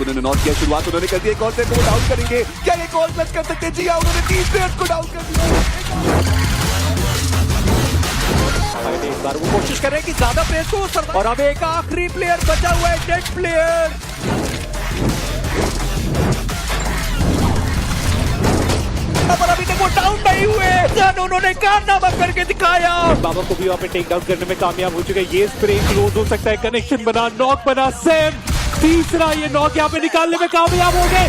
को उन्होंने नॉट किया, शुरुआत उन्होंने कर दी, एक और प्लेयर को डाउन करेंगे, क्या एक और क्लच कर सकते हैं? जी हाँ, उन्होंने 3 प्लेयर्स को डाउन कर दिया। एक बार वो कोशिश कर रहे हैं कि ज्यादा प्लेयर को, और अब एक आखिरी प्लेयर बचा हुआ है, डेड प्लेयर। पर अभी तक वो डाउन नहीं हुए, उन्होंने कारनामा करके दिखाया। बाबा को भी वहाँ पे टेक डाउन करने में कामयाब हो चुके हैं। ये स्प्रे क्लोज हो सकता है, कनेक्शन बना, नॉक बना, सैम तीसरा ये नॉक यहाँ पे निकालने में कामयाब हो गए।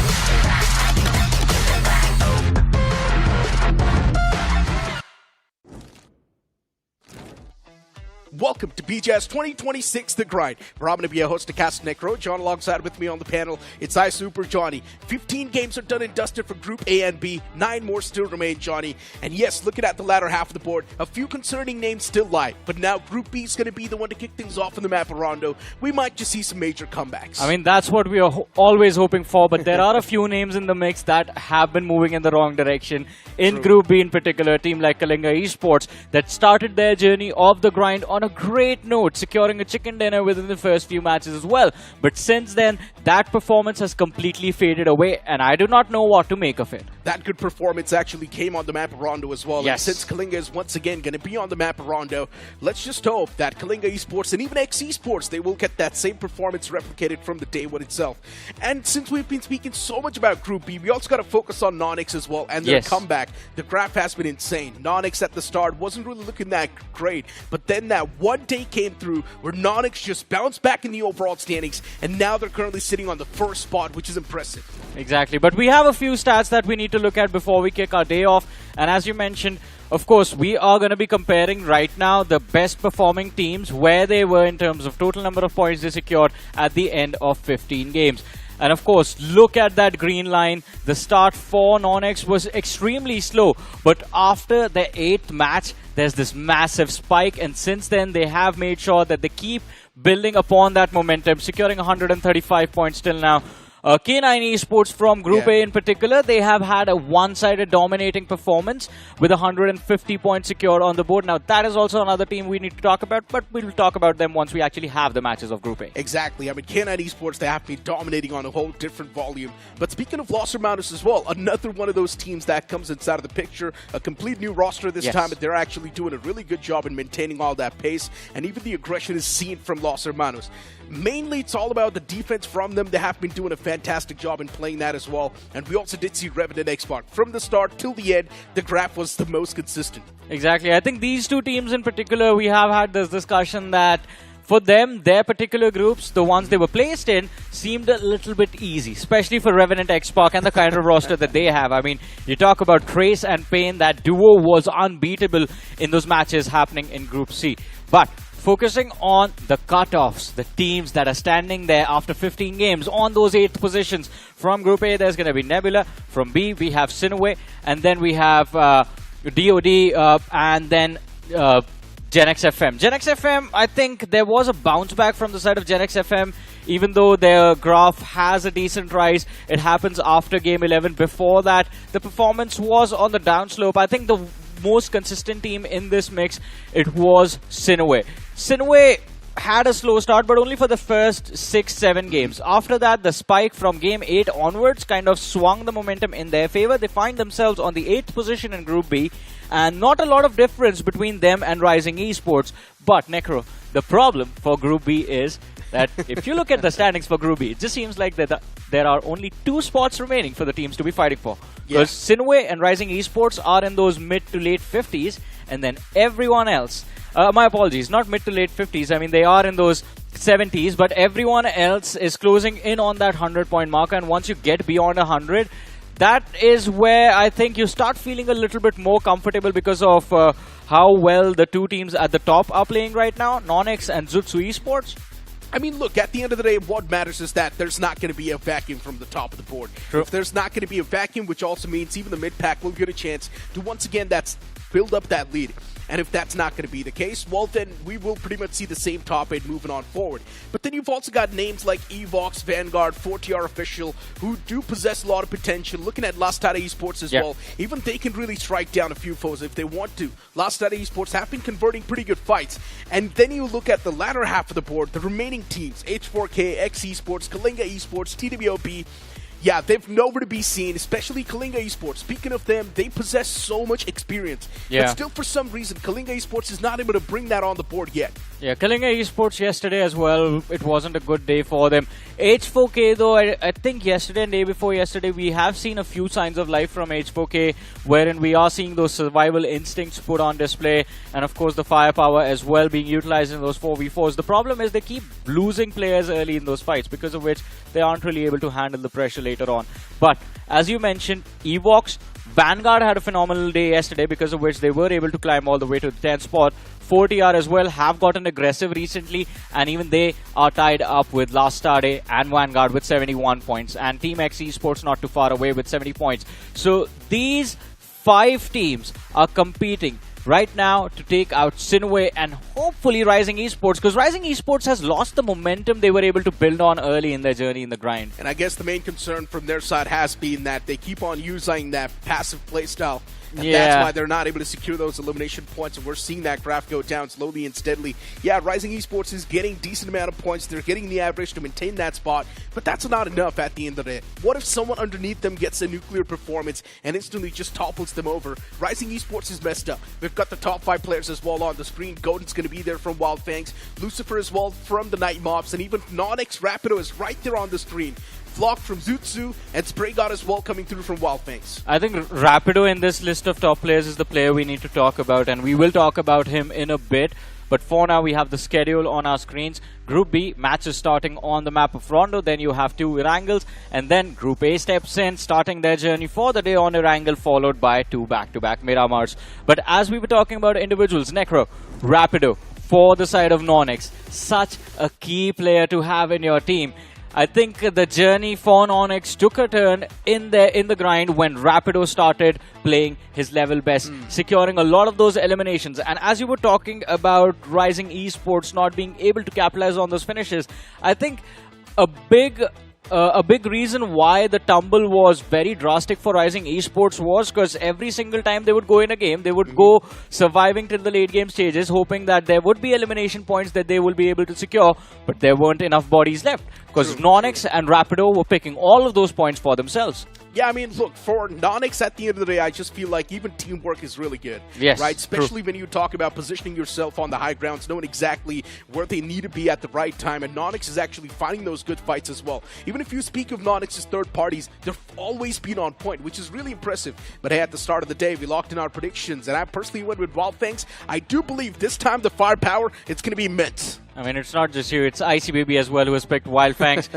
Welcome to BGIS 2026 The Grind, where I'm going to be a host to Cast Necro. John alongside with me on the panel, it's I Super Johnny. 15 games are done and dusted for Group A and B. 9 more still remain, Johnny. And yes, looking at the latter half of the board, a few concerning names still lie. But now Group B is going to be the one to kick things off in the map of Rondo. We might just see some major comebacks. I mean, that's what we are always hoping for. But there are a few names in the mix that have been moving in the wrong direction. In True. Group B in particular, a team like KALINGA Esports that started their journey of the grind on a great note, securing a chicken dinner within the first few matches as well. But since then, that performance has completely faded away, and I do not know what to make of it. That good performance actually came on the map of Rondo as well. Yes. And since KALINGA is once again going to be on the map of Rondo, let's just hope that KALINGA Esports and even NoNx Esports, they will get that same performance replicated from the day one itself. And since we've been speaking so much about Group B, we also got to focus on NoNx as well and their Yes. comeback. The graph has been insane. NoNx at the start wasn't really looking that great, but then that one day came through where NoNx just bounced back in the overall standings, and now they're currently sitting on the first spot, which is impressive. Exactly. But we have a few stats that we need to look at before we kick our day off. And as you mentioned, of course, we are going to be comparing right now the best performing teams, where they were in terms of total number of points they secured at the end of 15 games. And of course, look at that green line. The start for NoNx was extremely slow. But after the 8th match, there's this massive spike. And since then, they have made sure that they keep building upon that momentum, securing 135 points till now. K9 Esports from Group A in particular, they have had a one-sided dominating performance with 150 points secured on the board. Now, that is also another team we need to talk about, but we'll talk about them once we actually have the matches of Group A. Exactly. I mean, K9 Esports, they have been dominating on a whole different volume. But speaking of LASTADE as well, another one of those teams that comes inside of the picture, a complete new roster this time, but they're actually doing a really good job in maintaining all that pace, and even the aggression is seen from LASTADE. Mainly, it's all about the defense from them. They have been doing a fantastic job in playing that as well. And we also did see Revenant Xbox. From the start till the end, the graph was the most consistent. Exactly. I think these two teams in particular, we have had this discussion that for them, their particular groups, the ones they were placed in, seemed a little bit easy, especially for Revenant Xbox and the kind of roster that they have. I mean, you talk about Trace and Pain, that duo was unbeatable in those matches happening in Group C. But focusing on the cutoffs, the teams that are standing there after 15 games on those 8th positions. From Group A, there's going to be Nebula. From B, we have SINEWY. And then we have DOD and then GenX FM. GenX FM, I think there was a bounce back from the side of GenX FM. Even though their graph has a decent rise, it happens after Game 11. Before that, the performance was on the downslope. I think the most consistent team in this mix, it was SINEWY. SINEWY had a slow start, but only for the first 6-7 games. After that, the spike from Game 8 onwards kind of swung the momentum in their favor. They find themselves on the 8th position in Group B, and not a lot of difference between them and Rising Esports. But, Necro, the problem for Group B is that if you look at the standings for Group B, it just seems like that there are only 2 spots remaining for the teams to be fighting for. Because SINEWY and Rising Esports are in those mid to late 50s, and then everyone else, my apologies, not mid to late 50s, I mean they are in those 70s, but everyone else is closing in on that 100-point marker, and once you get beyond 100, that is where I think you start feeling a little bit more comfortable because of how well the two teams at the top are playing right now, NoNx and Zutsu Esports. I mean, look, at the end of the day, what matters is that there's not going to be a vacuum from the top of the board. True. If there's not going to be a vacuum, which also means even the mid-pack will get a chance to, once again, that's build up that lead. And if that's not going to be the case, well, then we will pretty much see the same top 8 moving on forward. But then you've also got names like EVOX, Vanguard, 4TR Official, who do possess a lot of potential. Looking at LASTADE Esports as well, even they can really strike down a few foes if they want to. LASTADE Esports have been converting pretty good fights. And then you look at the latter half of the board, the remaining teams, H4K, X Esports, KALINGA Esports, TWOB. Yeah, they've nowhere to be seen, especially KALINGA Esports. Speaking of them, they possess so much experience. But still, for some reason, KALINGA Esports is not able to bring that on the board yet. Yeah, KALINGA Esports yesterday as well, it wasn't a good day for them. H4K though, I think yesterday and day before yesterday, we have seen a few signs of life from H4K, wherein we are seeing those survival instincts put on display, and of course the firepower as well being utilized in those 4v4s. The problem is they keep losing players early in those fights, because of which they aren't really able to handle the pressure later on. But as you mentioned, EVOX, Vanguard had a phenomenal day yesterday, because of which they were able to climb all the way to the 10th spot. 4TR as well have gotten aggressive recently, and even they are tied up with LASTADE and Vanguard with 71 points, and Team X Esports not too far away with 70 points. So these 5 teams are competing right now to take out SINEWY and hopefully Rising Esports, because Rising Esports has lost the momentum they were able to build on early in their journey in the grind. And I guess the main concern from their side has been that they keep on using that passive playstyle. And that's why they're not able to secure those elimination points, and we're seeing that graph go down slowly and steadily. Yeah, Rising Esports is getting decent amount of points. They're getting the average to maintain that spot, but that's not enough at the end of the day. What if someone underneath them gets a nuclear performance and instantly just topples them over? Rising Esports is messed up. We've got the top 5 players as well on the screen. Godin's going to be there from Wyld Fangs, Lucifer as well from the Night Mobs, and even NoNx Rapido is right there on the screen. Flock from Zutsu, and Spray God as well coming through from Wyld Fangs. I think Rapido in this list of top players is the player we need to talk about, and we will talk about him in a bit. But for now, we have the schedule on our screens. Group B, matches starting on the map of Rondo. Then you have 2 Erangels. And then Group A steps in, starting their journey for the day on Erangel, followed by 2 back-to-back Miramars. But as we were talking about individuals, Necro, Rapido, for the side of NoNx, such a key player to have in your team. I think the journey for NoNx took a turn in the grind when Rapido started playing his level best, securing a lot of those eliminations. And as you were talking about Rising Esports not being able to capitalize on those finishes, I think a big reason why the tumble was very drastic for Rising Esports was because every single time they would go in a game, they would go surviving till the late game stages, hoping that there would be elimination points that they will be able to secure, but there weren't enough bodies left, because NoNx and Rapido were picking all of those points for themselves. Yeah, I mean, look, for NoNx at the end of the day, I just feel like even teamwork is really good. Yes, right? Especially when you talk about positioning yourself on the high grounds, knowing exactly where they need to be at the right time. And NoNx is actually finding those good fights as well. Even if you speak of NoNx's third parties, they've always been on point, which is really impressive. But hey, at the start of the day, we locked in our predictions, and I personally went with Wyld Fangs. I do believe this time the firepower, it's going to be immense. I mean, it's not just you, it's ICBB as well who has picked Wyld Fangs.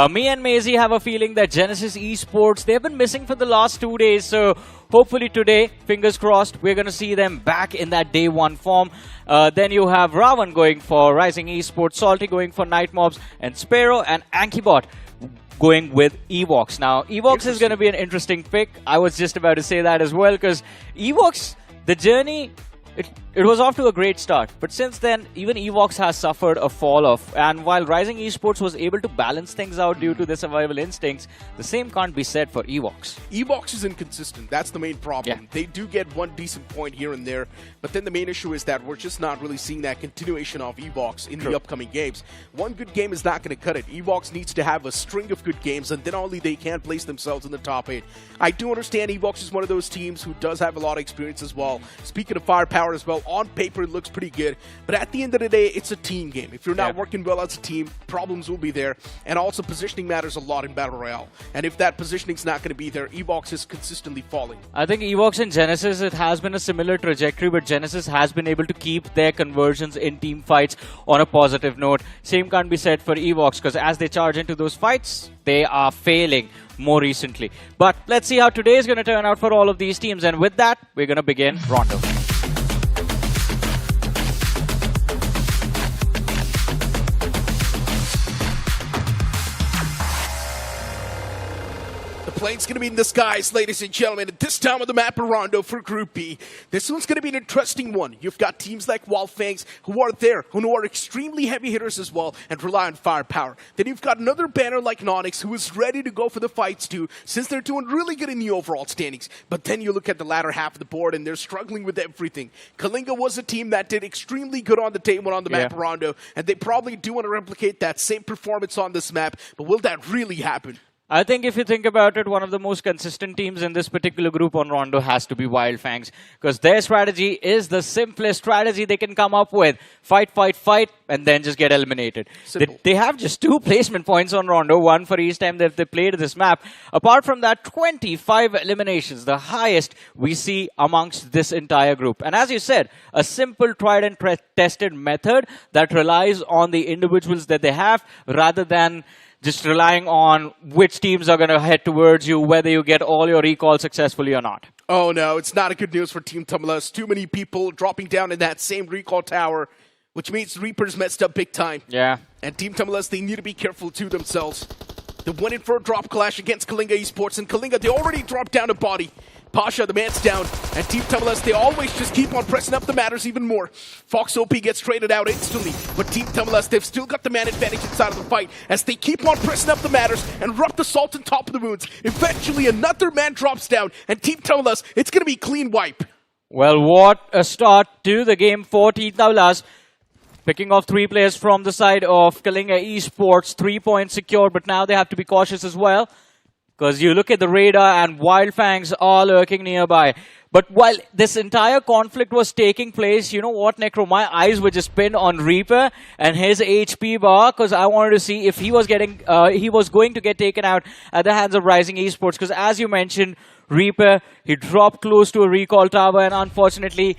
Me and Maisie have a feeling that Genesis Esports, they've been missing for the last 2 days, so hopefully today, fingers crossed, we're going to see them back in that day 1 form. Then you have Ravan going for Rising Esports, Salty going for Night Mobs, and Sparrow and Ankybot going with EVOX. Now, EVOX is going to be an interesting pick. I was just about to say that as well, because EVOX, the journey, it was off to a great start, but since then, even EVOX has suffered a fall-off. And while Rising Esports was able to balance things out due to their survival instincts, the same can't be said for EVOX. EVOX is inconsistent. That's the main problem. Yeah. They do get 1 decent point here and there, but then the main issue is that we're just not really seeing that continuation of EVOX in the upcoming games. 1 good game is not going to cut it. EVOX needs to have a string of good games, and then only they can place themselves in the top 8. I do understand EVOX is one of those teams who does have a lot of experience as well. Speaking of firepower as well, on paper it looks pretty good, but at the end of the day, it's a team game. If you're not working well as a team, problems will be there, and also positioning matters a lot in Battle Royale. And if that positioning's not going to be there, EVOX is consistently falling. I think EVOX and Genesis, it has been a similar trajectory, but Genesis has been able to keep their conversions in team fights on a positive note. Same can't be said for EVOX, because as they charge into those fights, they are failing more recently. But let's see how today is going to turn out for all of these teams, and with that, we're going to begin Rondo. Plane's going to be in the skies, ladies and gentlemen. At this time on the map, Rondo for Group B. This one's going to be an interesting one. You've got teams like Wyld Fangs who are there, who are extremely heavy hitters as well and rely on firepower. Then you've got another banner like NoNx who is ready to go for the fights too, since they're doing really good in the overall standings. But then you look at the latter half of the board and they're struggling with everything. KALINGA was a team that did extremely good on the day one on the map, Rondo, and they probably do want to replicate that same performance on this map. But will that really happen? I think if you think about it, one of the most consistent teams in this particular group on Rondo has to be Wyld Fangs, because their strategy is the simplest strategy they can come up with. Fight, fight, fight, and then just get eliminated. They have just 2 placement points on Rondo, 1 for each time that they played this map. Apart from that, 25 eliminations, the highest we see amongst this entire group. And as you said, a simple, tried and tested method that relies on the individuals that they have rather than just relying on which teams are going to head towards you, whether you get all your recalls successfully or not. Oh no, it's not a good news for Team Tamilas. Too many people dropping down in that same recall tower, which means Reapers messed up big time. Yeah. And Team Tamilas, they need to be careful too themselves. They went in for a drop clash against KALINGA Esports, and KALINGA, they already dropped down a body. Pasha, the man's down, and Team Tamilas, they always just keep on pressing up the matters even more. Fox OP gets traded out instantly, but Team Tamilas, they've still got the man advantage inside of the fight as they keep on pressing up the matters and rub the salt on top of the wounds. Eventually, another man drops down, and Team Tamilas, it's going to be clean wipe. Well, what a start to the game for Team Tamilas. Picking off 3 players from the side of KALINGA Esports, 3 points secured, but now they have to be cautious as well. Because you look at the radar and Wyld Fangs are lurking nearby. But while this entire conflict was taking place, you know what, Necro? My eyes were just pinned on Reaper and his HP bar, because I wanted to see if he was going to get taken out at the hands of Rising Esports. Because as you mentioned, Reaper, he dropped close to a recall tower and unfortunately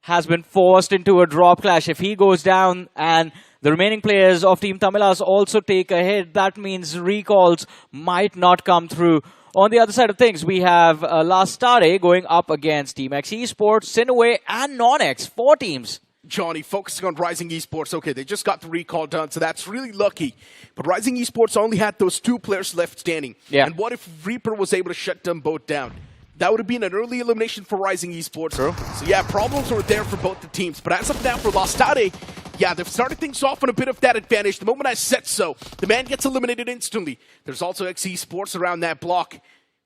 has been forced into a drop clash. If he goes down and the remaining players of Team Tamilas also take a hit, that means recalls might not come through. On the other side of things, we have LASTADE going up against Team Esports, SINEWY, and NoNx. 4 teams. Johnny, focusing on Rising Esports. Okay, they just got the recall done, so that's really lucky. But Rising Esports only had those 2 players left standing. Yeah. And what if Reaper was able to shut them both down? That would have been an early elimination for Rising Esports. True. So yeah, problems were there for both the teams. But as of now for LASTADE, yeah, they've started things off on a bit of that advantage. The moment I said so, the man gets eliminated instantly. There's also Esports around that block.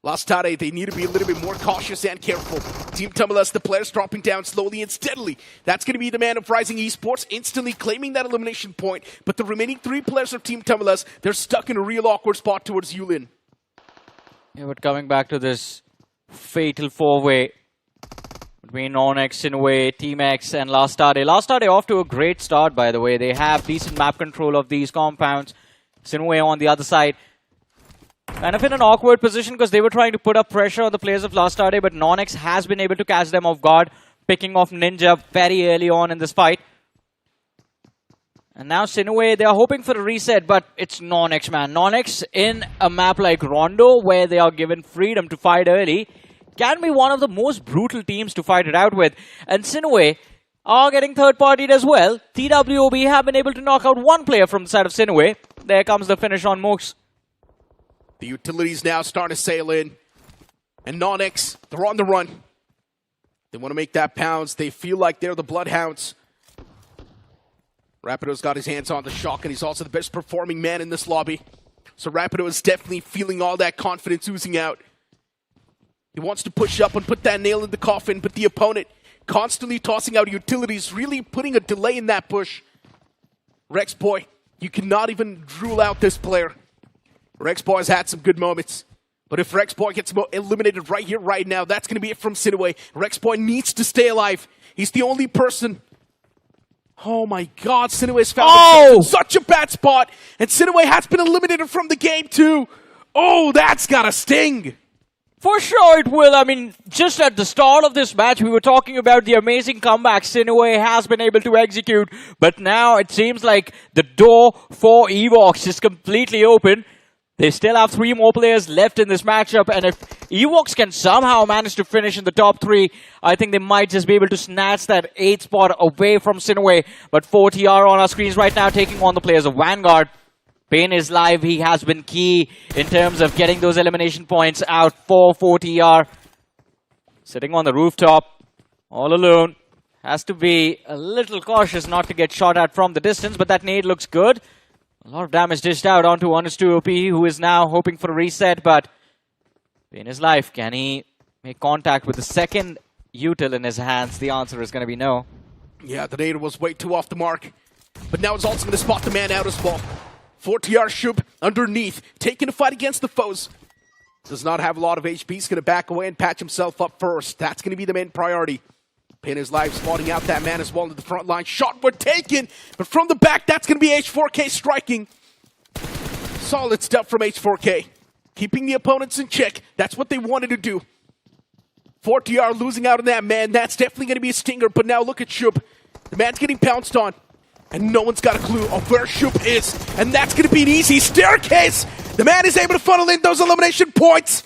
LASTADE, they need to be a little bit more cautious and careful. Team Tamilas, the players dropping down slowly and steadily. That's going to be the man of Rising Esports, instantly claiming that elimination point. But the remaining 3 players of Team Tamilas, they're stuck in a real awkward spot towards Yulin. Yeah, but coming back to this fatal 4-way between NoNx, SINEWY, Team X, and LASTADE. LASTADE off to a great start, by the way. They have decent map control of these compounds. SINEWY on the other side, kind of in an awkward position because they were trying to put up pressure on the players of LASTADE, but NoNx has been able to catch them off guard, picking off Ninja very early on in this fight. And now SINEWY, they are hoping for a reset, but it's NoNx, man. NoNx in a map like Rondo, where they are given freedom to fight early, can be one of the most brutal teams to fight it out with. And SINEWY are getting third-partied as well. TWOB have been able to knock out 1 player from the side of SINEWY. There comes the finish on Mooks. The utilities now starting to sail in. And NoNx, they're on the run. They want to make that pounds. They feel like they're the Bloodhounds. Rapido's got his hands on the shock, and he's also the best performing man in this lobby. So Rapido is definitely feeling all that confidence oozing out. He wants to push up and put that nail in the coffin, but the opponent constantly tossing out utilities, really putting a delay in that push. Rexboy, you cannot even rule out this player. Rexboy has had some good moments. But if Rexboy gets eliminated right here, right now, that's going to be it from SINEWY. Rexboy needs to stay alive. He's the only person. Oh my god, SINEWY's found himself in such a bad spot. And SINEWY has been eliminated from the game too. Oh, that's gotta sting. For sure it will. I mean, just at the start of this match, we were talking about the amazing comeback SINEWY has been able to execute. But now it seems like the door for EVOX is completely open. They still have 3 more players left in this matchup, and if EVOX can somehow manage to finish in the top 3, I think they might just be able to snatch that 8th spot away from SINEWY. But 4TR on our screens right now, taking on the players of Vanguard. Pain is live. He has been key in terms of getting those elimination points out for 4TR. Sitting on the rooftop, all alone. Has to be a little cautious not to get shot at from the distance, but that nade looks good. A lot of damage dished out onto ONES2OP, who is now hoping for a reset, but Pain is live. Can he make contact with the second util in his hands? The answer is going to be no. Yeah, the nade was way too off the mark. But now it's also going to spot the man out as well. 4TR Shub underneath, taking a fight against the foes. Does not have a lot of HP. He's going to back away and patch himself up first. That's going to be the main priority. Pain is live, spotting out that man as well into the front line. Shot were taken, but from the back, that's going to be H4K striking. Solid stuff from H4K. Keeping the opponents in check. That's what they wanted to do. 4TR losing out on that man. That's definitely going to be a stinger, but now look at Shub. The man's getting pounced on. And no one's got a clue of where Shub is. And that's going to be an easy staircase. The man is able to funnel in those elimination points.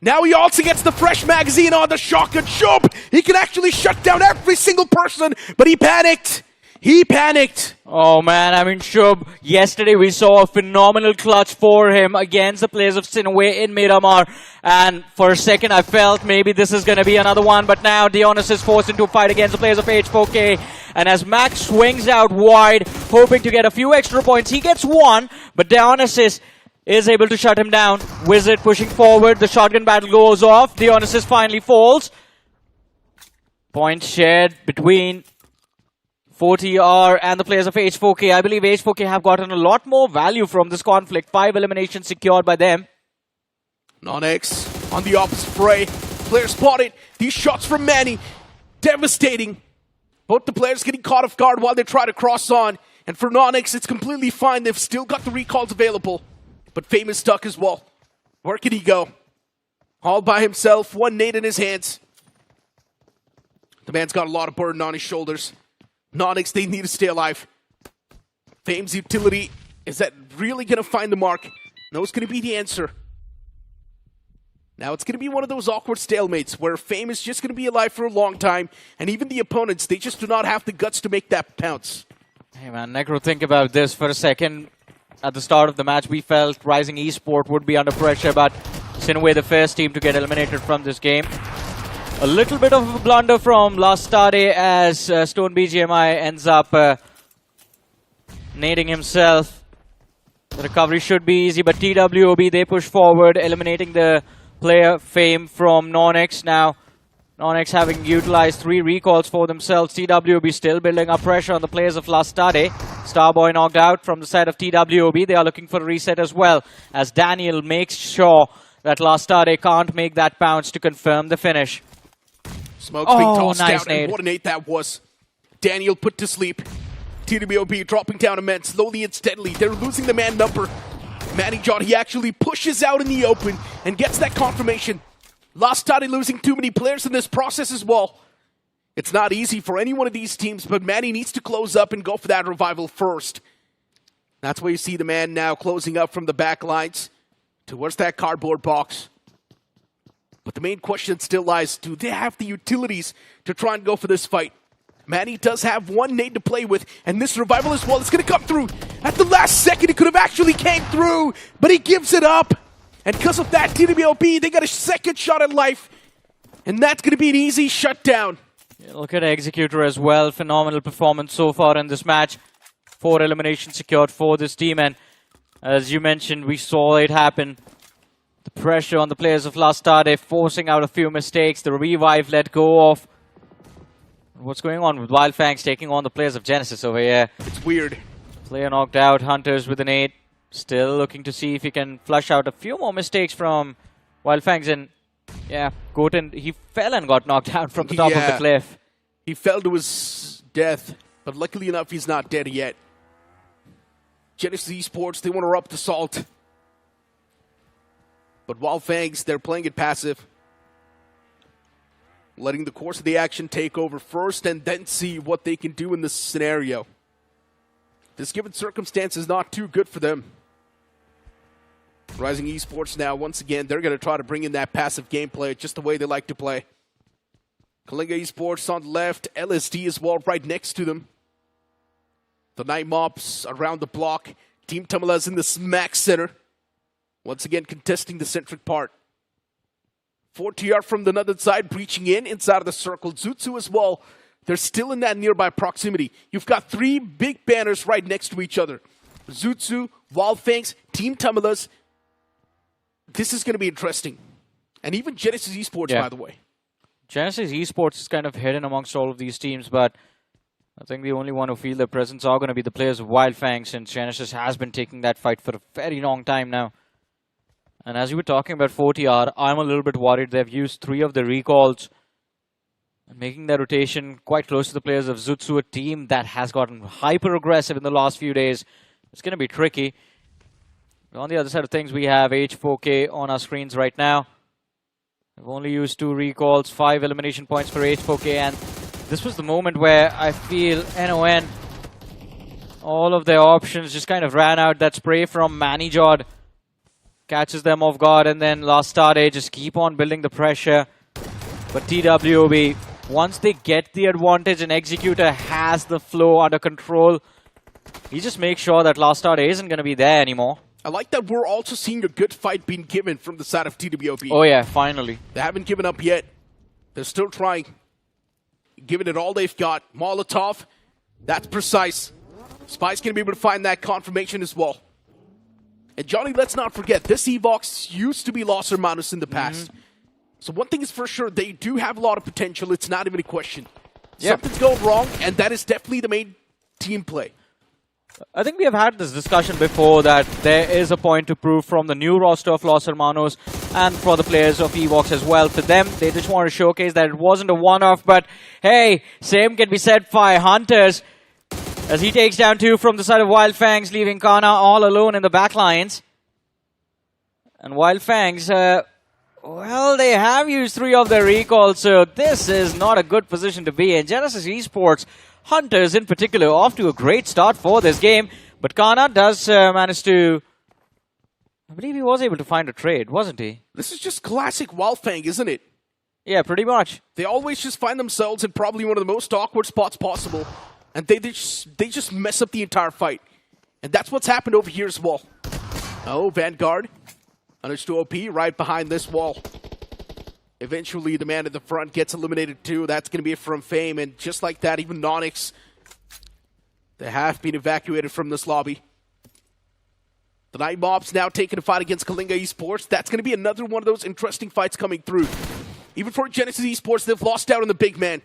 Now he also gets the fresh magazine on the shotgun. Shub, he can actually shut down every single person, but he panicked. He panicked. Oh man, I mean Shub, yesterday we saw a phenomenal clutch for him against the players of SINEWY in Miramar. And for a second I felt maybe this is going to be another one, but now Dionys is forced into a fight against the players of H4K. And as Max swings out wide, hoping to get a few extra points, he gets one, but Dionys is able to shut him down. Wizard pushing forward, the shotgun battle goes off, Dionys finally falls. Point shared between 4TR and the players of H4K. I believe H4K have gotten a lot more value from this conflict. 5 eliminations secured by them. NoNx on the opposite fray. Player spotted. These shots from Manny. Devastating. Both the players getting caught off guard while they try to cross on. And for NoNx, it's completely fine. They've still got the recalls available. But Fame is stuck as well. Where can he go? All by himself. One nade in his hands. The man's got a lot of burden on his shoulders. NoNx, they need to stay alive. Fame's utility, is that really going to find the mark? No, it's going to be the answer. Now, it's going to be one of those awkward stalemates where Fame is just going to be alive for a long time, and even the opponents, they just do not have the guts to make that pounce. Hey man, Necro, think about this for a second. At the start of the match, we felt Rising Esports would be under pressure, but SINEWY, the first team to get eliminated from this game. A little bit of a blunder from LASTADE as Stone BGMI ends up nading himself. The recovery should be easy, but TWOB, they push forward, eliminating the player Fame from NoNx. Now, NoNx having utilized 3 recalls for themselves. TWOB still building up pressure on the players of LASTADE. Starboy knocked out from the side of TWOB. They are looking for a reset as well, as Daniel makes sure that LASTADE can't make that bounce to confirm the finish. Smoke's being tossed nice out, nade. and what a nade that was. Daniel put to sleep. TWOB dropping down immense, slowly and steadily. They're losing the man number. Manny John, he actually pushes out in the open and gets that confirmation. LASTADE losing too many players in this process as well. It's not easy for any one of these teams, but Manny needs to close up and go for that revival first. That's where you see the man now closing up from the back lines towards that cardboard box. But the main question still lies, do they have the utilities to try and go for this fight? Manny does have one nade to play with, and this revival as well is going to come through. At the last second, he could have actually came through, but he gives it up. And because of that, TWOB, they got a second shot at life, and that's going to be an easy shutdown. Yeah, look at Executor as well. Phenomenal performance so far in this match. 4 eliminations secured for this team, and as you mentioned, we saw it happen. The pressure on the players of LASTADE forcing out a few mistakes. The revive let go of. What's going on with Wyld Fangs taking on the players of Genesis over here? It's weird. Player knocked out. Hunters with an 8. Still looking to see if he can flush out a few more mistakes from Wyld Fangs. And yeah, Goten, he fell and got knocked down from the top of the cliff. He fell to his death, but luckily enough, he's not dead yet. Genesis Esports, they want to up the salt. But Wyld Fangs, they're playing it passive. Letting the course of the action take over first and then see what they can do in this scenario. This given circumstance is not too good for them. Rising Esports now, once again, they're going to try to bring in that passive gameplay just the way they like to play. KALINGA Esports on the left, LSD as well right next to them. The Night Mobs around the block, Team Tamilas in the smack center. Once again contesting the centric part. 4TR from the other side, breaching inside of the circle. Zutsu as well. They're still in that nearby proximity. You've got 3 big banners right next to each other. Zutsu, Wyld Fangs, Team Tamilas. This is going to be interesting. And even Genesis Esports, by the way. Genesis Esports is kind of hidden amongst all of these teams, but I think the only one who feel their presence are going to be the players of Wyld Fangs, since Genesis has been taking that fight for a very long time now. And as you were talking about 4TR, I'm a little bit worried. They've used 3 of the recalls, and making their rotation quite close to the players of Zutsu, a team that has gotten hyper-aggressive in the last few days. It's going to be tricky. On the other side of things, we have H4K on our screens right now. We've only used 2 recalls, 5 elimination points for H4K, and this was the moment where I feel NON, all of their options just kind of ran out. That spray from Manijod catches them off guard, and then LASTADE just keep on building the pressure. But TWOB, once they get the advantage and Executor has the flow under control, he just makes sure that LASTADE isn't going to be there anymore. I like that we're also seeing a good fight being given from the side of TWOB. Oh yeah, finally. They haven't given up yet. They're still trying. Giving it all they've got. Molotov, that's precise. Spy's going to be able to find that confirmation as well. And Johnny, let's not forget, this EVOX used to be Los Hermanos in the past. So one thing is for sure, they do have a lot of potential. It's not even a question. Something's going wrong, and that is definitely the main team play. I think we have had this discussion before that there is a point to prove from the new roster of Los Hermanos and for the players of EVOX as well. To them, they just want to showcase that it wasn't a one-off, but hey, same can be said for Hunters as he takes down 2 from the side of Wyld Fangs, leaving Kana all alone in the back lines. And Wyld Fangs, well, they have used 3 of their recalls, so this is not a good position to be in. Genesis Esports, Hunters in particular, off to a great start for this game. But Kana does manage to... I believe he was able to find a trade, wasn't he? This is just classic Wyld Fang, isn't it? Yeah, pretty much. They always just find themselves in probably one of the most awkward spots possible. And they just mess up the entire fight. And that's what's happened over here as well. Oh, Vanguard. Understood OP right behind this wall. Eventually, the man at the front gets eliminated too. That's going to be it from Fame. And just like that, even NoNx, they have been evacuated from this lobby. The Night Mob's now taking a fight against KALINGA Esports. That's going to be another one of those interesting fights coming through. Even for Genesis Esports, they've lost out on the big man.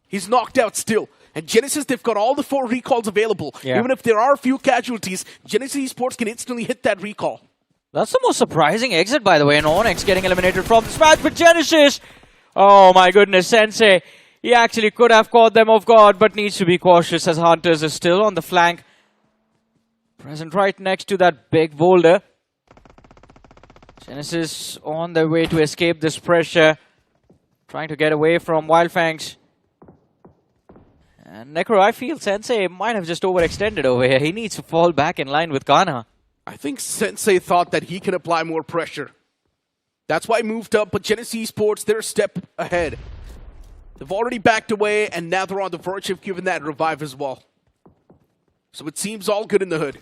He's knocked out still. And Genesis, they've got all the 4 recalls available. Yeah. Even if there are a few casualties, Genesis Esports can instantly hit that recall. That's the most surprising exit, by the way. NoNx getting eliminated from this match, but Genesis, oh my goodness, Sensei, he actually could have caught them off guard, but needs to be cautious as Hunters is still on the flank. Present right next to that big boulder. Genesis on their way to escape this pressure, trying to get away from Wyld Fangs. And Necro, I feel Sensei might have just overextended over here. He needs to fall back in line with Kana. I think Sensei thought that he can apply more pressure. That's why he moved up, but Genesis Esports, they're a step ahead. They've already backed away, and now they're on the verge of giving that revive as well. So it seems all good in the hood.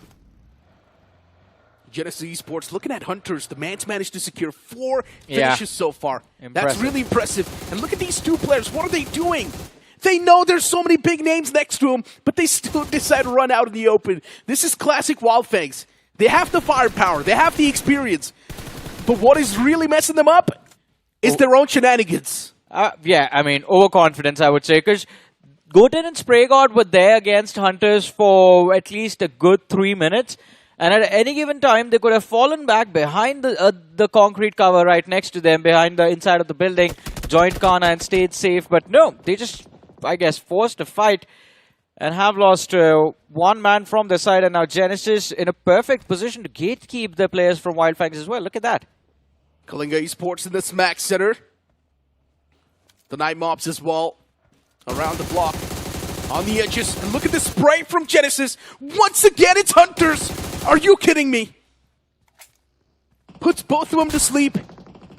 Genesis Esports, looking at Hunters, the man's managed to secure 4 finishes so far. Impressive. That's really impressive. And look at these 2 players. What are they doing? They know there's so many big names next to them, but they still decide to run out in the open. This is classic Wyld Fangs. They have the firepower. They have the experience. But what is really messing them up is their own shenanigans. Yeah, I mean, overconfidence, I would say, because Goten and SprayGod were there against Hunters for at least a good 3 minutes. And at any given time, they could have fallen back behind the concrete cover right next to them, behind the inside of the building, joined Kana and stayed safe. But no, they just, I guess, forced a fight and have lost 1 man from their side. And now Genesis in a perfect position to gatekeep the players from Wyld Fangs as well. Look at that. KALINGA Esports in the smack center. The Night Mobs as well around the block. On the edges. And look at the spray from Genesis. Once again, it's Hunters. Are you kidding me? Puts both of them to sleep.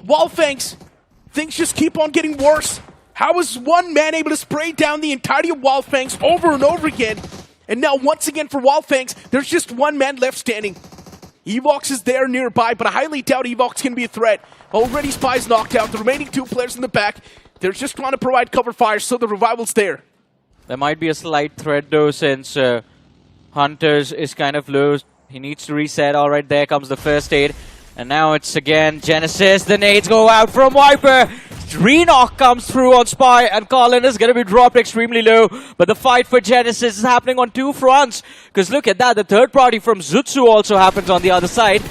Wyld Fangs. Things just keep on getting worse. How is 1 man able to spray down the entirety of Wyld Fangs over and over again And now once again for Wyld Fangs, there's just one man left standing. EVOX is there nearby, but I highly doubt EVOX can be a threat. Already Spy's knocked out. The remaining 2 players in the back, they're just trying to provide cover fire, so the revival's there. There might be a slight threat though, since Hunters is kind of low. He needs to reset. All right, there comes the first aid. And now it's again Genesis. The nades go out from Viper. Re-knock comes through on Spy, and Colin is going to be dropped extremely low. But the fight for Genesis is happening on 2 fronts. Because look at that, the third party from Zutsu also happens on the other side.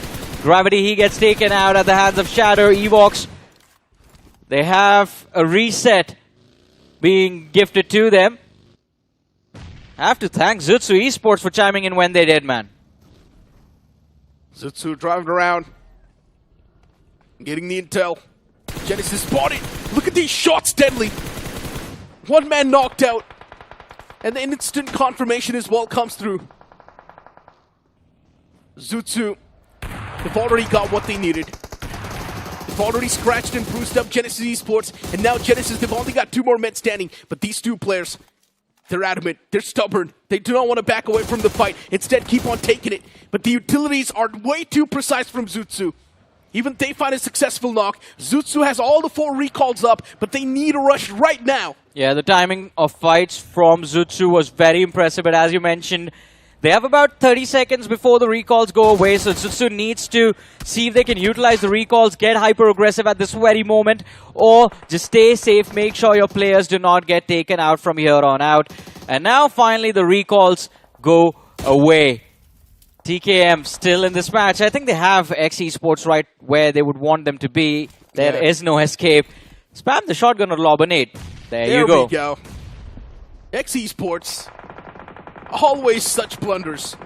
Gravity, he gets taken out at the hands of Shadow. EVOX, they have a reset being gifted to them. I have to thank Zutsu Esports for chiming in when they did, man. Zutsu driving around, getting the intel. Genesis spotted. Look at these shots, deadly. One man knocked out. And the instant confirmation as well comes through. Zutsu, they've already got what they needed. They've already scratched and bruised up Genesis Esports. And now Genesis, they've only got 2 more men standing. But these 2 players, they're adamant. They're stubborn. They do not want to back away from the fight. Instead, keep on taking it. But the utilities are way too precise from Zutsu. Even they find a successful knock. Zutsu has all the 4 recalls up, but they need a rush right now. Yeah, the timing of fights from Zutsu was very impressive, but as you mentioned, they have about 30 seconds before the recalls go away, so Zutsu needs to see if they can utilize the recalls, get hyper-aggressive at this very moment, or just stay safe, make sure your players do not get taken out from here on out. And now, finally, the recalls go away. TKM still in this match. I think they have X Esports right where they would want them to be. There is no escape. Spam the shotgun or lob a nade. There you go. We go. X Esports, always such blunders.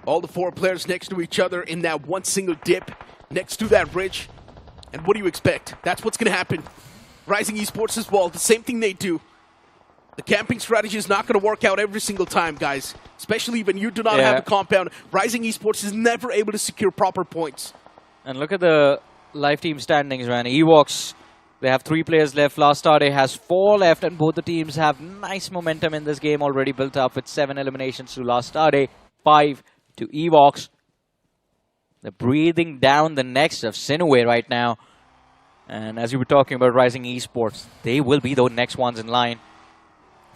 All the 4 players next to each other in that one single dip next to that ridge. And what do you expect? That's what's going to happen. Rising Esports as well, the same thing they do. The camping strategy is not going to work out every single time, guys. Especially when you do not have a compound. Rising Esports is never able to secure proper points. And look at the live team standings, man. EVOX, they have 3 players left. LASTADE has 4 left, and both the teams have nice momentum in this game already built up with 7 eliminations to LASTADE, 5 to EVOX. They're breathing down the necks of SINEWY right now. And as you were talking about Rising Esports, they will be the next ones in line.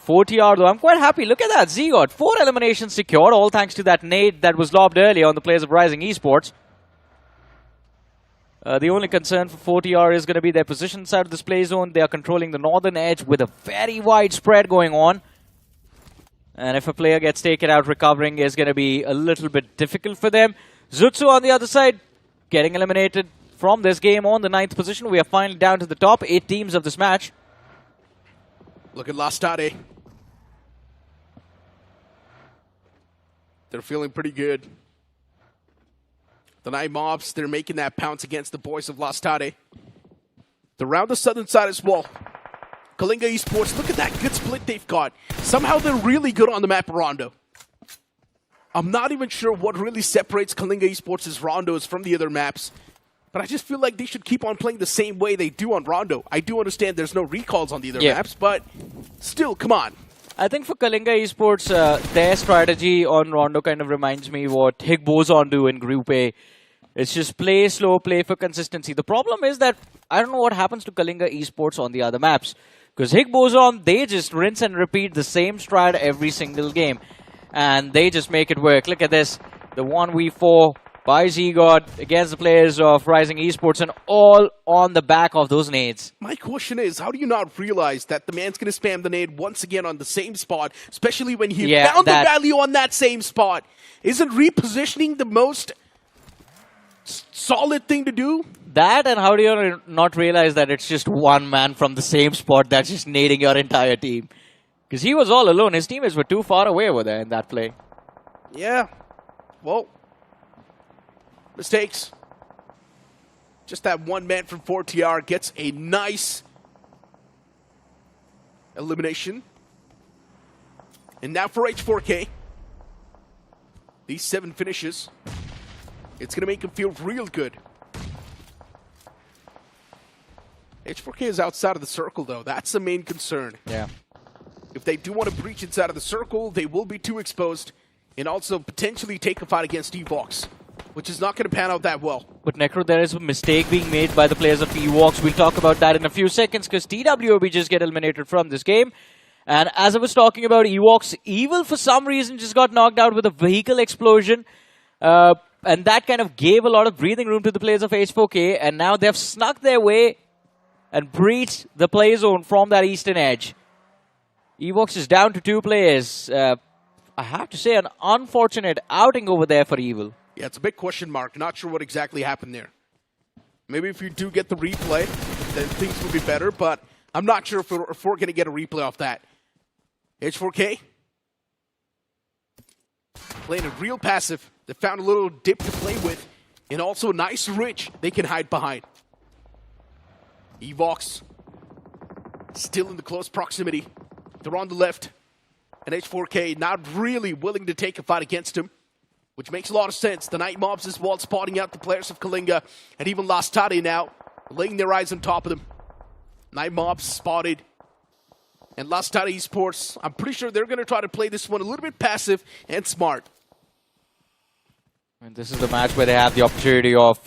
4TR though, I'm quite happy. Look at that, Z got 4 eliminations secured, all thanks to that nade that was lobbed earlier on the players of Rising Esports. The only concern for 4TR is going to be their position inside of this play zone. They are controlling the northern edge with a very wide spread going on. And if a player gets taken out, recovering is going to be a little bit difficult for them. Zutsu on the other side, getting eliminated from this game on the 9th position. We are finally down to the top 8 teams of this match. Look at LASTADE. They're feeling pretty good. The Night Mobs, they're making that pounce against the boys of LASTADE. They're around the southern side as well. KALINGA Esports, look at that good split they've got. Somehow they're really good on the map Rondo. I'm not even sure what really separates KALINGA Esports' Rondos from the other maps. But I just feel like they should keep on playing the same way they do on Rondo. I do understand there's no recalls on the other maps, but still, come on. I think for KALINGA Esports, their strategy on Rondo kind of reminds me what Higgboson do in Group A. It's just play slow, play for consistency. The problem is that I don't know what happens to KALINGA Esports on the other maps. Because Higgboson, they just rinse and repeat the same strat every single game. And they just make it work. Look at this. The 1v4 by Z-God against the players of Rising Esports, and all on the back of those nades. My question is, how do you not realize that the man's going to spam the nade once again on the same spot, especially when he found the value on that same spot? Isn't repositioning the most solid thing to do? That, and how do you not realize that it's just one man from the same spot that's just nading your entire team? Because he was all alone. His teammates were too far away over there in that play. Yeah. Well, mistakes. Just that one man from 4TR gets a nice elimination. And now for H4K. These 7 finishes. It's going to make him feel real good. H4K is outside of the circle, though. That's the main concern. Yeah. If they do want to breach inside of the circle, they will be too exposed and also potentially take a fight against EVOX, which is not going to pan out that well. But Necro, there is a mistake being made by the players of EVOX. We'll talk about that in a few seconds because TWOB just get eliminated from this game. And as I was talking about EVOX, Evil for some reason just got knocked out with a vehicle explosion. And that kind of gave a lot of breathing room to the players of H4K. And now they've snuck their way and breached the play zone from that eastern edge. EVOX is down to 2 players. I have to say, an unfortunate outing over there for Evil. Yeah, it's a big question mark. Not sure what exactly happened there. Maybe if you do get the replay, then things will be better. But I'm not sure if we're going to get a replay off that. H4K playing a real passive. They found a little dip to play with. And also a nice ridge they can hide behind. EVOX still in the close proximity. They're on the left. And H4K not really willing to take a fight against him, which makes a lot of sense. The Night Mobs as well spotting out the players of KALINGA and even LASTADE now, laying their eyes on top of them. Night Mobs spotted. And LASTADE Esports, I'm pretty sure they're going to try to play this one a little bit passive and smart. And this is the match where they have the opportunity of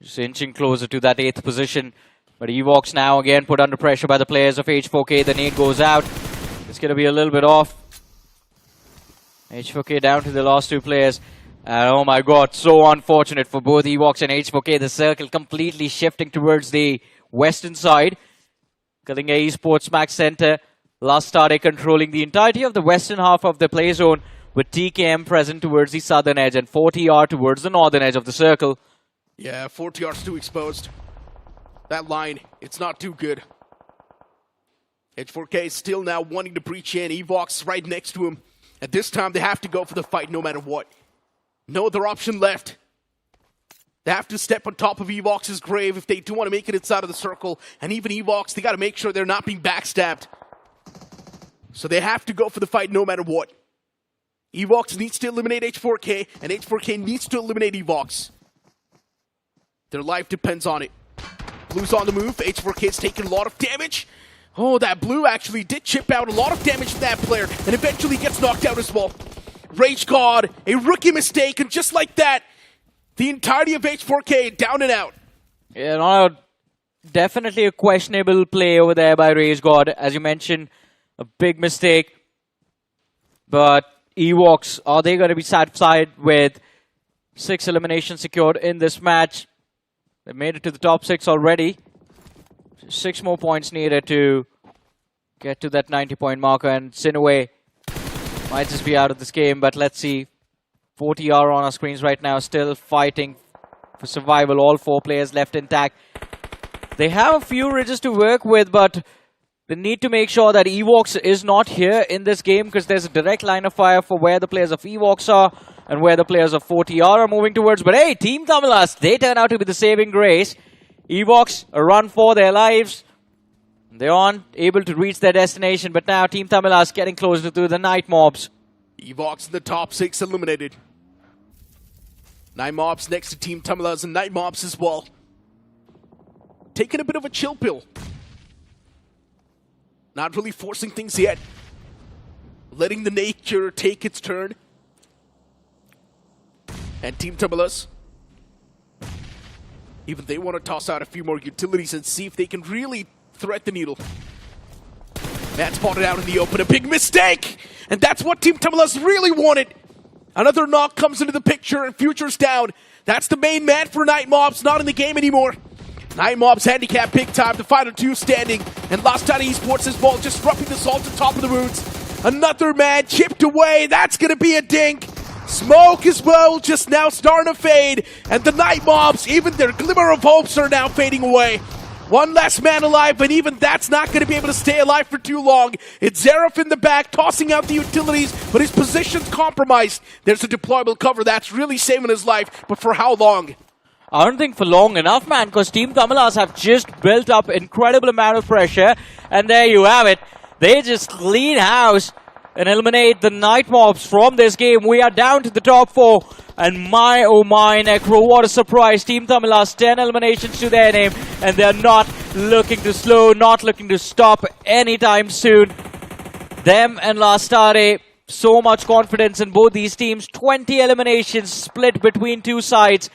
just inching closer to that 8th position. But EVOX now again put under pressure by the players of H4K. The nade goes out. It's going to be a little bit off. H4K down to the last 2 players. And oh my god, so unfortunate for both EVOX and H4K. The circle completely shifting towards the western side. KALINGA Esports Max Center. LASTADE controlling the entirety of the western half of the play zone, with TKM present towards the southern edge and 4TR towards the northern edge of the circle. Yeah, 4TR's too exposed. That line, it's not too good. H4K is still now wanting to breach in. EVOX right next to him. At this time, they have to go for the fight no matter what. No other option left. They have to step on top of EVOX's grave if they do want to make it inside of the circle. And even EVOX, they got to make sure they're not being backstabbed. So they have to go for the fight no matter what. EVOX needs to eliminate H4K, and H4K needs to eliminate EVOX. Their life depends on it. Blue's on the move. H4K is taking a lot of damage. Oh, that Blue actually did chip out a lot of damage from that player, and eventually gets knocked out as well. Rage God, a rookie mistake, and just like that, the entirety of H4K down and out. Yeah, no, definitely a questionable play over there by Rage God. As you mentioned, a big mistake. But EVOX, are they going to be satisfied with 6 eliminations secured in this match? They made it to the top 6 already. 6 more points needed to get to that 90-point marker, and SINEWY might just be out of this game, but let's see. 4TR on our screens right now, still fighting for survival. All 4 players left intact. They have a few ridges to work with, but they need to make sure that EVOX is not here in this game, because there's a direct line of fire for where the players of EVOX are and where the players of 4TR are moving towards. But hey, Team Tamilas, they turn out to be the saving grace. EVOX, a run for their lives. They aren't able to reach their destination, but now Team Tamilas getting closer to the Night Mobs. EVOX in the top 6 eliminated. Night Mobs next to Team Tamilas and Night Mobs as well. Taking a bit of a chill pill. Not really forcing things yet. Letting the nature take its turn. And Team Tamilas, even they want to toss out a few more utilities and see if they can really thread the needle. Matt spotted out in the open, a big mistake! And that's what Team Tamilas really wanted. Another knock comes into the picture and Future's down. That's the main man for Night Mobs, not in the game anymore. Night Mobs handicap big time, the final 2 standing. And LASTADE Esports as well, just dropping the salt on top of the roots. Another man chipped away, that's gonna be a dink. Smoke as well, just now starting to fade. And the Night Mobs, even their glimmer of hopes are now fading away. One less man alive, but even that's not going to be able to stay alive for too long. It's Zeref in the back, tossing out the utilities, but his position's compromised. There's a deployable cover that's really saving his life, but for how long? I don't think for long enough, man, because Team Tamilas have just built up incredible amount of pressure. And there you have it. They just clean house and eliminate the Night Mobs from this game. We are down to the top 4. And my, oh my, Necro, what a surprise. Team Tamilas, 10 eliminations to their name. And they're not looking to slow, not looking to stop anytime soon. Them and LASTADE, so much confidence in both these teams. 20 eliminations split between two sides.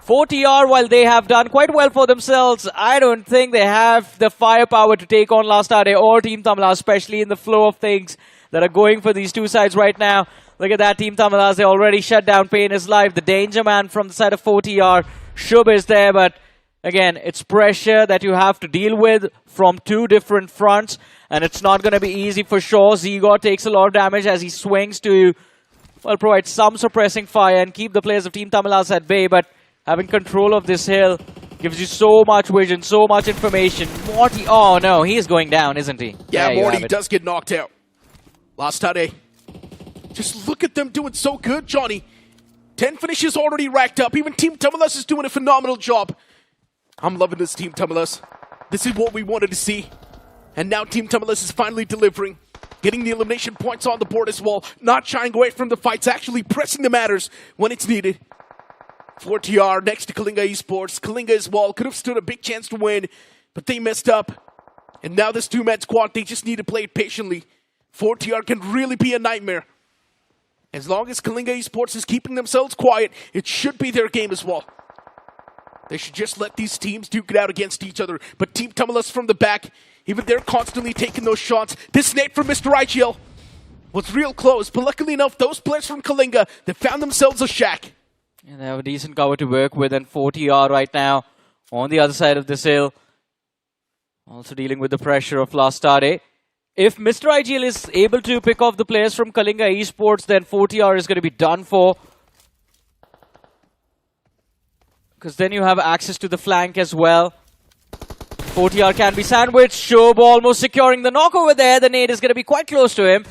4TR, while they have done quite well for themselves, I don't think they have the firepower to take on LASTADE or Team Tamilas, especially in the flow of things that are going for these two sides right now. Look at that, Team Tamilas, they already shut down Pain is Live. The danger man from the side of 4TR, Shub is there, but again, it's pressure that you have to deal with from two different fronts, and it's not going to be easy for sure. Zegor takes a lot of damage as he swings to, well, provide some suppressing fire and keep the players of Team Tamilas at bay, but having control of this hill gives you so much vision, so much information. Morty, oh no, he's going down, isn't he? Yeah, Morty does get knocked out. LASTADE, just look at them doing so good, Johnny. 10 finishes already racked up. Even Team Tamilas is doing a phenomenal job. I'm loving this Team Tamilas. This is what we wanted to see. And now Team Tamilas is finally delivering. Getting the elimination points on the board as well. Not shying away from the fights, actually pressing the matters when it's needed. 4TR next to KALINGA Esports. KALINGA as well could have stood a big chance to win, but they messed up. And now this two-man squad, they just need to play it patiently. 4TR can really be a nightmare. As long as KALINGA Esports is keeping themselves quiet, it should be their game as well. They should just let these teams duke it out against each other. But Team Tamilas from the back, even they're constantly taking those shots. This nade from Mr. IGL was real close, but luckily enough, those players from KALINGA, they found themselves a shack. And they have a decent cover to work with, and 4TR right now on the other side of this hill. Also dealing with the pressure of LASTADE. If Mr. IGL is able to pick off the players from KALINGA Esports, then 4TR is going to be done for. Because then you have access to the flank as well. 4TR can be sandwiched. Shob almost securing the knock over there. The nade is going to be quite close to him.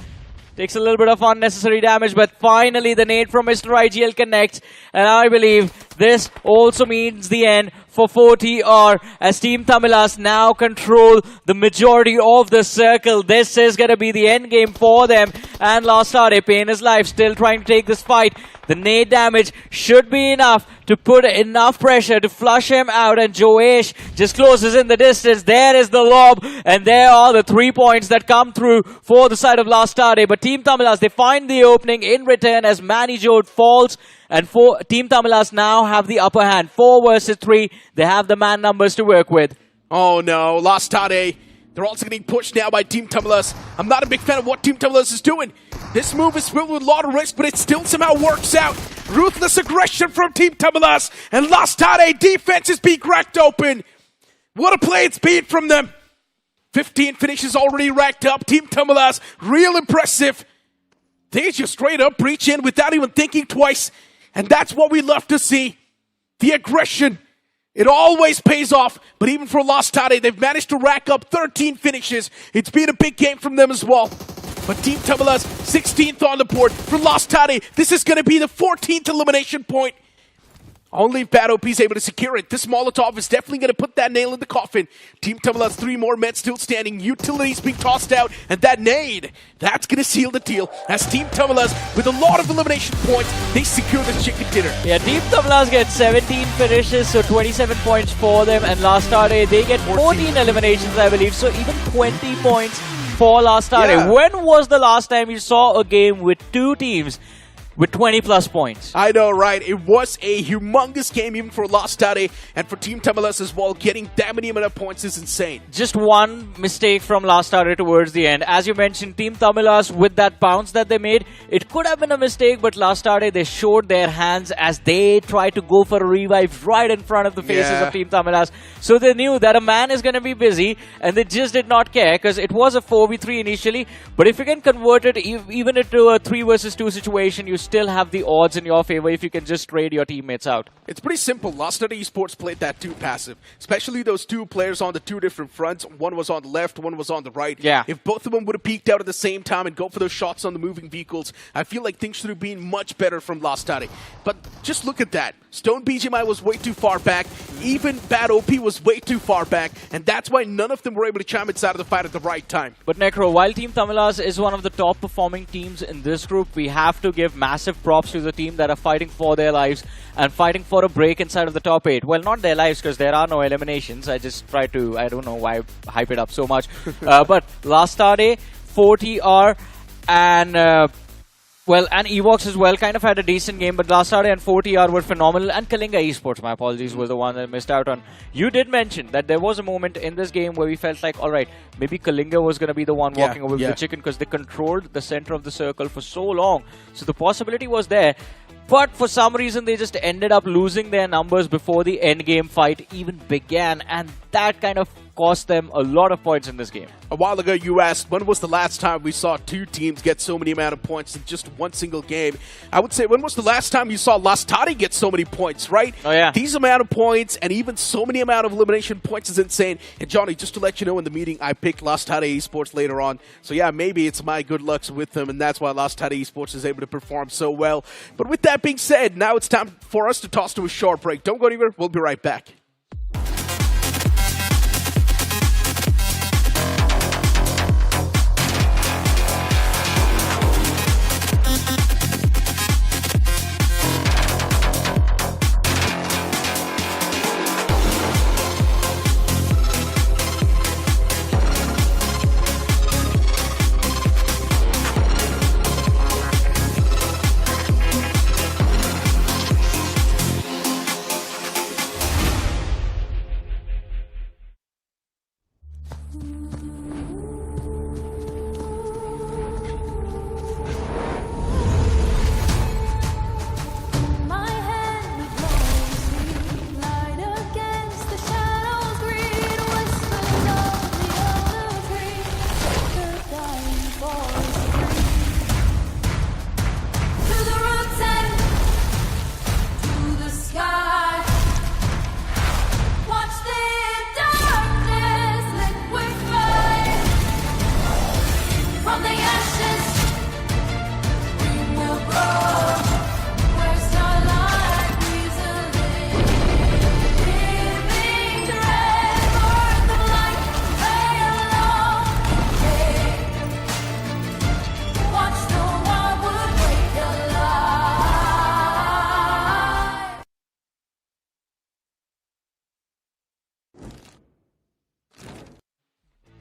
Takes a little bit of unnecessary damage, but finally the nade from Mr. IGL connects. And I believe this also means the end for 4TR as Team Tamilas now control the majority of the circle. This is going to be the end game for them. And LASTADE, Pain is Life, still trying to take this fight. The nade damage should be enough to put enough pressure to flush him out, and Joesh just closes in the distance. There is the lob, and there are the 3 points that come through for the side of LASTADE. But Team Tamilas, they find the opening in return as Manny Jode falls, and Team Tamilas now have the upper hand. 4 versus 3, they have the man numbers to work with. Oh no, LASTADE, they're also getting pushed now by Team Tamilas. I'm not a big fan of what Team Tamilas is doing. This move is filled with a lot of risk, but it still somehow works out. Ruthless aggression from Team Tamilas, and LASTADE defense is being cracked open. What a play it's been from them. 15 finishes already racked up. Team Tamilas, real impressive. They just straight up breach in without even thinking twice, and that's what we love to see. The aggression. It always pays off, but even for LASTADE, they've managed to rack up 13 finishes. It's been a big game from them as well. But Team Tamilas, 16th on the board. For LASTADE, this is going to be the 14th elimination point. Only if Bad OP is able to secure it. This Molotov is definitely going to put that nail in the coffin. Team Tamilas, 3 more men still standing. Utilities being tossed out. And that nade, that's going to seal the deal. As Team Tamilas, with a lot of elimination points, they secure the chicken dinner. Yeah, Team Tamilas get 17 finishes, so 27 points for them. And LASTADE, they get 14 eliminations, I believe. So even 20 points for LASTADE. Yeah. When was the last time you saw a game with 2 teams with 20 plus points? I know, right? It was a humongous game even for LASTADE and for Team Tamilas as well. Getting that many amount of points is insane. Just one mistake from LASTADE towards the end. As you mentioned, Team Tamilas, with that bounce that they made, it could have been a mistake, but LASTADE, they showed their hands as they tried to go for a revive right in front of the faces of Team Tamilas. So they knew that a man is going to be busy, and they just did not care, because it was a 4v3 initially, but if you can convert it even into a 3 versus 2 situation, you still have the odds in your favor if you can just trade your teammates out. It's pretty simple. LASTADE Esports played that too passive, especially those 2 players on the 2 different fronts. One was on the left, one was on the right. Yeah. If both of them would have peeked out at the same time and go for those shots on the moving vehicles, I feel like things should have been much better from LASTADE. But just look at that. Stone BGMI was way too far back. Even Bad OP was way too far back, and that's why none of them were able to chime inside of the fight at the right time. But Necro, while Team Tamilas is one of the top performing teams in this group, we have to give massive props to the team that are fighting for their lives and fighting for a break inside of the top 8. Well, not their lives, because there are no eliminations. I just try to, I don't know why hype it up so much. But LASTADE 4TR and and EVOX as well kind of had a decent game, but LASTADE and 4TR were phenomenal, and KALINGA Esports, my apologies, was the one that I missed out on. You did mention that there was a moment in this game where we felt like, alright, maybe KALINGA was going to be the one walking away with the chicken, because they controlled the center of the circle for so long. So the possibility was there. But for some reason, they just ended up losing their numbers before the end game fight even began. And that kind of cost them a lot of points in this game. A while ago, you asked, when was the last time we saw two teams get so many amount of points in just one single game? I would say, when was the last time you saw LASTADE get so many points, right? Oh, yeah. These amount of points and even so many amount of elimination points is insane. And Johnny, just to let you know, in the meeting, I picked LASTADE Esports later on. So yeah, maybe it's my good lucks with them, and that's why LASTADE Esports is able to perform so well. But with that being said, now it's time for us to toss to a short break. Don't go anywhere. We'll be right back.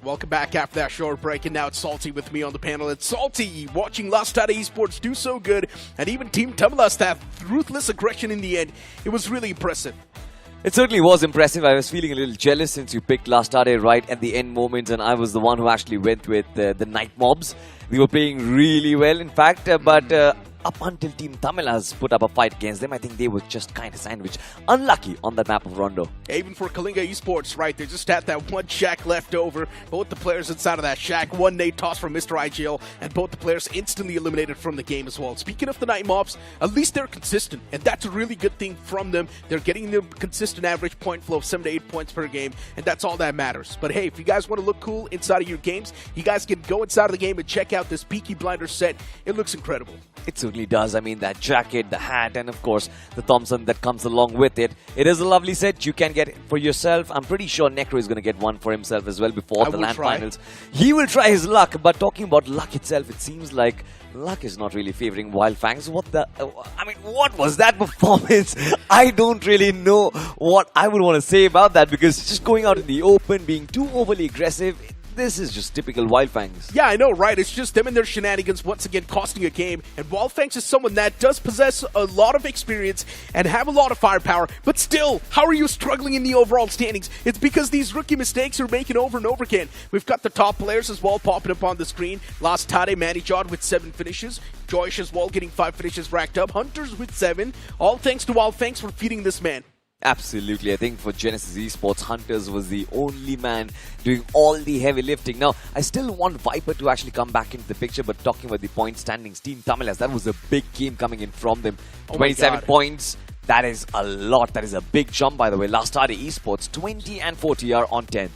Welcome back after that short break, and now it's Salty with me on the panel. It's Salty watching LASTADE Esports do so good, and even Team Tamilas, that ruthless aggression in the end. It was really impressive. It certainly was impressive. I was feeling a little jealous since you picked LASTADE right at the end moments, and I was the one who actually went with the Night Mobs. They were playing really well, in fact, but up until Team Tamilas put up a fight against them, I think they were just kind of sandwiched. Unlucky on that map of Rondo. Even for KALINGA Esports, right, they just had that one shack left over. Both the players inside of that shack, one nade toss from Mr. IGL, and both the players instantly eliminated from the game as well. Speaking of the Night Mobs, at least they're consistent, and that's a really good thing from them. They're getting their consistent average point flow of 7 to 8 points per game, and that's all that matters. But hey, if you guys want to look cool inside of your games, you guys can go inside of the game and check out this Peaky Blinder set. It looks incredible. It certainly does. I mean, that jacket, the hat, and of course, the Thompson that comes along with it. It is a lovely set. You can get it for yourself. I'm pretty sure Necro is going to get one for himself as well before the LAN finals. He will try his luck, but talking about luck itself, it seems like luck is not really favoring Wyld Fangs. What the... I mean, what was that performance? I don't really know what I would want to say about that, because just going out in the open, being too overly aggressive... This is just typical Wyld Fangs. Yeah, I know, right? It's just them and their shenanigans once again costing a game. And Wyld Fangs is someone that does possess a lot of experience and have a lot of firepower. But still, how are you struggling in the overall standings? It's because these rookie mistakes are making over and over again. We've got the top players as well popping up on the screen. LASTADE, Manijod with 7 finishes. Joyce as well getting 5 finishes racked up. Hunters with 7. All thanks to Wyld Fangs for feeding this man. Absolutely. I think for Genesis Esports, Hunters was the only man doing all the heavy lifting. Now, I still want Viper to actually come back into the picture, but talking about the point standings, Team Tamilas, that was a big game coming in from them. 27 points. That is a lot. That is a big jump, by the way. LASTADE Esports, 20 and 40 on 10.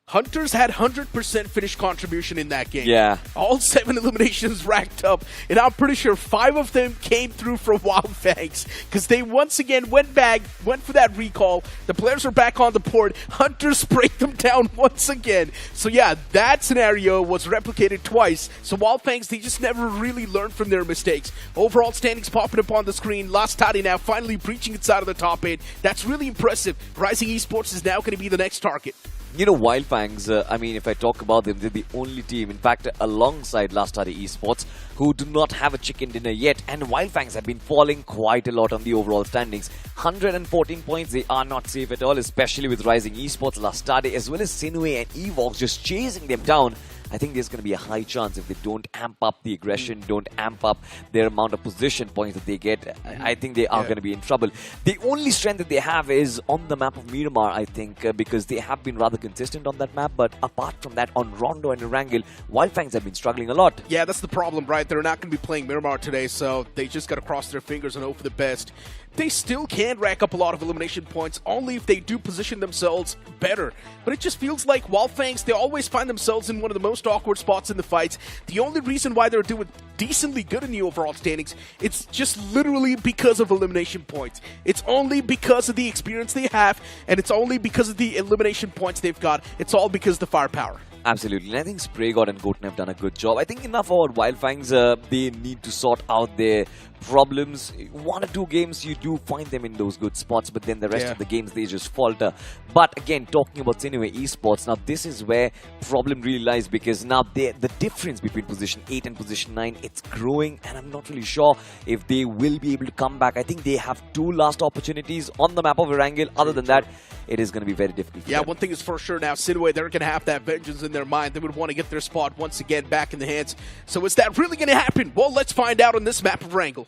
Hunters had 100% finish contribution in that game. Yeah. All 7 eliminations racked up, and I'm pretty sure 5 of them came through from Wyld Fangs, because they once again went for that recall. The players are back on the board. Hunters sprayed them down once again. So yeah, that scenario was replicated twice. So Wyld Fangs, they just never really learned from their mistakes. Overall standings popping up on the screen. LASTADE now finally breaching inside of the top 8. That's really impressive. Rising Esports is now going to be the next target. You know, Wyld Fangs, I mean, if I talk about them, they're the only team, in fact, alongside LASTADE Esports, who do not have a chicken dinner yet. And Wyld Fangs have been falling quite a lot on the overall standings. 114 points, they are not safe at all, especially with rising Esports, LASTADE, as well as SINEWY and EVOX just chasing them down. I think there's going to be a high chance if they don't amp up the aggression, don't amp up their amount of position points that they get. I think they are going to be in trouble. The only strength that they have is on the map of Miramar, I think, because they have been rather consistent on that map. But apart from that, on Rondo and Erangel, Wyld Fangs have been struggling a lot. Yeah, that's the problem, right? They're not going to be playing Miramar today, so they just got to cross their fingers and hope for the best. They still can rack up a lot of elimination points, only if they do position themselves better. But it just feels like Wyld Fangs, they always find themselves in one of the most awkward spots in the fights. The only reason why they're doing decently good in the overall standings, it's just literally because of elimination points. It's only because of the experience they have, and it's only because of the elimination points they've got. It's all because of the firepower. Absolutely, and I think SprayGod and Goten have done a good job. I think enough about Wyld Fangs. They need to sort out their problems. 1 or 2 games, you do find them in those good spots, but then the rest of the games, they just falter. But again, talking about SINEWY Esports, now this is where problem really lies, because now the difference between position 8 and position 9, it's growing, and I'm not really sure if they will be able to come back. I think they have 2 last opportunities on the map of Erangel. Other than that, it is going to be very difficult for them. One thing is for sure now, SINEWY, they're going to have that vengeance in their mind. They would want to get their spot once again back in the hands. So is that really going to happen? Well, let's find out on this map of Erangel.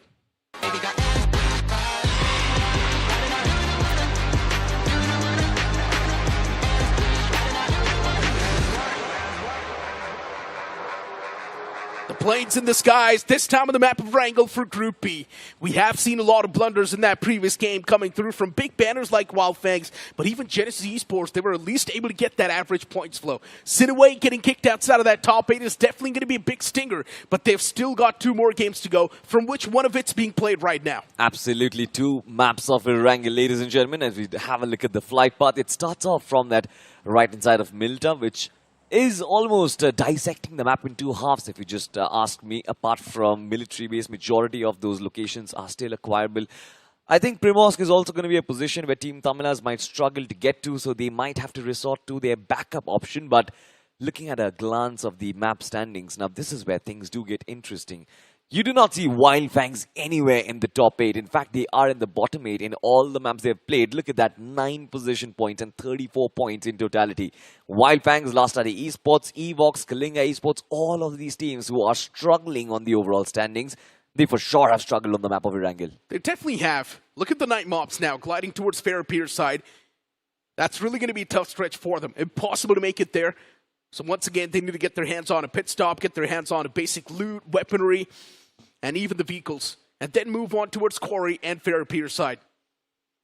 Planes in the skies, this time on the map of Erangel for Group B. We have seen a lot of blunders in that previous game coming through from big banners like Wyld Fangs, but even Genesis Esports, they were at least able to get that average points flow. SINEWY getting kicked outside of that top 8 is definitely going to be a big stinger, but they've still got 2 more games to go, from which one of it's being played right now. Absolutely, 2 maps of Erangel, ladies and gentlemen, as we have a look at the flight path. It starts off from that right-hand side of Milta, which is almost dissecting the map in 2 halves, if you just ask me. Apart from military base, majority of those locations are still acquirable. I think Primorsk is also going to be a position where Team Tamilas might struggle to get to, so they might have to resort to their backup option. But looking at a glance of the map standings, now this is where things do get interesting. You do not see Wyld Fangs anywhere in the top 8. In fact, they are in the bottom 8 in all the maps they've played. Look at that, 9 position points and 34 points in totality. Wyld Fangs, LASTADE Esports, EVOX, KALINGA Esports, all of these teams who are struggling on the overall standings, they for sure have struggled on the map of Erangel. They definitely have. Look at the night mobs now, gliding towards Fairapier's side. That's really going to be a tough stretch for them. Impossible to make it there. So once again, they need to get their hands on a pit stop, get their hands on a basic loot, weaponry, and even the vehicles, and then move on towards Quarry and Fairapier's side.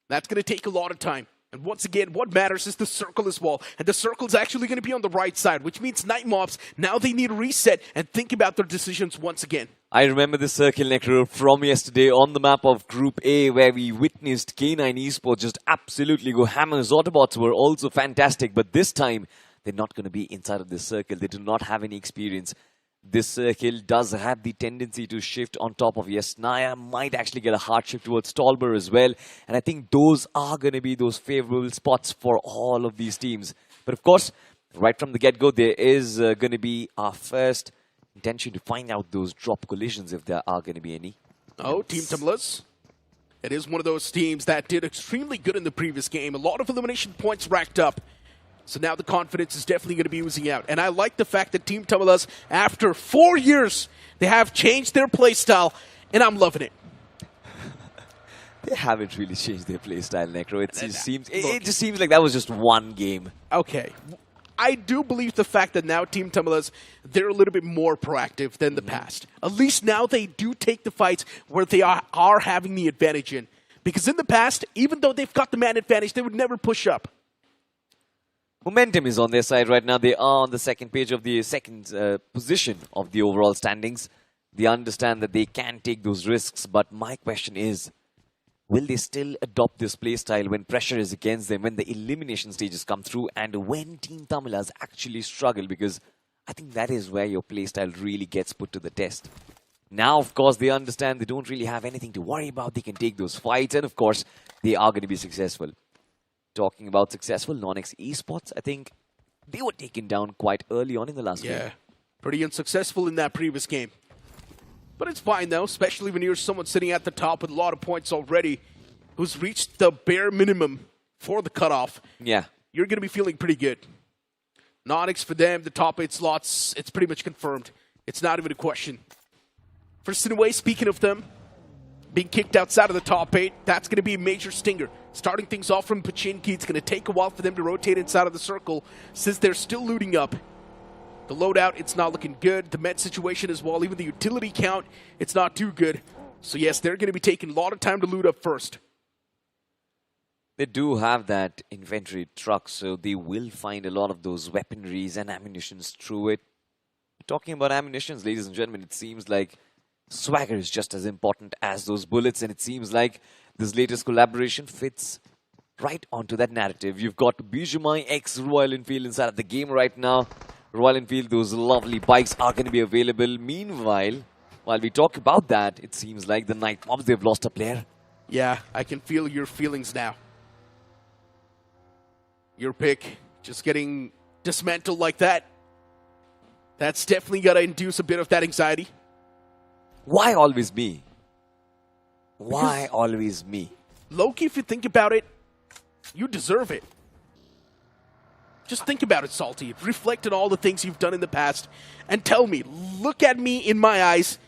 That's going to take a lot of time. And once again, what matters is the circle as well. And the circle's actually going to be on the right side, which means night mobs, now they need to reset and think about their decisions once again. I remember this circle, Necro, from yesterday on the map of Group A, where we witnessed K9 Esports just absolutely go hammer. Autobotz were also fantastic, but this time, they're not going to be inside of this circle. They do not have any experience. This circle does have the tendency to shift on top of Yesnaya, might actually get a hard shift towards Stolber as well. And I think those are going to be those favorable spots for all of these teams. But of course, right from the get-go, there is going to be our first intention to find out those drop collisions, if there are going to be any. Oh, Team Tamilas. It is one of those teams that did extremely good in the previous game. A lot of elimination points racked up. So now the confidence is definitely going to be oozing out. And I like the fact that Team Tamilas, after 4 years, they have changed their playstyle, and I'm loving it. They haven't really changed their playstyle, Necro. It just seems like that was just one game. Okay. I do believe the fact that now Team Tamilas, they're a little bit more proactive than the past. At least now they do take the fights where they are having the advantage in. Because in the past, even though they've got the man advantage, they would never push up. Momentum is on their side right now. They are on the second page of the second position of the overall standings. They understand that they can take those risks, but my question is, will they still adopt this playstyle when pressure is against them, when the elimination stages come through, and when Team Tamilas actually struggle? Because I think that is where your playstyle really gets put to the test. Now, of course, they understand they don't really have anything to worry about. They can take those fights, and of course, they are going to be successful. Talking about successful, NoNx Esports, I think they were taken down quite early on in the last game. Yeah, pretty unsuccessful in that previous game. But it's fine though, especially when you're someone sitting at the top with a lot of points already, who's reached the bare minimum for the cutoff. Yeah. You're going to be feeling pretty good. NoNx for them, the top 8 slots, it's pretty much confirmed. It's not even a question. For SINEWY, speaking of them, being kicked outside of the top 8, that's going to be a major stinger. Starting things off from Pachinki, it's going to take a while for them to rotate inside of the circle since they're still looting up. The loadout, it's not looking good. The med situation as well, even the utility count, it's not too good. So yes, they're going to be taking a lot of time to loot up first. They do have that inventory truck, so they will find a lot of those weaponries and ammunitions through it. Talking about ammunitions, ladies and gentlemen, it seems like swagger is just as important as those bullets, and it seems like this latest collaboration fits right onto that narrative. You've got BGMI x Royal Enfield inside of the game right now. Royal Enfield, those lovely bikes are going to be available. Meanwhile, while we talk about that, it seems like the Night Mobs, they've lost a player. Yeah, I can feel your feelings now. Your pick just getting dismantled like that. That's definitely got to induce a bit of that anxiety. Why always me? Why always me? Loki, if you think about it, you deserve it. Just think about it, Salty. Reflect on all the things you've done in the past and tell me, look at me in my eyes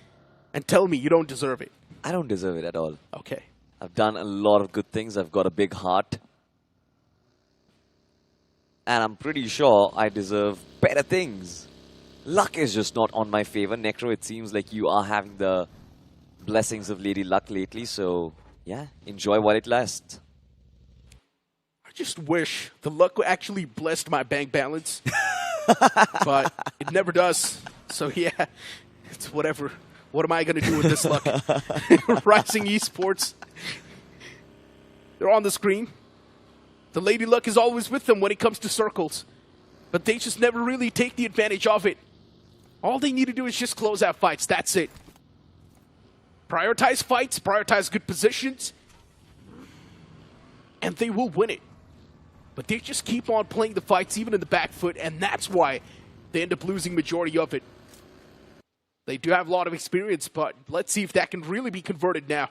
and tell me you don't deserve it. I don't deserve it at all. Okay. I've done a lot of good things. I've got a big heart. And I'm pretty sure I deserve better things. Luck is just not on my favor. Necro, it seems like you are having the blessings of Lady Luck lately. So, yeah, enjoy while it lasts. I just wish the luck actually blessed my bank balance. But it never does. So, yeah, it's whatever. What am I going to do with this luck? Rising Esports. They're on the screen. The Lady Luck is always with them when it comes to circles. But they just never really take the advantage of it. All they need to do is just close out fights. That's it. Prioritize fights, prioritize good positions, and they will win it. But they just keep on playing the fights even in the back foot, and that's why they end up losing majority of it. They do have a lot of experience, but let's see if that can really be converted now.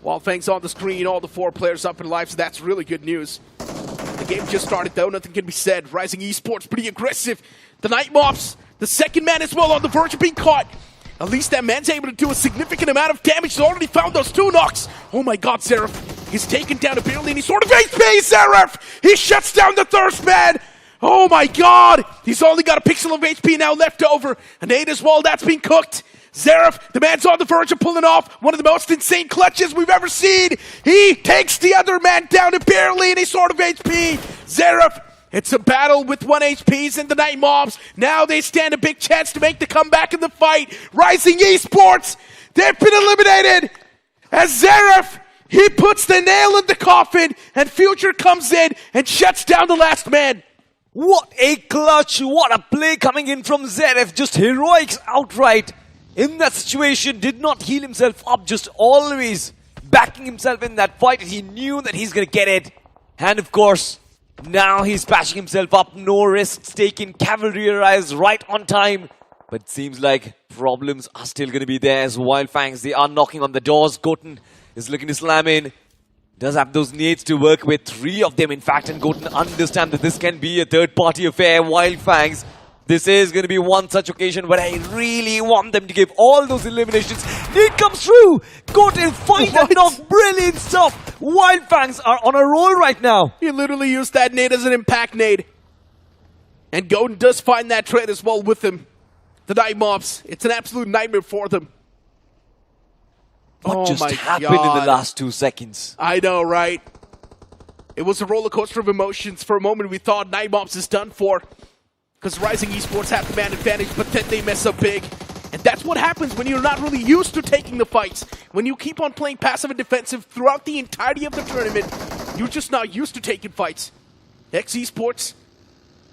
Wyld Fangs on the screen, all the 4 players up in live, so that's really good news. The game just started though, nothing can be said. Rising Esports pretty aggressive. The Night Mobs, the second man as well on the verge of being caught. At least that man's able to do a significant amount of damage. He's already found those 2 knocks. Oh my god, Seraph. He's taken down a barely any sort of HP, Seraph! He shuts down the Thirst Man! Oh my god! He's only got a pixel of HP now left over. An 8 as well, that's been cooked. Seraph, the man's on the verge of pulling off one of the most insane clutches we've ever seen. He takes the other man down to barely any sort of HP. Seraph, it's a battle with 1 HPs and the Night Mobs. Now they stand a big chance to make the comeback in the fight. Rising Esports, they've been eliminated. As Seraph, he puts the nail in the coffin and Future comes in and shuts down the last man. What a clutch, what a play coming in from Zeref, just heroics outright. In that situation, did not heal himself up, just always backing himself in that fight. He knew that he's going to get it. And of course, now he's patching himself up, no risks taken, cavalry arrives right on time. But it seems like problems are still going to be there as Wyld Fangs, they are knocking on the doors. Goten is looking to slam in. Does have those nades to work with, 3 of them in fact, and Goten understand that this can be a third-party affair. Wyld Fangs, this is going to be one such occasion where I really want them to give all those eliminations. Nade comes through! Goten find that knock, brilliant stuff! Wyld Fangs are on a roll right now. He literally used that nade as an impact nade. And Goten does find that trade as well with him. The Night Mobs, it's an absolute nightmare for them. What just happened in the last 2 seconds? I know, right? It was a roller coaster of emotions. For a moment, we thought Night Mobs is done for. Because Rising Esports have the man advantage, but then they mess up big. And that's what happens when you're not really used to taking the fights. When you keep on playing passive and defensive throughout the entirety of the tournament, you're just not used to taking fights. NoNx Esports.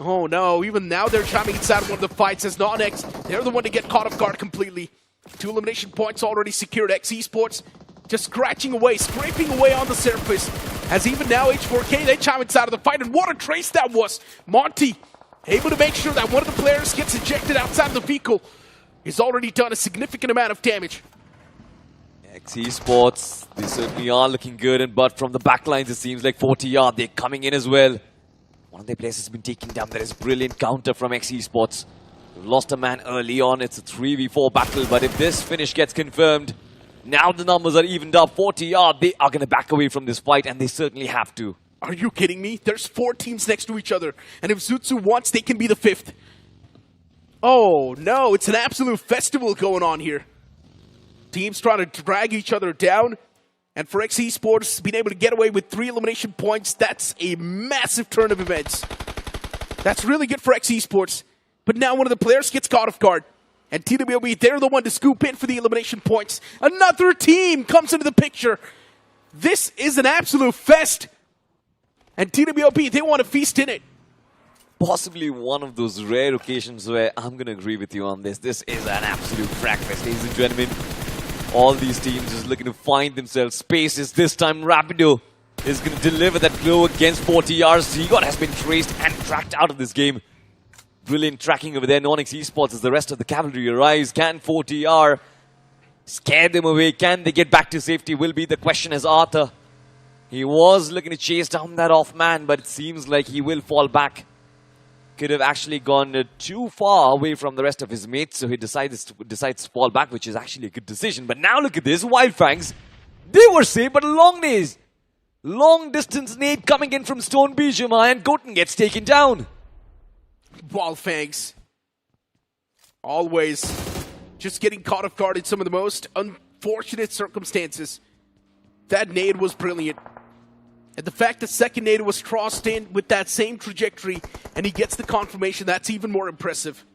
Oh no, even now they're chiming inside one of the fights as NoNx. They're the one to get caught off guard completely. 2 elimination points already secured. NoNx Esports just scratching away, scraping away on the surface. As even now, H4K, they chime inside of the fight, and what a trace that was. Monty, able to make sure that one of the players gets ejected outside of the vehicle. He's already done a significant amount of damage. NoNx Esports, they certainly are looking good, but from the backlines, it seems like 40-yard, they're coming in as well. One of their players has been taken down. There is a brilliant counter from NoNx Esports. They've lost a man early on. It's a 3v4 battle, but if this finish gets confirmed, now the numbers are evened up. 40-yard, they are going to back away from this fight, and they certainly have to. Are you kidding me? There's 4 teams next to each other, and if Zutsu wants, they can be the 5th. Oh, no, it's an absolute festival going on here. Teams trying to drag each other down, and for NoNx Esports, being able to get away with 3 elimination points, that's a massive turn of events. That's really good for NoNx Esports. But now one of the players gets caught off guard. And TWOB, they're the one to scoop in for the elimination points. Another team comes into the picture. This is an absolute fest. And TWOB, they want to feast in it. Possibly one of those rare occasions where I'm going to agree with you on this. This is an absolute frag fest, ladies and gentlemen. All these teams just looking to find themselves spaces. This time, Rapido is going to deliver that blow against 40-yard. Zigod has been traced and tracked out of this game. Brilliant tracking over there. NoNx Esports as the rest of the cavalry arrives. Can 40R scare them away? Can they get back to safety? Will be the question as Arthur. He was looking to chase down that off man, but it seems like he will fall back. Could have actually gone too far away from the rest of his mates, so he decides to fall back, which is actually a good decision. But now look at this. Wyld Fangs, they were safe, but long days. Long distance nade coming in from Stone BGMI, and Goten gets taken down. Wyld Fangs, always just getting caught off guard in some of the most unfortunate circumstances. That nade was brilliant. And the fact that second nade was crossed in with that same trajectory and he gets the confirmation, that's even more impressive.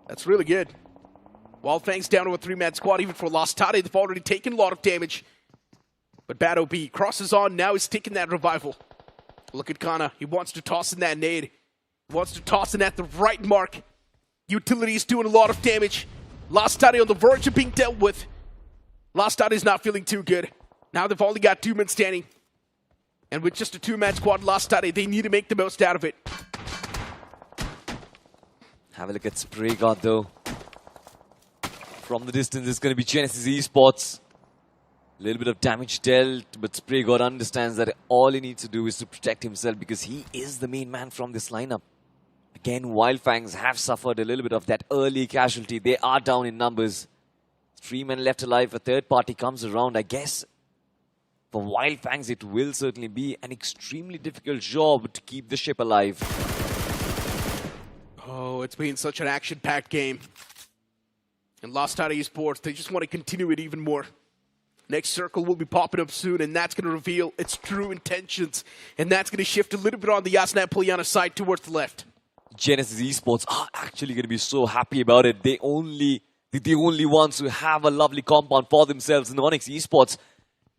That's really good. Wyld Fangs down to a 3-man squad, even for LASTADE. They've already taken a lot of damage. But Bad OB crosses on, now he's taking that revival. Look at Kana. He wants to toss in that nade. He wants to toss in at the right mark. Utility's doing a lot of damage. LASTADE on the verge of being dealt with. LASTADE is not feeling too good. Now they've only got 2 men standing. And with just a 2-man squad, LASTADE, they need to make the most out of it. Have a look at Spray God though. From the distance, it's going to be Genesis Esports. A little bit of damage dealt, but Spray God understands that all he needs to do is to protect himself because he is the main man from this lineup. Again, Wyld Fangs have suffered a little bit of that early casualty. They are down in numbers. 3 men left alive. A third party comes around. I guess for Wyld Fangs, it will certainly be an extremely difficult job to keep the ship alive. Oh, it's been such an action-packed game. And LASTADE Esports, they just want to continue it even more. Next circle will be popping up soon, and that's going to reveal its true intentions. And that's going to shift a little bit on the Yasna Poliana side towards the left. Genesis Esports are actually going to be so happy about it. They're the only ones who have a lovely compound for themselves. NoNx Esports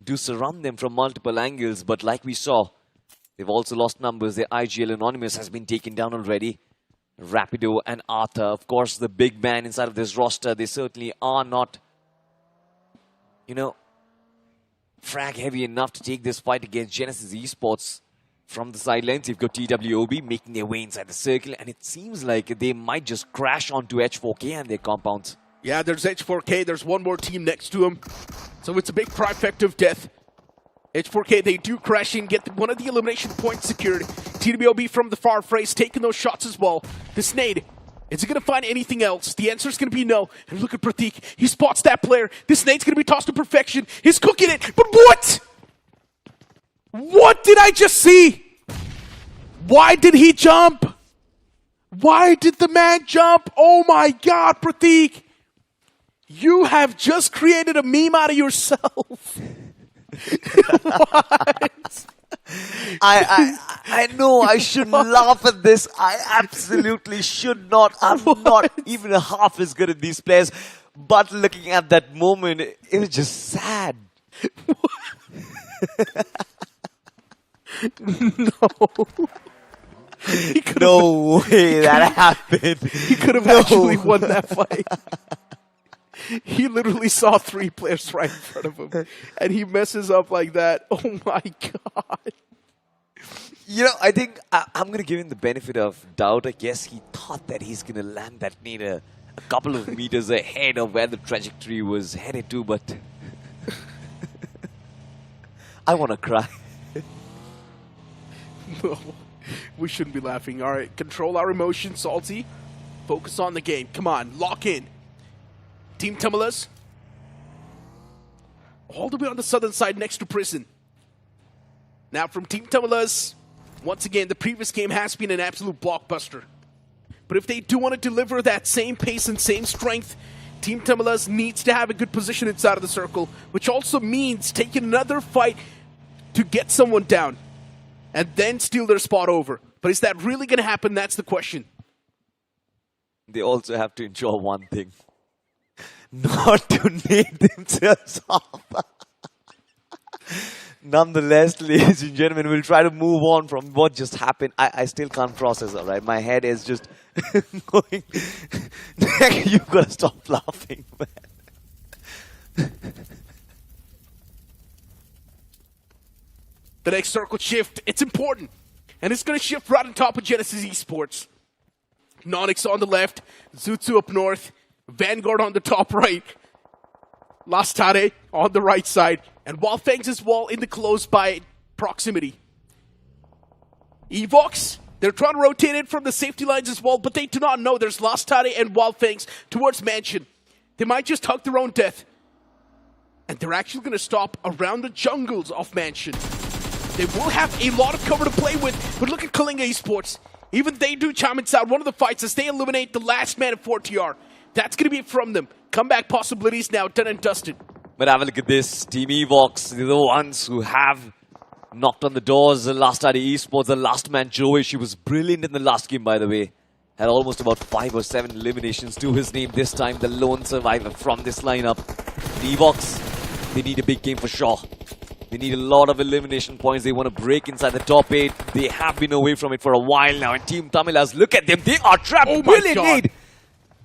do surround them from multiple angles, but like we saw, they've also lost numbers. Their IGL Anonymous has been taken down already. Rapido and Arthur, of course, the big man inside of this roster, they certainly are not, you know, frag heavy enough to take this fight against Genesis Esports. From the sidelines, you've got TWOB making their way inside the circle, and it seems like they might just crash onto H4K and their compounds. Yeah, there's H4K, there's one more team next to him. So it's a big trifecta of death. H4K, they do crash in, get one of the elimination points secured. TWOB from the far phrase, taking those shots as well. This nade, is it going to find anything else? The answer is going to be no. And look at Pratik, he spots that player. This nade's going to be tossed to perfection. He's cooking it, but what? What did I just see? Why did he jump? Why did the man jump? Oh my God, Pratik. You have just created a meme out of yourself. What? I know I shouldn't laugh at this. I absolutely should not. I'm not even half as good at these players. But looking at that moment, it was just sad. No. No way that happened. He could have actually won that fight. He literally saw 3 players right in front of him, and he messes up like that. Oh my god. You know, I think I'm going to give him the benefit of doubt. I guess he thought that he's going to land that nade a couple of meters ahead of where the trajectory was headed to, but I want to cry. No, we shouldn't be laughing. All right, control our emotions, Salty. Focus on the game. Come on, lock in. Team Tamilas, all the way on the southern side next to Prison. Now from Team Tamilas, once again, the previous game has been an absolute blockbuster. But if they do want to deliver that same pace and same strength, Team Tamilas needs to have a good position inside of the circle, which also means taking another fight to get someone down and then steal their spot over. But is that really going to happen? That's the question. They also have to ensure one thing. Not to nade themselves off. Nonetheless, ladies and gentlemen, we'll try to move on from what just happened. I still can't process it, right? My head is just going... You've got to stop laughing, man. The next circle shift, it's important. And it's going to shift right on top of Genesis Esports. NoNx on the left, Zutsu up north, Vanguard on the top right, LASTADE on the right side, and Wyld Fangs as well in the close by proximity. EVOX, they're trying to rotate it from the safety lines as well, but they do not know there's LASTADE and Wyld Fangs towards Mansion. They might just hug their own death. And they're actually going to stop around the jungles of Mansion. They will have a lot of cover to play with, but look at KALINGA Esports. Even they do chime inside one of the fights as they eliminate the last man at 4TR. That's going to be it from them. Comeback possibilities now done and dusted. But have a look at this. Team EVOX, they're the ones who have knocked on the doors. The LASTADE Esports, the last man Joey, she was brilliant in the last game, by the way. Had almost about 5 or 7 eliminations to his name this time. The lone survivor from this lineup. The EVOX, they need a big game for sure. They need a lot of elimination points. They want to break inside the top 8. They have been away from it for a while now. And Team Tamilas, look at them. They are trapped. Oh Brilliant nade.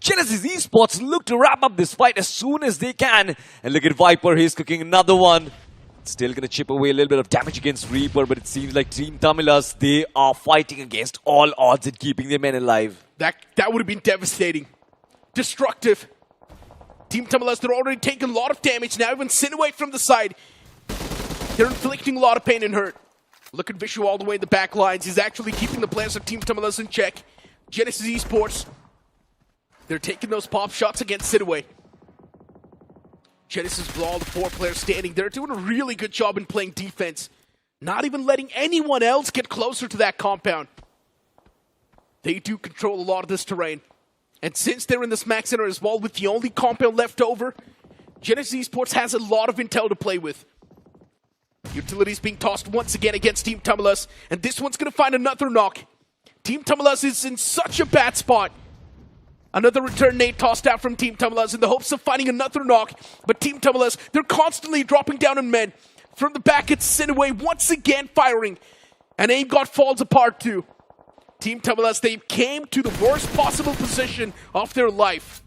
Genesis Esports look to wrap up this fight as soon as they can. And look at Viper. He's cooking another one. Still going to chip away a little bit of damage against Reaper. But it seems like Team Tamilas, they are fighting against all odds at keeping their men alive. That would have been devastating. Destructive. Team Tamilas, they're already taking a lot of damage now. Even SINEWY from the side. They're inflicting a lot of pain and hurt. Look at Vishu all the way in the back lines. He's actually keeping the players of Team Tamilas in check. Genesis Esports, they're taking those pop shots against SINEWY. Genesis with all the 4 players standing. They're doing a really good job in playing defense. Not even letting anyone else get closer to that compound. They do control a lot of this terrain. And since they're in the smack center as well with the only compound left over, Genesis Esports has a lot of intel to play with. Utilities being tossed once again against Team Tamilas, and this one's going to find another knock. Team Tamilas is in such a bad spot. Another return nade tossed out from Team Tamilas in the hopes of finding another knock, but Team Tamilas, they're constantly dropping down on men. From the back, it's SINEWY once again firing, and aim god falls apart too. Team Tamilas, they came to the worst possible position of their life.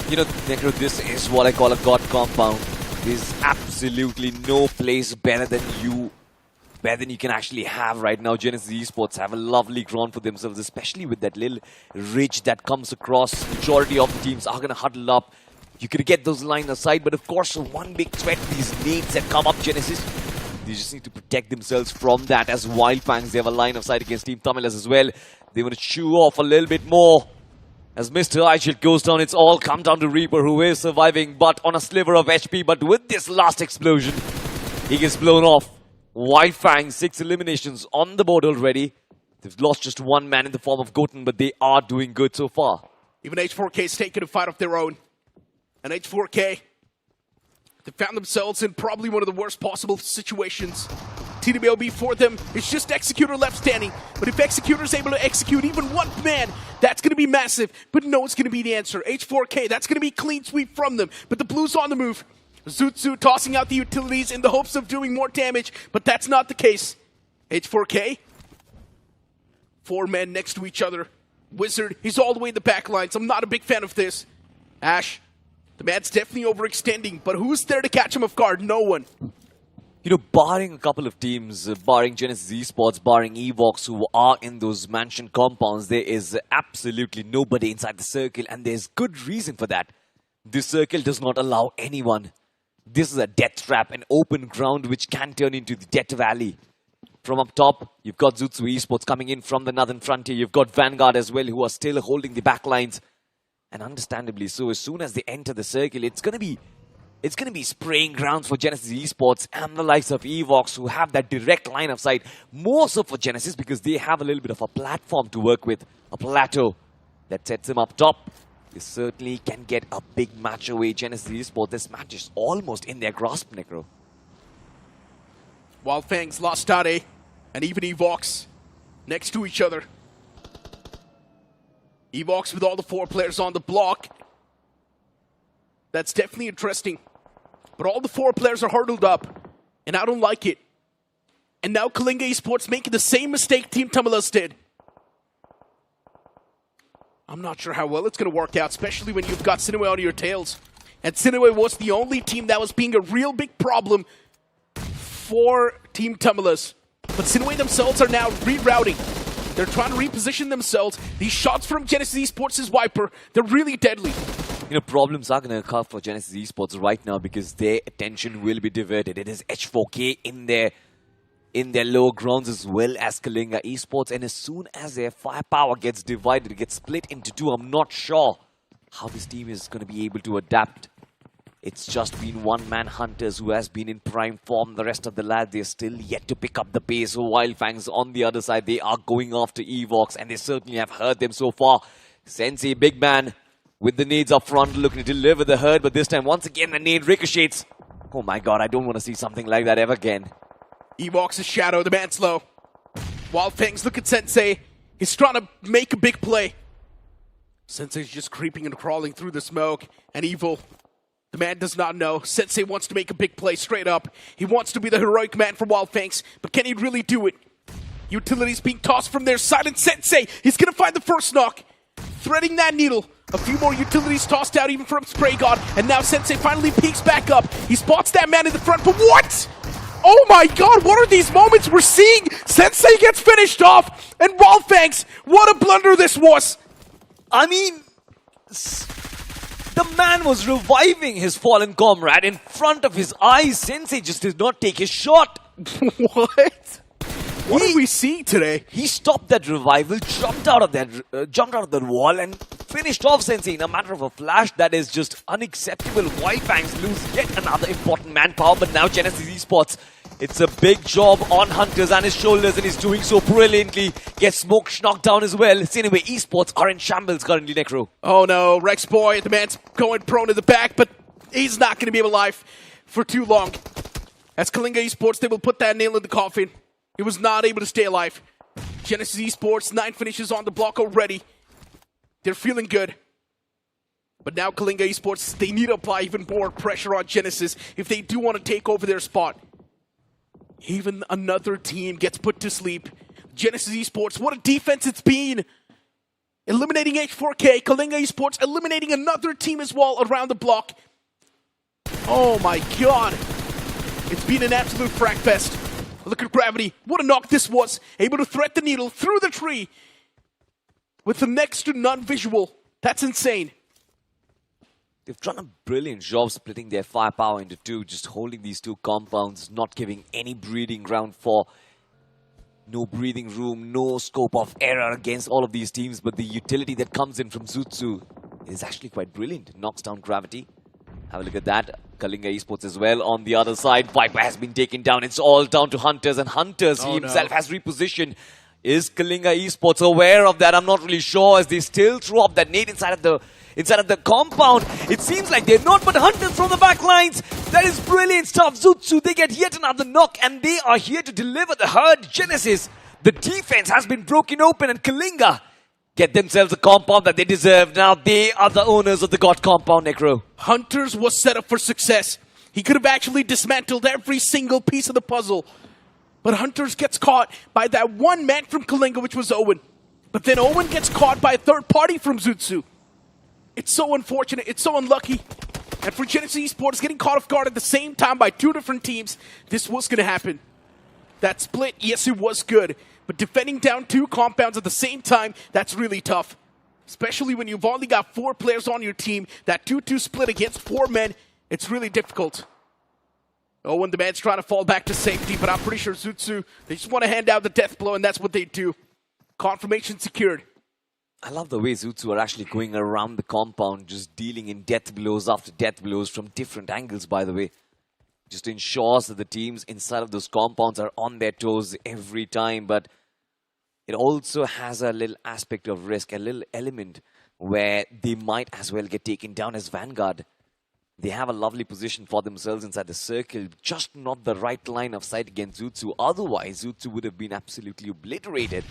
You know, Necro, this is what I call a god compound. There's absolutely no place better than you can actually have right now. Genesis Esports have a lovely ground for themselves, especially with that little ridge that comes across. Majority of the teams are going to huddle up. You could get those line aside, but of course, one big threat, these nades that come up, Genesis. They just need to protect themselves from that. As Wyld Fangs, they have a line of sight against Team Tamilas as well. They want to chew off a little bit more. As Mr. iShield goes down, it's all come down to Reaper, who is surviving, but on a sliver of HP. But with this last explosion, he gets blown off. Wyld Fangs, 6 eliminations on the board already. They've lost just 1 man in the form of Goten, but they are doing good so far. Even H4K's taken a fight of their own. And H4K, they found themselves in probably one of the worst possible situations. TWOB for them, it's just Executor left standing. But if Executor's able to execute even 1 man, that's going to be massive. But no, it's going to be the answer. H4K, that's going to be clean sweep from them. But the Blues on the move. Zutsu tossing out the utilities in the hopes of doing more damage, but that's not the case. H4K, 4 men next to each other. Wizard, he's all the way in the back lines. I'm not a big fan of this. Ash The man's definitely overextending, but who's there to catch him off guard? No one. You know, barring a couple of teams, barring Genesis Esports, barring EVOX, who are in those mansion compounds, there is absolutely nobody inside the circle, and there's good reason for that. This circle does not allow anyone. This is a death trap, an open ground which can turn into the Death Valley. From up top, you've got Zutsu Esports coming in from the Northern Frontier. You've got Vanguard as well, who are still holding the back lines. And understandably so, as soon as they enter the circle, it's going to be spraying grounds for Genesis Esports and the likes of EVOX, who have that direct line of sight. More so for Genesis, because they have a little bit of a platform to work with, a plateau that sets them up top. They certainly can get a big match away. Genesis Esports, this match is almost in their grasp, Necro. Wyld Fangs, LASTADE, and even EVOX next to each other. EVOX with all the 4 players on the block. That's definitely interesting. But all the 4 players are huddled up, and I don't like it. And now KALINGA Esports making the same mistake Team Tamilas did. I'm not sure how well it's going to work out, especially when you've got SINEWY on your tails. And SINEWY was the only team that was being a real big problem for Team Tamilas. But SINEWY themselves are now rerouting. They're trying to reposition themselves. These shots from Genesis Esports' Viper, they're really deadly. You know, problems are going to occur for Genesis Esports right now because their attention will be diverted. It is H4K in their lower grounds as well as KALINGA Esports. And as soon as their firepower gets divided, it gets split into 2, I'm not sure how this team is going to be able to adapt. It's just been one-man Hunters who has been in prime form. The rest of the lads, they're still yet to pick up the pace. So Wyld Fangs on the other side, they are going after EVOX, and they certainly have hurt them so far. Sensei, big man, with the nades up front, looking to deliver the hurt, but this time, once again, the nade ricochets. Oh my god, I don't want to see something like that ever again. EVOX's shadow, the man's low. Wyld Fangs, look at Sensei. He's trying to make a big play. Sensei's just creeping and crawling through the smoke, and Evil, the man does not know. Sensei wants to make a big play straight up. He wants to be the heroic man for Wyld Fangs, but can he really do it? Utilities being tossed from their side, and Sensei, he's going to find the first knock. Threading that needle. A few more utilities tossed out even from Spray God, and now Sensei finally peeks back up. He spots that man in the front, but what? Oh my god, what are these moments we're seeing? Sensei gets finished off, and Wyld Fangs, what a blunder this was. I mean, the man was reviving his fallen comrade in front of his eyes. Sensei just did not take his shot. What? What are we seeing today? He stopped that revival, jumped out of that wall, and finished off Sensei in a matter of a flash. That is just unacceptable. Wyld Fangs lose yet another important manpower, but now Genesis Esports, it's a big job on Hunters and his shoulders, and he's doing so brilliantly. Gets smoke knocked down as well. SINEWY Esports are in shambles currently, Necro. Oh no, Rex Boy, the man's going prone to the back, but he's not going to be alive for too long. As KALINGA Esports, they will put that nail in the coffin. He was not able to stay alive. Genesis Esports, 9 finishes on the block already. They're feeling good. But now KALINGA Esports, they need to apply even more pressure on Genesis if they do want to take over their spot. Even another team gets put to sleep. Genesis Esports, what a defense it's been. Eliminating H4K, KALINGA Esports eliminating another team as well around the block. Oh my god. It's been an absolute frag fest. Look at Gravity. What a knock this was. Able to thread the needle through the tree with the next to none visual. That's insane. They've done a brilliant job splitting their firepower into 2, just holding these 2 compounds, not giving any breathing ground for no breathing room, no scope of error against all of these teams. But the utility that comes in from Zutsu is actually quite brilliant. It knocks down Gravity. Have a look at that. KALINGA Esports as well on the other side. Viper has been taken down. It's all down to Hunters, and Hunters himself has repositioned. Is KALINGA Esports aware of that? I'm not really sure, as they still throw up that nade inside of the compound. It seems like they're not, but Hunters from the back lines. That is brilliant stuff. Zutsu, they get yet another knock, and they are here to deliver the herd. Genesis, the defense has been broken open, and KALINGA get themselves a compound that they deserve. Now they are the owners of the God compound, Necro. Hunters was set up for success. He could have actually dismantled every single piece of the puzzle. But Hunters gets caught by that one man from KALINGA, which was Owen. But then Owen gets caught by a third party from Zutsu. It's so unfortunate. It's so unlucky. And for Genesis Esports, getting caught off guard at the same time by two different teams, this was going to happen. That split, yes, it was good. But defending down two compounds at the same time, that's really tough. Especially when you've only got 4 players on your team. That 2-2 split against 4 men, it's really difficult. Oh, and the man's trying to fall back to safety, but I'm pretty sure Zutsu, they just want to hand out the death blow, and that's what they do. Confirmation secured. I love the way Zutsu are actually going around the compound, just dealing in death blows after death blows from different angles, by the way. Just ensures that the teams inside of those compounds are on their toes every time, but it also has a little aspect of risk, a little element where they might as well get taken down as Vanguard. They have a lovely position for themselves inside the circle, just not the right line of sight against Zutsu. Otherwise, Zutsu would have been absolutely obliterated.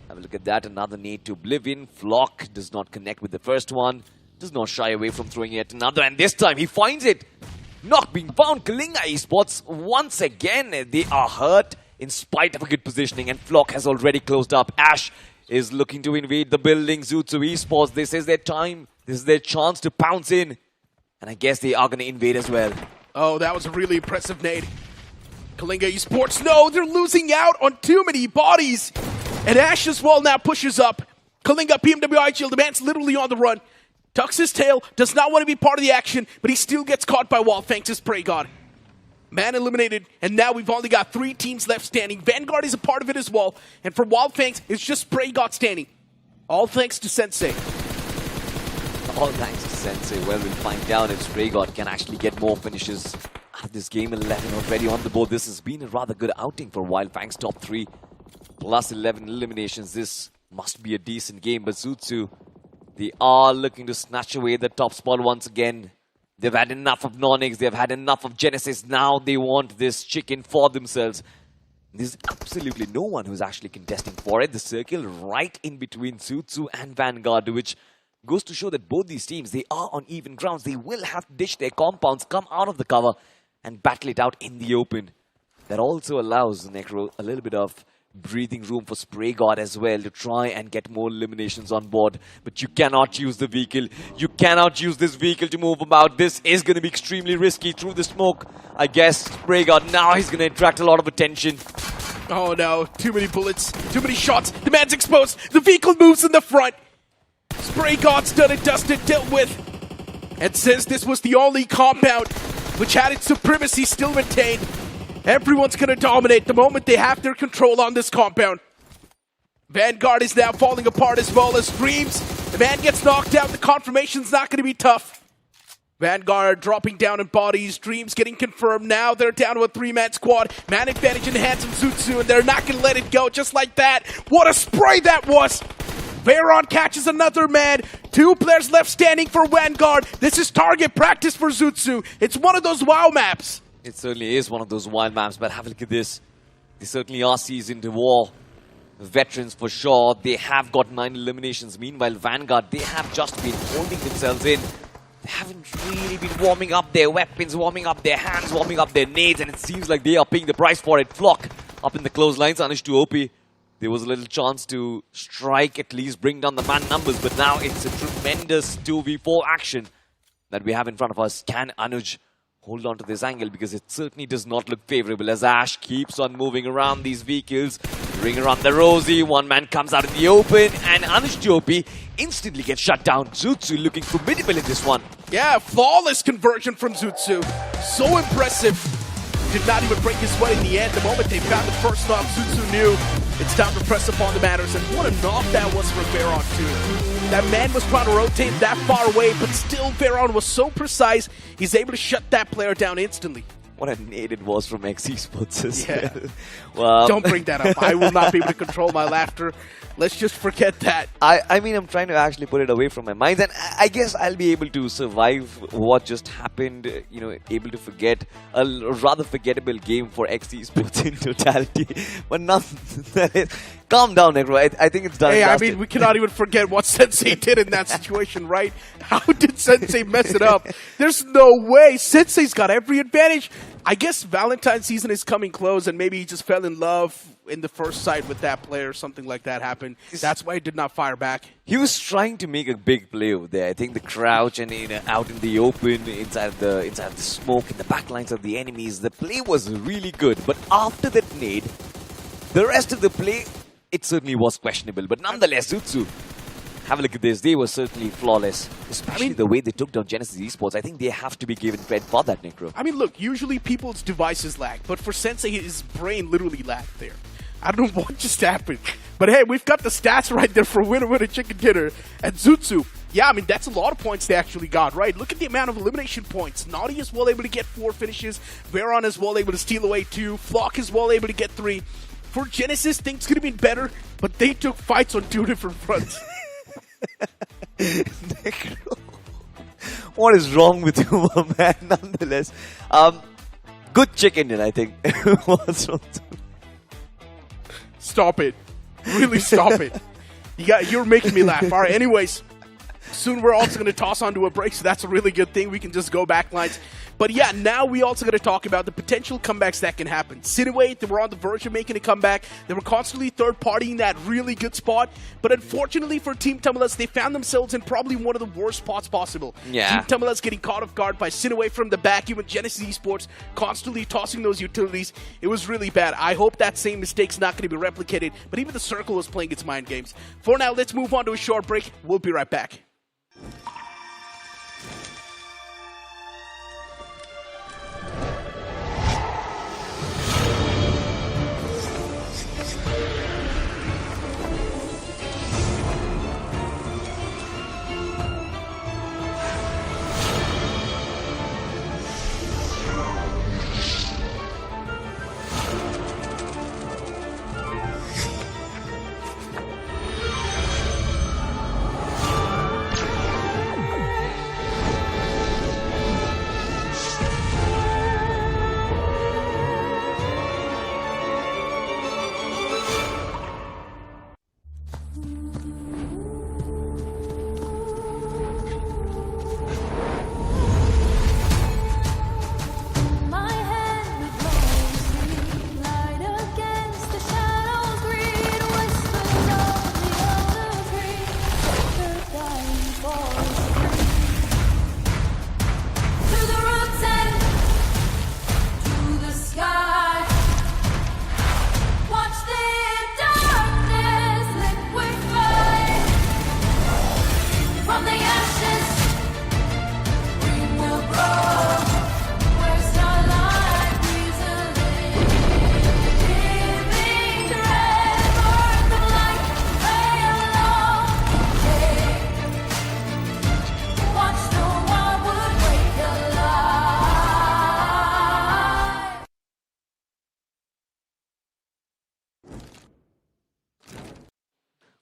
Have a look at that, another nade to Oblivion. Flock does not connect with the first one, does not shy away from throwing yet another, and this time he finds it. Not being found. KALINGA Esports, once again, they are hurt in spite of a good positioning, and Flock has already closed up. Ash is looking to invade the building. Zutsu Esports, this is their time. This is their chance to pounce in. And I guess they are going to invade as well. Oh, that was a really impressive nade. KALINGA Esports, no, they're losing out on too many bodies. And Ash as well now pushes up. KALINGA PMWI Shield, the man's literally on the run. Tucks his tail, does not want to be part of the action, but he still gets caught by Wyld Fangs' Spray God. Man eliminated, and now we've only got 3 teams left standing. Vanguard is a part of it as well, and for Wyld Fangs, it's just Spray God standing. All thanks to Sensei. All thanks to Sensei. Well, we'll find out if Spray God can actually get more finishes out of this game. 11 already on the board. This has been a rather good outing for Wyld Fangs. Top 3 plus 11 eliminations. This must be a decent game, but Zutsu, they are looking to snatch away the top spot once again. They've had enough of NoNx, they've had enough of Genesis, now they want this chicken for themselves. There's absolutely no one who's actually contesting for it. The circle right in between Zutsu and Vanguard, which goes to show that both these teams, they are on even grounds. They will have to ditch their compounds, come out of the cover, and battle it out in the open. That also allows Necro a little bit of breathing room for Spray God as well to try and get more eliminations on board. But you cannot use the vehicle. You cannot use this vehicle to move about. This is going to be extremely risky through the smoke. I guess Spray God now he's going to attract a lot of attention. Oh no, too many bullets, too many shots. The man's exposed. The vehicle moves in the front. Spray God's done it, dusted, dealt with. And since this was the only compound which had its supremacy still retained, everyone's going to dominate the moment they have their control on this compound. Vanguard is now falling apart as well as Dreams. The man gets knocked out. The confirmation's not going to be tough. Vanguard dropping down in bodies. Dreams getting confirmed. Now they're down to a 3-man squad. Man advantage in the hands of Zutsu, and they're not going to let it go just like that. What a spray that was! Veron catches another man. 2 players left standing for Vanguard. This is target practice for Zutsu. It's one of those WoW maps. It certainly is one of those wild maps, but have a look at this. They certainly are seasoned in war. Veterans for sure. They have got 9 eliminations. Meanwhile, Vanguard, they have just been holding themselves in. They haven't really been warming up their weapons, warming up their hands, warming up their nades, and it seems like they are paying the price for it. Flock up in the close lines, Anish to OP. There was a little chance to strike, at least bring down the man numbers, but now it's a tremendous 2v4 action that we have in front of us. Can Anuj hold on to this angle, because it certainly does not look favorable as Ash keeps on moving around these vehicles. Ring around the Rosie, one man comes out in the open, and Anush Jopi instantly gets shut down. Zutsu looking formidable in this one. Yeah, flawless conversion from Zutsu. So impressive. Did not even break his sweat in the end. The moment they found the first knock, Zutsu knew it's time to press upon the matters. And what a knock that was for Veron too. That man was trying to rotate that far away, but still Veron was so precise, he's able to shut that player down instantly. What a nade it was from NoNx Esports. Yeah. Well, don't bring that up. I will not be able to control my laughter. Let's just forget that. I mean, I'm trying to actually put it away from my mind, and I guess I'll be able to survive what just happened, you know, able to forget a rather forgettable game for NoNx Esports in totality. But nonetheless, calm down, Negro. I think it's done. Hey, I mean, we cannot even forget what Sensei did in that situation, right? How did Sensei mess it up? There's no way. Sensei's got every advantage. I guess Valentine's season is coming close, and maybe he just fell in love in the first sight with that player. Something like that happened. That's why he did not fire back. He was trying to make a big play over there. I think the crouch and out in the open, inside the smoke, in the backlines of the enemies, the play was really good. But after that nade, the rest of the play, it certainly was questionable. But nonetheless, Zutsu, have a look at this. They were certainly flawless, especially the way they took down Genesis Esports. I think they have to be given credit for that, Necro. I mean, look, usually people's devices lag, but for Sensei, his brain literally lagged there. I don't know what just happened. But hey, we've got the stats right there for winner chicken dinner. And Zutsu, yeah, I mean, that's a lot of points they actually got, right? Look at the amount of elimination points. Naughty is well able to get 4 finishes. Veron is well able to steal away 2. Flock is well able to get 3. For Genesis, things could have been better, but they took fights on 2 different fronts. What is wrong with you, my man? Nonetheless, good chicken dinner, I think. What's wrong? Stop it. Really stop it. You're making me laugh. All right, anyways, soon we're also going to toss onto a break, so that's a really good thing. We can just go back lines. But yeah, now we also got to talk about the potential comebacks that can happen. SINEWY, they were on the verge of making a comeback. They were constantly third-partying that really good spot. But unfortunately for Team Tamilas, they found themselves in probably one of the worst spots possible. Yeah. Team Tamilas getting caught off guard by SINEWY from the back, even Genesis Esports constantly tossing those utilities. It was really bad. I hope that same mistake's not going to be replicated. But even the Circle was playing its mind games. For now, let's move on to a short break. We'll be right back.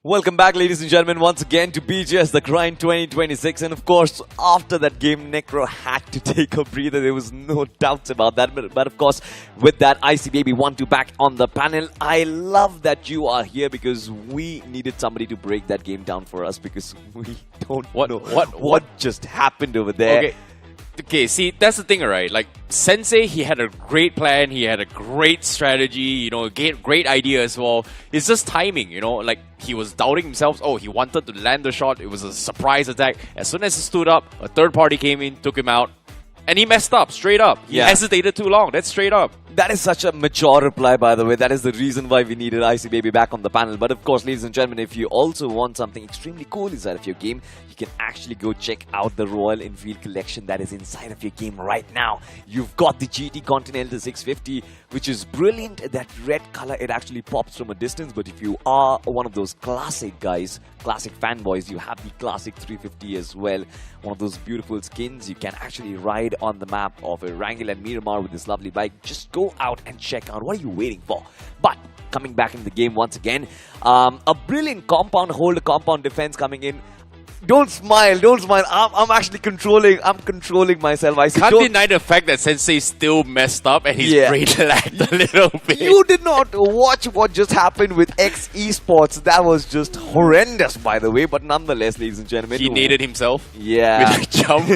Welcome back, ladies and gentlemen, once again to BGS The Grind 2026. And of course, after that game, Necro had to take a breather. There was no doubts about that. But of course, with that, IC Baby 1-2 back on the panel. I love that you are here because we needed somebody to break that game down for us because we don't know what just happened over there. Okay, see, that's the thing, right? Like, Sensei, he had a great plan, he had a great strategy, you know, great idea as well. It's just timing, you know, like, he was doubting himself. Oh, he wanted to land the shot. It was a surprise attack. As soon as he stood up, a third party came in, took him out, and he messed up, straight up. He hesitated too long. That's straight up. That is such a mature reply, by the way. That is the reason why we needed IC Baby back on the panel. But of course, ladies and gentlemen, if you also want something extremely cool inside of your game, you can actually go check out the Royal Enfield collection that is inside of your game right now. You've got the GT Continental 650, which is brilliant. That red color, it actually pops from a distance. But if you are one of those classic guys, classic fanboys, you have the classic 350 as well. One of those beautiful skins. You can actually ride on the map of Erangel and Miramar with this lovely bike. Just go out and check out. What are you waiting for? But coming back in the game once again, a brilliant compound hold, compound defense coming in. Don't smile, don't smile. I'm actually controlling. I'm controlling myself. I can't deny the fact that Sensei still messed up and his brain lagged a little bit. You did not watch what just happened with NoNx Esports. That was just horrendous, by the way. But nonetheless, ladies and gentlemen, he needed himself. Yeah. With a jump.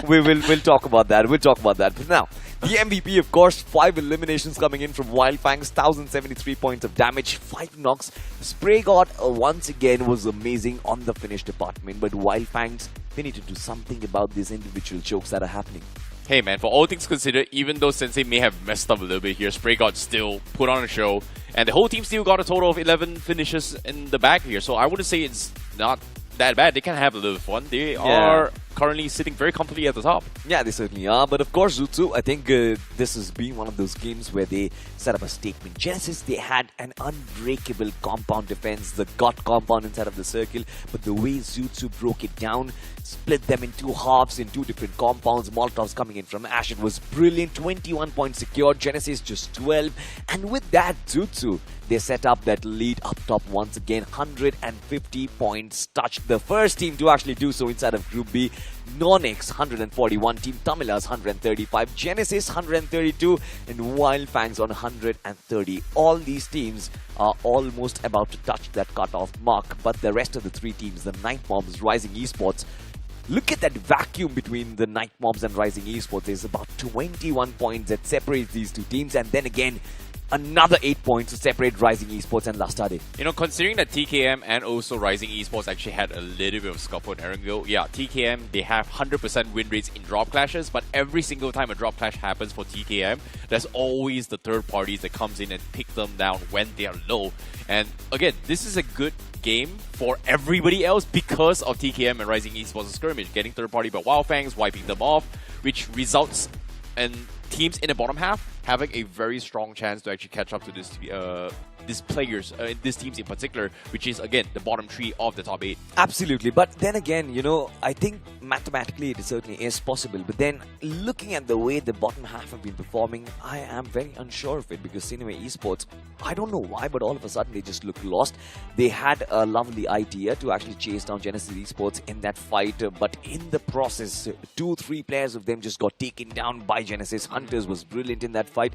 we'll talk about that. We'll talk about that. But now, the MVP, of course, 5 eliminations coming in from Wyld Fangs, 1,073 points of damage, 5 knocks. Spray God once again was amazing on the finish department, but Wyld Fangs, they need to do something about these individual chokes that are happening. Hey man, for all things considered, even though Sensei may have messed up a little bit here, Spray God still put on a show, and the whole team still got a total of 11 finishes in the bag here, so I wouldn't say it's not that bad. They can have a little fun. They are currently sitting very comfortably at the top. Yeah, they certainly are. But of course, Zutsu, I think this has been one of those games where they set up a statement. Genesis, they had an unbreakable compound defense, the God compound inside of the circle. But the way Zutsu broke it down, split them in 2 halves in 2 different compounds, Molotovs coming in from Ash, it was brilliant. 21 points secured, Genesis just 12. And with that, Zutsu, they set up that lead up top once again. 150 points touched. The first team to actually do so inside of Group B. NoNx 141, Team Tamilas 135, Genesis 132, and Wyld Fangs on 130. All these teams are almost about to touch that cutoff mark, but the rest of the 3 teams, the Night Mobs, Rising Esports, look at that vacuum between the Night Mobs and Rising Esports. There's about 21 points that separates these 2 teams, and then again, another 8 points to separate Rising Esports and LASTADE. You know, considering that TKM and also Rising Esports actually had a little bit of scuffle in Erangel, yeah, TKM, they have 100% win rates in drop clashes, but every single time a drop clash happens for TKM, there's always the third parties that comes in and pick them down when they are low. And again, this is a good game for everybody else because of TKM and Rising Esports skirmish, getting third party by Wyld Fangs, wiping them off, which results in teams in the bottom half having a very strong chance to actually catch up to these players, these teams in particular, which is again the bottom 3 of the top 8. Absolutely, but then again, you know, I think mathematically it certainly is possible. But then looking at the way the bottom half have been performing, I am very unsure of it because SINEWY Esports, I don't know why, but all of a sudden they just look lost. They had a lovely idea to actually chase down Genesis Esports in that fight, but in the process, 2-3 players of them just got taken down by Genesis. Hunters was brilliant in that fight.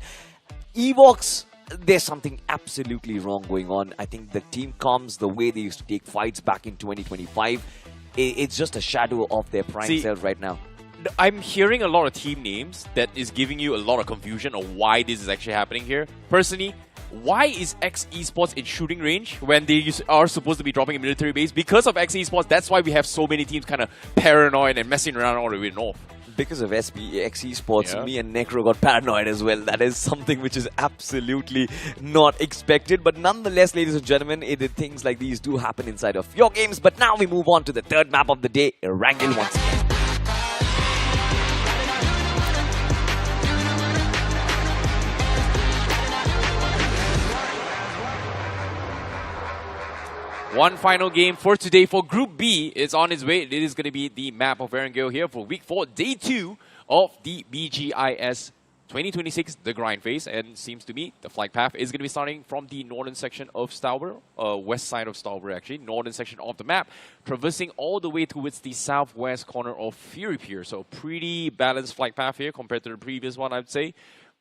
EVOX, there's something absolutely wrong going on. I think the team comms, the way they used to take fights back in 2025, it's just a shadow of their prime self right now. I'm hearing a lot of team names that is giving you a lot of confusion on why this is actually happening here. Personally, why is X Esports in shooting range when they are supposed to be dropping a military base? Because of X Esports, that's why we have so many teams kind of paranoid and messing around all the way north. Because of X Esports, me and Necro got paranoid as well. That is something which is absolutely not expected. But nonetheless, ladies and gentlemen, things like these do happen inside of your games. But now we move on to the third map of the day, Erangel once again. One final game for today for Group B is on its way. It is going to be the map of Erangel here for Week 4, Day 2 of the BGIS 2026, the grind phase. And seems to me the flight path is going to be starting from the northern section of Stauber, west side of Stauber actually, northern section of the map, traversing all the way towards the southwest corner of Fury Pier. So pretty balanced flight path here compared to the previous one, I'd say.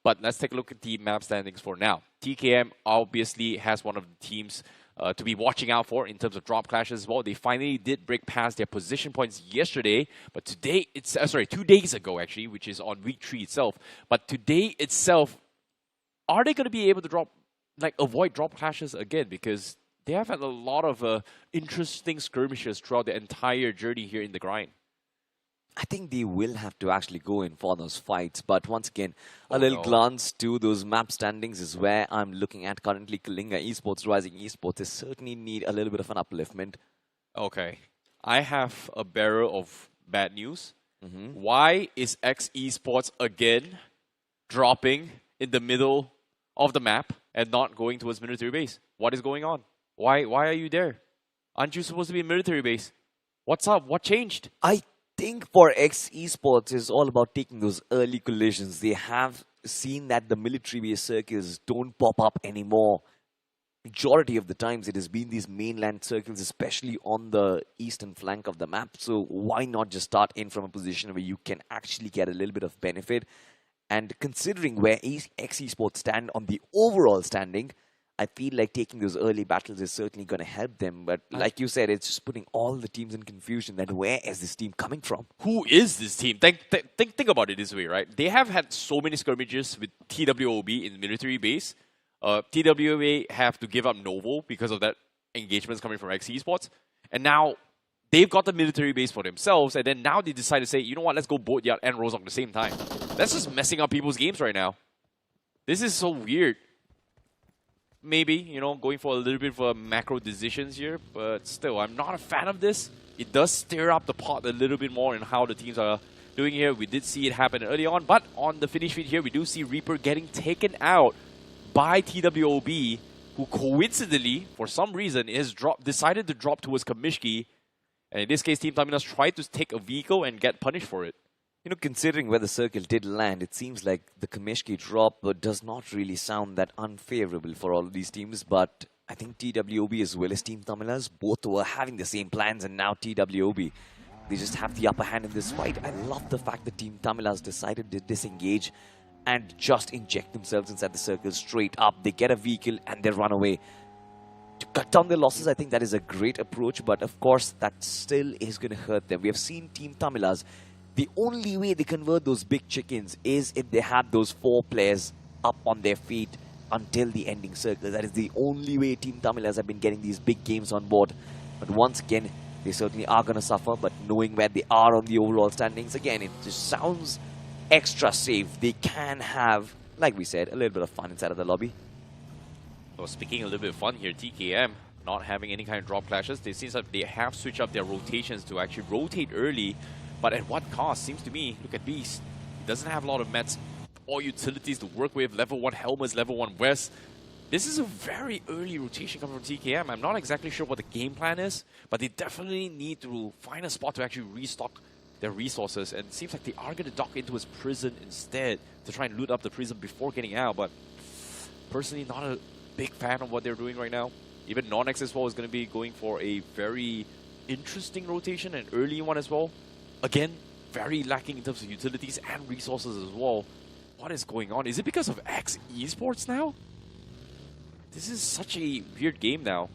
But let's take a look at the map standings for now. TKM obviously has one of the teams to be watching out for in terms of drop clashes as well. They finally did break past their position points yesterday, but today it's 2 days ago actually, which is on week 3 itself. But today itself, are they going to be able to avoid drop clashes again? Because they have had a lot of interesting skirmishes throughout the entire journey here in the grind. I think they will have to actually go in for those fights. But once again, a little glance to those map standings is where I'm looking at currently. KALINGA Esports, Rising Esports, they certainly need a little bit of an upliftment. Okay. I have a barrel of bad news. Why is X Esports again dropping in the middle of the map and not going towards military base? What is going on? Why are you there? Aren't you supposed to be in military base? What's up? What changed? I think for X Esports is all about taking those early collisions. They have seen that the military base circles don't pop up anymore. Majority of the times it has been these mainland circles, especially on the eastern flank of the map. So why not just start in from a position where you can actually get a little bit of benefit? And considering where X Esports stand on the overall standing, I feel like taking those early battles is certainly going to help them. But like you said, it's just putting all the teams in confusion. That where is this team coming from? Who is this team? Think about it this way, right? They have had so many skirmishes with TWOB in the military base. TWOB have to give up Novo because of that engagements coming from NoNx Esports. And now they've got the military base for themselves. And then now they decide to say, you know what, let's go Boatyard and Rozhok at the same time. That's just messing up people's games right now. This is so weird. Maybe, you know, going for a little bit of macro decisions here, but still, I'm not a fan of this. It does stir up the pot a little bit more in how the teams are doing here. We did see it happen early on, but on the finish feed here, we do see Reaper getting taken out by TWOB, who coincidentally, for some reason, decided to drop towards Kamishki. And in this case, Team Tamilas tried to take a vehicle and get punished for it. You know, considering where the circle did land, it seems like the Kamishki drop does not really sound that unfavorable for all of these teams. But I think TWOB as well as Team Tamilas, both were having the same plans, and now TWOB, they just have the upper hand in this fight. I love the fact that Team Tamilas decided to disengage and just inject themselves inside the circle straight up. They get a vehicle and they run away. To cut down their losses, I think that is a great approach. But of course, that still is going to hurt them. We have seen Team Tamilas. The only way they convert those big chickens is if they have those 4 players up on their feet until the ending circle. That is the only way Team Tamilas have been getting these big games on board. But once again, they certainly are going to suffer. But knowing where they are on the overall standings, again, it just sounds extra safe. They can have, like we said, a little bit of fun inside of the lobby. So speaking a little bit of fun here, TKM not having any kind of drop clashes. It seems like they have switched up their rotations to actually rotate early. But at what cost? Seems to me, look at Beast. He doesn't have a lot of mets or utilities to work with. Level 1 helmets, level 1 West. This is a very early rotation coming from TKM. I'm not exactly sure what the game plan is, but they definitely need to find a spot to actually restock their resources. And it seems like they are going to dock into his prison instead to try and loot up the prison before getting out. But personally, not a big fan of what they're doing right now. Even NoNx as well is going to be going for a very interesting rotation, an early one as well. Again, very lacking in terms of utilities and resources as well. What is going on? Is it because of NoNx Esports now? This is such a weird game now.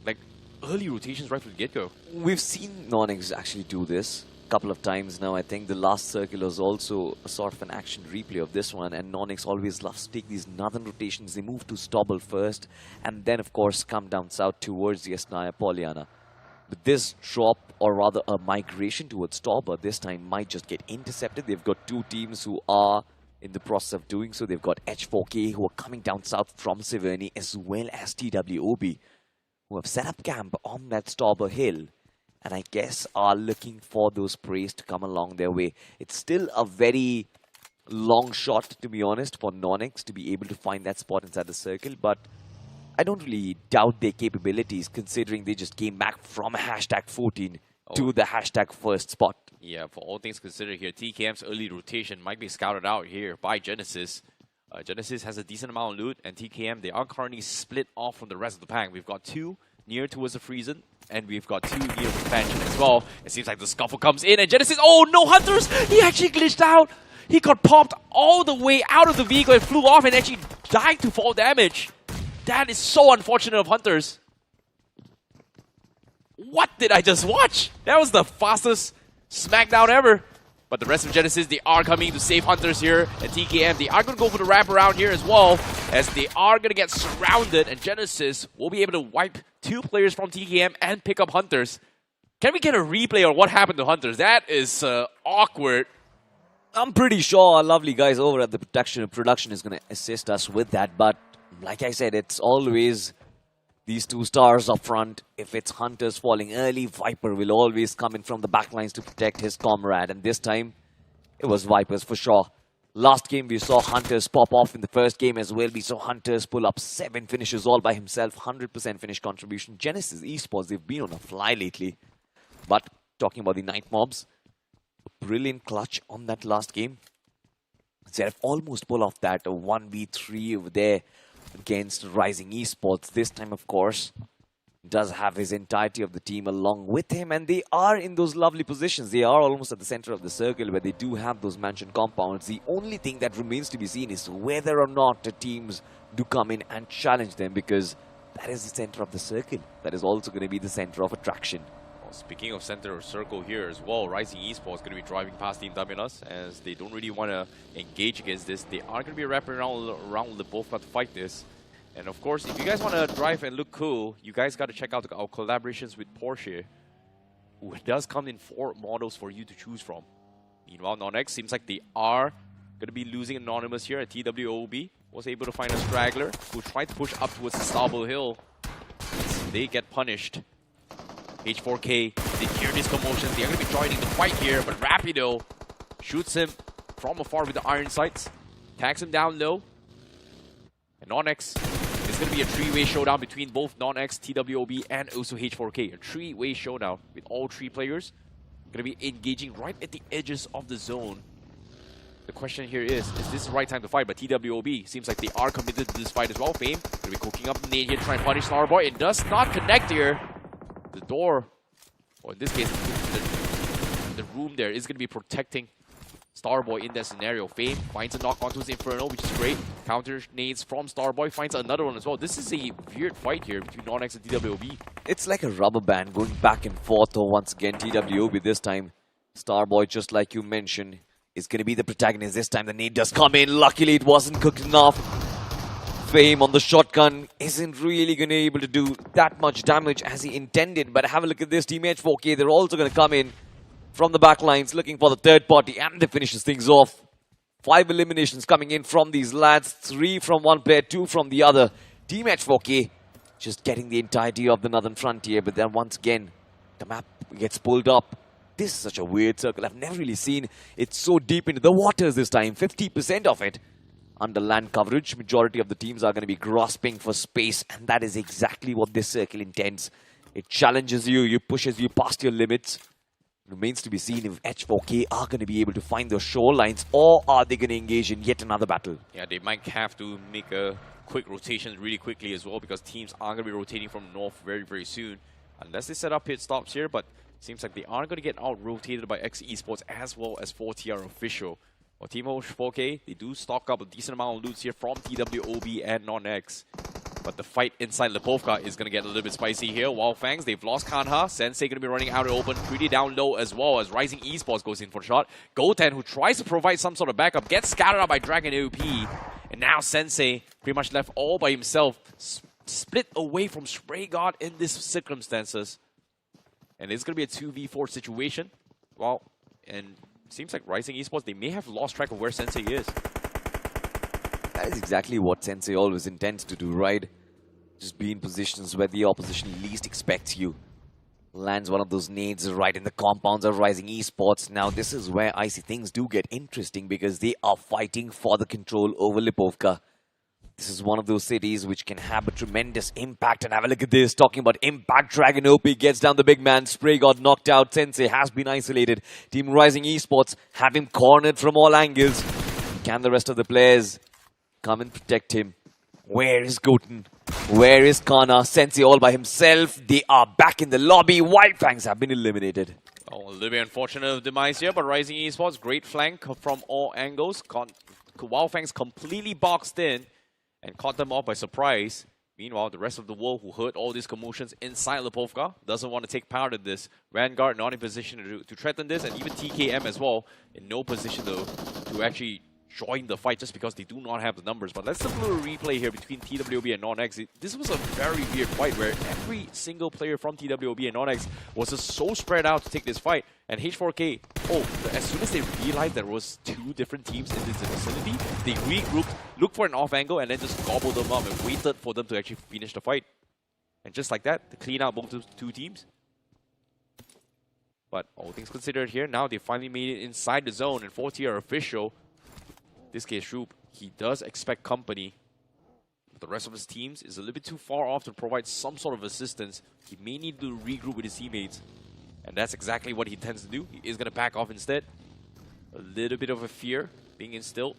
Like, early rotations right from the get-go. We've seen NoNx actually do this a couple of times now. I think the last circle was also a sort of an action replay of this one. And NoNx always loves to take these northern rotations. They move to Stobble first. And then, of course, come down south towards the Esnaya Poliana. But this drop, or rather a migration towards Stauber, this time might just get intercepted. They've got 2 teams who are in the process of doing so. They've got H4K who are coming down south from Severny, as well as TWOB, who have set up camp on that Stauber hill. And I guess are looking for those praise to come along their way. It's still a very long shot, to be honest, for NoNx to be able to find that spot inside the circle. But I don't really doubt their capabilities, considering they just came back from hashtag 14 to the hashtag first spot. Yeah, for all things considered here, TKM's early rotation might be scouted out here by Genesis. Genesis has a decent amount of loot, and TKM, they are currently split off from the rest of the pack. We've got 2 near towards the Friesen, and we've got 2 near the expansion as well. It seems like the scuffle comes in, and Genesis, oh no, Hunters! He actually glitched out! He got popped all the way out of the vehicle and flew off and actually died to fall damage. That is so unfortunate of Hunters. What did I just watch? That was the fastest smackdown ever. But the rest of Genesis, they are coming to save Hunters here. And TKM, they are going to go for the wraparound here as well, as they are going to get surrounded. And Genesis will be able to wipe 2 players from TKM and pick up Hunters. Can we get a replay on what happened to Hunters? That is awkward. I'm pretty sure our lovely guys over at the production is going to assist us with that. But like I said, it's always these 2 stars up front. If it's Hunters falling early, Viper will always come in from the backlines to protect his comrade. And this time, it was Vipers for sure. Last game, we saw Hunters pop off in the first game as well. We saw Hunters pull up 7 finishes all by himself. 100% finish contribution. Genesis Esports, they've been on a fly lately. But talking about the Night Mobs, a brilliant clutch on that last game. Zeref almost pull off that 1v3 over there against Rising Esports. This time, of course, does have his entirety of the team along with him, and they are in those lovely positions. They are almost at the center of the circle where they do have those mansion compounds. The only thing that remains to be seen is whether or not the teams do come in and challenge them, because that is the center of the circle. That is also going to be the center of attraction. Well, speaking of center of circle here as well, Rising Esports going to be driving past Team Tamilas, as they don't really want to engage against this. They are going to be wrapping around the both to fight this. And of course, if you guys want to drive and look cool, you guys got to check out our collaborations with Porsche, who does come in 4 models for you to choose from. Meanwhile, NoNx seems like they are going to be losing Anonymous here at TWOB. Was able to find a straggler who tried to push up towards the Stable Hill. They get punished. H4K, they hear these commotions. They are going to be joining the fight here, but Rapido shoots him from afar with the iron sights. Tags him down low. And NoNx, it's going to be a 3-way showdown between both NoNx, TWOB, and also H4K. A 3-way showdown with all 3 players. Going to be engaging right at the edges of the zone. The question here is this the right time to fight? But TWOB seems like they are committed to this fight as well. Fame going to be cooking up the nade here to try and punish Starboy. It does not connect here. The door, or in this case, the room there is going to be protecting Starboy in that scenario. Fame finds a knock onto his Inferno, which is great. Counter nades from Starboy, finds another one as well. This is a weird fight here between NoNx and TWOB. It's like a rubber band going back and forth. Or once again, TWOB this time. Starboy, just like you mentioned, is going to be the protagonist this time. The nade does come in. Luckily, it wasn't cooked enough. Fame on the shotgun isn't really going to be able to do that much damage as he intended. But have a look at this. Team H4K, they're also going to come in from the back lines, looking for the third party, and they finishes things off. 5 eliminations coming in from these lads. 3 from one player, 2 from the other. Team H4K just getting the entirety of the Northern Frontier. But then once again, the map gets pulled up. This is such a weird circle. I've never really seen it so deep into the waters this time. 50% of it under land coverage. Majority of the teams are going to be grasping for space, and that is exactly what this circle intends. It challenges you, it pushes you past your limits. It remains to be seen if H4K are going to be able to find those shorelines, or are they going to engage in yet another battle? Yeah, they might have to make a quick rotation really quickly as well, because teams are going to be rotating from north very, very soon. Unless they set up pit stops here, but seems like they are going to get out-rotated by X Esports as well as 4TR Official. Well, Team H4K, they do stock up a decent amount of loots here from TWOB and NoNx. But the fight inside Lipovka is going to get a little bit spicy here. Wyld Fangs, they've lost Kanha. Sensei going to be running out of open, pretty down low as well, as Rising Esports goes in for a shot. Goten, who tries to provide some sort of backup, gets scattered out by Dragon AOP. And now Sensei pretty much left all by himself, split away from Spray God in these circumstances. And it's going to be a 2v4 situation. Well, and seems like Rising Esports, they may have lost track of where Sensei is. That is exactly what Sensei always intends to do, right? Just be in positions where the opposition least expects you. Lands one of those nades right in the compounds of Rising Esports. Now, this is where I see things do get interesting, because they are fighting for the control over Lipovka. This is one of those cities which can have a tremendous impact. And have a look at this. Talking about impact, Dragon OP gets down the big man. Spray got knocked out. Sensei has been isolated. Team Rising Esports have him cornered from all angles. Can the rest of the players come and protect him? Where is Goten? Where is Kana? Sensei all by himself. They are back in the lobby. Wyld Fangs have been eliminated. Oh, a little bit unfortunate demise here, but Rising Esports, great flank from all angles. Wyld Fangs completely boxed in and caught them off by surprise. Meanwhile, the rest of the world who heard all these commotions inside Lipovka doesn't want to take part in this. Vanguard not in position to threaten this, and even TKM as well in no position to actually join the fight, just because they do not have the numbers. But let's look at a little replay here between TWOB and NoNx. This was a very weird fight where every single player from TWOB and NoNx was just so spread out to take this fight. And H4K, as soon as they realized there was 2 different teams in this vicinity, they regrouped, looked for an off angle, and then just gobbled them up and waited for them to actually finish the fight. And just like that, they clean out both those 2 teams. But all things considered here, now they finally made it inside the zone, and 4TR Official, this case Shroop, he does expect company. But the rest of his teams is a little bit too far off to provide some sort of assistance. He may need to regroup with his teammates. And that's exactly what he intends to do. He is going to back off instead. A little bit of a fear being instilled.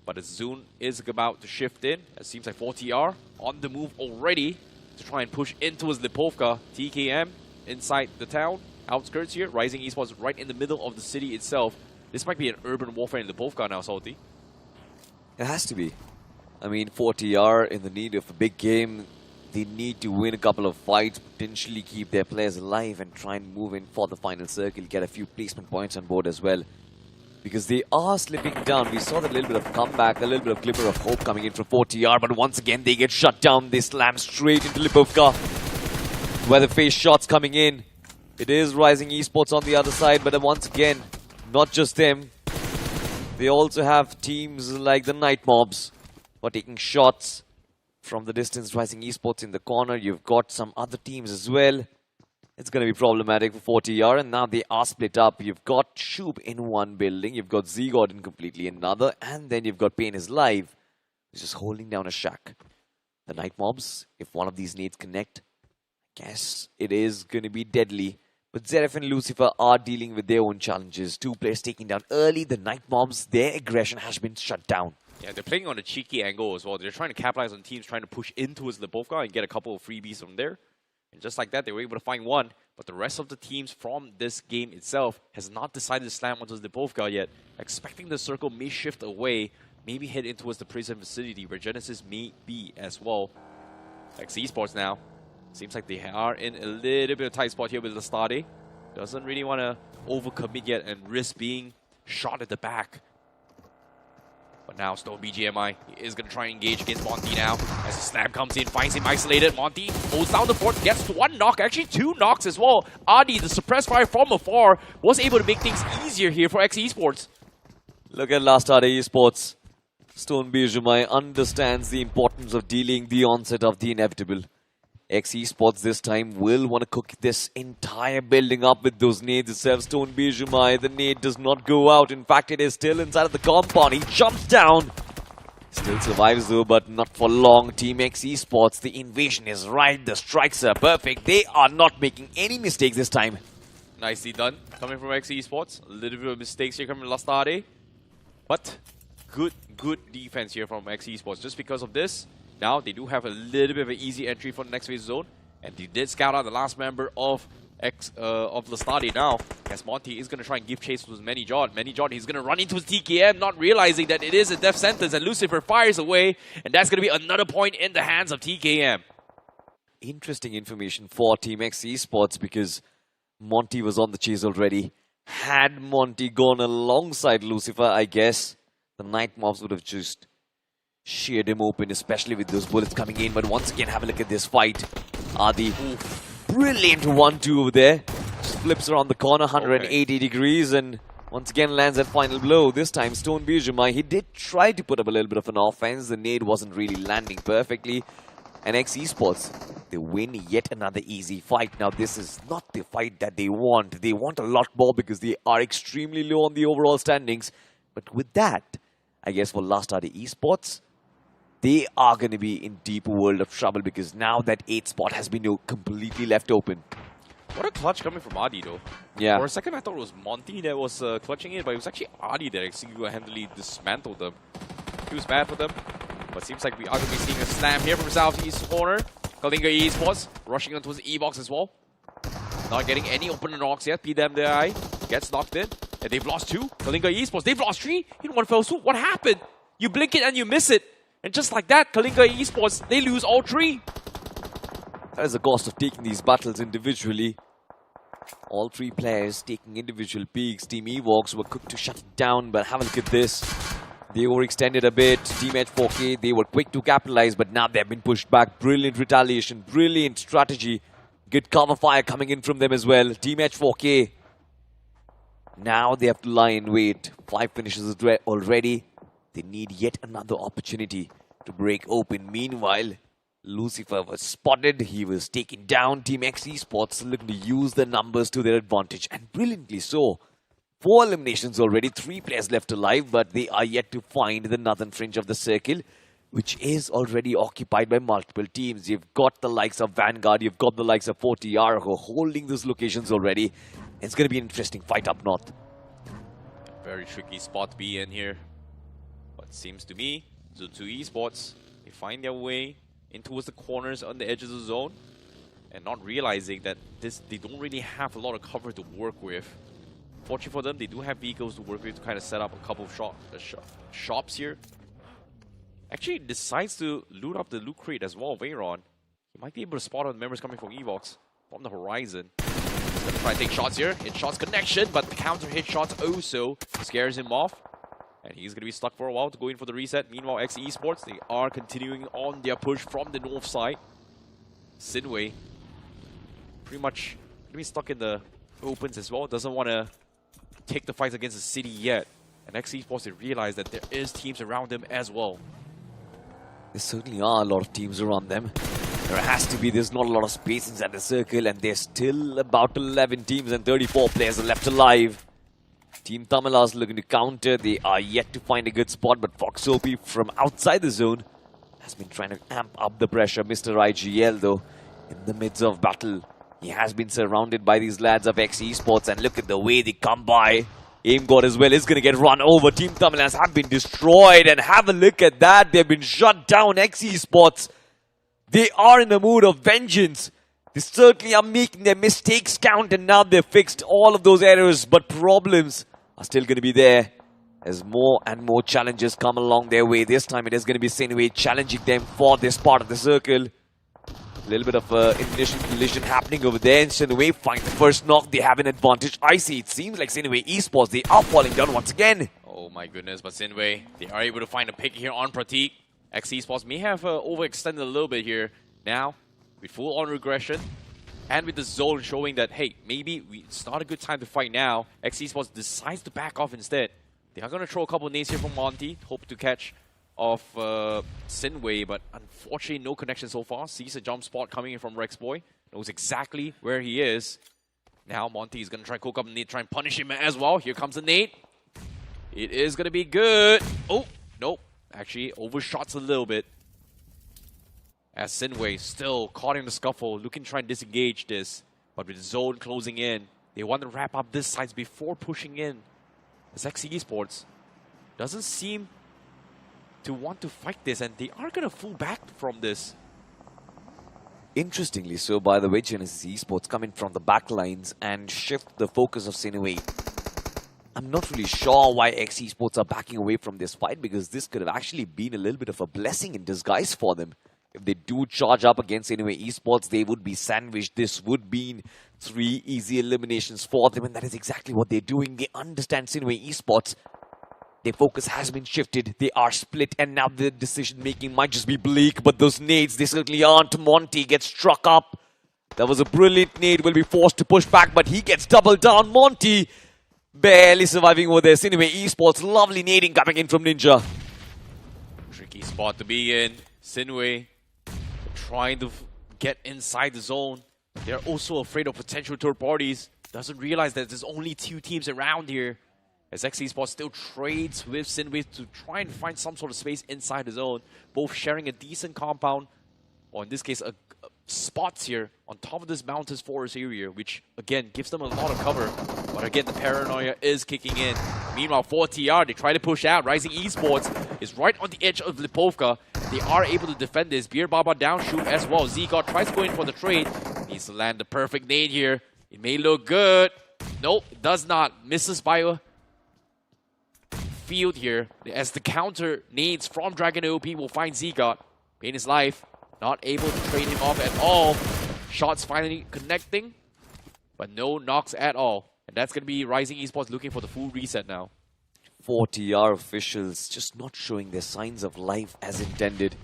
But the zone is about to shift in. It seems like 4TR on the move already to try and push into his Lipovka. TKM inside the town, outskirts here. Rising Esports right in the middle of the city itself. This might be an urban warfare in Lipovka now, Salty. It has to be. I mean, 4TR in the need of a big game. They need to win a couple of fights, potentially keep their players alive and try and move in for the final circle, get a few placement points on board as well. Because they are slipping down. We saw that little bit of comeback, a little bit of glimmer of hope coming in from 4TR, but once again they get shut down. They slam straight into Lipovka, where the face shots coming in. It is Rising Esports on the other side, but once again, not just them. They also have teams like the Night Mobs for taking shots from the distance. Rising Esports in the corner. You've got some other teams as well. It's going to be problematic for 4TR, and now they are split up. You've got TWOB in one building, you've got Z-Gordon completely in another, and then you've got Pain is Live, who's just holding down a shack. The Night Mobs, if one of these nades connect, I guess it is going to be deadly. But Zeref and Lucifer are dealing with their own challenges. Two players taken down early. The Night Mobs, their aggression has been shut down. Yeah, they're playing on a cheeky angle as well. They're trying to capitalize on teams trying to push in towards Lipovka and get a couple of freebies from there. And just like that, they were able to find one. But the rest of the teams from this game itself has not decided to slam onto Lipovka yet. Expecting the circle may shift away, maybe head in towards the prison vicinity where Genesis may be as well. NoNx Esports now. Seems like they are in a little bit of a tight spot here with LASTADE. Doesn't really want to overcommit yet and risk being shot at the back. But now Stone BGMI is going to try and engage against Monty now. As the slam comes in, finds him isolated. Monty holds down the fort, gets one knock, actually two knocks as well. Adi, the suppressed fire from afar, was able to make things easier here for NoNx Esports. Look at LASTADE Esports. Stone BGMI understands the importance of dealing the onset of the inevitable. NoNx Esports this time will want to cook this entire building up with those nades itself. Stone BGMI, the nade does not go out. In fact, it is still inside of the compound. He jumps down. Still survives though, but not for long. Team NoNx Esports, the invasion is right. The strikes are perfect. They are not making any mistakes this time. Nicely done. Coming from NoNx Esports. A little bit of mistakes here coming from LASTADE. But good defense here from NoNx Esports. Just because of this, now they do have a little bit of an easy entry for the next phase zone. And they did scout out the last member of LASTADE now. As Monty is going to try and give chase to Manyjod. Manyjod, he's going to run into his TKM, not realizing that it is a death sentence. And Lucifer fires away. And that's going to be another point in the hands of TKM. Interesting information for Team NoNx Esports because Monty was on the chase already. Had Monty gone alongside Lucifer, I guess the Night Mobs would have just sheared him open, especially with those bullets coming in. But once again, have a look at this fight. Adi, brilliant 1-2 over there. Just flips around the corner, 180 degrees, and once again lands that final blow. This time, Stone BGMI, he did try to put up a little bit of an offense. The nade wasn't really landing perfectly. And NoNx Esports, they win yet another easy fight. Now, this is not the fight that they want. They want a lot more because they are extremely low on the overall standings. But with that, I guess for LASTADE Esports, they are going to be in deep world of trouble because now that 8th spot has been completely left open. What a clutch coming from Adi though. Yeah. For a second I thought it was Monty that was clutching it, but it was actually Adi that single-handedly dismantled them. It was bad for them, but seems like we are going to be seeing a slam here from southeast corner. KALINGA Esports rushing onto his EVOX as well. Not getting any open knocks yet. PDMDI gets knocked in, and they've lost 2. KALINGA Esports, they've lost 3 in one fell swoop. What happened? You blink it and you miss it. And just like that, KALINGA Esports, they lose all 3. That is the cost of taking these battles individually. All 3 players taking individual peaks. Team EVOX were quick to shut it down, but have a look at this. They overextended a bit. Team H4K, they were quick to capitalize, but now they've been pushed back. Brilliant retaliation, brilliant strategy. Good cover fire coming in from them as well. Team H4K, now they have to lie in wait. 5 finishes already. They need yet another opportunity to break open. Meanwhile, Lucifer was spotted. He was taken down. Team NoNx Esports looking to use the numbers to their advantage, and brilliantly so. 4 eliminations already, 3 players left alive, but they are yet to find the northern fringe of the circle, which is already occupied by multiple teams. You've got the likes of Vanguard, you've got the likes of 4TR who are holding those locations already. It's going to be an interesting fight up north. Very tricky spot to be in here. But seems to me, Zutsu Esports, they find their way in towards the corners on the edge of the zone, and not realizing that they don't really have a lot of cover to work with. Fortunately for them, they do have vehicles to work with to kind of set up a couple of shops here. actually decides to loot up the loot crate as well, Veyron. He might be able to spot out the members coming from EVOX from the horizon. He's going to try and take shots here. Hit shots connection, but the counter hit shots also scares him off. And he's going to be stuck for a while to go in for the reset. Meanwhile, NoNx Esports, they are continuing on their push from the north side. SINEWY pretty much going to be stuck in the opens as well. Doesn't want to take the fights against the city yet. And NoNx Esports, they realize that there is teams around them as well. There certainly are a lot of teams around them. There has to be. There's not a lot of space inside the circle, and there's still about 11 teams and 34 players left alive. Team Tamilas looking to counter. They are yet to find a good spot, but FoxOP from outside the zone has been trying to amp up the pressure. Mr. IGL, though, in the midst of battle, he has been surrounded by these lads of NoNx Esports, and look at the way they come by. AimGod as well is going to get run over. Team Tamilas have been destroyed, and have a look at that. They've been shut down. NoNx Esports, they are in the mood of vengeance. They certainly are making their mistakes count, and now they've fixed all of those errors, but problems are still going to be there as more and more challenges come along their way. This time it is going to be SINEWY challenging them for this part of the circle. A little bit of initial collision happening over there, and SINEWY find the first knock. They have an advantage. I see. It seems like SINEWY Esports, they are falling down once again. Oh my goodness, but SINEWY, they are able to find a pick here on Pratik. NoNx Esports may have overextended a little bit here. Now, with full on regression, and with the zone showing that, hey, maybe it's not a good time to fight now, NoNx Esports decides to back off instead. They are going to throw a couple of nades here from Monty, hope to catch off SINEWY, but unfortunately no connection so far. Sees a jump spot coming in from Rexboy, knows exactly where he is. Now Monty is going to try to cook up a nade, try and punish him as well. Here comes the nade. It is going to be good. Oh, nope. Actually, overshots a little bit. As SINEWY still caught in the scuffle, looking to try and disengage this. But with the zone closing in, they want to wrap up this side before pushing in. As NoNx Esports doesn't seem to want to fight this, and they are going to pull back from this. Interestingly so, by the way, Genesis Esports come in from the back lines and shift the focus of SINEWY. I'm not really sure why NoNx Esports are backing away from this fight, because this could have actually been a little bit of a blessing in disguise for them. If they do charge up against SINEWY Esports, they would be sandwiched. This would be 3 easy eliminations for them, and that is exactly what they're doing. They understand SINEWY Esports. Their focus has been shifted. They are split, and now the decision-making might just be bleak, but those nades, they certainly aren't. Monty gets struck up. That was a brilliant nade. Will be forced to push back, but he gets doubled down. Monty barely surviving over there. SINEWY Esports, lovely nading coming in from Ninja. Tricky spot to be in. SINEWY trying to get inside the zone. They're also afraid of potential third parties. Doesn't realize that there's only 2 teams around here. As NoNx Esports still trades with SINEWY to try and find some sort of space inside the zone. Both sharing a decent compound, or in this case, spots here on top of this mountainous forest area, which again gives them a lot of cover. But again, the paranoia is kicking in. Meanwhile, for TR, they try to push out. Rising Esports is right on the edge of Lipovka. They are able to defend this. Beer Baba down shoot as well. ZGod tries to go in for the trade. Needs to land the perfect nade here. It may look good. Nope, it does not. Misses by a field here. As the counter nades from Dragon OP will find ZGod. Pain his life. Not able to trade him off at all. Shots finally connecting, but no knocks at all. And that's going to be Rising Esports looking for the full reset now. 4 TR officials just not showing their signs of life as intended.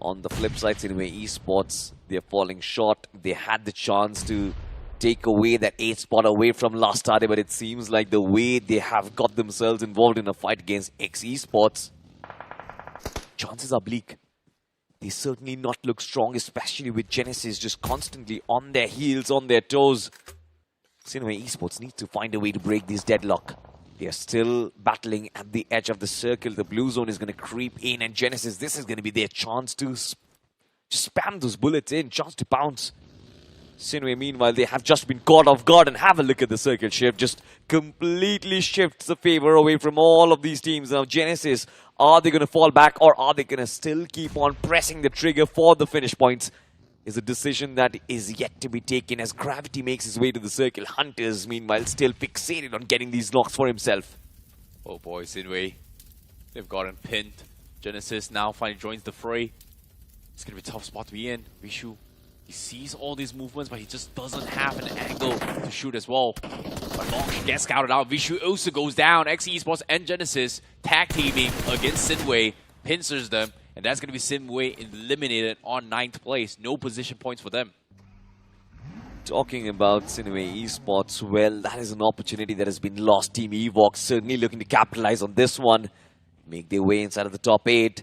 On the flip side, SINEWY Esports, they're falling short. They had the chance to take away that 8th spot away from LASTADE, but it seems like the way they have got themselves involved in a fight against NoNx Esports, chances are bleak. They certainly not look strong, especially with Genesis just constantly on their heels, on their toes. SINEWY Esports needs to find a way to break this deadlock. They are still battling at the edge of the circle. The blue zone is going to creep in, and Genesis, this is going to be their chance to just spam those bullets in, chance to pounce. SINEWY, meanwhile, they have just been caught off guard, and have a look at the circle shift. Just completely shifts the favor away from all of these teams. Now, Genesis, are they going to fall back, or are they going to still keep on pressing the trigger for the finish points? Is a decision that is yet to be taken as Gravity makes his way to the circle. Hunters, meanwhile, still fixated on getting these knocks for himself. Oh boy, SINEWY. They've gotten pinned Genesis now finally joins the fray. It's going to be a tough spot to be in. Vishu, he sees all these movements, but he just doesn't have an angle to shoot as well. But Long gets scouted out. Vishu also goes down. NoNx Esports and Genesis tag teaming against SINEWY, pincers them, and that's going to be SINEWY eliminated on 9th place. No position points for them. Talking about SINEWY Esports, well, that is an opportunity that has been lost. Team EVOX certainly looking to capitalize on this one, make their way inside of the top 8.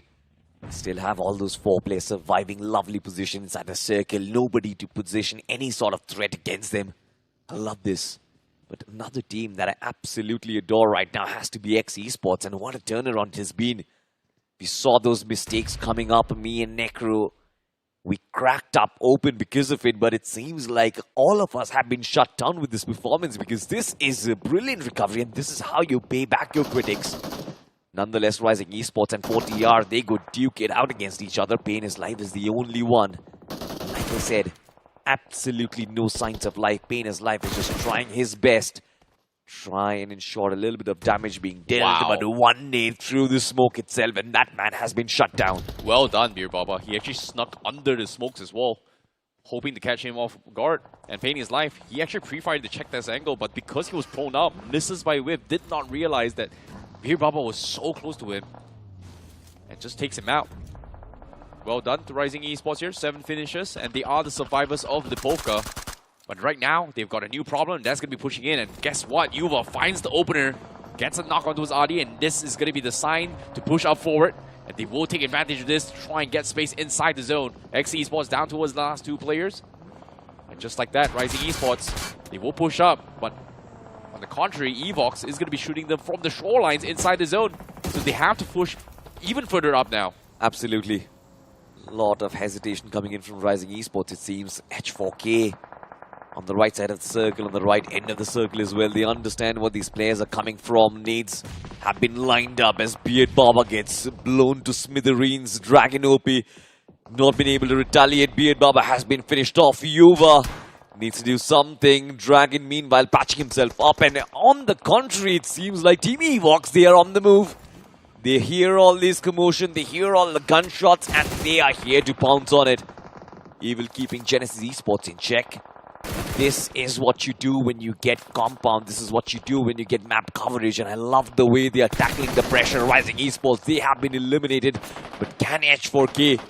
Still have all those 4 players surviving lovely position inside the circle. Nobody to position any sort of threat against them. I love this. But another team that I absolutely adore right now has to be NoNx Esports. And what a turnaround it has been. We saw those mistakes coming up. Me and Necro, we cracked up open because of it. But it seems like all of us have been shut down with this performance. Because this is a brilliant recovery. And this is how you pay back your critics. Nonetheless, Rising Esports and 4TR, they go duke it out against each other. Pain is Life is the only one. Like I said, absolutely no signs of life. Pain is Life is just trying his best. Try and ensure a little bit of damage being dealt. But one nade through the smoke itself, and that man has been shut down. Well done, Beer Baba. He actually snuck under the smokes as well, hoping to catch him off guard. And Pain is Life, he actually pre-fired to check this angle, but because he was prone up, misses by whip, did not realize that Beer Baba was so close to him and just takes him out. Well done to Rising Esports here. 7 finishes, and they are the survivors of the Polka. But right now, they've got a new problem, and that's going to be pushing in. And guess what? Yuva finds the opener, gets a knock onto his RD, and this is going to be the sign to push up forward. And they will take advantage of this to try and get space inside the zone. NoNx Esports down towards the last 2 players. And just like that, Rising Esports, they will push up, but on the contrary, EVOX is going to be shooting them from the shorelines inside the zone. So they have to push even further up now. Absolutely. A lot of hesitation coming in from Rising Esports, it seems. H4K on the right side of the circle, on the right end of the circle as well. They understand what these players are coming from. Nades have been lined up as Beard Baba gets blown to smithereens. Dragon OP not been able to retaliate. Beard Baba has been finished off. Yuva needs to do something. Dragon, meanwhile, patching himself up. And on the contrary, it seems like Team EVOX, they are on the move. They hear all this commotion, they hear all the gunshots, and they are here to pounce on it. Evil keeping Genesis Esports in check. This is what you do when you get compound. This is what you do when you get map coverage. And I love the way they are tackling the pressure. Rising Esports, they have been eliminated. But can H4K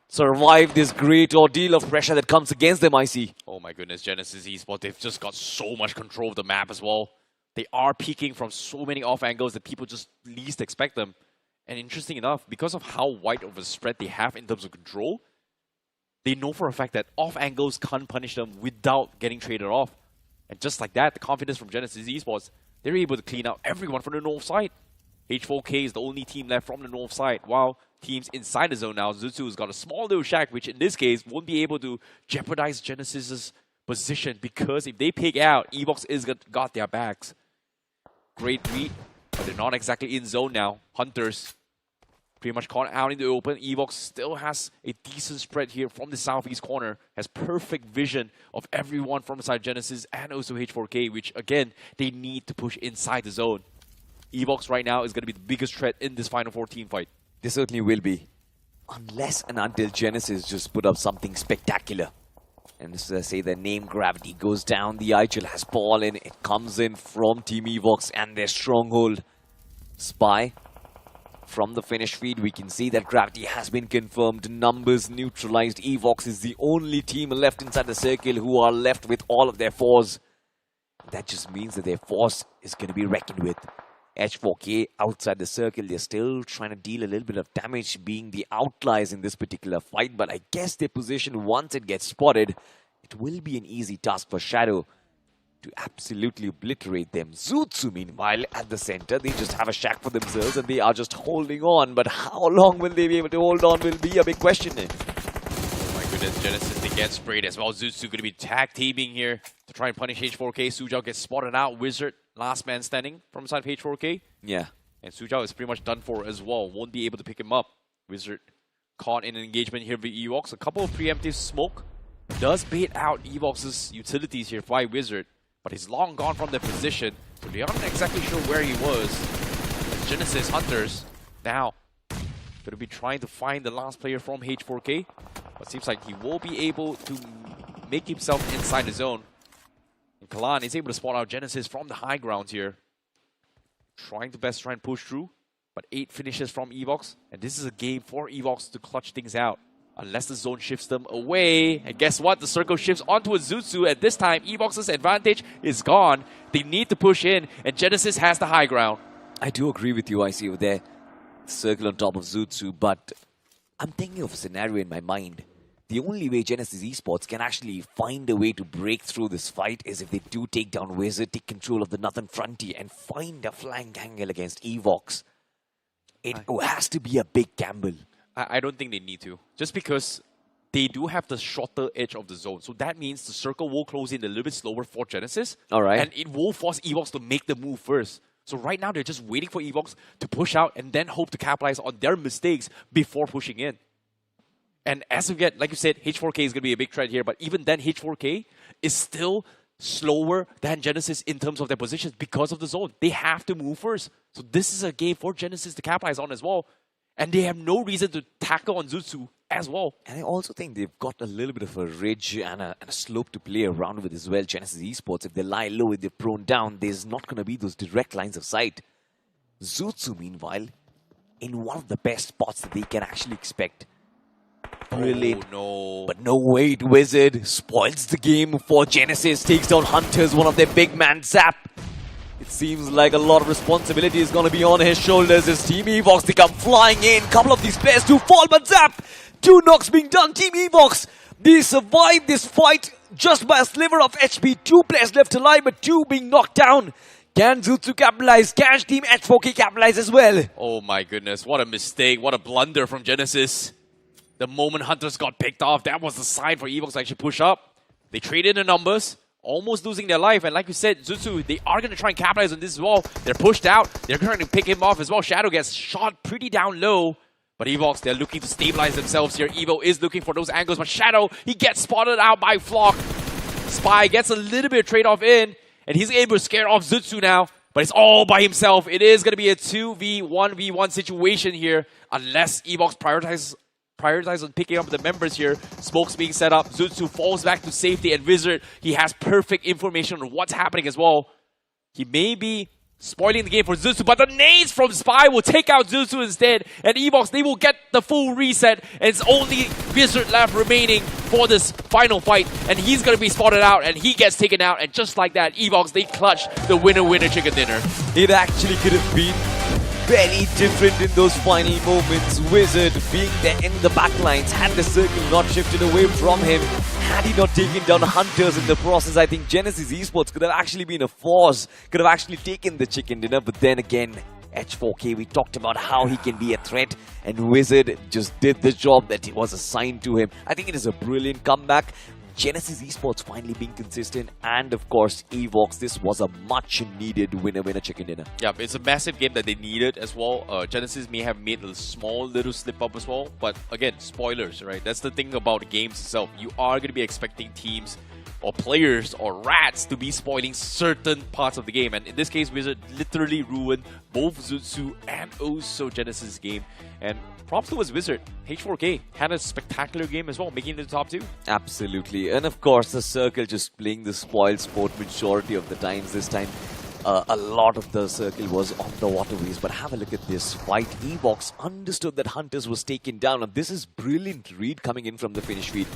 survive this great ordeal of pressure that comes against them, I see? Oh my goodness, Genesis Esports, they've just got so much control of the map as well. They are peeking from so many off angles that people just least expect them. And interesting enough, because of how wide of a spread they have in terms of control, they know for a fact that off angles can't punish them without getting traded off. And just like that, the confidence from Genesis Esports, they're able to clean out everyone from the north side. H4K is the only team left from the north side, while teams inside the zone now, Zutsu has got a small little shack, which in this case won't be able to jeopardize Genesis's position, because if they pick out, EVOX is got their backs. Great read, but they're not exactly in zone now. Hunters pretty much caught out in the open. EVOX still has a decent spread here from the southeast corner, has perfect vision of everyone from inside Genesis and also H4K, which again, they need to push inside the zone. EVOX right now is going to be the biggest threat in this Final Four team fight. They certainly will be. Unless and until Genesis just put up something spectacular. And as I say, their name Gravity goes down. The IGL has fallen. It comes in from Team EVOX and their stronghold. Spy. From the finish feed, we can see that Gravity has been confirmed. Numbers neutralized. EVOX is the only team left inside the circle who are left with all of their fours. That just means that their force is going to be reckoned with. H4K outside the circle, they're still trying to deal a little bit of damage, being the outliers in this particular fight. But I guess their position, once it gets spotted, it will be an easy task for Shadow to absolutely obliterate them. Zutsu, meanwhile, at the center, they just have a shack for themselves and they are just holding on. But how long will they be able to hold on will be a big question. Oh my goodness, Genesis, they get sprayed as well. Zutsu going to be tag teaming here to try and punish H4K. Sujao gets spotted out. Wizard, last man standing from inside of H4K. Yeah. And Sujao is pretty much done for as well. Won't be able to pick him up. Wizard caught in an engagement here with EVOX. A couple of preemptive smoke does bait out EVOX's utilities here by Wizard. But he's long gone from their position. So they aren't exactly sure where he was. Genesis Hunters now Going to be trying to find the last player from H4K. But seems like he will be able to make himself inside the zone. And Kalan is able to spot out Genesis from the high ground here. Trying to best try and push through. But 8 finishes from EVOX. And this is a game for EVOX to clutch things out. Unless the zone shifts them away. And guess what? The circle shifts onto a Zutsu. And this time, EVOX's advantage is gone. They need to push in. And Genesis has the high ground. I do agree with you, I see over there. Circle on top of Zutsu, but I'm thinking of a scenario in my mind. The only way Genesis Esports can actually find a way to break through this fight is if they do take down Wizard, take control of the Northern Frontier, and find a flank angle against EVOX. It has to be a big gamble. I don't think they need to. Just because they do have the shorter edge of the zone. So that means the circle will close in a little bit slower for Genesis. All right. And it will force EVOX to make the move first. So right now, they're just waiting for EVOX to push out and then hope to capitalize on their mistakes before pushing in. And as we get, like you said, H4K is going to be a big threat here. But even then, H4K is still slower than Genesis in terms of their positions because of the zone. They have to move first. So this is a game for Genesis to capitalize on as well. And they have no reason to tackle on Zutsu as well. And I also think they've got a little bit of a ridge and a slope to play around with as well. Genesis Esports, if they lie low, if they're prone down, there's not going to be those direct lines of sight. Zutsu, meanwhile, in one of the best spots that they can actually expect. Brilliant. Oh, no. But no, wait, Wizard spoils the game for Genesis, takes down Hunters, one of their big man, Zap. It seems like a lot of responsibility is going to be on his shoulders as Team EVOX, they come flying in. Couple of these players do fall, but Zap! 2 knocks being done. Team EVOX, they survive this fight just by a sliver of HP. 2 players left alive, but 2 being knocked down. Can Zutsu capitalize? Can Team H4K capitalize as well? Oh my goodness, what a mistake, what a blunder from Genesis. The moment Hunters got picked off, that was the sign for EVOX to actually push up. They traded the numbers, almost losing their life. And like you said, Zutsu, they are going to try and capitalize on this as well. They're pushed out. They're trying to pick him off as well. Shadow gets shot pretty down low. But EVOX, they're looking to stabilize themselves here. Evo is looking for those angles. But Shadow, he gets spotted out by Flock. Spy gets a little bit of trade-off in. And he's able to scare off Zutsu now. But it's all by himself. It is going to be a 2v1v1 situation here. Unless EVOX prioritize on picking up the members here. Smoke's being set up. Zutsu falls back to safety. And Wizard, he has perfect information on what's happening as well. He may be spoiling the game for Zutsu, but the nades from Spy will take out Zutsu instead. And EVOX, they will get the full reset. And it's only Wizard left remaining for this final fight. And he's going to be spotted out, and he gets taken out. And just like that, EVOX, they clutch the winner-winner chicken dinner. It actually could have been very different in those final moments. Wizard being there in the backlines, had the circle not shifted away from him. Had he not taken down Hunters in the process, I think Genesis Esports could have actually been a force, could have actually taken the chicken dinner. But then again, H4K, we talked about how he can be a threat, and Wizard just did the job that was assigned to him. I think it is a brilliant comeback. Genesis Esports finally being consistent, and of course EVOX, this was a much needed winner-winner chicken dinner. Yeah, it's a massive game that they needed as well. Genesis may have made a small little slip up as well, but again, spoilers, right? That's the thing about games itself. You are going to be expecting teams or players or rats to be spoiling certain parts of the game, and in this case, Wizard literally ruined both Zutsu and also Genesis' game. And props to his Wizard. H4K had a spectacular game as well, making it to the top 2. Absolutely. And of course, the circle just playing the spoiled sport majority of the times. This time, a lot of the circle was on the waterways. But have a look at this fight. EVOX understood that Hunters was taken down. And this is brilliant read coming in from the finish feed.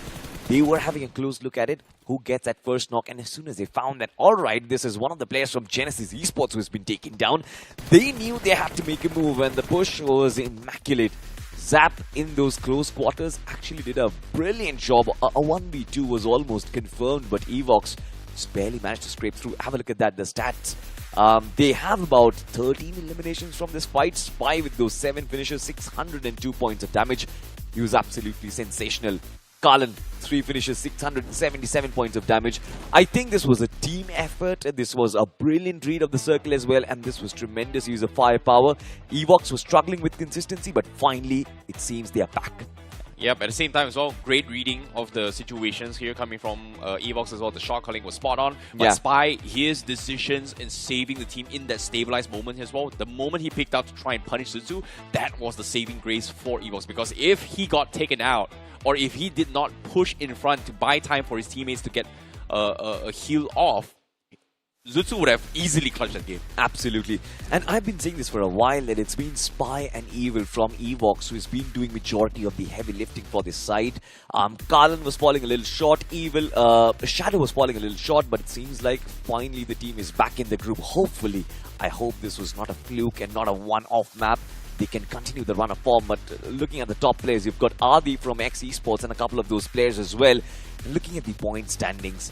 They were having a close look at it. Who gets that first knock? And as soon as they found that, alright, this is one of the players from Genesis Esports who has been taken down, they knew they had to make a move, and the push was immaculate. Zap in those close quarters actually did a brilliant job. A 1v2 was almost confirmed, but EVOX just barely managed to scrape through. Have a look at that, the stats. They have about 13 eliminations from this fight. Spy with those 7 finishes, 602 points of damage. He was absolutely sensational. Kalan, 3 finishes, 677 points of damage. I think this was a team effort. This was a brilliant read of the circle as well, and this was tremendous use of firepower. EVOX was struggling with consistency, but finally, it seems they are back. Yep, at the same time as well, great reading of the situations here coming from EVOX as well. The shot calling was spot on. But Spy, his decisions in saving the team in that stabilized moment as well, the moment he picked out to try and punish Zutsu, that was the saving grace for EVOX. Because if he got taken out, or if he did not push in front to buy time for his teammates to get a heal off, Zutsu would have easily clutched that game. Absolutely. And I've been saying this for a while, that it's been Spy and Evil from EVOX who's been doing majority of the heavy lifting for this side. Kalin was falling a little short, Evil, Shadow was falling a little short, but it seems like finally the team is back in the group. Hopefully, I hope this was not a fluke and not a one-off map. They can continue the run of form, but looking at the top players, you've got Adi from NoNx Esports and a couple of those players as well. Looking at the point standings,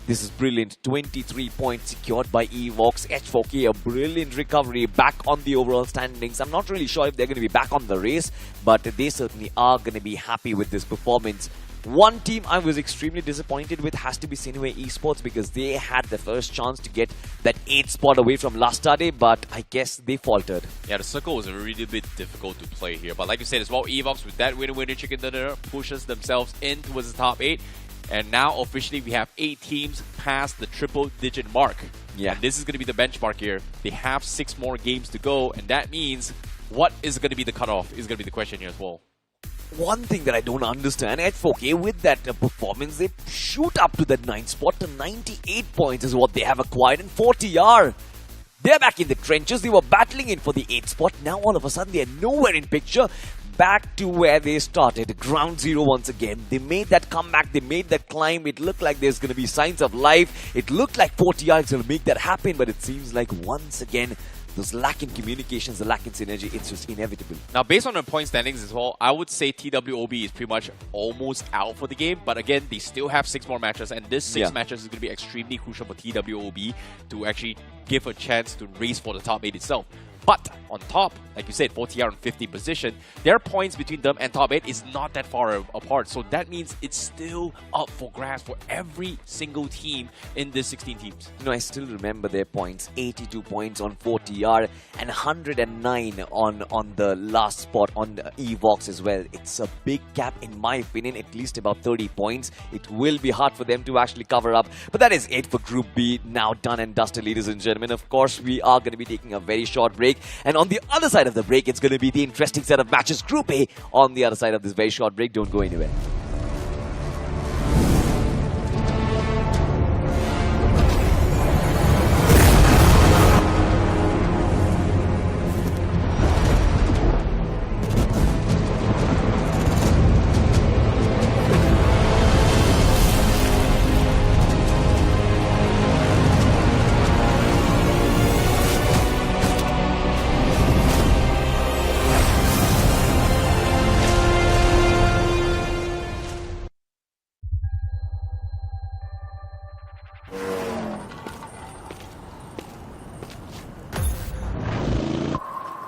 this is brilliant. 23 points secured by EVOX. H4K, a brilliant recovery back on the overall standings. I'm not really sure if they're going to be back on the race, but they certainly are going to be happy with this performance. One team I was extremely disappointed with has to be SINEWY Esports, because they had the first chance to get that 8th spot away from LASTADE, but I guess they faltered. Yeah, the circle was a really bit difficult to play here. But like you said as well, EVOX with that winner chicken dinner pushes themselves in towards the top 8. And now officially we have 8 teams past the triple-digit mark. Yeah. And this is going to be the benchmark here. They have 6 more games to go, and that means what is going to be the cutoff is going to be the question here as well. One thing that I don't understand, at 4K, with that performance, they shoot up to that 9th spot to 98 points is what they have acquired in 40R. They're back in the trenches. They were battling in for the 8th spot. Now all of a sudden they're nowhere in picture. Back to where they started, ground zero once again. They made that comeback, they made that climb. It looked like there's going to be signs of life. It looked like 40R is going to make that happen, but it seems like once again, those lack in communications, the lack in synergy, it's just inevitable. Now, based on the point standings as well, I would say TWOB is pretty much almost out for the game. But again, they still have 6 more matches, and this 6 matches is going to be extremely crucial for TWOB to actually give a chance to race for the top 8 itself. But on top, like you said, 40R in 50th position, their points between them and top 8 is not that far apart. So that means it's still up for grabs for every single team in this 16 teams. You know, I still remember their points. 82 points on 40R and 109 on the last spot on EVOX as well. It's a big gap in my opinion, at least about 30 points. It will be hard for them to actually cover up. But that is it for Group B, now done and dusted, ladies and gentlemen. Of course, we are going to be taking a very short break. And on the other side of the break, it's going to be the interesting set of matches. Group A on the other side of this very short break. Don't go anywhere.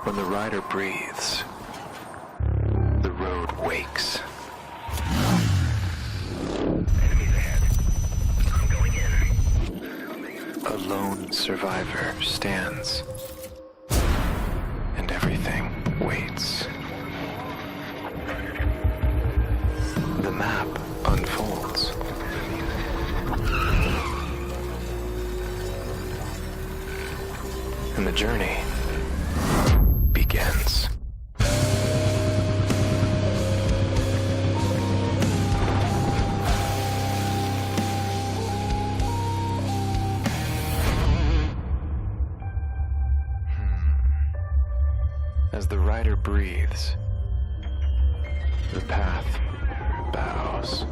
When the rider breathes, the road wakes. Enemies ahead. I'm going in. A lone survivor stands, and everything waits. The map unfolds. And the journey begins. As the rider breathes, the path bows.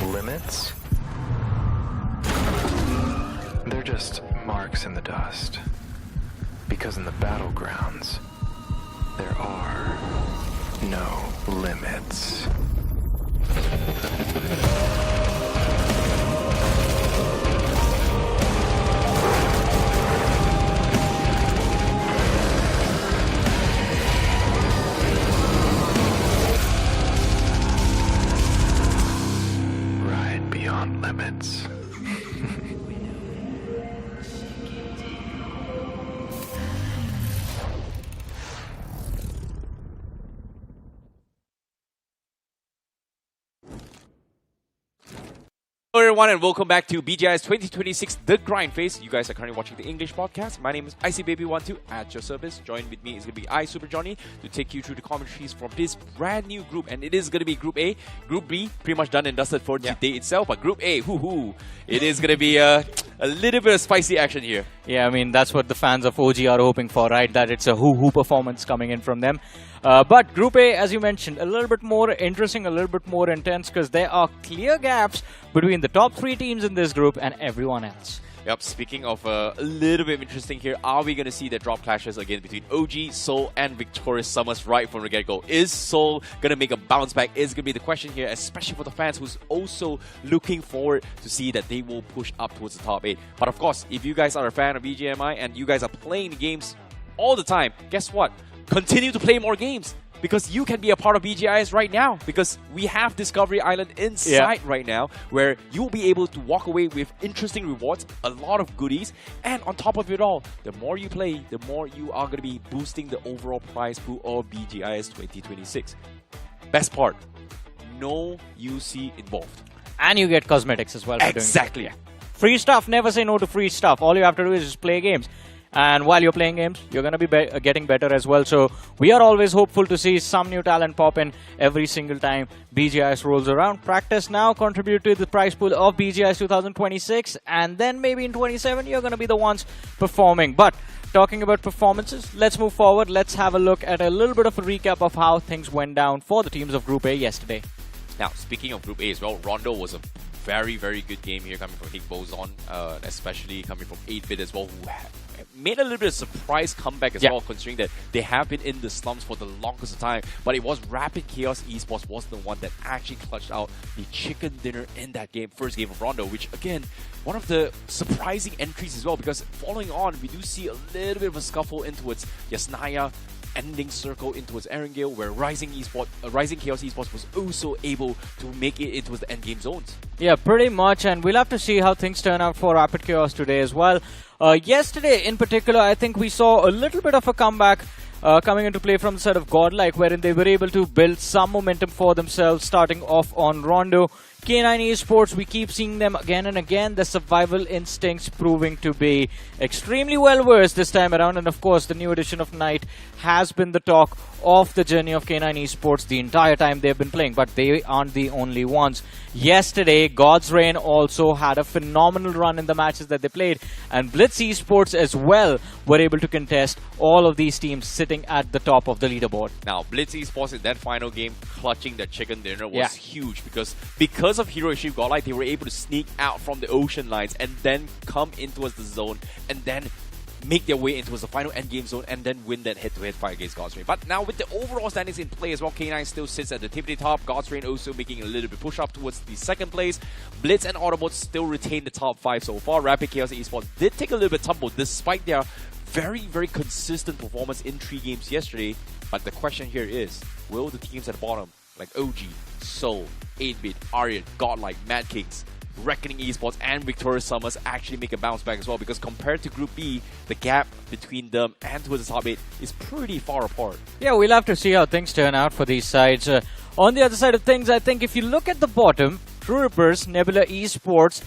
Limits? They're just marks in the dust. Because in the battlegrounds, there are no limits. Hello everyone and welcome back to BGIS 2026 The Grind Phase. You guys are currently watching the English podcast. My name is ICBaby12 at your service. Join with me is going to be Super Johnny to take you through the commentaries from this brand new group. And it is going to be Group A. Group B, pretty much done and dusted for today itself. But Group A, it is going to be a little bit of spicy action here. Yeah, I mean, that's what the fans of OG are hoping for, right? That it's a hoo-hoo performance coming in from them. But Group A, as you mentioned, a little bit more interesting, a little bit more intense because there are clear gaps between the top 3 teams in this group and everyone else. Yep, speaking of a little bit interesting here, are we going to see the drop clashes again between OG, Seoul, and Victorious Summers right from the get-go? Is Seoul going to make a bounce back? Is going to be the question here, especially for the fans who's also looking forward to see that they will push up towards the top 8. But of course, if you guys are a fan of BGMI and you guys are playing the games all the time, guess what? Continue to play more games because you can be a part of BGIS right now because we have Discovery Island inside right now where you'll be able to walk away with interesting rewards, a lot of goodies, and on top of it all, the more you play, the more you are going to be boosting the overall prize pool of BGIS 2026. Best part, no UC involved. And you get cosmetics as well. Exactly. For doing free stuff, never say no to free stuff. All you have to do is just play games. And while you're playing games, you're going to be getting better as well. So we are always hopeful to see some new talent pop in every single time BGIS rolls around. Practice now, contribute to the prize pool of BGIS 2026. And then maybe in 27, you're going to be the ones performing. But talking about performances, let's move forward. Let's have a look at a little bit of a recap of how things went down for the teams of Group A yesterday. Now, speaking of Group A as well, Rondo was a very, very good game here coming from Higgboson, especially coming from 8-Bit as well, who made a little bit of surprise comeback as well, considering that they have been in the slumps for the longest of time. But it was Rapid Chaos Esports was the one that actually clutched out the chicken dinner in that game, first game of Rondo, which again, one of the surprising entries as well, because following on, we do see a little bit of a scuffle in towards Yasnaya, ending circle into towards Erangel, where Rising Chaos Esports was also able to make it into the endgame zones. Yeah, pretty much, and we'll have to see how things turn out for Rapid Chaos today as well. Yesterday, in particular, I think we saw a little bit of a comeback coming into play from the side of Godlike, wherein they were able to build some momentum for themselves, starting off on Rondo. K9 Esports, we keep seeing them again and again. The survival instincts proving to be extremely well versed this time around. And of course, the new edition of Knight has been the talk of the journey of K9 Esports the entire time they've been playing. But they aren't the only ones. Yesterday, God's Reign also had a phenomenal run in the matches that they played. And Blitz Esports as well were able to contest all of these teams sitting at the top of the leaderboard. Now, Blitz Esports in that final game, clutching the chicken dinner was huge because of Hero Achieve Godlike, they were able to sneak out from the ocean lines and then come in towards the zone and then make their way into the final endgame zone and then win that head-to-head fight against God's Reign. But now with the overall standings in play as well, K9 still sits at the tippity top. God's Reign also making a little bit push up towards the second place. Blitz and Autobotz still retain the top 5 so far. Rapid Chaos Esports did take a little bit tumble despite their very, very consistent performance in 3 games yesterday. But the question here is, will the teams at the bottom, like OG, Seoul, 8-Bit, Aryan, Godlike, Madkings, Reckoning Esports, and Victorious Summers actually make a bounce back as well? Because compared to Group B, the gap between them and towards the top 8 is pretty far apart. Yeah, we'll have to see how things turn out for these sides. On the other side of things, I think if you look at the bottom, TrueRippers, Nebula Esports,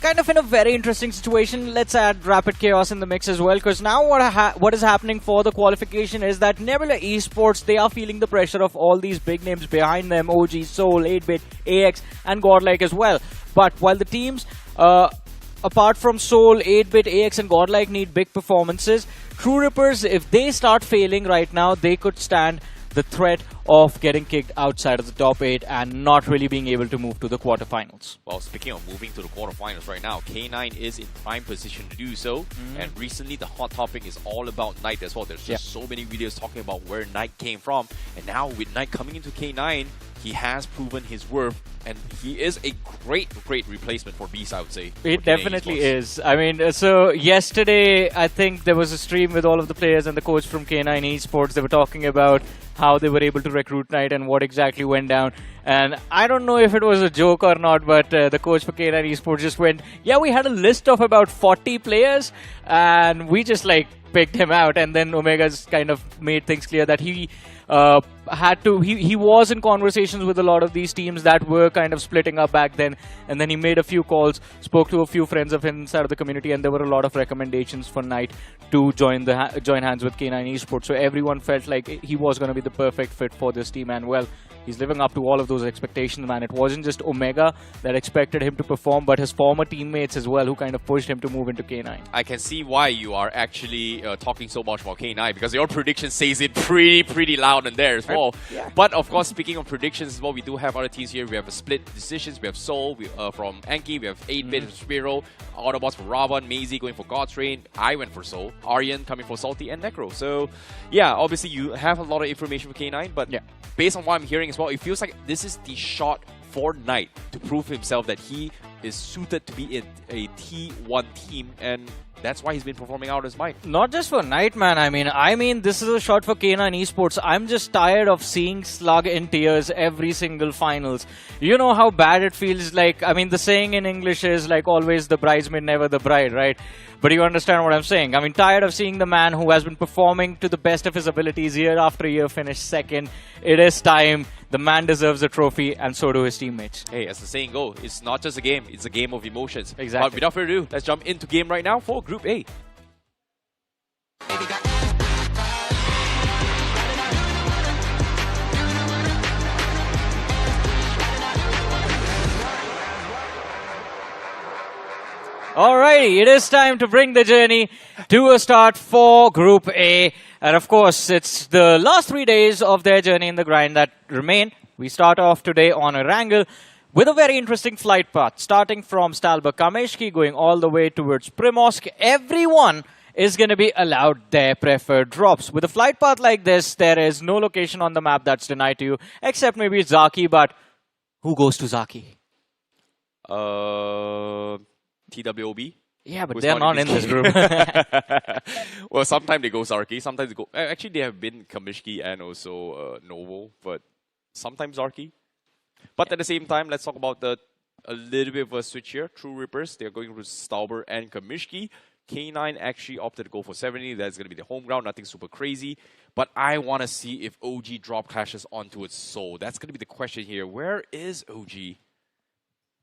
kind of in a very interesting situation. Let's add Rapid Chaos in the mix as well, because now what is happening for the qualification is that Nebula Esports, they are feeling the pressure of all these big names behind them, OG, Seoul, 8-Bit, AX, and Godlike as well. But while the teams, apart from Seoul, 8-Bit, AX, and Godlike need big performances, TrueRippers, if they start failing right now, they could stand the threat of getting kicked outside of the top 8 and not really being able to move to the quarterfinals. Well, speaking of moving to the quarterfinals right now, K9 is in prime position to do so. And recently, the hot topic is all about Knight as well. There's just so many videos talking about where Knight came from. And now with Knight coming into K9, he has proven his worth. And he is a great replacement for Beast, I would say. It definitely is. I mean, so yesterday, I think there was a stream with all of the players and the coach from K9 Esports. They were talking about how they were able to recruit Knight and what exactly went down. And I don't know if it was a joke or not, but the coach for K9 Esports just went, yeah, we had a list of about 40 players and we just like picked him out, and then Omega's kind of made things clear that he he was in conversations with a lot of these teams that were kind of splitting up back then, and then he made a few calls, spoke to a few friends of his inside of the community, and there were a lot of recommendations for Knight to join hands with K9 Esports. So everyone felt like he was going to be the perfect fit for this team, and well, he's living up to all of those expectations, man. It wasn't just Omega that expected him to perform, but his former teammates as well, who kind of pushed him to move into K9. I can see why you are actually talking so much about K9, because your prediction says it pretty loud and there as well. Yeah. But of course, speaking of predictions as well, we do have other teams here. We have a split decisions. We have Soul from Anki. We have 8-Bit from Spiro. Autobotz for Ravan. Maisie going for God's Reign. I went for Soul. Aryan coming for Salty and Necro. So yeah, obviously you have a lot of information for K9, but based on what I'm hearing as well, it feels like this is the shot for Knight to prove himself that he is suited to be in a T1 team, and that's why he's been performing out his mic. Not just for Knight, man. I mean, this is a shot for K9 Esports. I'm just tired of seeing Slug in tears every single finals. You know how bad it feels like. I mean, the saying in English is like always the bridesmaid, never the bride, right? But you understand what I'm saying. I mean, tired of seeing the man who has been performing to the best of his abilities year after year finish second. It is time. The man deserves a trophy, and so do his teammates. Hey, as the saying goes, it's not just a game, it's a game of emotions. Exactly. But without further ado, let's jump into game right now for Group A. Alrighty, it is time to bring the journey to a start for Group A. And of course, it's the last 3 days of their journey in the grind that remain. We start off today on a wrangle with a very interesting flight path, starting from Stalber Kameshki, going all the way towards Primosk. Everyone is going to be allowed their preferred drops. With a flight path like this, there is no location on the map that's denied to you, except maybe Zaki, but who goes to Zaki? TWOB? Yeah, but they're not in this group. Well, sometimes they go Zarki, sometimes they go... Actually, they have been Kamishki and also Novo, but sometimes Zarki. But at the same time, let's talk about a little bit of a switch here. TrueRippers, they're going with Stalber and Kamishki. K9 actually opted to go for 70. That's going to be the home ground, nothing super crazy. But I want to see if OG drop clashes onto its soul. That's going to be the question here. Where is OG?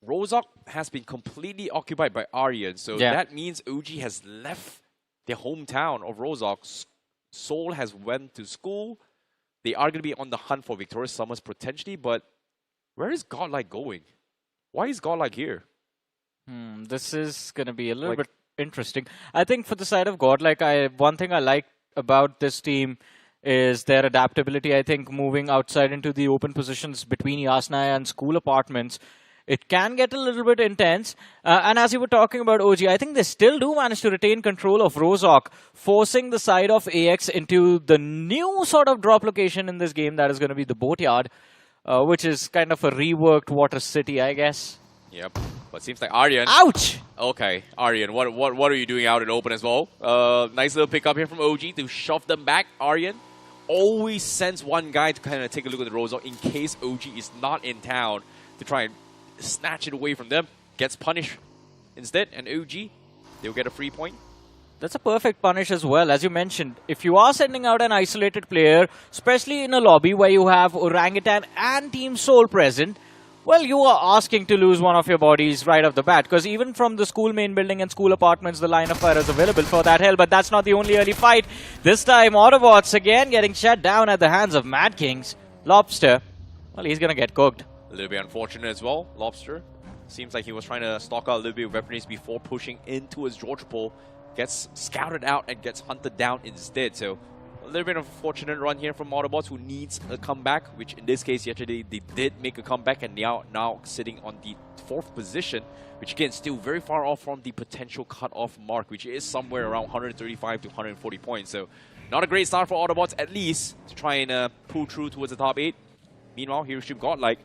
Rozhok has been completely occupied by Aryan, so that means OG has left their hometown of Rozhok. Seoul has went to school. They are going to be on the hunt for Victorious Summers potentially, but where is Godlike going? Why is Godlike here? This is going to be a little bit interesting. I think for the side of Godlike, one thing I like about this team is their adaptability. I think moving outside into the open positions between Yasnaya and school apartments, it can get a little bit intense. And as you were talking about OG, I think they still do manage to retain control of Rozhok, forcing the side of AX into the new sort of drop location in this game that is going to be the Boatyard, which is kind of a reworked Water City, I guess. Yep, but seems like Aryan... Ouch! Okay, Aryan, what are you doing out in open as well? Nice little pickup here from OG to shove them back. Aryan always sends one guy to kind of take a look at the Rozhok in case OG is not in town to try and snatch it away from them. Gets punished instead, and OG, they'll get a free point. That's a perfect punish as well. As you mentioned, if you are sending out an isolated player, especially in a lobby where you have Orangutan and Team Soul present, well, you are asking to lose one of your bodies right off the bat, because even from the school main building and school apartments, the line of fire is available for that hell. But that's not the only early fight. This time, Autobotz again getting shut down at the hands of Madkings. Lobster, well, he's going to get cooked. A little bit unfortunate as well. Lobster seems like he was trying to stock out a little bit of weaponry before pushing into his Georgia pole. Gets scouted out and gets hunted down instead. So a little bit of a fortunate run here from Autobotz, who needs a comeback, which in this case yesterday they did make a comeback, and now sitting on the 4th position, which again still very far off from the potential cut-off mark, which is somewhere around 135 to 140 points. So not a great start for Autobotz, at least to try and pull through towards the top 8. Meanwhile, Hiroshima Godlike,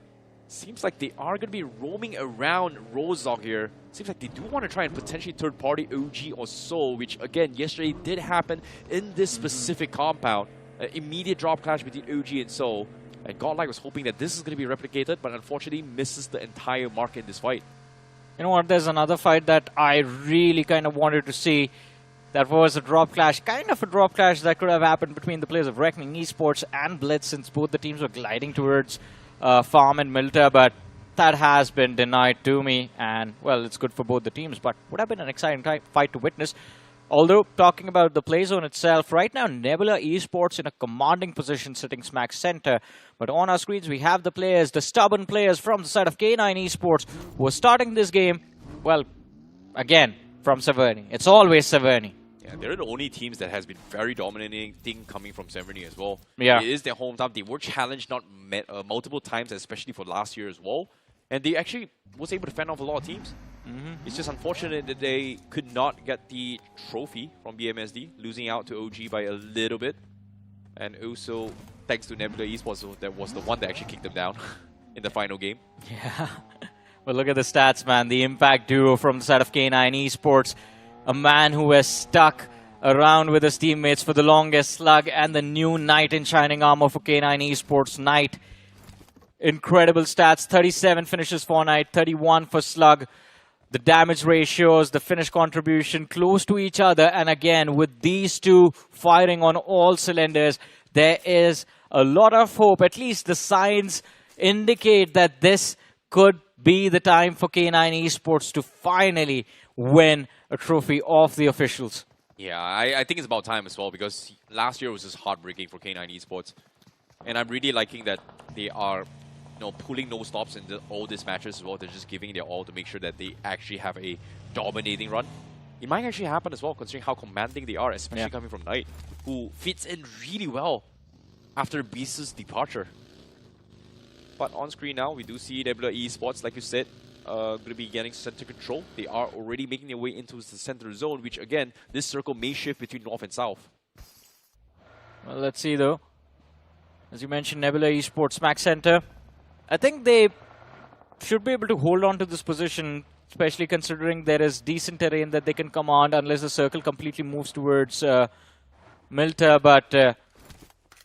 seems like they are going to be roaming around Rozhok here. Seems like they do want to try and potentially third-party OG or Soul, which again yesterday did happen in this specific compound. An immediate drop clash between OG and Soul. And Godlike was hoping that this is going to be replicated, but unfortunately misses the entire mark in this fight. You know what, there's another fight that I really kind of wanted to see. That was a drop clash, kind of a drop clash that could have happened between the players of Reckoning Esports and Blitz, since both the teams were gliding towards Farm and Milta, but that has been denied to me, and well, it's good for both the teams, but would have been an exciting fight to witness. Although, talking about the play zone itself, right now Nebula Esports in a commanding position sitting smack center, but on our screens we have the players, the stubborn players from the side of K9 Esports, who are starting this game, well, again, from Severny. It's always Severny. Yeah, they're the only teams that has been very dominating coming from Severny as well. Yeah. It is their hometown. They were challenged multiple times, especially for last year as well. And they actually was able to fend off a lot of teams. It's just unfortunate that they could not get the trophy from BMSD, losing out to OG by a little bit. And also, thanks to Nebula Esports, that was the one that actually kicked them down in the final game. Yeah. But look at the stats, man. The impact duo from the side of K9 Esports. A man who has stuck around with his teammates for the longest slug, and the new knight in shining armor for K9 Esports, Knight. Incredible stats. 37 finishes for Knight, 31 for slug. The damage ratios, the finish contribution close to each other. And again, with these two firing on all cylinders, there is a lot of hope. At least the signs indicate that this could be the time for K9 Esports to finally win a trophy of the officials. Yeah, I think it's about time as well, because last year was just heartbreaking for K9 Esports. And I'm really liking that they are pulling no stops in all these matches as well. They're just giving their all to make sure that they actually have a dominating run. It might actually happen as well, considering how commanding they are, especially coming from Knight, who fits in really well after Beast's departure. But on screen now, we do see Nebula Esports, like you said, going to be getting center control. They are already making their way into the center zone, which again, this circle may shift between north and south. Well, let's see though. As you mentioned, Nebula Esports smack center. I think they should be able to hold on to this position, especially considering there is decent terrain that they can command unless the circle completely moves towards Milta. But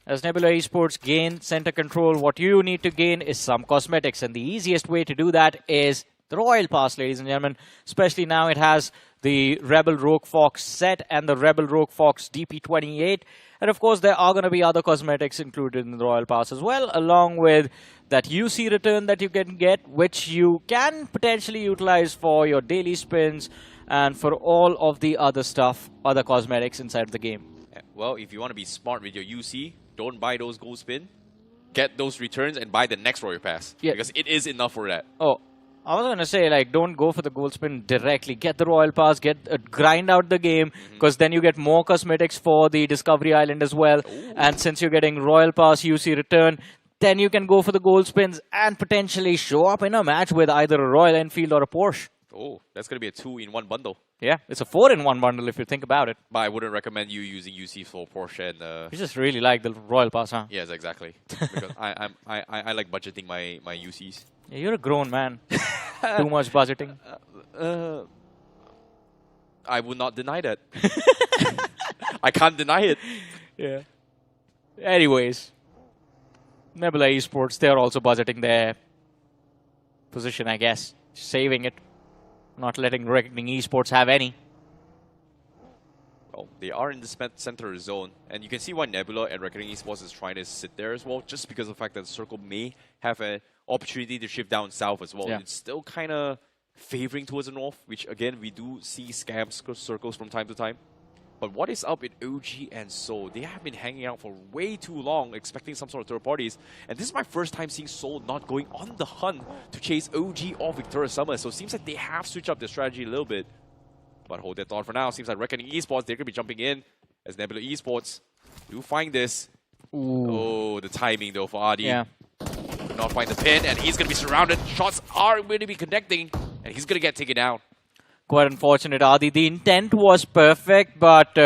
as Nebula Esports gain center control, what you need to gain is some cosmetics. And the easiest way to do that is the Royal Pass, ladies and gentlemen. Especially now it has the Rebel Rogue Fox set and the Rebel Rogue Fox DP28. And of course, there are going to be other cosmetics included in the Royal Pass as well, along with that UC return that you can get, which you can potentially utilize for your daily spins and for all of the other stuff, other cosmetics inside the game. Yeah, well, if you want to be smart with your UC, don't buy those gold spin. Get those returns and buy the next Royal Pass. Yeah. Because it is enough for that. Oh, I was going to say, like, don't go for the gold spin directly. Get the Royal Pass, grind out the game, because then you get more cosmetics for the Discovery Island as well. Ooh. And since you're getting Royal Pass, UC return, then you can go for the gold spins and potentially show up in a match with either a Royal Enfield or a Porsche. Oh, that's going to be a 2-in-1 bundle. Yeah, it's a 4-in-1 bundle if you think about it. But I wouldn't recommend you using UC for Porsche and... You just really like the Royal Pass, huh? Yes, exactly. Because I like budgeting my UCs. Yeah, you're a grown man. Too much budgeting. I would not deny that. I can't deny it. Yeah. Anyways, Nebula Esports, they're also budgeting their position, I guess. Saving it. Not letting Reckoning Esports have any. Well, they are in the center zone, and you can see why Nebula and Reckoning Esports is trying to sit there as well, just because of the fact that the circle may have an opportunity to shift down south as well. Yeah. It's still kind of favoring towards the north, which again, we do see scam circles from time to time. But what is up with OG and Soul? They have been hanging out for way too long, expecting some sort of third parties. And this is my first time seeing Soul not going on the hunt to chase OG or Victoria Summer. So it seems like they have switched up their strategy a little bit. But hold that thought for now. Seems like Reckoning Esports, they're going to be jumping in as Nebula Esports do find this. Ooh. Oh, the timing though for Adi. Yeah. Could not find the pin, and he's going to be surrounded. Shots are going to be connecting, and he's going to get taken down. Quite unfortunate, Adi. The intent was perfect, but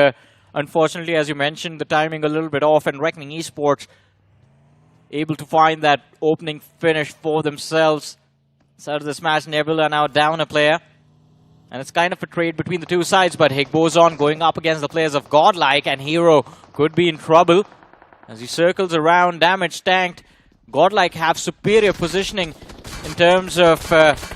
unfortunately, as you mentioned, the timing a little bit off, and Reckoning Esports able to find that opening finish for themselves. Inside of this match, Nebula now down a player. And it's kind of a trade between the two sides, but Higgboson going up against the players of Godlike, and Hero could be in trouble. As he circles around, damage tanked. Godlike have superior positioning in terms of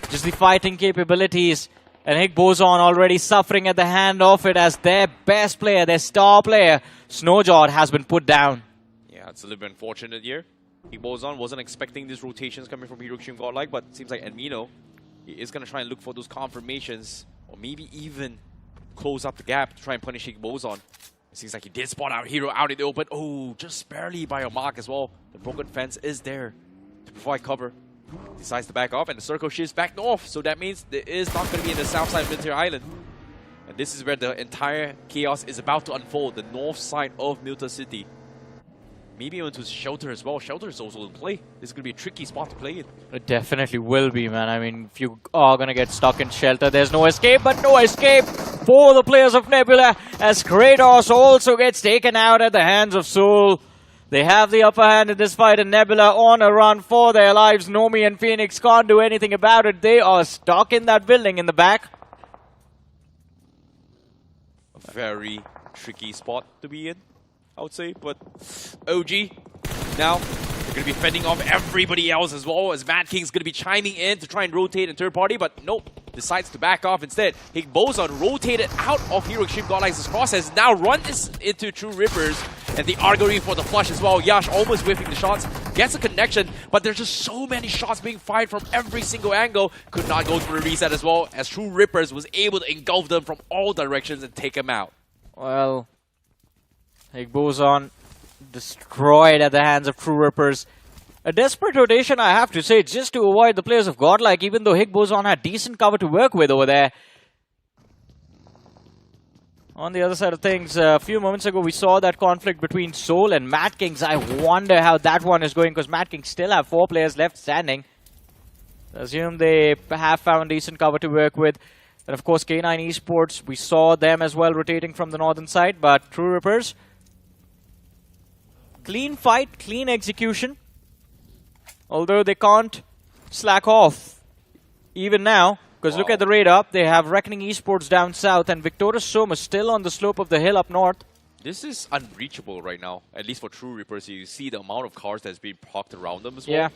just the fighting capabilities. And Higgboson already suffering at the hand of it as their best player, their star player, Snowjawed, has been put down. Yeah, it's a little bit unfortunate here. Higgboson wasn't expecting these rotations coming from Hero Extreme Godlike, but it seems like Admino is going to try and look for those confirmations, or maybe even close up the gap to try and punish Higgboson. It seems like he did spot out Hero out in the open. Oh, just barely by a mark as well. The broken fence is there to provide cover. Decides to back off, and the circle shifts back north. So that means there is not going to be in the south side of Military Island. And this is where the entire chaos is about to unfold, the north side of Milta City. Maybe even to Shelter as well. Shelter is also in play. This is going to be a tricky spot to play in. It definitely will be, man. I mean, if you are going to get stuck in Shelter, there's no escape, but no escape for the players of Nebula as Kratos also gets taken out at the hands of Soul. They have the upper hand in this fight, and Nebula on a run for their lives. Nomi and Phoenix can't do anything about it. They are stuck in that building in the back. A very tricky spot to be in, I would say. But OG, now they're going to be fending off everybody else as well, as Madkings going to be chiming in to try and rotate in third party, but nope. Decides to back off instead. Higgboson rotated out of Hero Extreme Godlike's crosshairs. Now runs into TrueRippers, and they are going for the flush as well. Yash almost whiffing the shots, gets a connection, but there's just so many shots being fired from every single angle. Could not go for a reset as well, as TrueRippers was able to engulf them from all directions and take them out. Well, Higgboson destroyed at the hands of TrueRippers. A desperate rotation, I have to say, just to avoid the players of Godlike, even though Higgboson had decent cover to work with over there. On the other side of things, a few moments ago, we saw that conflict between Soul and Madkings. I wonder how that one is going, because Madkings still have 4 players left standing. I assume they have found decent cover to work with. And of course, K9 Esports, we saw them as well rotating from the northern side, but TrueRippers, clean fight, clean execution. Although they can't slack off even now, because look at the radar. They have Reckoning Esports down south and Victorious Sumus still on the slope of the hill up north. This is unreachable right now, at least for TrueRippers. You see the amount of cars that's being parked around them as well. Yeah.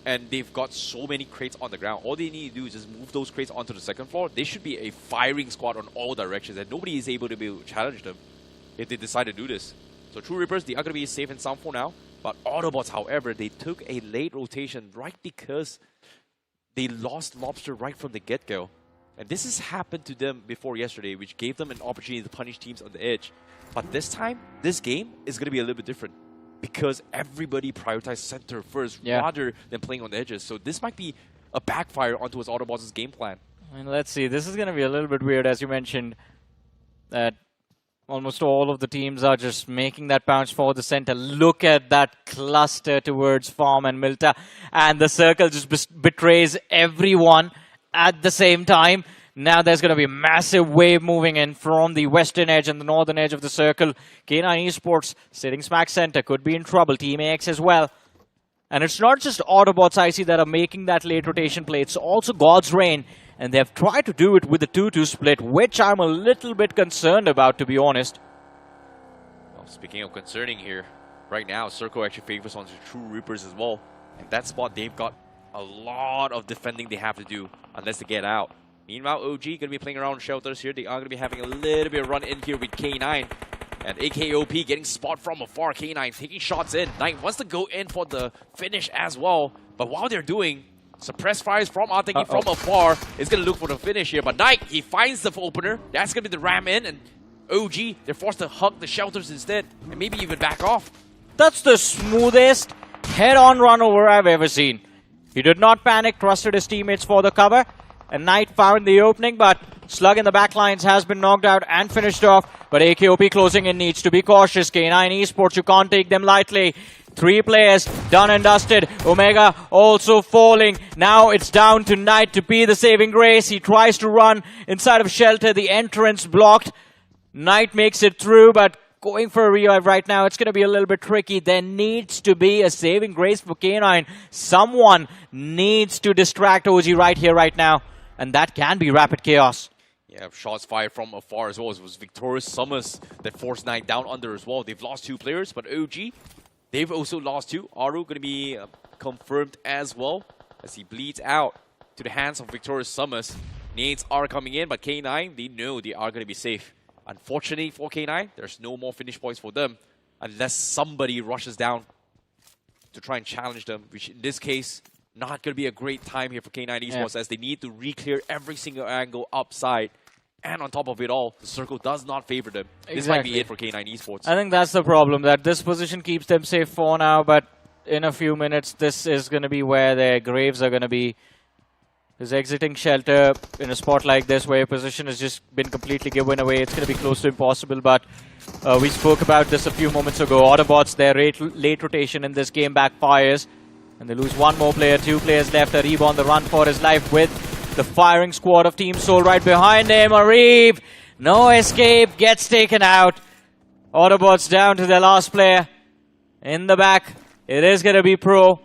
And they've got so many crates on the ground. All they need to do is just move those crates onto the second floor. They should be a firing squad on all directions, and nobody is able to challenge them if they decide to do this. So TrueRippers, they are going to be safe and sound for now. But Autobotz, however, they took a late rotation right because they lost Lobster right from the get-go. And this has happened to them before yesterday, which gave them an opportunity to punish teams on the edge. But this time, this game is going to be a little bit different because everybody prioritized center first rather than playing on the edges. So this might be a backfire onto his Autobotz's game plan. I mean, let's see. This is going to be a little bit weird, as you mentioned, that almost all of the teams are just making that bounce for the center. Look at that cluster towards Farm and Milta. And the circle just betrays everyone at the same time. Now there's going to be a massive wave moving in from the western edge and the northern edge of the circle. K9 Esports sitting smack center could be in trouble. Team AX as well. And it's not just Autobotz I see that are making that late rotation play. It's also God's Reign. And they've tried to do it with the 2-2 split, which I'm a little bit concerned about, to be honest. Well, speaking of concerning here, right now, Circle actually favors on the TrueRippers as well. And that spot, they've got a lot of defending they have to do unless they get out. Meanwhile, OG going to be playing around shelters here. They are going to be having a little bit of run in here with K9. And AKOP getting spot from afar. K9 taking shots in. Knight wants to go in for the finish as well. But while they're doing, suppress fires from Arteki from afar is going to look for the finish here. But Knight, he finds the opener. That's going to be the ram in. And OG, they're forced to hug the shelters instead. And maybe even back off. That's the smoothest head-on run over I've ever seen. He did not panic, trusted his teammates for the cover. And Knight found the opening, but Slug in the backlines has been knocked out and finished off. But AKOP closing in needs to be cautious. K9 Esports, you can't take them lightly. 3 players done and dusted. Omega also falling. Now it's down to Knight to be the saving grace. He tries to run inside of shelter. The entrance blocked. Knight makes it through, but going for a revive right now, it's going to be a little bit tricky. There needs to be a saving grace for K9. Someone needs to distract OG right here, right now. And that can be Rapid Chaos. Yeah, shots fired from afar as well. It was Victorious Sumus that forced Knight down under as well. They've lost 2 players, but OG, they've also lost 2. Aru going to be confirmed as well as he bleeds out to the hands of Victorious Sumus. Nades are coming in, but K9, they know they are going to be safe. Unfortunately for K9, there's no more finish points for them unless somebody rushes down to try and challenge them, which in this case, not going to be a great time here for K9 Esports as they need to re-clear every single angle upside. And on top of it all, the circle does not favor them. This might be it for K9 Esports. I think that's the problem, that this position keeps them safe for now, but in a few minutes, this is going to be where their graves are going to be. Is exiting shelter in a spot like this where your position has just been completely given away. It's going to be close to impossible, but we spoke about this a few moments ago. Autobotz, their late rotation in this game backfires, and they lose one more player, 2 players left. Arib on the run for his life with the firing squad of Team Soul right behind him. Arib, no escape, gets taken out. Autobotz down to their last player. In the back, it is going to be Pro.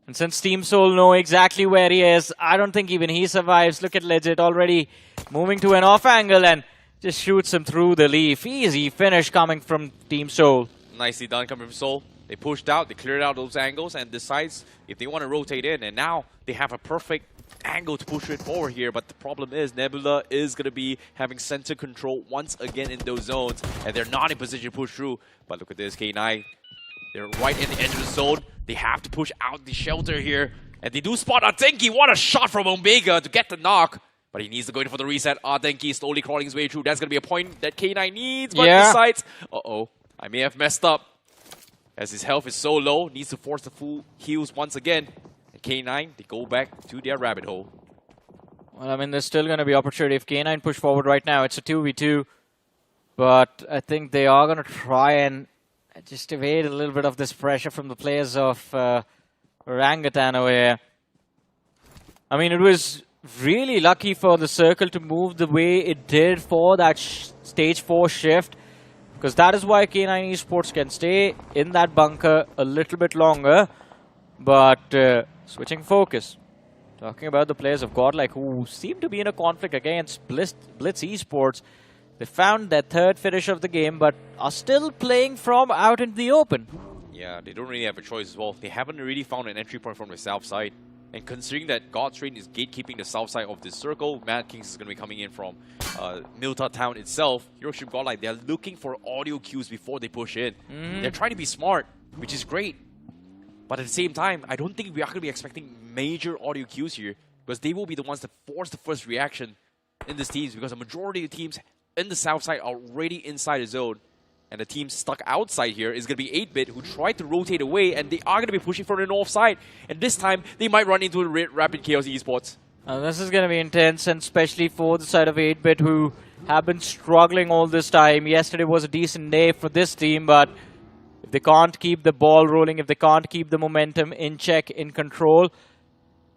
And since Team Soul know exactly where he is, I don't think even he survives. Look at Legit already moving to an off angle and just shoots him through the leaf. Easy finish coming from Team Soul. Nicely done coming from Soul. They pushed out, they cleared out those angles and decides if they want to rotate in. And now they have a perfect angle to push it forward here. But the problem is Nebula is going to be having center control once again in those zones. And they're not in position to push through. But look at this, K9. They're right in the edge of the zone. They have to push out the shelter here. And they do spot Atenki. What a shot from Omega to get the knock. But he needs to go in for the reset. Atenki slowly crawling his way through. That's going to be a point that K9 needs. But decides, uh-oh, I may have messed up. As his health is so low, needs to force the full heals once again. And K9, they go back to their rabbit hole. Well, I mean, there's still going to be opportunity. If K9 push forward right now, it's a 2v2. But I think they are going to try and just evade a little bit of this pressure from the players of Orangutan over here. I mean, it was really lucky for the circle to move the way it did for that stage 4 shift, because that is why K9 Esports can stay in that bunker a little bit longer. But switching focus, talking about the players of Godlike who seem to be in a conflict against Blitz Esports. They found their 3rd finish of the game, but are still playing from out in the open. Yeah, they don't really have a choice as well. They haven't really found an entry point from the south side. And considering that Godstrain is gatekeeping the south side of this circle, Madkings is going to be coming in from Milta town itself. Hiroshima Godlike, they're looking for audio cues before they push in. They're trying to be smart, which is great. But at the same time, I don't think we are going to be expecting major audio cues here, because they will be the ones that force the first reaction in these teams, because a majority of the teams in the south side are already inside the zone. And the team stuck outside here is going to be 8-Bit, who tried to rotate away, and they are going to be pushing from the north side. And this time, they might run into Rapid Chaos Esports. This is going to be intense, and especially for the side of 8-Bit, who have been struggling all this time. Yesterday was a decent day for this team, but if they can't keep the ball rolling, if they can't keep the momentum in check, in control,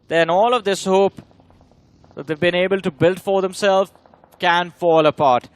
then all of this hope that they've been able to build for themselves can fall apart.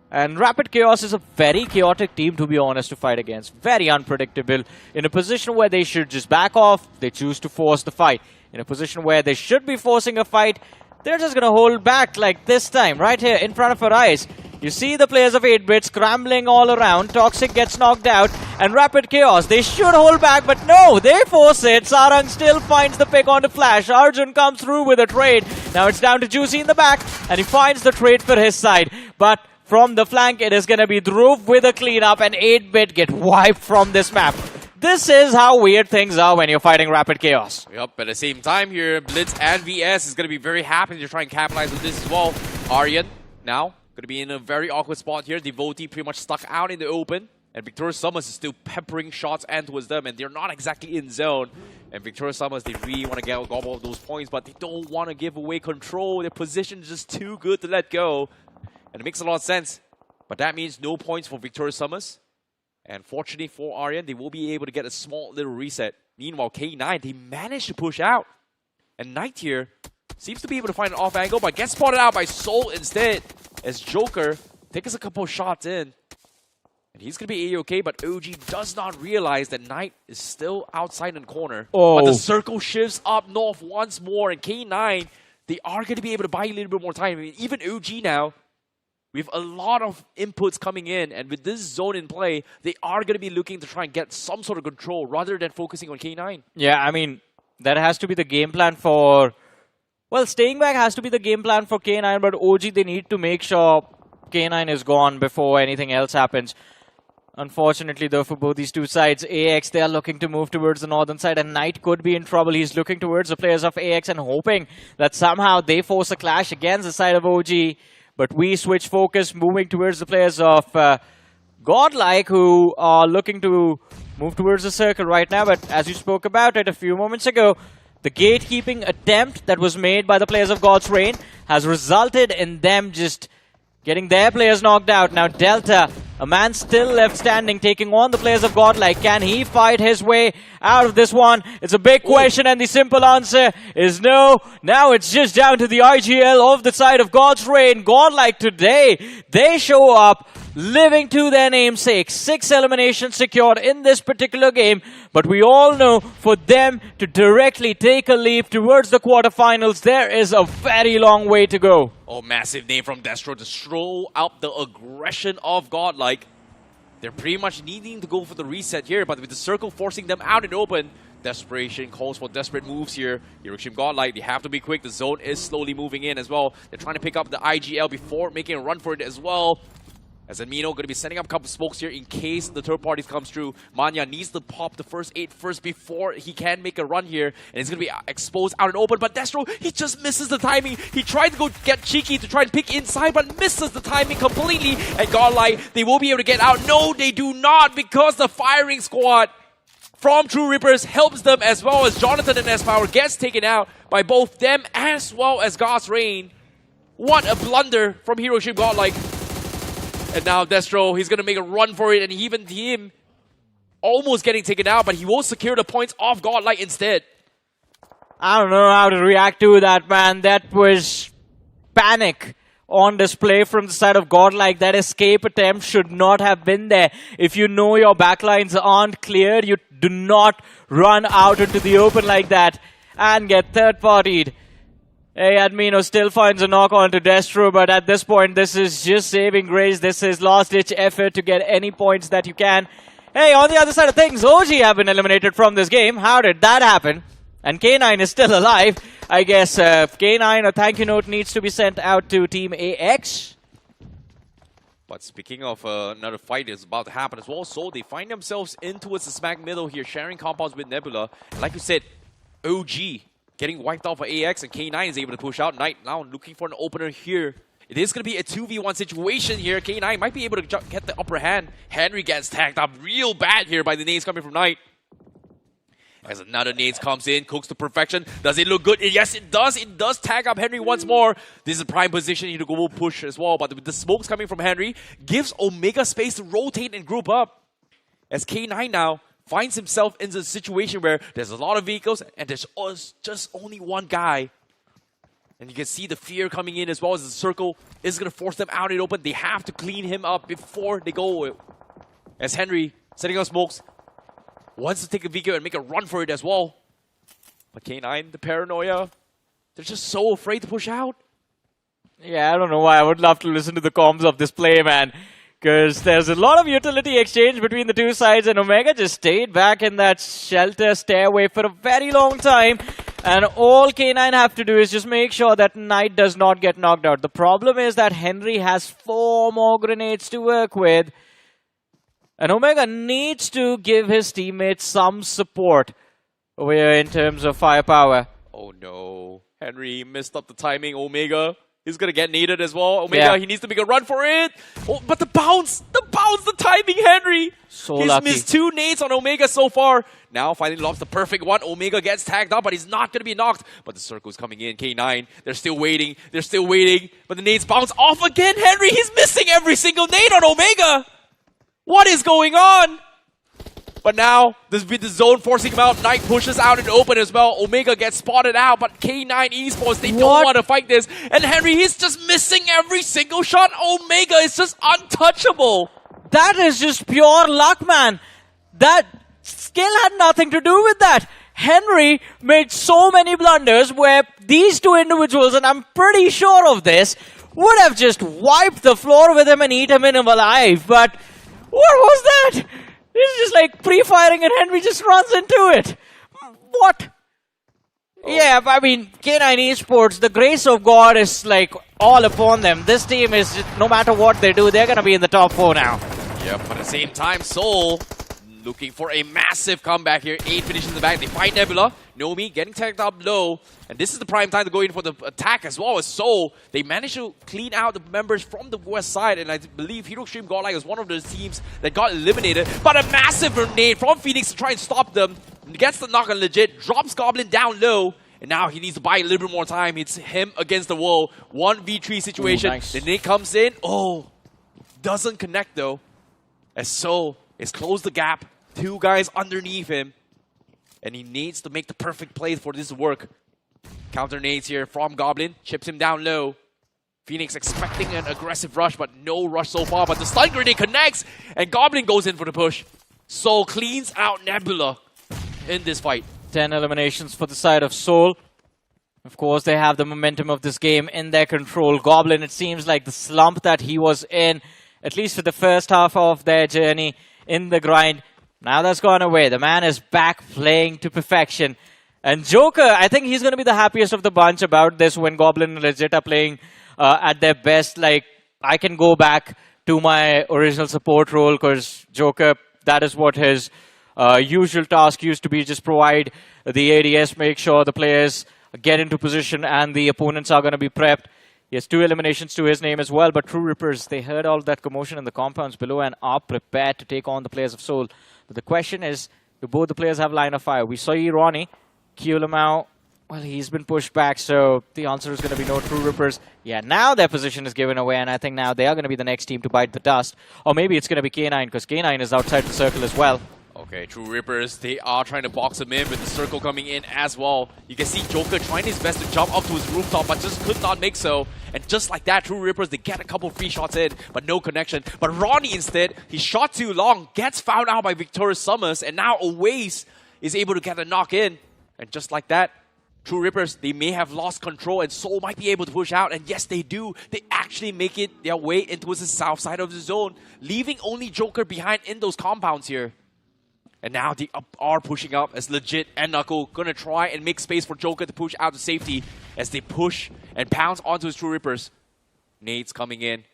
And Rapid Chaos is a very chaotic team, to be honest, to fight against. Very unpredictable. In a position where they should just back off, they choose to force the fight. In a position where they should be forcing a fight, they're just going to hold back like this time, right here in front of our eyes. You see the players of 8-Bit scrambling all around. Toxic gets knocked out, and Rapid Chaos, they should hold back, but no, they force it. Sarang still finds the pick on the flash. Arjun comes through with a trade. Now it's down to Juicy in the back, and he finds the trade for his side. But from the flank, it is going to be Dhruv with a cleanup, and 8-Bit get wiped from this map. This is how weird things are when you're fighting Rapid Chaos. Yep, at the same time here, Blitz and VS is going to be very happy to try and capitalize on this as well. Aryan now going to be in a very awkward spot here. Devotee pretty much stuck out in the open. And Victorious Summers is still peppering shots and towards them. And they're not exactly in zone. And Victorious Summers, they really want to get gobble those points. But they don't want to give away control. Their position is just too good to let go. And it makes a lot of sense. But that means no points for Victorious Summers. And fortunately for Aryan, they will be able to get a small little reset. Meanwhile, K9, they managed to push out. And Knight here seems to be able to find an off angle, but gets spotted out by Soul instead. As Joker takes a couple of shots in. And he's going to be A-okay, but OG does not realize that Knight is still outside in the corner. But the circle shifts up north once more. And K9, they are going to be able to buy a little bit more time. I mean, even OG now, with a lot of inputs coming in, and with this zone in play, they are going to be looking to try and get some sort of control rather than focusing on K9. Yeah, I mean, that has to be the game plan for Well, staying back has to be the game plan for K9, but OG, they need to make sure K9 is gone before anything else happens. Unfortunately, though, for both these two sides, AX, they are looking to move towards the northern side, and Knight could be in trouble. He's looking towards the players of AX and hoping that somehow they force a clash against the side of OG. But we switch focus, moving towards the players of Godlike, who are looking to move towards the circle right now. But as you spoke about it a few moments ago, the gatekeeping attempt that was made by the players of God's Reign has resulted in them just getting their players knocked out. Now Delta, a man still left standing, taking on the players of Godlike. Can he fight his way out of this one? It's a big question, and the simple answer is no. Now it's just down to the IGL of the side of God's Reign. Godlike today, they show up living to their namesake. 6 eliminations secured in this particular game. But we all know for them to directly take a leap towards the quarterfinals, there is a very long way to go. Oh, massive name from Destro to throw out the aggression of Godlike. They're pretty much needing to go for the reset here, but with the circle forcing them out and open, desperation calls for desperate moves here. Extreme Godlike, they have to be quick. The zone is slowly moving in as well. They're trying to pick up the IGL before making a run for it as well. As Amino going to be setting up a couple smokes here in case the third party comes through. Manya needs to pop the first 8 first before he can make a run here. And it's going to be exposed out and open. But Destro, he just misses the timing. He tried to go get cheeky to try and pick inside, but misses the timing completely. And Godlike, they will be able to get out. No, they do not, because the firing squad from TrueRippers helps them, as well as Jonathan and S-Power gets taken out by both them as well as God's Reign. What a blunder from Extreme Godlike. And now Destro, he's going to make a run for it, and even him almost getting taken out, but he will secure the points off Godlike instead. I don't know how to react to that, man. That was panic on display from the side of Godlike. That escape attempt should not have been there. If you know your backlines aren't clear, you do not run out into the open like that and get third-partied. Hey, Admino still finds a knock onto Destro, but at this point, this is just saving grace. This is last-ditch effort to get any points that you can. Hey, on the other side of things, OG have been eliminated from this game. How did that happen? And K9 is still alive. I guess K9, a thank you note needs to be sent out to Team AX. But speaking of another fight is about to happen as well, so they find themselves in towards the smack middle here, sharing compounds with Nebula. And like you said, OG getting wiped out for AX, and K9 is able to push out. Knight now looking for an opener here. It is going to be a 2v1 situation here. K9 might be able to get the upper hand. Henry gets tagged up real bad here by the nades coming from Knight. As another nades comes in, cooks to perfection. Does it look good? Yes, it does. It does tag up Henry once more. This is a prime position to go push as well. But with the smokes coming from Henry, gives Omega space to rotate and group up. As K9 now finds himself in a situation where there's a lot of vehicles and there's just only one guy. And you can see the fear coming in, as well as the circle is going to force them out and open. They have to clean him up before they go. As Henry, setting up smokes, wants to take a vehicle and make a run for it as well. But K9, the paranoia, they're just so afraid to push out. Yeah, I don't know why. I would love to listen to the comms of this play, man. Because there's a lot of utility exchange between the two sides, and Omega just stayed back in that shelter stairway for a very long time. And all K9 have to do is just make sure that Knight does not get knocked out. The problem is that Henry has 4 more grenades to work with. And Omega needs to give his teammates some support over here in terms of firepower. Oh no. Henry missed up the timing. Omega, he's going to get naded as well. Omega, he needs to make a run for it. Oh, but the bounce, the timing, Henry. So he's lucky. missed 2 nades on Omega so far. Now finally lobs the perfect one. Omega gets tagged up, but he's not going to be knocked. But the circle's coming in. K9, they're still waiting. They're still waiting. But the nades bounce off again. Henry, he's missing every single nade on Omega. What is going on? But now, with the zone forcing him out, Knight pushes out and open as well. Omega gets spotted out, but K9 Esports, they don't want to fight this. And Henry, he's just missing every single shot. Omega is just untouchable. That is just pure luck, man. That skill had nothing to do with that. Henry made so many blunders where these two individuals, and I'm pretty sure of this, would have just wiped the floor with him and eaten him alive. But what was that? It's just like pre-firing and Henry just runs into it. What? Yeah, but I mean, K9 Esports, the grace of God is like all upon them. This team is, just, no matter what they do, they're going to be in the top 4 now. Yep, but at the same time, Soul looking for a massive comeback here. 8 finishes in the back. They find Nebula. Nomi getting tagged up low. And this is the prime time to go in for the attack as well as Soul. They managed to clean out the members from the west side. And I believe Xtreme Godlike is one of those teams that got eliminated. But a massive grenade from Phoenix to try and stop them. Gets the knock on legit. Drops Goblin down low. And now he needs to buy a little bit more time. It's him against the wall. 1v3 situation. Ooh, nice. The nade comes in. Oh, doesn't connect though. As Soul is closed the gap. 2 guys underneath him. And he needs to make the perfect play for this to work. Counter nades here from Goblin. Chips him down low. Phoenix expecting an aggressive rush, but no rush so far. But the stun grenade connects. And Goblin goes in for the push. Soul cleans out Nebula in this fight. 10 eliminations for the side of Soul. Of course, they have the momentum of this game in their control. Goblin, it seems like the slump that he was in, at least for the first half of their journey in the grind, now that's gone away. The man is back playing to perfection. And Joker, I think he's going to be the happiest of the bunch about this when Goblin and Legit are playing at their best. Like, I can go back to my original support role because Joker, that is what his usual task used to be. Just provide the ADS, make sure the players get into position and the opponents are going to be prepped. He has 2 eliminations to his name as well, but TrueRippers, they heard all that commotion in the compounds below and are prepared to take on the players of Soul. But the question is, do both the players have line of fire? We saw Ronnie, Kiolamau, well, he's been pushed back, so the answer is going to be no. TrueRippers. Yeah, now their position is given away, and I think now they are going to be the next team to bite the dust. Or maybe it's going to be K9, because K9 is outside the circle as well. Okay, TrueRippers, they are trying to box him in with the circle coming in as well. You can see Joker trying his best to jump up to his rooftop, but just could not make so. And just like that, TrueRippers, they get a couple free shots in, but no connection. But Ronnie instead, he shot too long, gets found out by Victorious Summers, and now Owace is able to get a knock in. And just like that, TrueRippers, they may have lost control and Soul might be able to push out. And yes, they do. They actually make it their way into the south side of the zone, leaving only Joker behind in those compounds here. And now they are pushing up as Legit and Knuckle gonna try and make space for Joker to push out to safety as they push and pounce onto his TrueRippers. Nades coming in.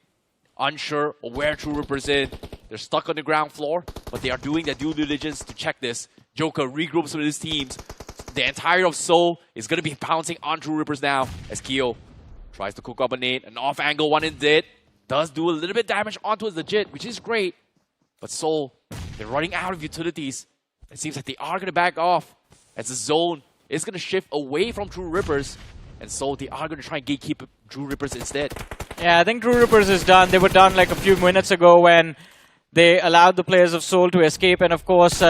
Unsure of where TrueRippers is. They're stuck on the ground floor, but they are doing their due diligence to check this. Joker regroups with his teams. The entire of Soul is gonna be pouncing on TrueRippers now as Keo tries to cook up a nade. An off-angle one indeed. Does do a little bit damage onto his Legit, which is great. But Soul, they're running out of utilities. It seems like they are going to back off as the zone is going to shift away from TrueRippers. And so they are going to try and gatekeep TrueRippers instead. Yeah, I think TrueRippers is done. They were done like a few minutes ago when they allowed the players of Soul to escape. And of course,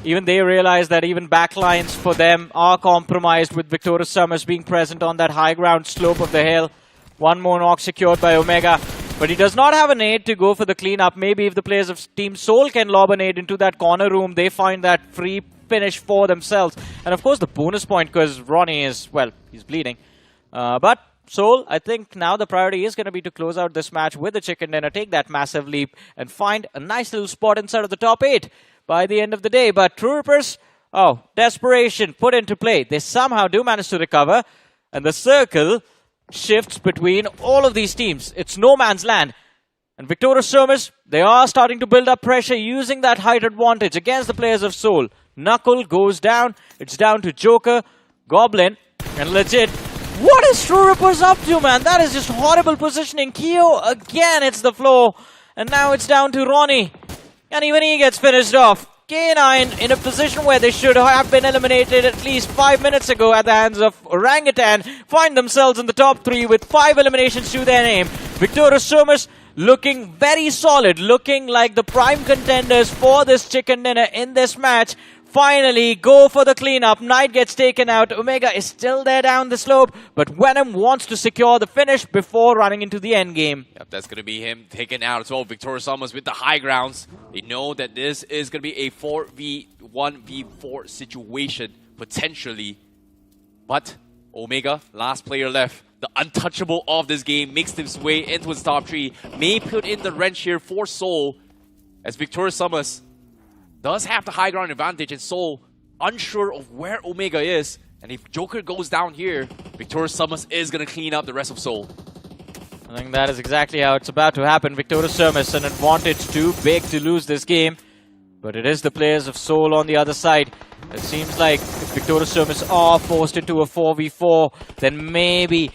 even they realized that even backlines for them are compromised with Victorious Summers being present on that high ground slope of the hill. One more knock secured by Omega. But he does not have a nade to go for the cleanup. Maybe if the players of Team Soul can lob a nade into that corner room, they find that free finish for themselves. And of course the bonus point, because Ronnie is, well, he's bleeding. But Soul, I think now the priority is going to be to close out this match with the chicken dinner, take that massive leap, and find a nice little spot inside of the top 8 by the end of the day. But TrueRippers, oh, desperation put into play. They somehow do manage to recover. And the circle shifts between all of these teams. It's no man's land. And Victorious Summers, they are starting to build up pressure using that height advantage against the players of Soul. Knuckle goes down. It's down to Joker, Goblin, and Legit. What is TrueRippers up to, man? That is just horrible positioning. Keo, again, it's the floor. And now it's down to Ronnie. And even he gets finished off. K9 in a position where they should have been eliminated at least 5 minutes ago at the hands of Orangutan, find themselves in the top 3 with 5 eliminations to their name. Victorious Summers looking very solid, looking like the prime contenders for this chicken dinner in this match. Finally go for the cleanup. Knight gets taken out. Omega is still there down the slope, but Venom wants to secure the finish before running into the end game. Yep, that's going to be him taken out as well. Victorious Summers with the high grounds. They know that this is going to be a 4v1v4 situation, potentially. But Omega, last player left, the untouchable of this game, makes his way into his top 3. May put in the wrench here for Soul, as Victorious Summers does have the high ground advantage, and Soul unsure of where Omega is, And if Joker goes down here, Victorious Sumus is going to clean up the rest of Seoul. I think that is exactly how it's about to happen. Victorious Sumus, an advantage too big to lose this game. But it is the players of Seoul on the other side. It seems like if Victorious Sumus are forced into a 4v4, then maybe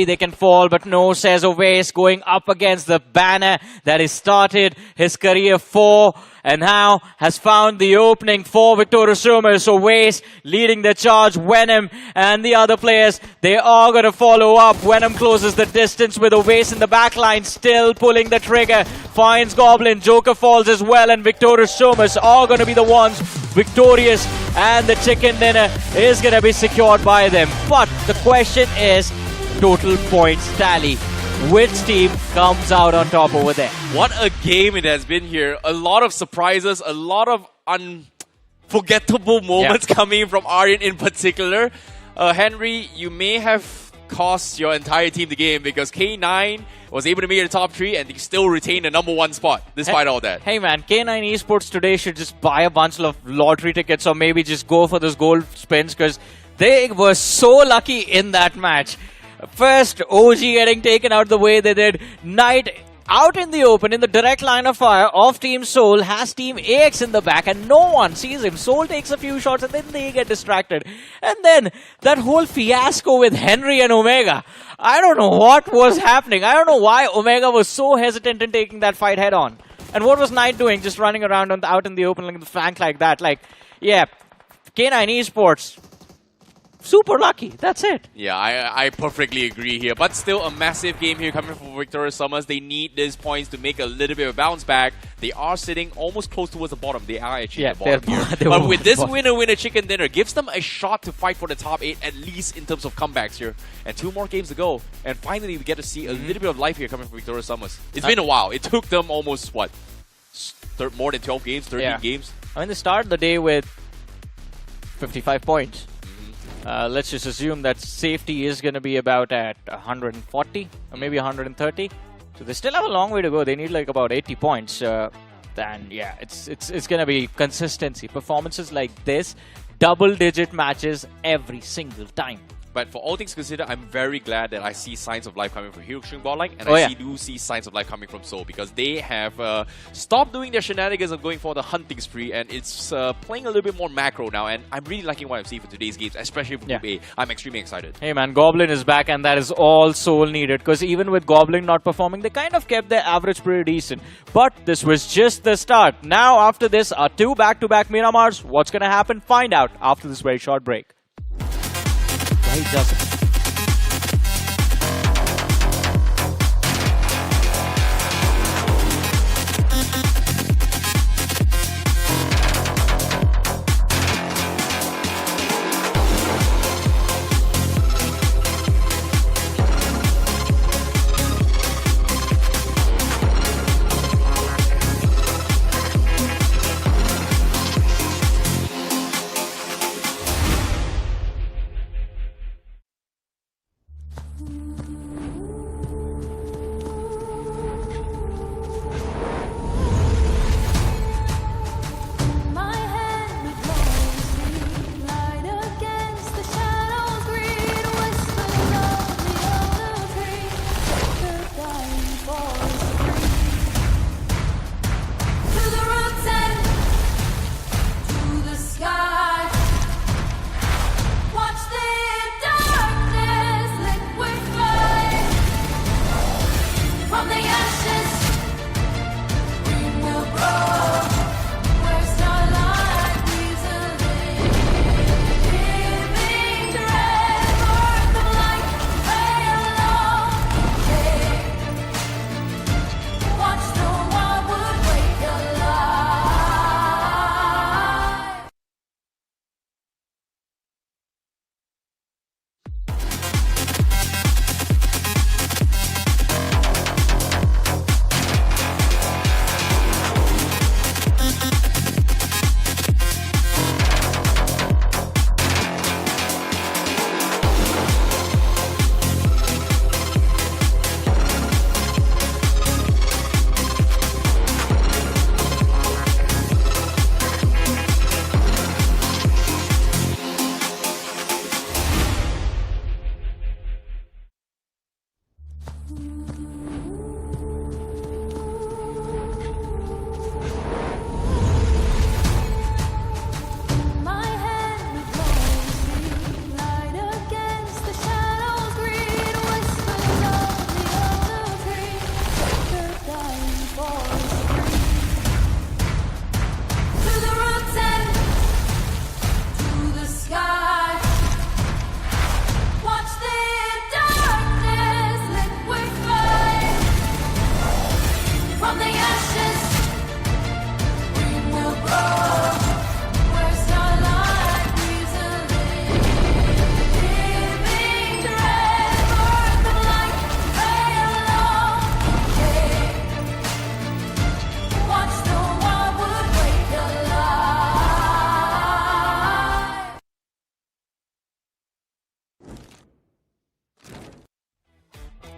they can fall. But no, says Owace, going up against the banner that has started his career for and now has found the opening for Victorious Sumus. Owace leading the charge. Venom and the other players, they are going to follow up. Venom closes the distance with Owace in the backline, still pulling the trigger. Finds Goblin, Joker falls as well, and Victorious Sumus are going to be the ones victorious, and the chicken dinner is going to be secured by them. But the question is total points tally. Which team comes out on top over there? What a game it has been here. A lot of surprises, a lot of unforgettable moments coming from Aryan in particular. Henry, you may have cost your entire team the game because K9 was able to make it the top 3 and they still retain the #1 spot despite all that. Hey man, K9 Esports today should just buy a bunch of lottery tickets or maybe just go for those gold spins because they were so lucky in that match. First, OG getting taken out the way they did. Knight out in the open in the direct line of fire of Team Seoul has Team AX in the back and no one sees him. Seoul takes a few shots and then they get distracted. And then that whole fiasco with Henry and Omega. I don't know what was happening. I don't know why Omega was so hesitant in taking that fight head on. And what was Knight doing? Just running around out in the open like the flank like that. Like, yeah, K9 Esports. Super lucky. That's it. Yeah, I perfectly agree here. But still a massive game here coming from Victorious Sumus. They need these points to make a little bit of a bounce back. They are sitting almost close towards the bottom. They are actually at the bottom here. But with this winner chicken dinner, gives them a shot to fight for the top 8, at least in terms of comebacks here. And 2 more games to go. And finally we get to see a little bit of life here coming from Victorious Sumus. It's been a while. It took them almost, what, more than 12 games, 13 games? I mean, they started the day with 55 points. Let's just assume that safety is going to be about at 140 or maybe 130. So they still have a long way to go. They need like about 80 points. And yeah, it's going to be consistency. Performances like this, double-digit matches every single time. But for all things considered, I'm very glad that I see signs of life coming from Godlike, and I do see signs of life coming from Seoul because they have stopped doing their shenanigans of going for the hunting spree, and it's playing a little bit more macro now. And I'm really liking what I'm seeing for today's games, especially for Group A. I'm extremely excited. Hey man, Goblin is back, and that is all Seoul needed because even with Goblin not performing, they kind of kept their average pretty decent. But this was just the start. Now, after this, are 2 back-to-back Miramars. What's going to happen? Find out after this very short break. He doesn't.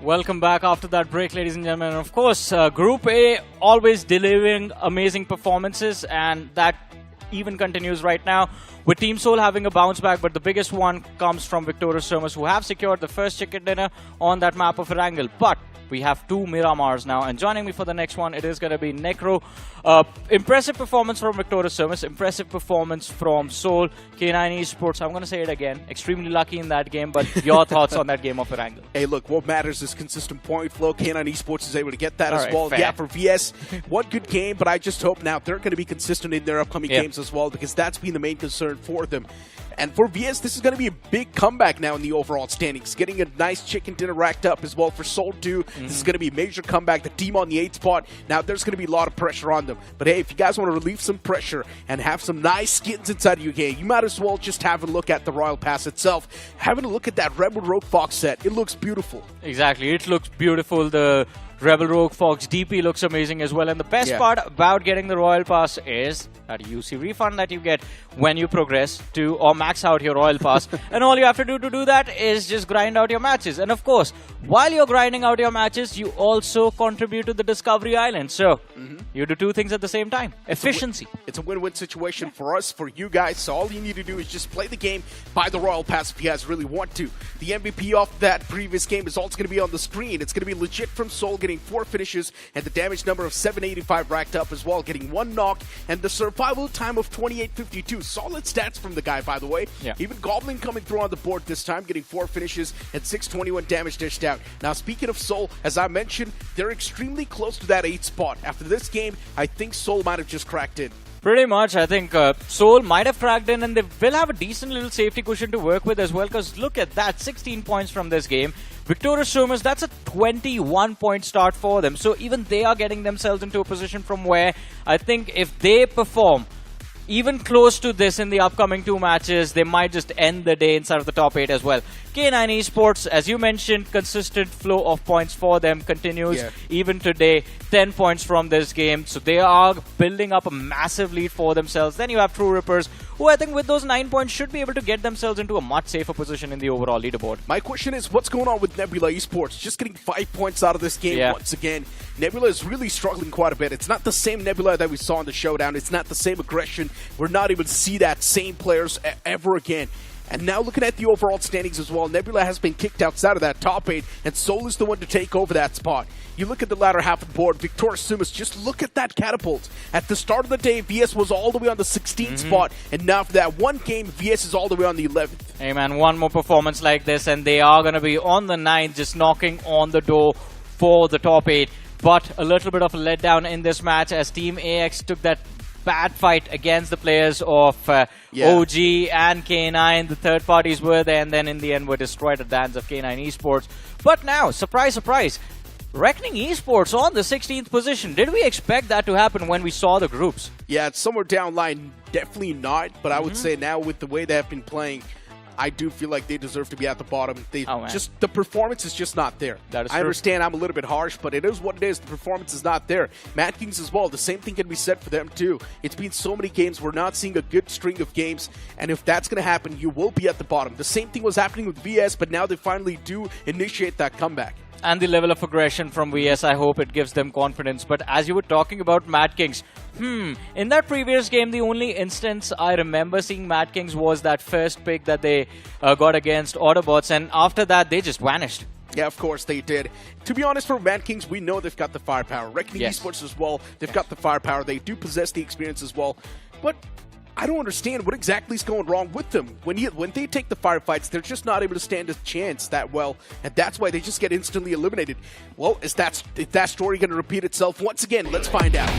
Welcome back after that break, ladies and gentlemen. Of course, Group A always delivering amazing performances, and that even continues right now with Team Soul having a bounce back, but the biggest one comes from Sumus, who have secured the first chicken dinner on that map of Erangel. But we have two Miramars now, and joining me for the next one, it is going to be Necro. Impressive performance from Sumus, impressive performance from Soul. K9 Esports, I'm going to say it again, extremely lucky in that game, but your thoughts on that game of Erangel? Hey, look, what matters is consistent point flow. K9 Esports is able to get that All as right, well. fair. Yeah, for VS, one good game, but I just hope now they're going to be consistent in their upcoming games as well, because that's been the main concern for them. And for VS, this is going to be a big comeback now in the overall standings. Getting a nice chicken dinner racked up as well for Soul 2. This is going to be a major comeback. The team on the 8th spot. Now, there's going to be a lot of pressure on them. But hey, if you guys want to relieve some pressure and have some nice skins inside of your game, you might as well just have a look at the Royal Pass itself. Having a look at that Rebel Rogue Fox set. It looks beautiful. Exactly. It looks beautiful. The Rebel Rogue Fox DP looks amazing as well. And the best part about getting the Royal Pass is that UC refund that you get when you progress to or max out your Royal Pass. And all you have to do that is just grind out your matches. And of course, while you're grinding out your matches, you also contribute to the Discovery Island. So you do two things at the same time. Efficiency. It's a win-win situation for us, for you guys. So all you need to do is just play the game, buy the Royal Pass if you guys really want to. The MVP off that previous game is also going to be on the screen. It's going to be legit from Soul, getting 4 finishes and the damage number of 785 racked up as well, getting 1 knock and the survival time of 2852. Solid stats from the guy, by the way. Even Goblin coming through on the board this time, getting 4 finishes and 621 damage dished out. Now, speaking of Soul, as I mentioned, they're extremely close to that 8th spot. After this game, I think Soul might have just cracked in. Pretty much, I think Soul might have cracked in, and they will have a decent little safety cushion to work with as well, because look at that, 16 points from this game. Sumus, that's a 21-point start for them, so even they are getting themselves into a position from where I think if they perform even close to this in the upcoming 2 matches, they might just end the day inside of the top 8 as well. K9 Esports, as you mentioned, consistent flow of points for them continues even today. 10 points from this game, so they are building up a massive lead for themselves. Then you have TrueRippers, who I think with those 9 points should be able to get themselves into a much safer position in the overall leaderboard. My question is, what's going on with Nebula Esports? Just getting 5 points out of this game once again. Nebula is really struggling quite a bit. It's not the same Nebula that we saw in the showdown. It's not the same aggression. We're not able to see that same players ever again. And now looking at the overall standings as well, Nebula has been kicked outside of that top 8, and Soul is the one to take over that spot. You look at the latter half of the board, Sumus, just look at that catapult. At the start of the day, VS was all the way on the 16th spot, and now for that one game, VS is all the way on the 11th. Hey man, one more performance like this, and they are going to be on the 9th, just knocking on the door for the top 8. But a little bit of a letdown in this match as Team AX took that bad fight against the players of OG and K9. The third parties were there, and then in the end were destroyed at the hands of K9 Esports. But now, surprise, surprise, Reckoning Esports on the 16th position. Did we expect that to happen when we saw the groups? Yeah, it's somewhere down line. Definitely not, but I would say now with the way they have been playing, I do feel like they deserve to be at the bottom. They the performance is just not there. That is I understand I'm a little bit harsh, but it is what it is. The performance is not there. Madkings as well, the same thing can be said for them too. It's been so many games, we're not seeing a good string of games, and if that's going to happen, you will be at the bottom. The same thing was happening with VS, but now they finally do initiate that comeback. And the level of aggression from VS, I hope it gives them confidence. But as you were talking about Madkings, in that previous game, the only instance I remember seeing Madkings was that first pick that they got against Autobotz, and after that, they just vanished. Yeah, of course they did. To be honest, for Madkings, we know they've got the firepower. Reckoning Esports as well, they've got the firepower. They do possess the experience as well. But I don't understand what exactly is going wrong with them. When they take the firefights, they're just not able to stand a chance that well, and that's why they just get instantly eliminated. Well, is that story going to repeat itself once again? Let's find out.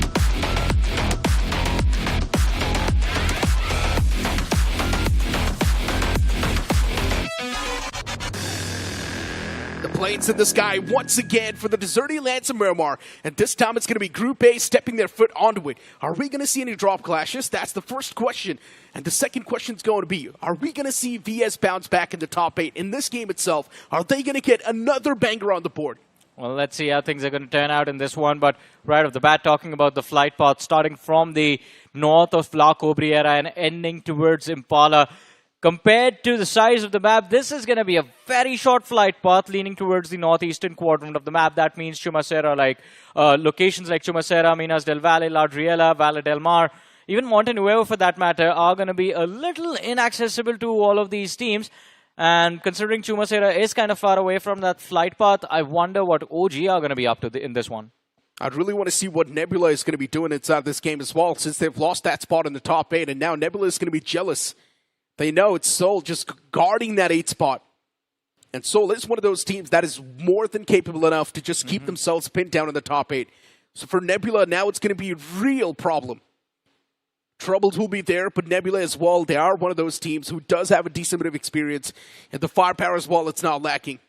Planes in the sky once again for the deserty lands of Miramar, and this time it's going to be Group A stepping their foot onto it. Are we going to see any drop clashes? That's the first question. And the second question is going to be, are we going to see VS bounce back in the top 8 in this game itself? Are they going to get another banger on the board? Well, let's see how things are going to turn out in this one. But right off the bat, talking about the flight path, starting from the north of La Cobriera and ending towards Impala. compared to the size of the map, this is going to be a very short flight path leaning towards the northeastern quadrant of the map. That means Chumacera, like locations like Chumacera, Minas del Valle, La Driela, Valle del Mar, even Montenuevo for that matter, are going to be a little inaccessible to all of these teams. And considering Chumacera is kind of far away from that flight path, I wonder what OG are going to be up to in this one. I'd really want to see what Nebula is going to be doing inside this game as well, since they've lost that spot in the top 8, and now Nebula is going to be jealous. They know it's Soul just guarding that 8 spot. And Soul is one of those teams that is more than capable enough to just keep themselves pinned down in the top 8. So for Nebula, now it's going to be a real problem. Troubles will be there, but Nebula as well, they are one of those teams who does have a decent bit of experience. And the firepower as well, it's not lacking.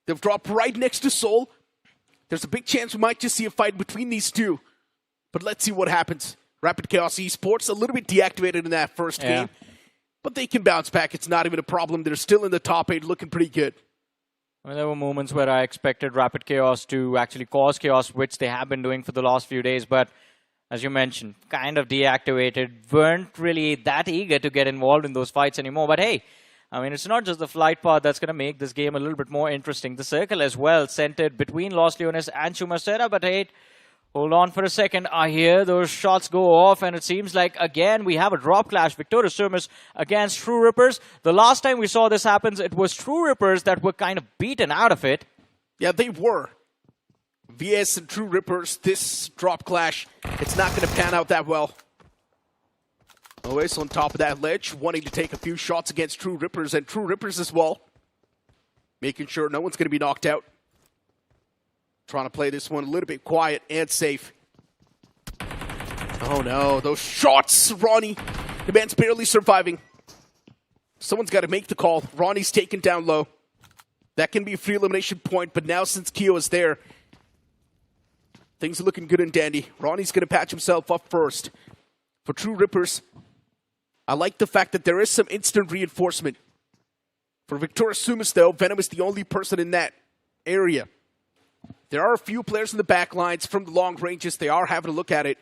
They've dropped right next to Soul. There's a big chance we might just see a fight between these two. But let's see what happens. Rapid Chaos Esports, a little bit deactivated in that first game. But they can bounce back. It's not even a problem. They're still in the top 8, looking pretty good. I mean, there were moments where I expected Rapid Chaos to actually cause chaos, which they have been doing for the last few days. But as you mentioned, kind of deactivated. Weren't really that eager to get involved in those fights anymore. But hey, I mean, it's not just the flight path that's going to make this game a little bit more interesting. The circle as well, centered between Los Leones and Chumacera. But hey, hold on for a second. I hear those shots go off, and it seems like, again, we have a drop clash. Victorious Sumus against TrueRippers. The last time we saw this happen, it was TrueRippers that were kind of beaten out of it. Yeah, they were. VS and TrueRippers, this drop clash, it's not going to pan out that well. OS on top of that ledge, wanting to take a few shots against TrueRippers, and TrueRippers as well. Making sure no one's going to be knocked out. Trying to play this one a little bit quiet and safe. Oh no, those shots, Ronnie. The man's barely surviving. Someone's got to make the call. Ronnie's taken down low. That can be a free elimination point, but now since Keo is there, things are looking good and dandy. Ronnie's going to patch himself up first. For TrueRippers, I like the fact that there is some instant reinforcement. For Victorious Sumus, though, Venom is the only person in that area. There are a few players in the back lines from the long ranges. They are having a look at it.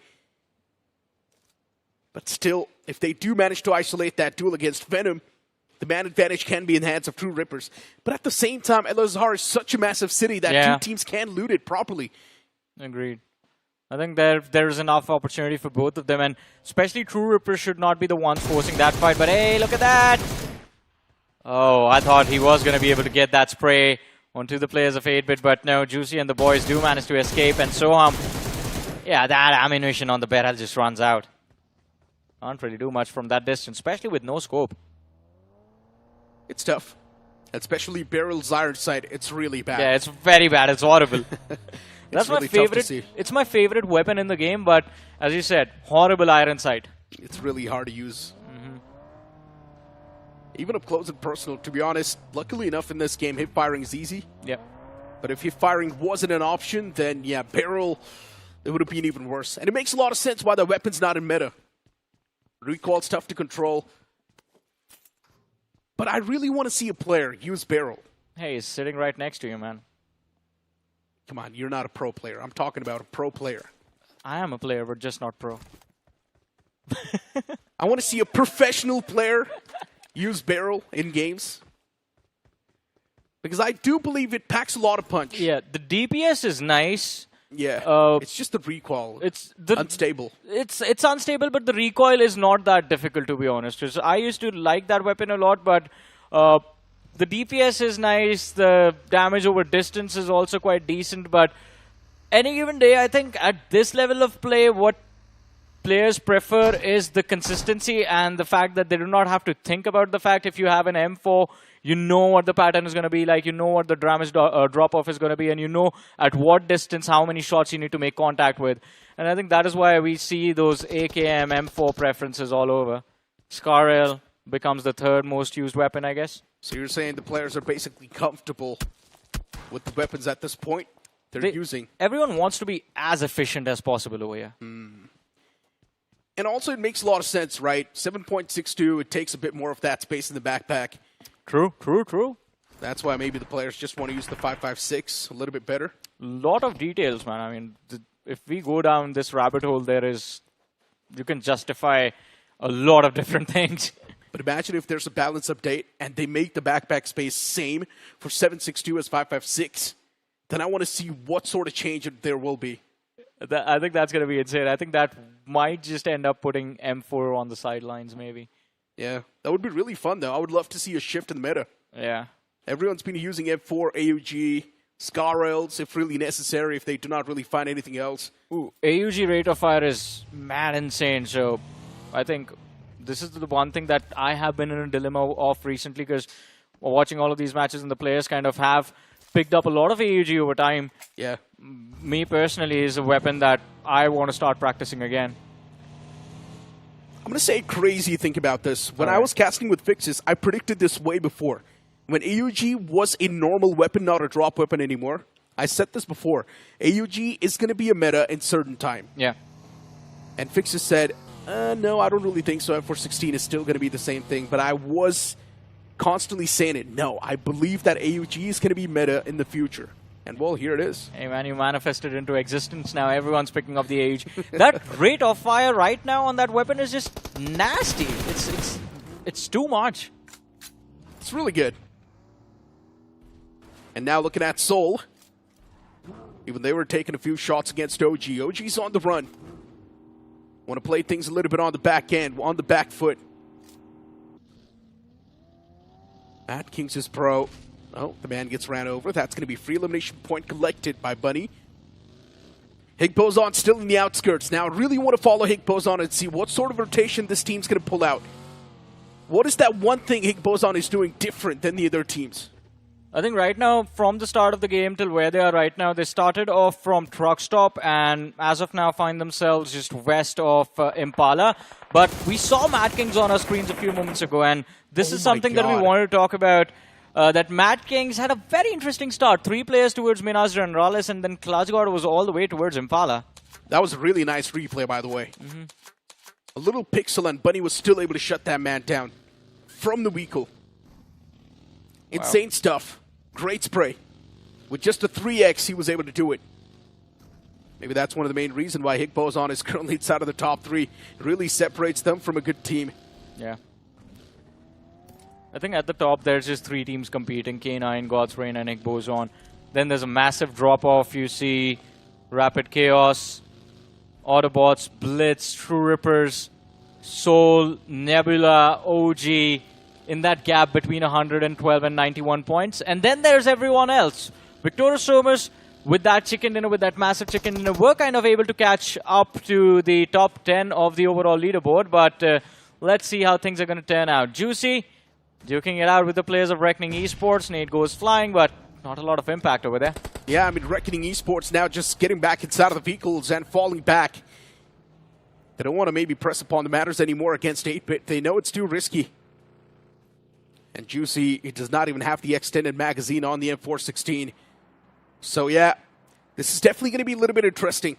But still, if they do manage to isolate that duel against Venom, the man advantage can be in the hands of TrueRippers. But at the same time, El Azhar is such a massive city that two teams can loot it properly. Agreed. I think there's enough opportunity for both of them, and especially TrueRippers should not be the ones forcing that fight. But hey, look at that! Oh, I thought he was going to be able to get that spray onto the players of 8-bit, but no, Juicy and the boys do manage to escape, and so yeah, that ammunition on the barrel just runs out. Can't really do much from that distance, especially with no scope. It's tough. Especially Barrel's iron sight, it's really bad. Yeah, it's very bad, it's horrible. That's really my favorite. It's my favorite weapon in the game, but as you said, horrible iron sight. It's really hard to use. Even up close and personal, to be honest, luckily enough in this game, hip firing is easy. Yep. But if hip firing wasn't an option, then yeah, Barrel, it would have been even worse. And it makes a lot of sense why the weapon's not in meta. Recoil's tough to control. But I really want to see a player use Barrel. Hey, he's sitting right next to you, man. Come on, you're not a pro player. I'm talking about a pro player. I am a player, but just not pro. I want to see a professional player use Barrel in games. Because I do believe it packs a lot of punch. Yeah, the DPS is nice. Yeah, it's just the recoil. It's unstable. It's unstable, but the recoil is not that difficult, to be honest. Because I used to like that weapon a lot, but the DPS is nice. The damage over distance is also quite decent. But any given day, I think at this level of play, what players prefer is the consistency and the fact that they do not have to think about the fact if you have an M4, you know what the pattern is going to be like, you know what the damage drop-off is going to be, and you know at what distance, how many shots you need to make contact with. And I think that is why we see those AKM, M4 preferences all over. Scarel becomes the third most used weapon, I guess. So you're saying the players are basically comfortable with the weapons at this point they're using? Everyone wants to be as efficient as possible over here. And also it makes a lot of sense, right? 7.62, it takes a bit more of that space in the backpack. True, true, true. That's why maybe the players just want to use the 5.56 a little bit better. Lot of details, man. I mean, if we go down this rabbit hole, you can justify a lot of different things. But imagine if there's a balance update and they make the backpack space same for 762 as 556. Then I want to see what sort of change there will be. I think that's going to be insane. I think that might just end up putting M4 on the sidelines, maybe. Yeah, that would be really fun, though. I would love to see a shift in the meta. Yeah. Everyone's been using M4, AUG, Scar Rails, if really necessary, if they do not really find anything else. Ooh, AUG rate of fire is mad insane, so I think this is the one thing that I have been in a dilemma of recently, because watching all of these matches and the players kind of have picked up a lot of AUG over time. Yeah. Me personally is a weapon that I want to start practicing again. I'm going to say a crazy thing about this. When I was casting with Fixes, I predicted this way before. When AUG was a normal weapon, not a drop weapon anymore, I said this before. AUG is going to be a meta in certain time. Yeah. And Fixes said, no, I don't really think so. M416 is still going to be the same thing. But I was constantly saying it. No, I believe that AUG is going to be meta in the future. And well, here it is. Hey man, you manifested into existence now. Everyone's picking up the AUG. That rate of fire right now on that weapon is just nasty. It's too much. It's really good. And now looking at Soul. Even they were taking a few shots against OG. OG's on the run. Want to play things a little bit on the back end, on the back foot. Madkings is pro. Oh, the man gets ran over. That's going to be free elimination point collected by Bunny. Higgboson still in the outskirts. Now I really want to follow Higgboson and see what sort of rotation this team's going to pull out. What is that one thing Higgboson is doing different than the other teams? I think right now, from the start of the game till where they are right now, they started off from Truck Stop and as of now find themselves just west of Impala. But we saw Madkings on our screens a few moments ago, and this is something that we wanted to talk about. That Madkings had a very interesting start. 3 players towards Minas Generalis, and then Klajgård was all the way towards Impala. That was a really nice replay, by the way. A little pixel, and Bunny was still able to shut that man down from the Weekle. Insane stuff. Great spray. With just a 3x, he was able to do it. Maybe that's one of the main reasons why Higgboson is currently inside of the top 3. It really separates them from a good team. Yeah. I think at the top, there's just 3 teams competing. K9, God's Reign, and Higgboson. Then there's a massive drop-off. You see Rapid Chaos, Autobotz, Blitz, TrueRippers, Soul, Nebula, OG, in that gap between 112 and 91 points. And then there's everyone else. Victoria Sumus, with that chicken dinner, with that massive chicken dinner, were kind of able to catch up to the top 10 of the overall leaderboard. But let's see how things are going to turn out. Juicy, duking it out with the players of Reckoning Esports. Nate goes flying, but not a lot of impact over there. Yeah, I mean, Reckoning Esports now just getting back inside of the vehicles and falling back. They don't want to maybe press upon the matters anymore against 8-Bit. They know it's too risky. And Juicy, he does not even have the extended magazine on the M416. So yeah, this is definitely going to be a little bit interesting.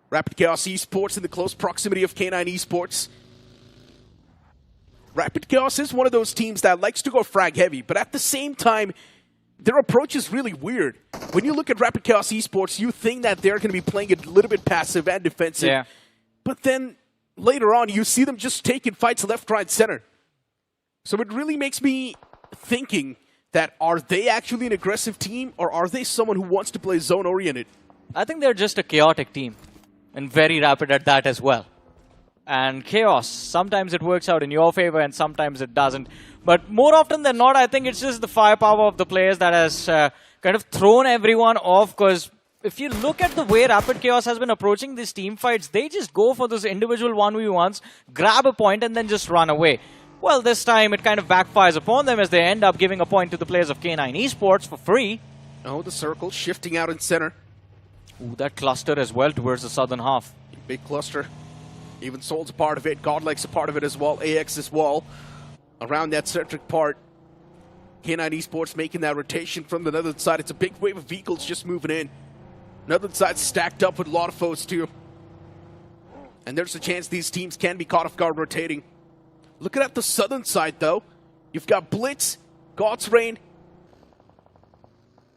Rapid Chaos Esports in the close proximity of K9 Esports. Rapid Chaos is one of those teams that likes to go frag heavy, but at the same time, their approach is really weird. When you look at Rapid Chaos Esports, you think that they're going to be playing a little bit passive and defensive. Yeah. But then later on, you see them just taking fights left, right, center. So it really makes me thinking that are they actually an aggressive team or are they someone who wants to play zone-oriented? I think they're just a chaotic team and very rapid at that as well. And chaos, sometimes it works out in your favor and sometimes it doesn't. But more often than not, I think it's just the firepower of the players that has kind of thrown everyone off, because if you look at the way Rapid Chaos has been approaching these team fights, they just go for those individual 1v1s, grab a point and then just run away. Well, this time it kind of backfires upon them as they end up giving a point to the players of K9 Esports for free. Oh, the circle shifting out in center. Ooh, that cluster as well towards the southern half. Big cluster. Even Soul's a part of it. Godlike's a part of it as well. AX as well. Around that centric part. K9 Esports making that rotation from the northern side. It's a big wave of vehicles just moving in. Northern side stacked up with a lot of foes too. And there's a chance these teams can be caught off guard rotating. Looking at the southern side, though, you've got Blitz, God's Reign,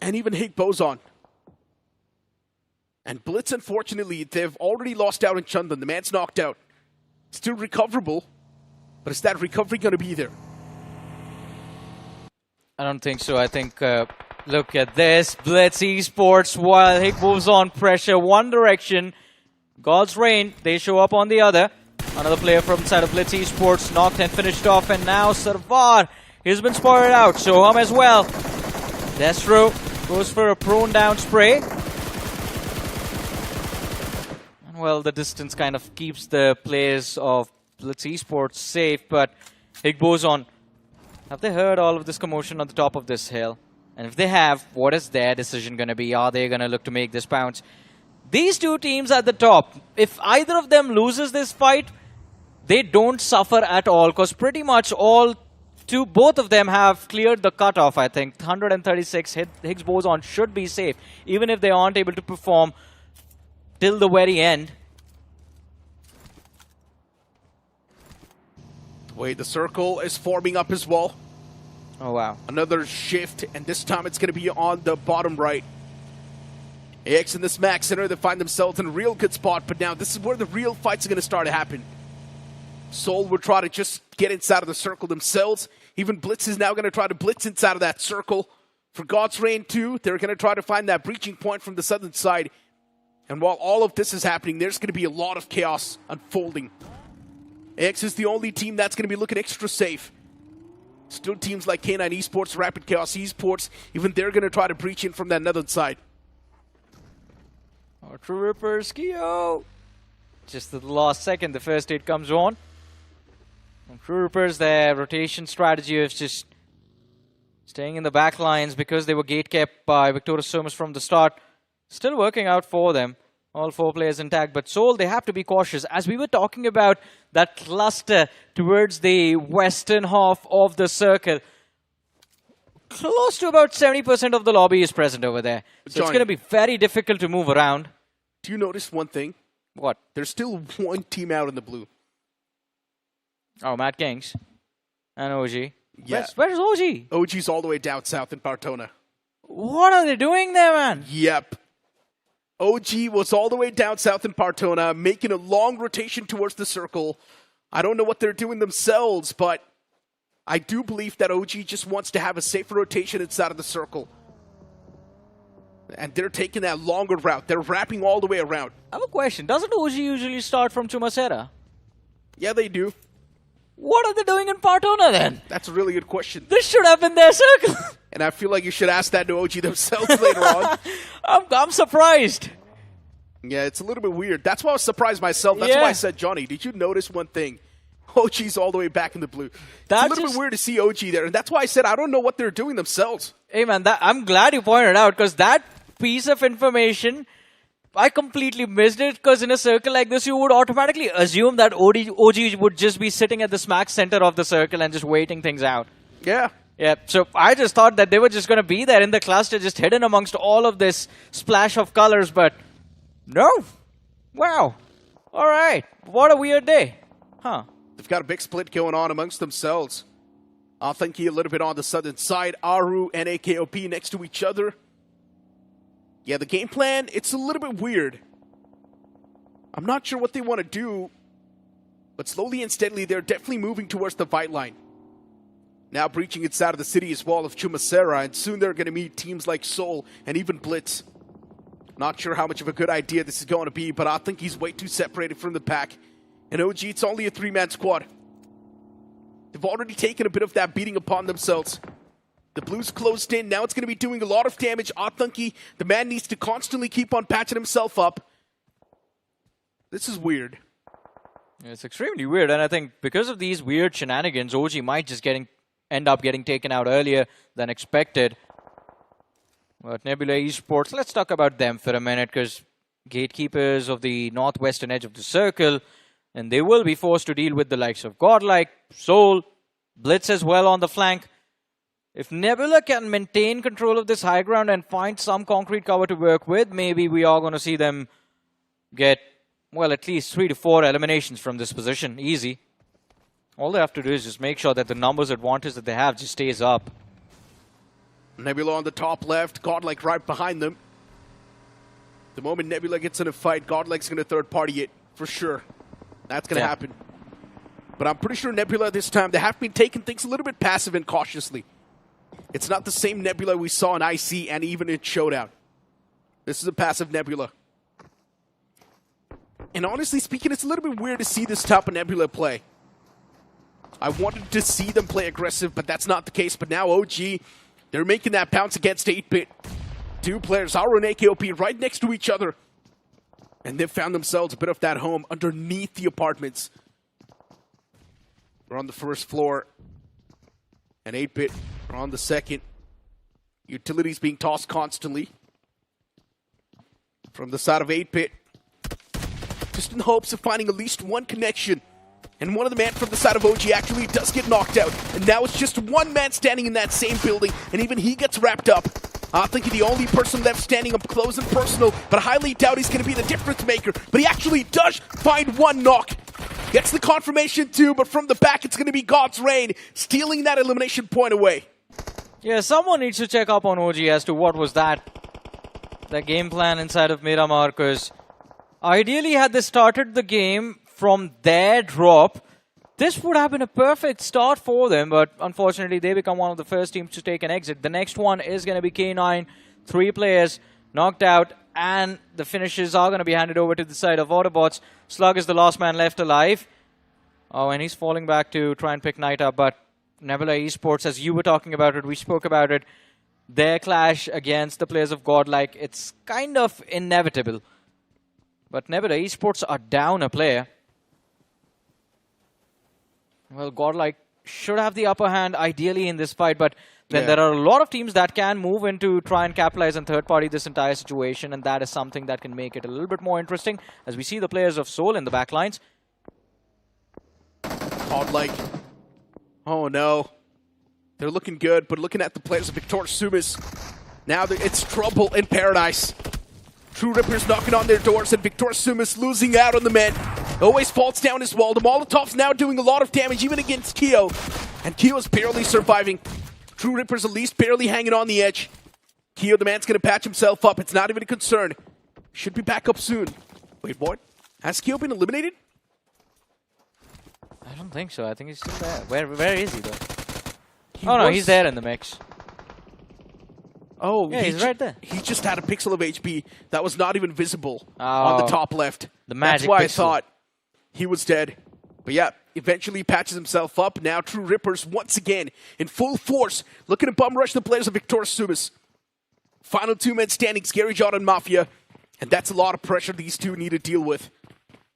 and even Higgboson. And Blitz, unfortunately, they've already lost out in Chandan. The man's knocked out. Still recoverable, But is that recovery going to be there? I don't think so. I think, look at this. Blitz Esports, while Higgboson pressure one direction. God's Reign, they show up on the other. Another player from the side of Blitz Esports knocked and finished off. And now Sarvar, he's been spotted out. Soham as well. Destro goes for a prone down spray. And well, the distance kind of keeps the players of Blitz Esports safe. But Higgboson, have they heard all of this commotion on the top of this hill? And if they have, what is their decision going to be? Are they going to look to make this bounce? These two teams at the top, if either of them loses this fight, they don't suffer at all, because pretty much both of them have cleared the cutoff, I think. 136, Higgboson should be safe, even if they aren't able to perform till the very end. Wait, the circle is forming up as well. Oh, wow. Another shift, and this time it's going to be on the bottom right. AX in this max center, they find themselves in a real good spot, but now this is where the real fights are going to start to happen. Soul will try to just get inside of the circle themselves. Even Blitz is now going to try to blitz inside of that circle. For God's Reign too, they're going to try to find that breaching point from the southern side. And while all of this is happening, there's going to be a lot of chaos unfolding. AX is the only team that's going to be looking extra safe. Still teams like K9 Esports, Rapid Chaos Esports, even they're going to try to breach in from that northern side. TrueRippers, Kyo! Just at the last second, the first hit comes on. And TrueRippers, their rotation strategy of just staying in the back lines because they were gate-kept by Victorious Sumus from the start. Still working out for them. All four players intact, but Soul, they have to be cautious. As we were talking about that cluster towards the western half of the circle, close to about 70% of the lobby is present over there. So it's going to be very difficult to move around. Do you notice one thing? What? There's still one team out in the blue. Oh, Madkings and OG. Yeah. Where's OG? OG's all the way down south in Partona. What are they doing there, man? Yep. OG was all the way down south in Partona, making a long rotation towards the circle. I don't know what they're doing themselves, but I do believe that OG just wants to have a safer rotation inside of the circle. And they're taking that longer route. They're wrapping all the way around. I have a question. Doesn't OG usually start from Chumasera? Yeah, they do. What are they doing in Partona then? That's a really good question. This should have been their circle. And I feel like you should ask that to OG themselves later on. I'm surprised. Yeah, it's a little bit weird. That's why I was surprised myself. That's why I said, Johnny, did you notice one thing? OG's all the way back in the blue. It's a little bit weird to see OG there. And that's why I said I don't know what they're doing themselves. Hey, man, I'm glad you pointed out, because that piece of information, I completely missed it, because in a circle like this, you would automatically assume that OG would just be sitting at the smack center of the circle and just waiting things out. Yeah. Yeah, so I just thought that they were just going to be there in the cluster, just hidden amongst all of this splash of colors, but no. Wow. All right. What a weird day. Huh. They've got a big split going on amongst themselves. I think a little bit on the southern side. Aru and AKOP next to each other. Yeah, the game plan, it's a little bit weird. I'm not sure what they want to do, but slowly and steadily, they're definitely moving towards the fight line. Now breaching inside of the city as well of Chumasera, and soon they're going to meet teams like Soul and even Blitz. Not sure how much of a good idea this is going to be, but I think he's way too separated from the pack. And OG, it's only a three-man squad. They've already taken a bit of that beating upon themselves. The Blues closed in. Now it's going to be doing a lot of damage. Athanki, the man needs to constantly keep on patching himself up. This is weird. It's extremely weird, and I think because of these weird shenanigans, OG might just end up getting taken out earlier than expected. But Nebula Esports, let's talk about them for a minute, because gatekeepers of the northwestern edge of the circle, and they will be forced to deal with the likes of Godlike, Soul, Blitz as well on the flank. If Nebula can maintain control of this high ground and find some concrete cover to work with, maybe we are going to see them get, well, at least 3 to 4 eliminations from this position. Easy. All they have to do is just make sure that the numbers advantage that they have just stays up. Nebula on the top left, Godlike right behind them. The moment Nebula gets in a fight, Godlike's going to third party it, for sure. That's going to happen. But I'm pretty sure Nebula this time, they have been taking things a little bit passive and cautiously. It's not the same Nebula we saw in IC and even in Showdown. This is a passive Nebula. And honestly speaking, it's a little bit weird to see this type of Nebula play. I wanted to see them play aggressive, but that's not the case. But now OG, they're making that pounce against 8-Bit. Two players, Auro and AKOP, right next to each other. And they've found themselves a bit of that home underneath the apartments. We're on the first floor. And 8-Bit are on the second. Utilities being tossed constantly. From the side of 8-Bit. Just in the hopes of finding at least one connection. And one of the men from the side of OG actually does get knocked out. And now it's just one man standing in that same building. And even he gets wrapped up. I think the only person left standing up close and personal. But I highly doubt he's going to be the difference maker. But he actually does find one knock. Gets the confirmation too. But from the back, it's going to be God's Reign. Stealing that elimination point away. Yeah, someone needs to check up on OG as to what was that game plan inside of Miramar. Because ideally, had they started the game from their drop, this would have been a perfect start for them, but unfortunately they become one of the first teams to take an exit. The next one is going to be K9, 3 players knocked out, and the finishes are going to be handed over to the side of Autobotz. Slug is the last man left alive. Oh, and he's falling back to try and pick Knight up, but Nebula Esports, as you were talking about it, we spoke about it, their clash against the players of Godlike, it's kind of inevitable. But Nebula Esports are down a player. Well, Godlike should have the upper hand ideally in this fight, but then there are a lot of teams that can move in to try and capitalize and third-party this entire situation, and that is something that can make it a little bit more interesting as we see the players of Soul in the back lines. Godlike. Oh no. They're looking good, but looking at the players of Victor Sumus, now it's trouble in paradise. TrueRippers knocking on their doors, and Victor Sumus losing out on the men. Always falls down his wall. The Molotov's now doing a lot of damage, even against Keo. And Keo's barely surviving. TrueRippers at least barely hanging on the edge. Keo, the man's going to patch himself up. It's not even a concern. Should be back up soon. Wait, what? Has Keo been eliminated? I don't think so. I think he's still there. Where is he, though? Oh, no, he's there in the mix. Oh, yeah, he's right there. He just had a pixel of HP that was not even visible on the top left. The magic That's why pixel. I thought he was dead. But yeah, eventually patches himself up. Now TrueRippers once again in full force, looking to bum rush the players of Victor Sumus. Final 2 men standing, Scary John and Mafia. And that's a lot of pressure these two need to deal with.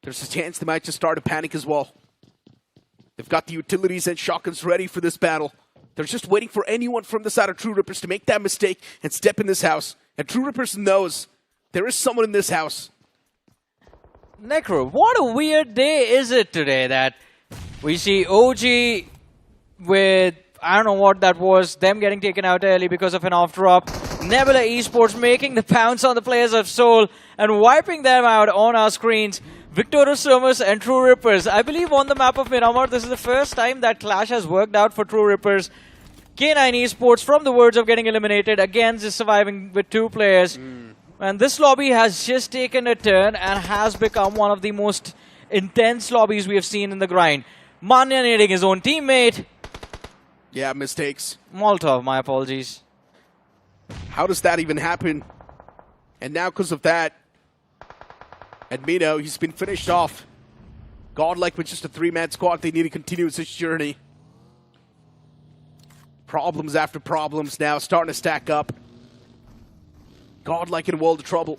There's a chance they might just start a panic as well. They've got the utilities and shotguns ready for this battle. They're just waiting for anyone from the side of TrueRippers to make that mistake and step in this house. And TrueRippers knows there is someone in this house. Necro, what a weird day is it today that we see OG with, I don't know what that was, them getting taken out early because of an off drop. Nebula Esports making the pounce on the players of Soul and wiping them out on our screens. Victor Sumus and TrueRippers. I believe on the map of Miramar, this is the first time that clash has worked out for TrueRippers. K9 Esports, from the words of getting eliminated, again is surviving with 2 players. And this lobby has just taken a turn and has become one of the most intense lobbies we have seen in the grind. Manya nading his own teammate. Yeah, mistakes. Molotov, my apologies. How does that even happen? And now because of that, Admino, he's been finished off. Godlike with just a 3-man squad, they need to continue this journey. Problems after problems now starting to stack up. Godlike in a world of trouble.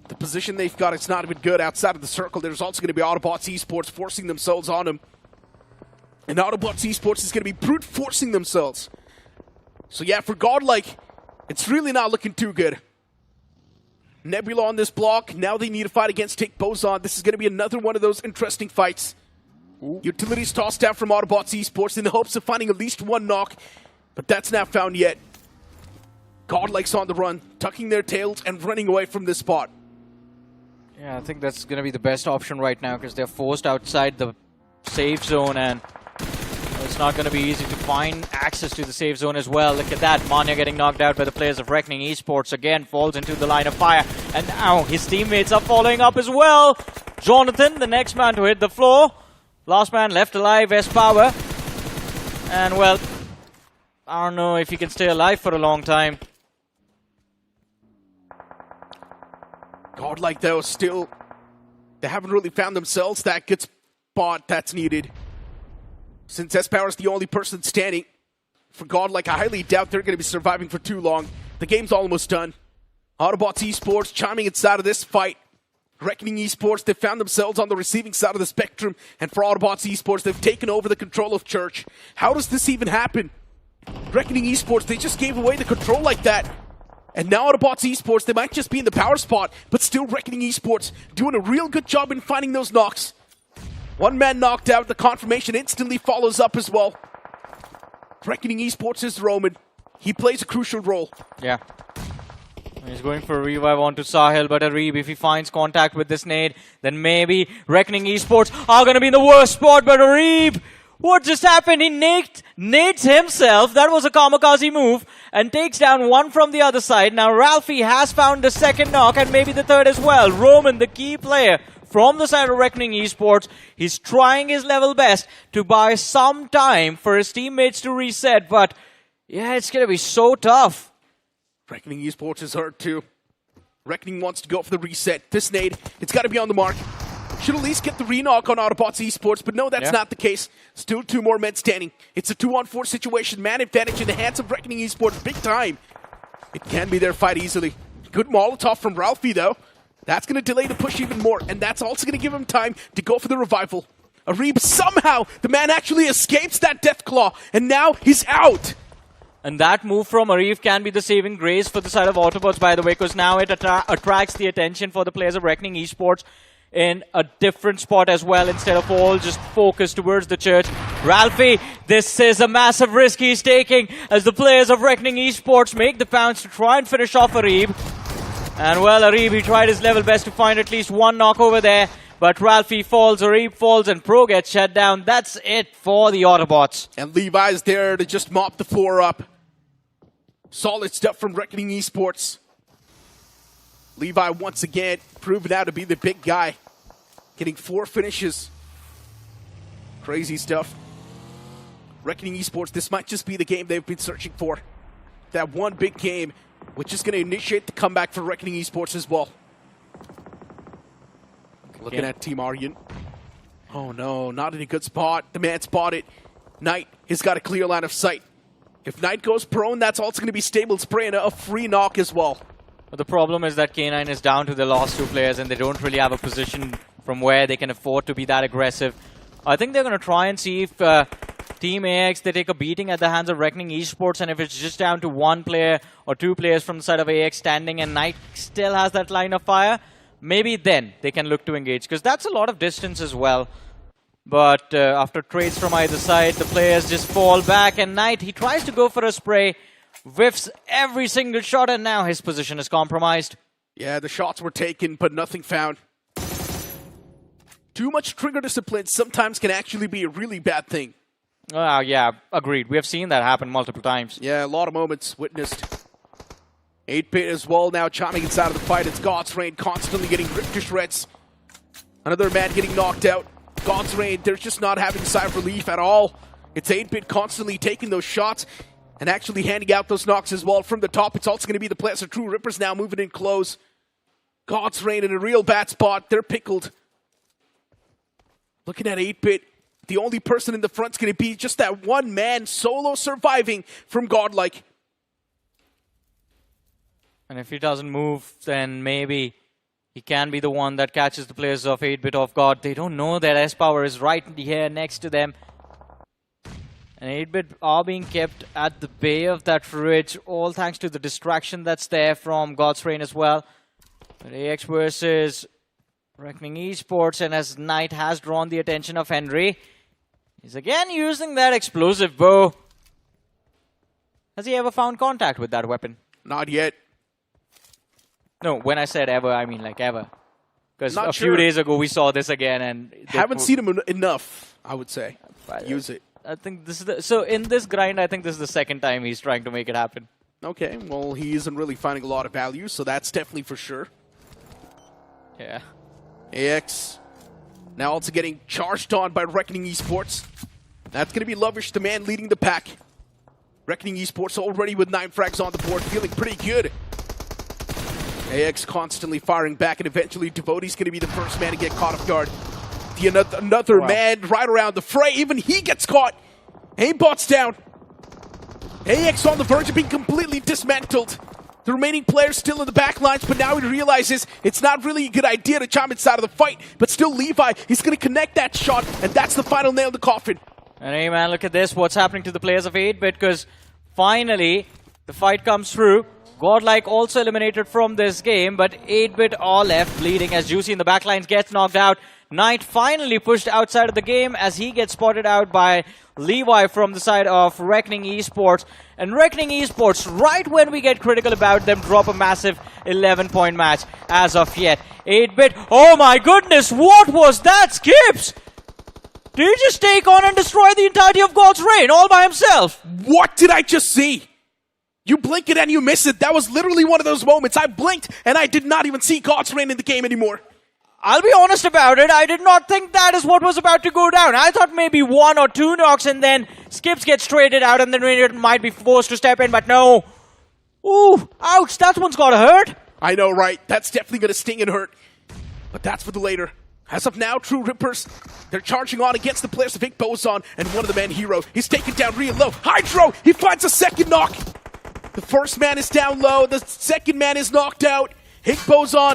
The position they've got, it's not even good outside of the circle. There's also going to be Autobotz Esports forcing themselves on him. And Autobotz Esports is going to be brute forcing themselves. So yeah, for Godlike, it's really not looking too good. Nebula on this block. Now they need to fight against Higgboson. This is going to be another one of those interesting fights. Utilities tossed out from Autobotz Esports in the hopes of finding at least one knock. But that's not found yet. Godlike's on the run, tucking their tails and running away from this spot. Yeah, I think that's going to be the best option right now because they're forced outside the safe zone and it's not going to be easy to find access to the safe zone as well. Look at that. Manya getting knocked out by the players of Reckoning Esports. Again, falls into the line of fire. And now his teammates are following up as well. Jonathan, the next man to hit the floor. Last man left alive, S-Power. And well, I don't know if he can stay alive for a long time. Godlike though, still, they haven't really found themselves that good spot that's needed. Since S-Power is the only person standing, for Godlike, I highly doubt they're going to be surviving for too long. The game's almost done. Autobotz Esports chiming inside of this fight. Reckoning Esports, they found themselves on the receiving side of the spectrum. And for Autobotz Esports, they've taken over the control of Church. How does this even happen? Reckoning Esports, they just gave away the control like that. And now Autobotz Esports, they might just be in the power spot, but still Reckoning Esports doing a real good job in finding those knocks. One man knocked out, the confirmation instantly follows up as well. Reckoning Esports is Roman. He plays a crucial role. Yeah. He's going for a revive onto Sahil, but Areeb, if he finds contact with this nade, then maybe Reckoning Esports are going to be in the worst spot, but Areeb, what just happened? He nades himself. That was a kamikaze move and takes down one from the other side. Now Ralphie has found the second knock and maybe the third as well. Roman, the key player from the side of Reckoning Esports, he's trying his level best to buy some time for his teammates to reset, but yeah, it's going to be so tough. Reckoning Esports is hurt too. Reckoning wants to go for the reset. This nade, it's got to be on the mark. Should at least get the re-knock on Autobotz Esports, but no, that's not the case. Still two more men standing. It's a 2-on-4 situation. Man advantage in the hands of Reckoning Esports, big time. It can be their fight easily. Good Molotov from Ralphie, though. That's going to delay the push even more, and that's also going to give him time to go for the revival. Areeb, somehow, the man actually escapes that Deathclaw, and now he's out. And that move from Areeb can be the saving grace for the side of Autobots, by the way, because now it attracts the attention for the players of Reckoning Esports in a different spot as well, instead of all just focused towards the church. Ralphie, this is a massive risk he's taking as the players of Reckoning Esports make the pounce to try and finish off Areeb. And well, Areeb, he tried his level best to find at least one knock over there, but Ralphie falls, Areeb falls, and Pro gets shut down. That's it for the Autobots. And Levi's there to just mop the floor up. Solid stuff from Reckoning Esports. Levi once again proven out to be the big guy. Getting 4 finishes. Crazy stuff. Reckoning Esports, this might just be the game they've been searching for. That one big game, which is going to initiate the comeback for Reckoning Esports as well. Looking at Team Aryan. Oh no, not in a good spot. The man spotted. Knight has got a clear line of sight. If Knight goes prone, that's also going to be stable spray and a free knock as well. But the problem is that K9 is down to the last 2 players and they don't really have a position from where they can afford to be that aggressive. I think they're going to try and see if Team AX, they take a beating at the hands of Reckoning Esports, and if it's just down to 1 player or 2 players from the side of AX standing and Knight still has that line of fire, maybe then they can look to engage, because that's a lot of distance as well. But after trades from either side, the players just fall back, and Knight, he tries to go for a spray, whiffs every single shot, and now his position is compromised. Yeah, the shots were taken, but nothing found. Too much trigger discipline sometimes can actually be a really bad thing. Yeah, agreed. We have seen that happen multiple times. Yeah, a lot of moments witnessed. 8-bit as well now chiming inside of the fight. It's God's Reign constantly getting ripped to shreds. Another man getting knocked out. God's Reign, they're just not having side relief at all. It's 8-bit constantly taking those shots and actually handing out those knocks as well from the top. It's also going to be the players of TrueRippers now moving in close. God's Reign in a real bad spot. They're pickled. Looking at 8-bit, the only person in the front's going to be just that one man solo surviving from Godlike. And if he doesn't move, then maybe he can be the one that catches the players of 8-bit off guard. They don't know that S-Power is right here next to them. And 8-bit are being kept at the bay of that ridge, all thanks to the distraction that's there from God's Reign as well. But AX versus Reckoning Esports, and as Knight has drawn the attention of Henry, he's again using that explosive bow. Has he ever found contact with that weapon? Not yet. No, when I said ever, I mean like ever. Because a few days ago we saw this again, and haven't seen him enough, I would say. Use it. I think this is so in this grind, I think this is the second time he's trying to make it happen. Okay, well, he isn't really finding a lot of value, so that's definitely for sure. Yeah. AX Now also getting charged on by Reckoning Esports. That's going to be Lovish, the man leading the pack. Reckoning Esports already with 9 frags on the board, feeling pretty good. AX constantly firing back, and eventually Devotee's going to be the first man to get caught off guard. Another man right around the fray, even he gets caught. Aimbot's down. AX on the verge of being completely dismantled. The remaining players still in the back lines, but now he realizes it's not really a good idea to chime inside of the fight. But still, Levi, he's going to connect that shot, and that's the final nail in the coffin. And hey man, look at this, what's happening to the players of 8-bit, because finally the fight comes through. Godlike also eliminated from this game, but 8-bit all left bleeding as Juicy in the backlines gets knocked out. Knight finally pushed outside of the game as he gets spotted out by Levi from the side of Reckoning Esports. And Reckoning Esports, right when we get critical about them, drop a massive 11-point match as of yet. 8-bit, oh my goodness, what was that, Skips? Did he just take on and destroy the entirety of God's Reign all by himself? What did I just see? You blink it and you miss it. That was literally one of those moments. I blinked and I did not even see God's Reign in the game anymore. I'll be honest about it. I did not think that is what was about to go down. I thought maybe 1 or 2 knocks and then Skips gets traded out and then Radiant might be forced to step in, but no. Ooh, ouch, that one's gotta hurt. I know, right? That's definitely gonna sting and hurt. But that's for the later. As of now, TrueRippers, they're charging on against the players of Higgboson, and one of the man Hero. He's taken down real low. Hydro, he finds a second knock. The first man is down low. The second man is knocked out. Higgboson,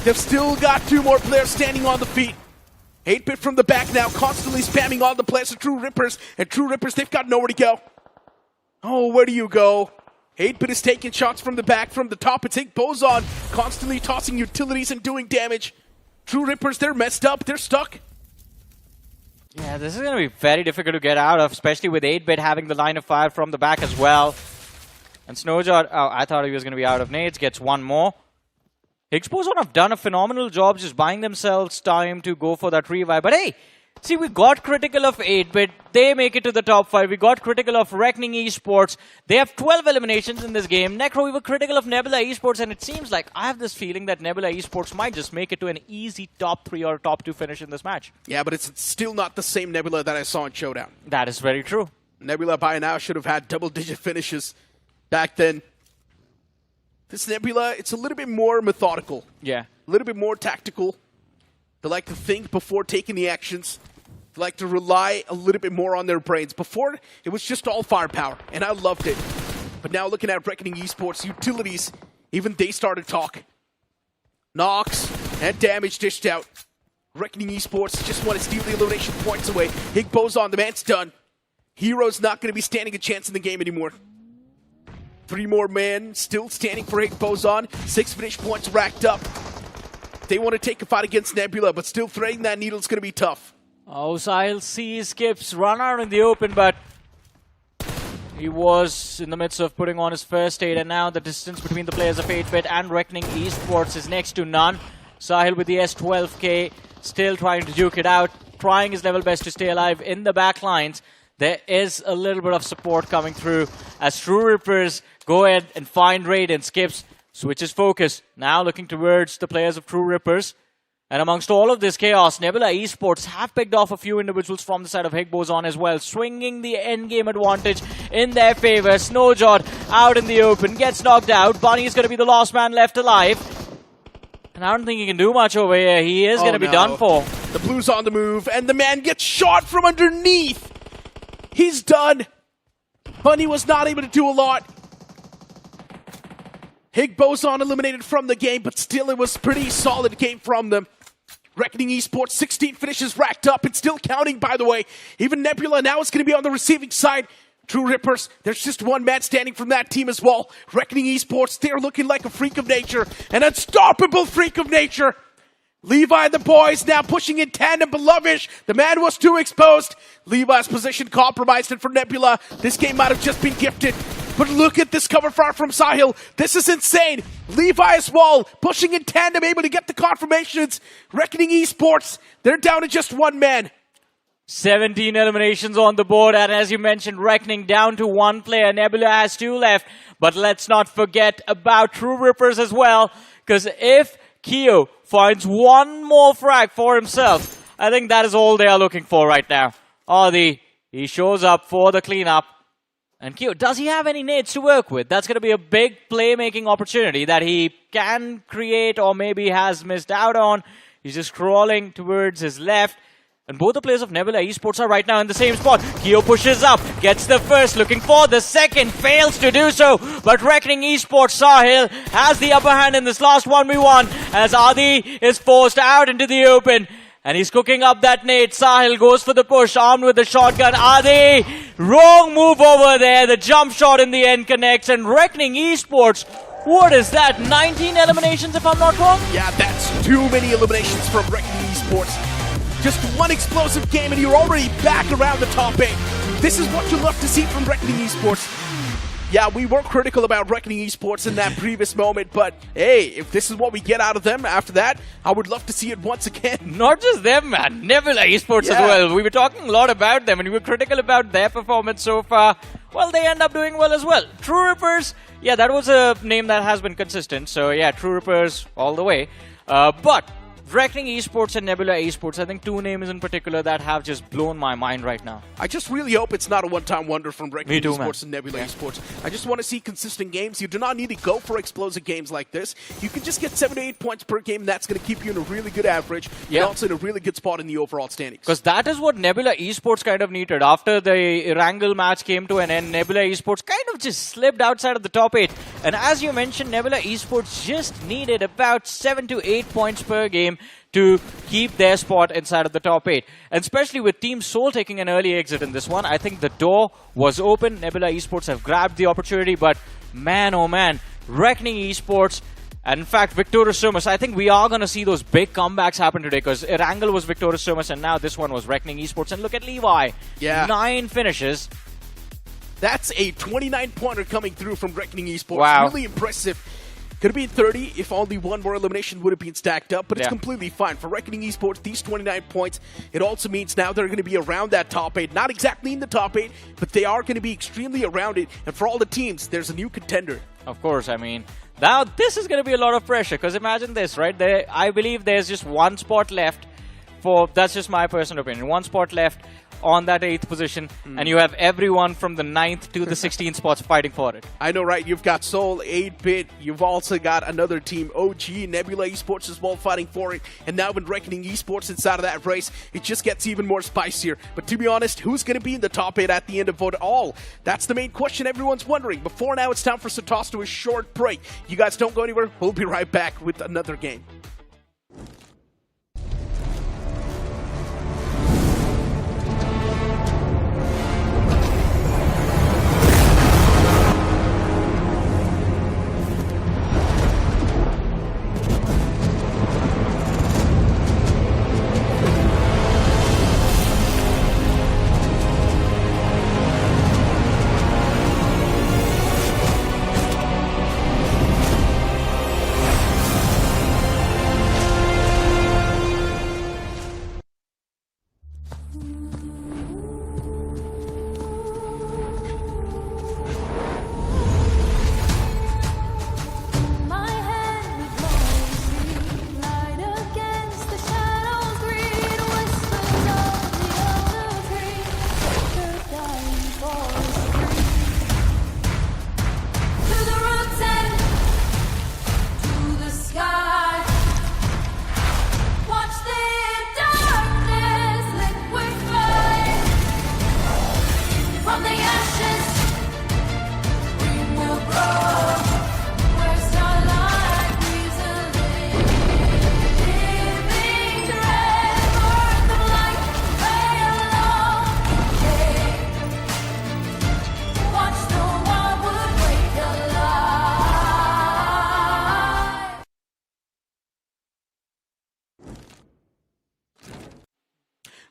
they've still got 2 more players standing on the feet. 8-bit from the back now, constantly spamming on the players of TrueRippers, and TrueRippers, they've got nowhere to go. Oh, where do you go? 8-bit is taking shots from the back. From the top, it's Higgboson, constantly tossing utilities and doing damage. TrueRippers, they're messed up. They're stuck. Yeah, this is going to be very difficult to get out of, especially with 8-bit having the line of fire from the back as well. And Snowjaw, oh, I thought he was going to be out of nades, gets 1 more. Higgboson have done a phenomenal job just buying themselves time to go for that revive. But hey, see, we got critical of 8-bit. They make it to the top 5. We got critical of Reckoning Esports. They have 12 eliminations in this game. Necro, we were critical of Nebula Esports, and it seems like I have this feeling that Nebula Esports might just make it to an easy top 3 or top 2 finish in this match. Yeah, but it's still not the same Nebula that I saw in Showdown. That is very true. Nebula by now should have had double-digit finishes back then. This Nebula, it's a little bit more methodical. Yeah. A little bit more tactical. They like to think before taking the actions. They like to rely a little bit more on their brains. Before, it was just all firepower, and I loved it. But now looking at Reckoning Esports, utilities, even they started talk. Knocks and damage dished out. Reckoning Esports just want to steal the elimination points away. Higgboson, the man's done. Hero's not going to be standing a chance in the game anymore. 3 more men still standing for Higgboson. 6 finish points racked up. They want to take a fight against Nebula, but still threading that needle is going to be tough. OSIL sees Skips run out in the open, but he was in the midst of putting on his first aid, and now the distance between the players of 8-bit and Reckoning Esports is next to none. Sahil with the S12K still trying to duke it out, trying his level best to stay alive in the back lines. There is a little bit of support coming through as TrueRippers go ahead and find Raid, and Skips switches focus. Now looking towards the players of TrueRippers. And amongst all of this chaos, Nebula Esports have picked off a few individuals from the side of Higgboson as well, swinging the endgame advantage in their favor. Snowjawed out in the open, gets knocked out. Bunny is going to be the last man left alive. And I don't think he can do much over here. He is going to be done for. The Blue's on the move, and the man gets shot from underneath. He's done. Bunny was not able to do a lot. Higgboson eliminated from the game, but still it was pretty solid game from them. Reckoning Esports, 16 finishes racked up. It's still counting, by the way. Even Nebula now is going to be on the receiving side. TrueRippers, there's just 1 man standing from that team as well. Reckoning Esports, they're looking like a freak of nature. An unstoppable freak of nature. Levi and the boys now pushing in tandem, but Lovish, the man was too exposed. Levi's position compromised, and for Nebula, this game might have just been gifted. But look at this cover fire from Sahil. This is insane. Levi as well, pushing in tandem, able to get the confirmations. Reckoning Esports, they're down to just 1 man. 17 eliminations on the board, and as you mentioned, Reckoning down to 1 player. Nebula has 2 left, but let's not forget about TrueRippers as well, because if KALINGA finds one more frag for himself. I think that is all they are looking for right now. Adi, he shows up for the cleanup. And KALINGA, does he have any nades to work with? That's going to be a big playmaking opportunity that he can create or maybe has missed out on. He's just crawling towards his left. And both the players of Nebula Esports are right now in the same spot. KALINGA pushes up, gets the first, looking for the second, fails to do so. But Reckoning Esports, Sahil, has the upper hand in this last 1v1 as Adi is forced out into the open. And he's cooking up that nade. Sahil goes for the push, armed with the shotgun. Adi, wrong move over there. The jump shot in the end connects. And Reckoning Esports, what is that? 19 eliminations if I'm not wrong? Yeah, that's too many eliminations from Reckoning Esports. Just one explosive game and you're already back around the top 8. This is what you love to see from Reckoning Esports. Yeah, we were critical about Reckoning Esports in that previous moment, but hey, if this is what we get out of them after that, I would love to see it once again. Not just them, man. Nebula Esports as well. We were talking a lot about them and we were critical about their performance so far. Well, they end up doing well as well. TrueRippers, yeah, that was a name that has been consistent. So yeah, TrueRippers all the way. But Reckoning Esports and Nebula Esports, I think two names in particular that have just blown my mind right now. I just really hope it's not a one-time wonder from Reckoning Esports man. and Nebula Esports. I just want to see consistent games. You do not need to go for explosive games like this. You can just get 7 to 8 points per game. That's going to keep you in a really good average and also in a really good spot in the overall standings. Because that is what Nebula Esports kind of needed. After the Wrangle match came to an end, Nebula Esports kind of just slipped outside of the top 8. And as you mentioned, Nebula Esports just needed about 7 to 8 points per game to keep their spot inside of the top 8. And especially with Team Soul taking an early exit in this one, I think the door was open. Nebula Esports have grabbed the opportunity, but man, oh man, Reckoning Esports, and in fact, Victorious Sumus, I think we are going to see those big comebacks happen today because Wrangle was Victorious Sumus and now this one was Reckoning Esports. And look at Levi. Yeah. 9 finishes. That's a 29-pointer coming through from Reckoning Esports. Wow. Really impressive. Could have been 30 if only one more elimination would have been stacked up, but it's completely fine. For Reckoning Esports, these 29 points, it also means now they're going to be around that top 8. Not exactly in the top 8, but they are going to be extremely around it. And for all the teams, there's a new contender. Of course, I mean, now this is going to be a lot of pressure because imagine this, right? I believe there's just one spot left for, that's just my personal opinion, one spot left on that 8th position, and you have everyone from the 9th to the 16th spots fighting for it. I know, right? You've got Soul, 8-Bit, you've also got another team, OG, Nebula Esports as well fighting for it, and now with Reckoning Esports inside of that race, it just gets even more spicier. But to be honest, who's going to be in the top 8 at the end of it all? That's the main question everyone's wondering. Before now, it's time for us to toss to a short break. You guys don't go anywhere. We'll be right back with another game.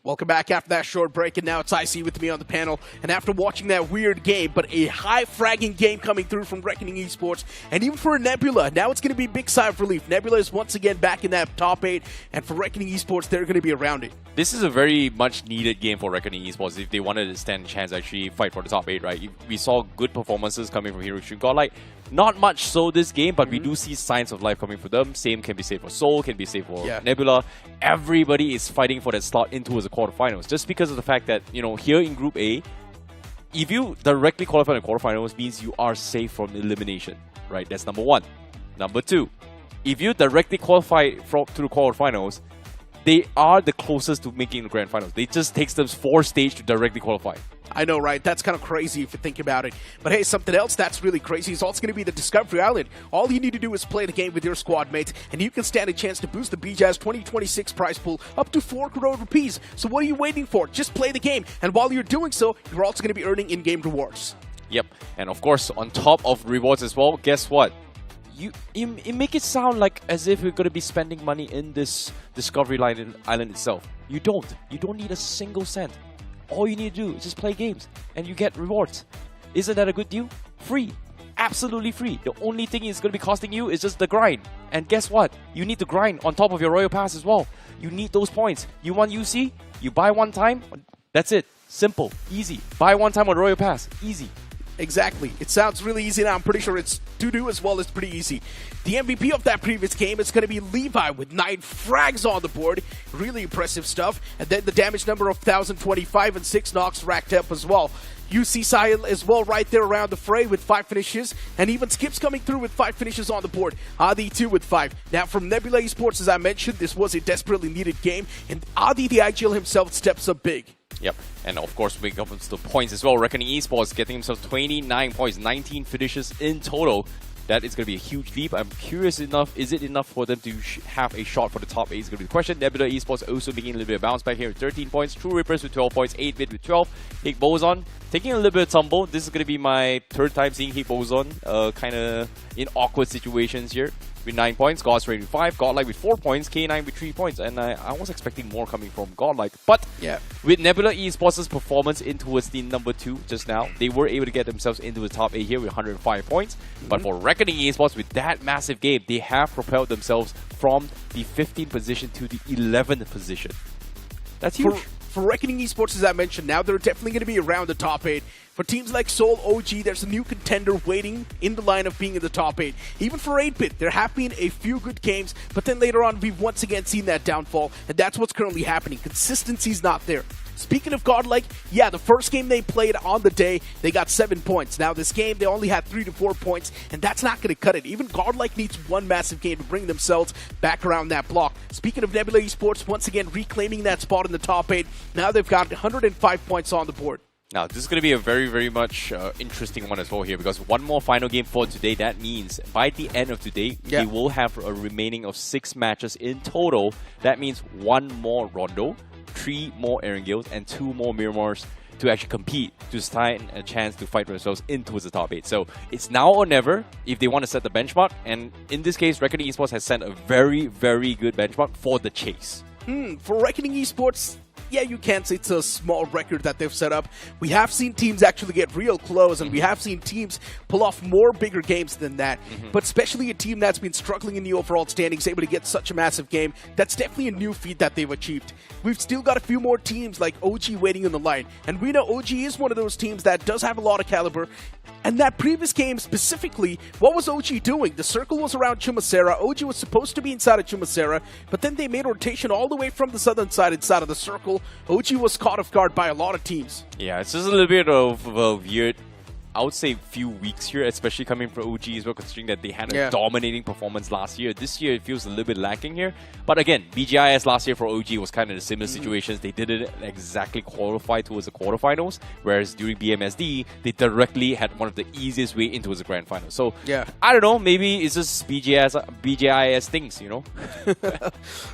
Welcome back after that short break, and now it's IC with me on the panel. And after watching that weird game, but a high-fragging game coming through from Reckoning Esports, and even for Nebula, now it's going to be a big sigh of relief. Nebula is once again back in that top 8, and for Reckoning Esports, they're going to be around it. This is a very much needed game for Reckoning Esports if they wanted to stand a chance to actually fight for the top 8, right? We saw good performances coming from Hero Extreme. Godlike Not much so this game, but we do see signs of life coming for them. Same can be said for Seoul, can be said for Nebula. Everybody is fighting for that slot into the quarterfinals, just because of the fact that, you know, here in Group A, if you directly qualify in the quarterfinals, means you are safe from elimination, right? That's number one. Number two, if you directly qualify to the quarterfinals, they are the closest to making the grand finals. It just takes them 4 stages to directly qualify. I know, right? That's kind of crazy if you think about it. But hey, something else that's really crazy is also going to be the Discovery Island. All you need to do is play the game with your squad mates, and you can stand a chance to boost the BGIS 2026 prize pool up to 4 crore rupees. So what are you waiting for? Just play the game. And while you're doing so, you're also going to be earning in-game rewards. Yep. And of course, on top of rewards as well, guess what? You make it sound like as if you're going to be spending money in this Discovery Island itself. You don't. You don't need a single cent. All you need to do is just play games and you get rewards. Isn't that a good deal? Free. Absolutely free. The only thing it's going to be costing you is just the grind. And guess what? You need to grind on top of your Royal Pass as well. You need those points. You want UC? You buy one time. That's it. Simple. Easy. Buy one time on Royal Pass. Easy. Exactly. It sounds really easy now. I'm pretty sure it's to do as well. It's pretty easy. The MVP of that previous game is going to be Levi with 9 frags on the board. Really impressive stuff. And then the damage number of 1,025 and 6 knocks racked up as well. UC Sahil as well right there around the fray with 5 finishes. And even Skips coming through with 5 finishes on the board. Adi too with 5. Now from Nebula Esports, as I mentioned, this was a desperately needed game. And Adi the IGL himself steps up big. Yep, and of course when it comes to points as well, Reckoning Esports getting himself 29 points, 19 finishes in total. That is going to be a huge leap. I'm curious enough, is it enough for them to have a shot for the top 8 is going to be the question. Nebula Esports also making a little bit of bounce back here with 13 points. TrueRippers with 12 points, 8-bit with 12. Higgboson taking a little bit of tumble. This is going to be my 3rd time seeing Higgboson kind of in awkward situations here. With 9 points, God's with 5, Godlike with 4 points, K9 with 3 points, and I was expecting more coming from Godlike. But with Nebula Esports' performance in towards the number 2 just now, they were able to get themselves into the top 8 here with 105 points. But for Reckoning Esports, with that massive game, they have propelled themselves from the 15th position to the 11th position. That's huge. For Reckoning Esports, as I mentioned, now they're definitely going to be around the top 8. For teams like Seoul, OG, there's a new contender waiting in the line of being in the top 8. Even for 8-bit, there have been a few good games, but then later on, we've once again seen that downfall, and that's what's currently happening. Consistency's not there. Speaking of Godlike, yeah, the first game they played on the day, they got 7 points. Now this game, they only had 3 to 4 points, and that's not going to cut it. Even Godlike needs one massive game to bring themselves back around that block. Speaking of Nebula Esports, once again reclaiming that spot in the top 8. Now they've got 105 points on the board. Now, this is going to be a very, very much interesting one as well here, because one more final game for today. That means by the end of today, they will have a remaining of 6 matches in total. That means 1 more Rondo, 3 more Erangels, and 2 more Miramars to actually compete to stand a chance to fight for themselves into the top 8. So it's now or never if they want to set the benchmark. And in this case, Reckoning Esports has set a very, very good benchmark for the chase. For Reckoning Esports, yeah, you can say it's a small record that they've set up. We have seen teams actually get real close, and we have seen teams pull off more bigger games than that. But especially a team that's been struggling in the overall standings, able to get such a massive game, that's definitely a new feat that they've achieved. We've still got a few more teams like OG waiting on the line, and we know OG is one of those teams that does have a lot of caliber. And that previous game specifically, what was OG doing? The circle was around Chumasera. OG was supposed to be inside of Chumasera, but then they made rotation all the way from the southern side inside of the circle. OG was caught off guard by a lot of teams. Yeah, it's just a little bit of a weird, I would say, few weeks here, especially coming from OG as well, considering that they had a dominating performance last year. This year, it feels a little bit lacking here. But again, BGIS last year for OG was kind of the similar situations. They didn't exactly qualify towards the quarterfinals, whereas during BMSD, they directly had one of the easiest way into the grand final. So, I don't know, maybe it's just BGIS things, you know?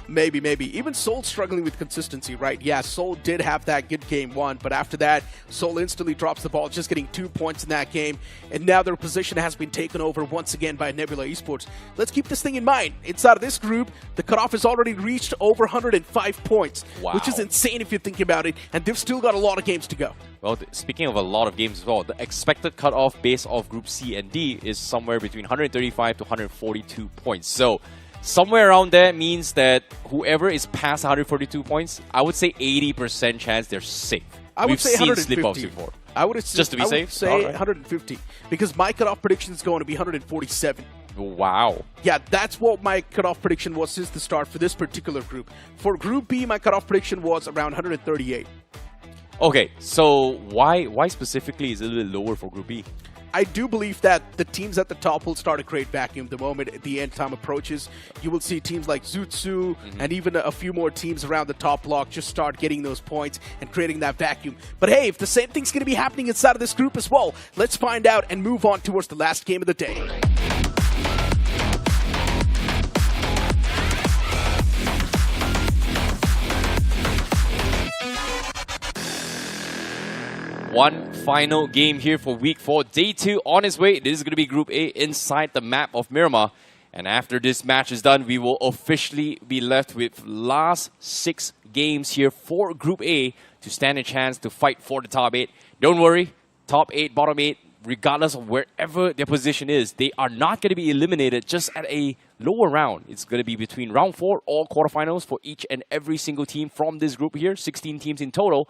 Maybe. Even Seoul struggling with consistency, right? Yeah, Seoul did have that good game 1, but after that, Seoul instantly drops the ball, just getting 2 points in that game, and now their position has been taken over once again by Nebula Esports. Let's keep this thing in mind. Inside of this group, the cutoff has already reached over 105 points, which is insane if you think about it, and they've still got a lot of games to go. Well, speaking of a lot of games as well, the expected cutoff based off Group C and D is somewhere between 135 to 142 points. So somewhere around there means that whoever is past 142 points, I would say 80% chance they're safe. I would say 150. Slip-ups before. I would Just to be safe? say Alright. 150 because my cutoff prediction is going to be 147. Wow. Yeah, that's what my cutoff prediction was since the start for this particular group. For Group B, my cutoff prediction was around 138. Okay, so why specifically is it a little bit lower for Group B? I do believe that the teams at the top will start a great vacuum the moment the end time approaches. You will see teams like Zutsu and even a few more teams around the top block just start getting those points and creating that vacuum. But hey, if the same thing's going to be happening inside of this group as well, let's find out and move on towards the last game of the day. One final game here for Week 4, Day 2 on its way. This is going to be Group A inside the map of Miramar. And after this match is done, we will officially be left with last 6 games here for Group A to stand a chance to fight for the top 8. Don't worry, top 8, bottom 8, regardless of wherever their position is, they are not going to be eliminated just at a lower round. It's going to be between round 4 or quarterfinals for each and every single team from this group here, 16 teams in total.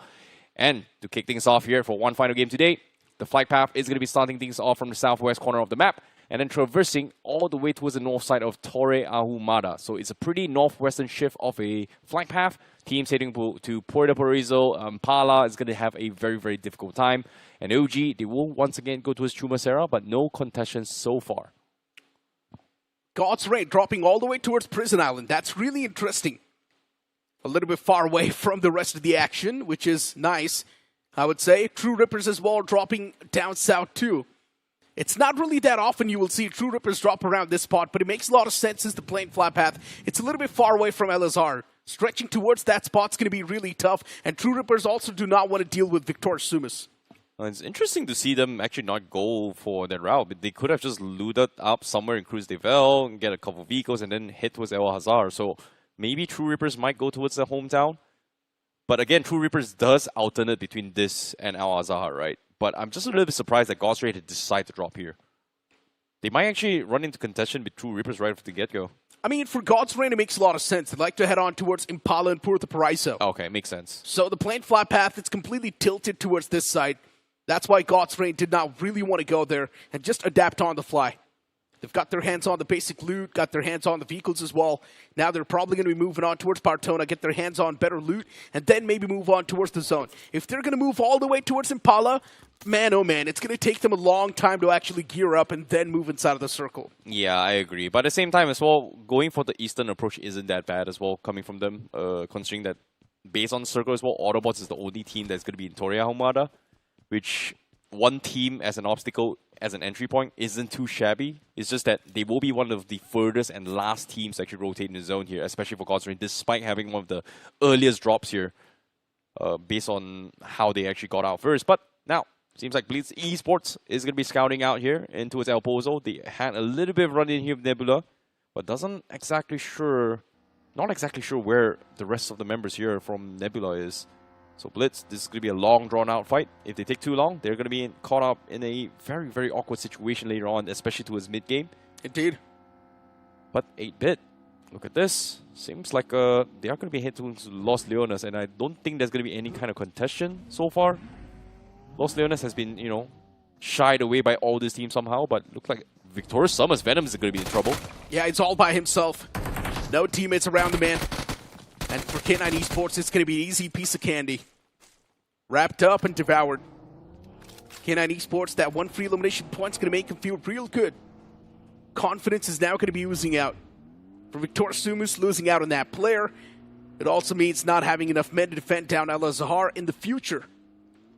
And to kick things off here for one final game today, the flight path is going to be starting things off from the southwest corner of the map and then traversing all the way towards the north side of Torre Ahumada. So it's a pretty northwestern shift of a flight path. Teams heading to Puerto Paraiso, Pala is going to have a very, very difficult time. And OG, they will once again go towards Chumacera, but no contentions so far. God's Rain dropping all the way towards Prison Island. That's really interesting. A little bit far away from the rest of the action, which is nice, I would say. TrueRippers as well dropping down south too. It's not really that often you will see TrueRippers drop around this spot, but it makes a lot of sense since the plane flat path. It's a little bit far away from LSR. Stretching towards that spot's going to be really tough, and TrueRippers also do not want to deal with Victor Sumus. It's interesting to see them actually not go for that route, but they could have just looted up somewhere in Cruz de Vel and get a couple of vehicles and then hit towards El Hazar. So maybe TrueRippers might go towards their hometown. But again, TrueRippers does alternate between this and Al Azhar, right? But I'm just a little bit surprised that God's Raid had decided to drop here. They might actually run into contention with TrueRippers right off the get-go. I mean, for God's Rain, it makes a lot of sense. They'd like to head on towards Impala and Puerto Paraiso. Okay, makes sense. So the plane flat path, it's completely tilted towards this side. That's why God's Rain did not really want to go there and just adapt on the fly. They've got their hands on the basic loot, got their hands on the vehicles as well. Now they're probably going to be moving on towards Partona, get their hands on better loot, and then maybe move on towards the zone. If they're going to move all the way towards Impala, man, oh man, it's going to take them a long time to actually gear up and then move inside of the circle. Yeah, I agree. But at the same time as well, going for the eastern approach isn't that bad as well, coming from them, considering that based on the circle as well, Autobotz is the only team that's going to be in Torre Ahumada, which one team as an obstacle, as an entry point, isn't too shabby. It's just that they will be one of the furthest and last teams to actually rotate in the zone here, especially for God's Rain, despite having one of the earliest drops here, based on how they actually got out first. But now, seems like Blitz Esports is going to be scouting out here in towards El Pozo. They had a little bit of run in here with Nebula, but not exactly sure where the rest of the members here from Nebula is. So Blitz, this is going to be a long, drawn-out fight. If they take too long, they're going to be caught up in a very, very awkward situation later on, especially towards mid-game. Indeed. But 8-bit, look at this. Seems like they are going to be heading to Los Leones, and I don't think there's going to be any kind of contention so far. Los Leones has been, shied away by all this team somehow, but looks like Victorious Summers Venom is going to be in trouble. Yeah, it's all by himself. No teammates around the man. And for K9 Esports, it's going to be an easy piece of candy. Wrapped up and devoured. K9 Esports, that one free elimination point's going to make him feel real good. Confidence is now going to be oozing out. For Victor Sumus losing out on that player, it also means not having enough men to defend down El Zahar in the future.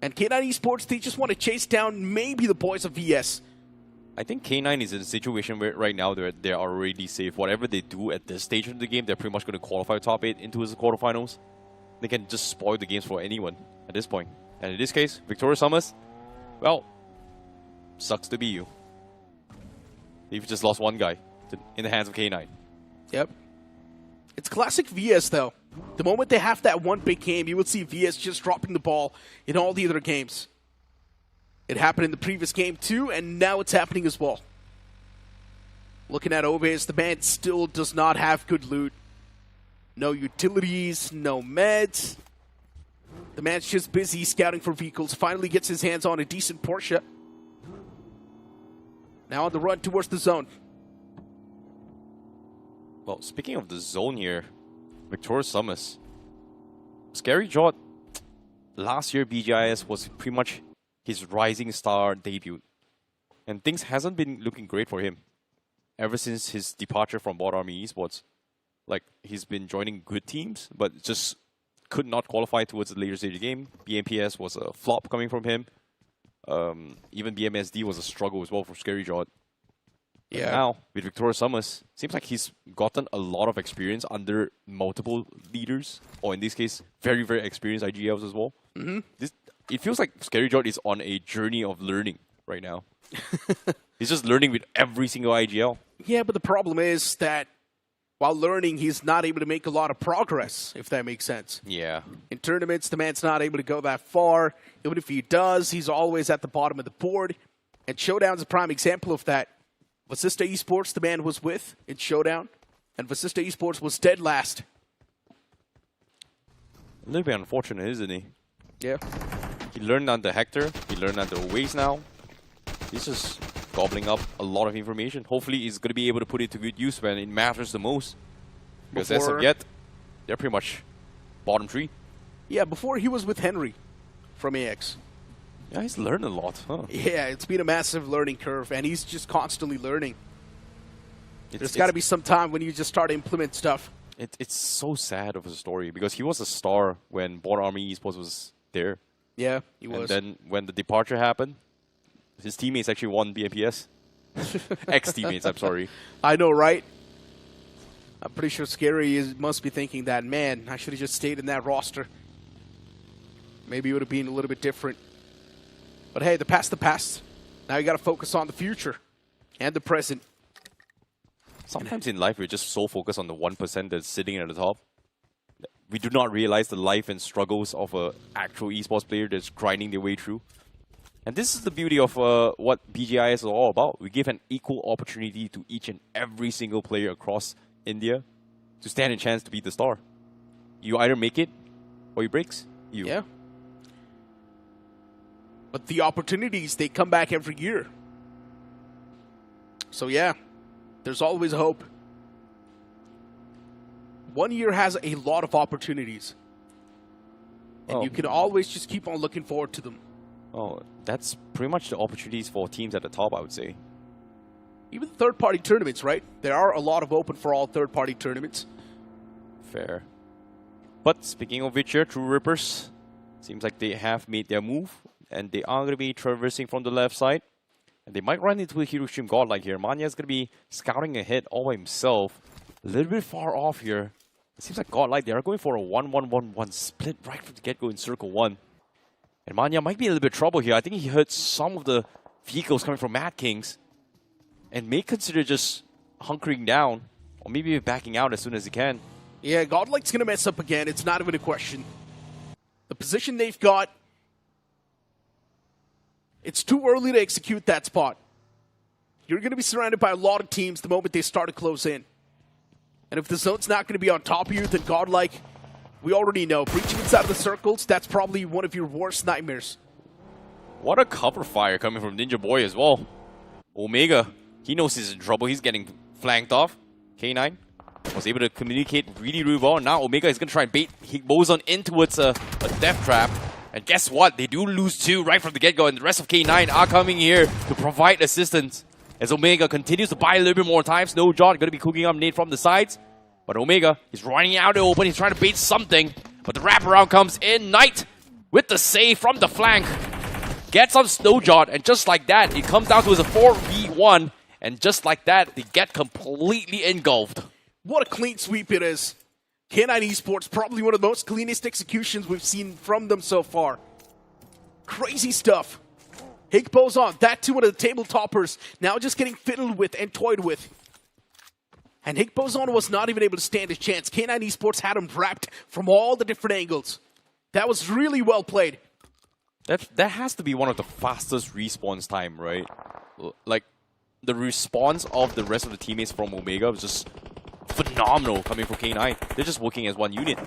And K9 Esports, they just want to chase down maybe the boys of VS. I think K9 is in a situation where right now they're already safe. Whatever they do at this stage of the game, they're pretty much going to qualify top 8 into the quarterfinals. They can just spoil the games for anyone at this point. And in this case, Victoria Summers, well, sucks to be you. You've just lost one guy in the hands of K9. Yep. It's classic VS though. The moment they have that one big game, you will see VS just dropping the ball in all the other games. It happened in the previous game too, and now it's happening as well. Looking at Obes, the man still does not have good loot. No utilities, no meds. The man's just busy scouting for vehicles. Finally gets his hands on a decent Porsche. Now on the run towards the zone. Well, speaking of the zone here, Victoria Sumus. Scary Jot, last year BGIS was pretty much his rising star debut. And things hasn't been looking great for him ever since his departure from Bot Army Esports. Like, he's been joining good teams, but just could not qualify towards the later stage of the game. BMPS was a flop coming from him. Even BMSD was a struggle as well for Scary Jot. Yeah. But now, with Victoria Sumus, seems like he's gotten a lot of experience under multiple leaders, or in this case, very, very experienced IGLs as well. It feels like Scary Jot is on a journey of learning right now. He's just learning with every single IGL. Yeah, but the problem is that while learning, he's not able to make a lot of progress, if that makes sense. Yeah. In tournaments, the man's not able to go that far. Even if he does, he's always at the bottom of the board. And Showdown's a prime example of that. Vasista Esports, the man was with in Showdown, and Vasista Esports was dead last. A little bit unfortunate, isn't he? Yeah. He learned under Hector, he learned under Waze now. He's just gobbling up a lot of information. Hopefully he's going to be able to put it to good use when it matters the most. Because as of yet, they're pretty much bottom 3. Yeah, before he was with Henry from AX. Yeah, he's learned a lot, huh? Yeah, it's been a massive learning curve, and he's just constantly learning. There's got to be some time when you just start to implement stuff. It's so sad of a story, because he was a star when Born Army Esports was there. Yeah, he was. And then when the departure happened, his teammates actually won BMPS. Ex-teammates, I'm sorry. I know, right? I'm pretty sure Scary must be thinking that, man, I should have just stayed in that roster. Maybe it would have been a little bit different. But hey, the past. Now you got to focus on the future and the present. Sometimes in life, we're just so focused on the 1% that's sitting at the top. We do not realize the life and struggles of an actual esports player that's grinding their way through. And this is the beauty of what BGIS is all about. We give an equal opportunity to each and every single player across India to stand a chance to be the star. You either make it or you breaks. Yeah. But the opportunities, they come back every year. So yeah, there's always hope. One year has a lot of opportunities. And you can always just keep on looking forward to them. Oh, that's pretty much the opportunities for teams at the top, I would say. Even third-party tournaments, right? There are a lot of open for all third-party tournaments. Fair. But speaking of which, TrueRippers, seems like they have made their move. And they are going to be traversing from the left side. And they might run into a Hero Stream Godlike here. Manya's going to be scouting ahead all by himself. A little bit far off here. It seems like Godlike, they are going for a 1-1-1-1 split right from the get-go in Circle 1. And Manya might be in a little bit of trouble here. I think he heard some of the vehicles coming from Madkings. And may consider just hunkering down. Or maybe backing out as soon as he can. Yeah, Godlike's going to mess up again. It's not even a question. The position they've got, it's too early to execute that spot. You're going to be surrounded by a lot of teams the moment they start to close in. And if the zone's not going to be on top of you, then Godlike, we already know. Breaching inside of the circles, that's probably one of your worst nightmares. What a cover fire coming from Ninja Boy as well. Omega, he knows he's in trouble. He's getting flanked off. K9 was able to communicate really, really well. Now Omega is going to try and bait Higgboson in towards a death trap. And guess what? They do lose 2 right from the get-go, and the rest of K9 are coming here to provide assistance. As Omega continues to buy a little bit more time, Snowjot going to be cooking up nade from the sides. But Omega is running out in the open. He's trying to bait something. But the wraparound comes in. Knight with the save from the flank. Gets some Snowjot, and just like that, it comes down to a 4v1. And just like that, they get completely engulfed. What a clean sweep it is. K9 Esports, probably one of the most cleanest executions we've seen from them so far. Crazy stuff. Higgboson, that too one of the table toppers, now just getting fiddled with and toyed with. And Higgboson was not even able to stand a chance. K9 Esports had him wrapped from all the different angles. That was really well played. That has to be one of the fastest response time, right? Like, the response of the rest of the teammates from Omega was just phenomenal coming from K9. They're just working as one unit.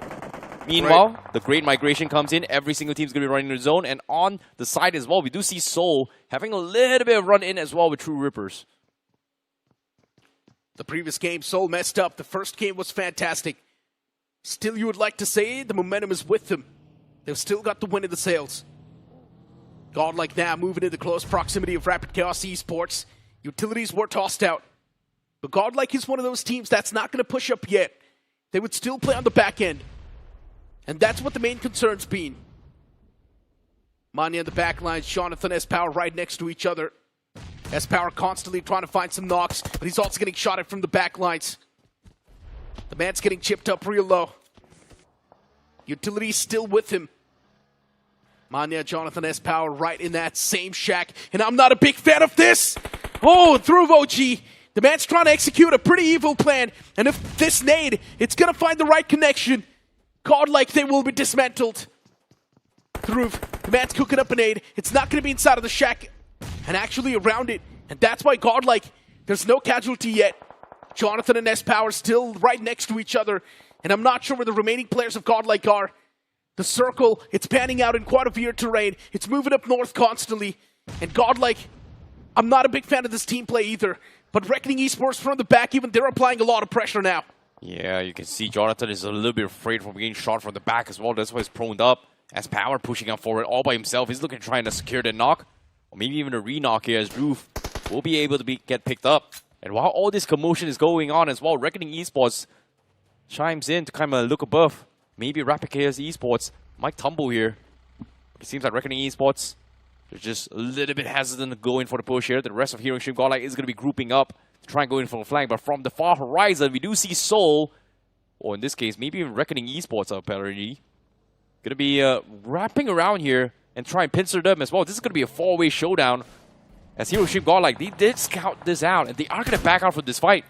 Meanwhile, the Great Migration comes in. Every single team's going to be running their zone. And on the side as well, we do see Soul having a little bit of run in as well with TrueRippers. The previous game, Soul messed up. The first game was fantastic. Still, you would like to say the momentum is with them. They've still got the win in the sails. Godlike now moving into close proximity of Rapid Chaos Esports. Utilities were tossed out. But Godlike is one of those teams that's not going to push up yet. They would still play on the back end. And that's what the main concern's been. Manya in the back lines, Jonathan, S-Power right next to each other. S-Power constantly trying to find some knocks, but he's also getting shot at from the back lines. The man's getting chipped up real low. Utility's still with him. Manya, Jonathan, S-Power right in that same shack. And I'm not a big fan of this. Oh, through OG. The man's trying to execute a pretty evil plan. And if this nade, it's going to find the right connection. Godlike, they will be dismantled. Through, the man's cooking up a nade. It's not going to be inside of the shack and actually around it. And that's why Godlike, there's no casualty yet. Jonathan and S-Power still right next to each other. And I'm not sure where the remaining players of Godlike are. The circle, it's panning out in quite a weird terrain. It's moving up north constantly. And Godlike, I'm not a big fan of this team play either. But Reckoning Esports from the back, even they're applying a lot of pressure now. Yeah, you can see Jonathan is a little bit afraid from getting shot from the back as well. That's why he's proned up. As Power pushing up forward all by himself. He's looking trying to secure the knock. Or maybe even a re-knock here as Roof will be able to get picked up. And while all this commotion is going on as well, Reckoning Esports chimes in to kind of look above. Maybe Rapid Chaos Esports might tumble here. It seems like Reckoning Esports, they're just a little bit hesitant to go in for the push here. The rest of Hero Extreme Godlike is going to be grouping up to try and go in for the flank. But from the far horizon, we do see Soul, or in this case, maybe even Reckoning Esports apparently, going to be wrapping around here and try and pincer them as well. This is going to be a four-way showdown. As Hero Extreme Godlike, they did scout this out, and they are going to back out from this fight.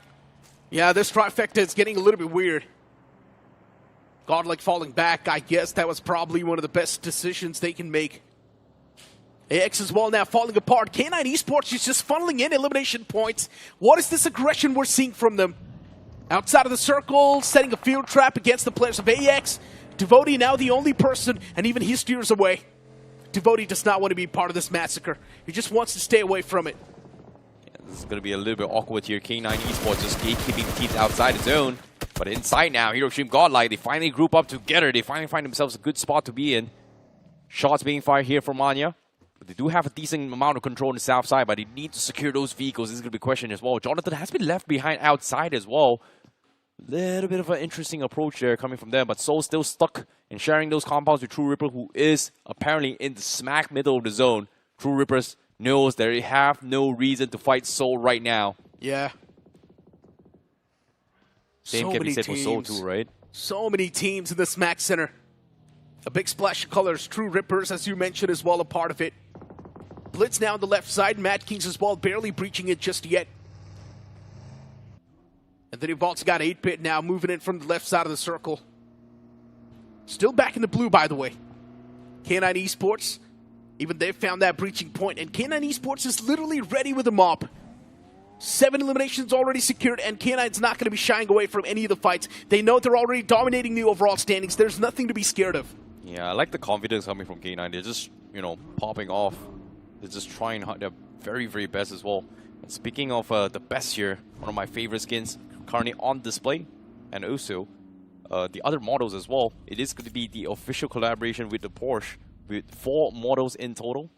Yeah, this trifecta is getting a little bit weird. Godlike falling back, I guess that was probably one of the best decisions they can make. AX as well now falling apart. K9 Esports is just funneling in elimination points. What is this aggression we're seeing from them? Outside of the circle, setting a field trap against the players of AX. Devotee now the only person, and even he steers away. Devotee does not want to be part of this massacre. He just wants to stay away from it. Yeah, this is going to be a little bit awkward here. K9 Esports just gatekeeping teams outside the zone. But inside now, Hero Extreme Godlike, they finally group up together. They finally find themselves a good spot to be in. Shots being fired here from Manya. But they do have a decent amount of control on the south side, but they need to secure those vehicles. This is going to be a question as well. Jonathan has been left behind outside as well. Little bit of an interesting approach there coming from them, but Soul still stuck in sharing those compounds with TrueRipper, who is apparently in the smack middle of the zone. TrueRippers knows they have no reason to fight Soul right now. Yeah. Same can be said for Soul too, right? So many teams in the Smack Center. A big splash of colors. TrueRippers, as you mentioned, as well, a part of it. Blitz now on the left side. Madkings as well, barely breaching it just yet. And then you've also got 8-Bit now moving in from the left side of the circle. Still back in the blue, by the way. K9 Esports, even they've found that breaching point, and K9 Esports is literally ready with a mop. 7 eliminations already secured, and K9's not going to be shying away from any of the fights. They know they're already dominating the overall standings. There's nothing to be scared of. Yeah, I like the confidence coming from K9. They're just, you know, popping off. They're just trying their very, very best as well. And speaking of the best here, one of my favorite skins currently on display, and also the other models as well. It is going to be the official collaboration with the Porsche, with 4 models in total.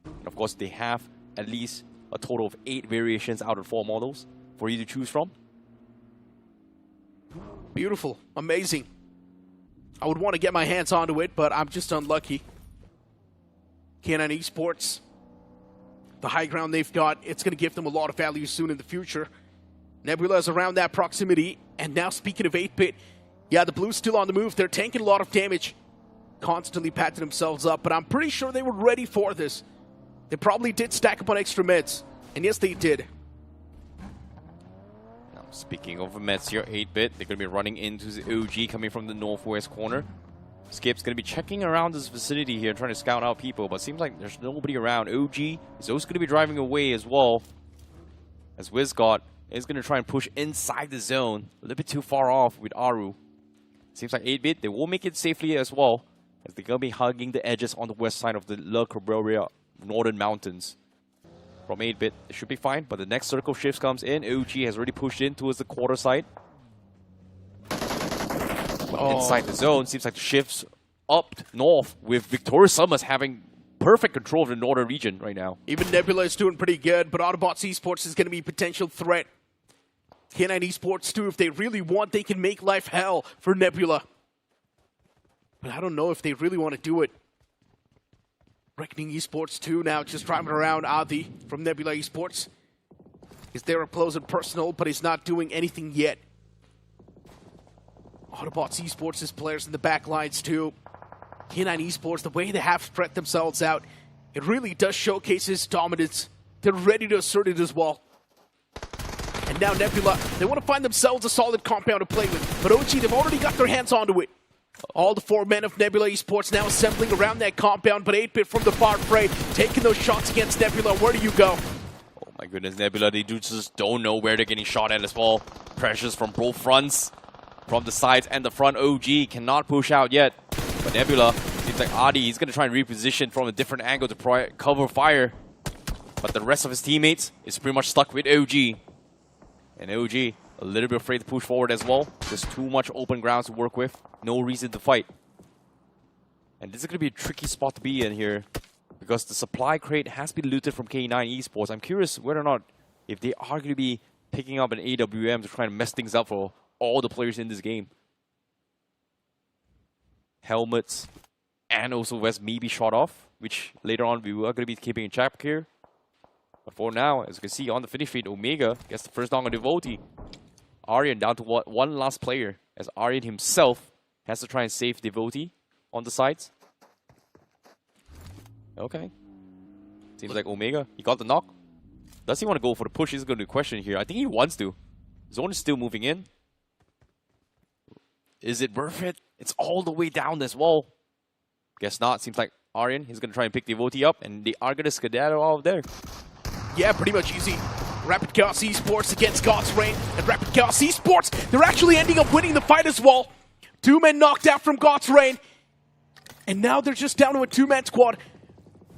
And of course, they have at least a total of 8 variations out of 4 models for you to choose from. Beautiful. Amazing. I would want to get my hands onto it, but I'm just unlucky. K9 Esports, the high ground they've got, it's going to give them a lot of value soon in the future. Nebula is around that proximity, and now speaking of 8-Bit, yeah, the Blues still on the move. They're tanking a lot of damage, constantly patting themselves up, but I'm pretty sure they were ready for this. They probably did stack up on extra meds, and yes, they did. Now, speaking of meds here, 8-Bit, they're going to be running into the OG coming from the northwest corner. Skip's going to be checking around this vicinity here, trying to scout out people, but seems like there's nobody around. OG is also going to be driving away as well, as WizGod is going to try and push inside the zone, a little bit too far off with Aru. Seems like 8-bit, they will make it safely as well, as they're going to be hugging the edges on the west side of the La Cabrera northern mountains. From 8-bit, it should be fine, but the next circle shifts comes in. OG has already pushed in towards the quarter side. But inside the zone, seems like the shifts up north, with Victorious Summers having perfect control of the northern region right now. Even Nebula is doing pretty good, but Autobotz Esports is going to be a potential threat. K9 Esports too, if they really want, they can make life hell for Nebula. But I don't know if they really want to do it. Reckoning Esports too now, just driving around. Adi from Nebula Esports is there up close and personal, but he's not doing anything yet. Autobotz Esports' players in the back lines too. K9 Esports, the way they have spread themselves out, it really does showcase his dominance. They're ready to assert it as well. And now Nebula, they want to find themselves a solid compound to play with. But OG, they've already got their hands onto it. All the 4 men of Nebula Esports now assembling around that compound, but 8-bit from the far fray, taking those shots against Nebula. Where do you go? Oh my goodness, Nebula, they just don't know where they're getting shot at as well. Pressures from both fronts, from the sides and the front. OG cannot push out yet. But Nebula, seems like Adi, he's going to try and reposition from a different angle to cover fire. But the rest of his teammates is pretty much stuck with OG. And OG, a little bit afraid to push forward as well. There's too much open ground to work with. No reason to fight. And this is going to be a tricky spot to be in here, because the supply crate has been looted from K9 Esports. I'm curious whether or not if they are going to be picking up an AWM to try and mess things up for all the players in this game. Helmets and also vests may be shot off, which later on we are going to be keeping in check here. But for now, as you can see on the finish feed, Omega gets the first down on Devotee. Aryan down to one last player, as Aryan himself has to try and save Devotee on the sides. Okay. Seems like Omega, he got the knock. Does he want to go for the push? Is going to be a question here. I think he wants to. Zone is still moving in. Is it worth it? It's all the way down this wall. Guess not. Seems like Aryan, he's going to try and pick Devotee up, and they are going to skedaddle out of there. Yeah, pretty much easy. Rapid Chaos Esports against God's Reign, and Rapid Chaos Esports, they're actually ending up winning the fight as well. 2 men knocked out from God's Reign, and now they're just down to a 2-man squad.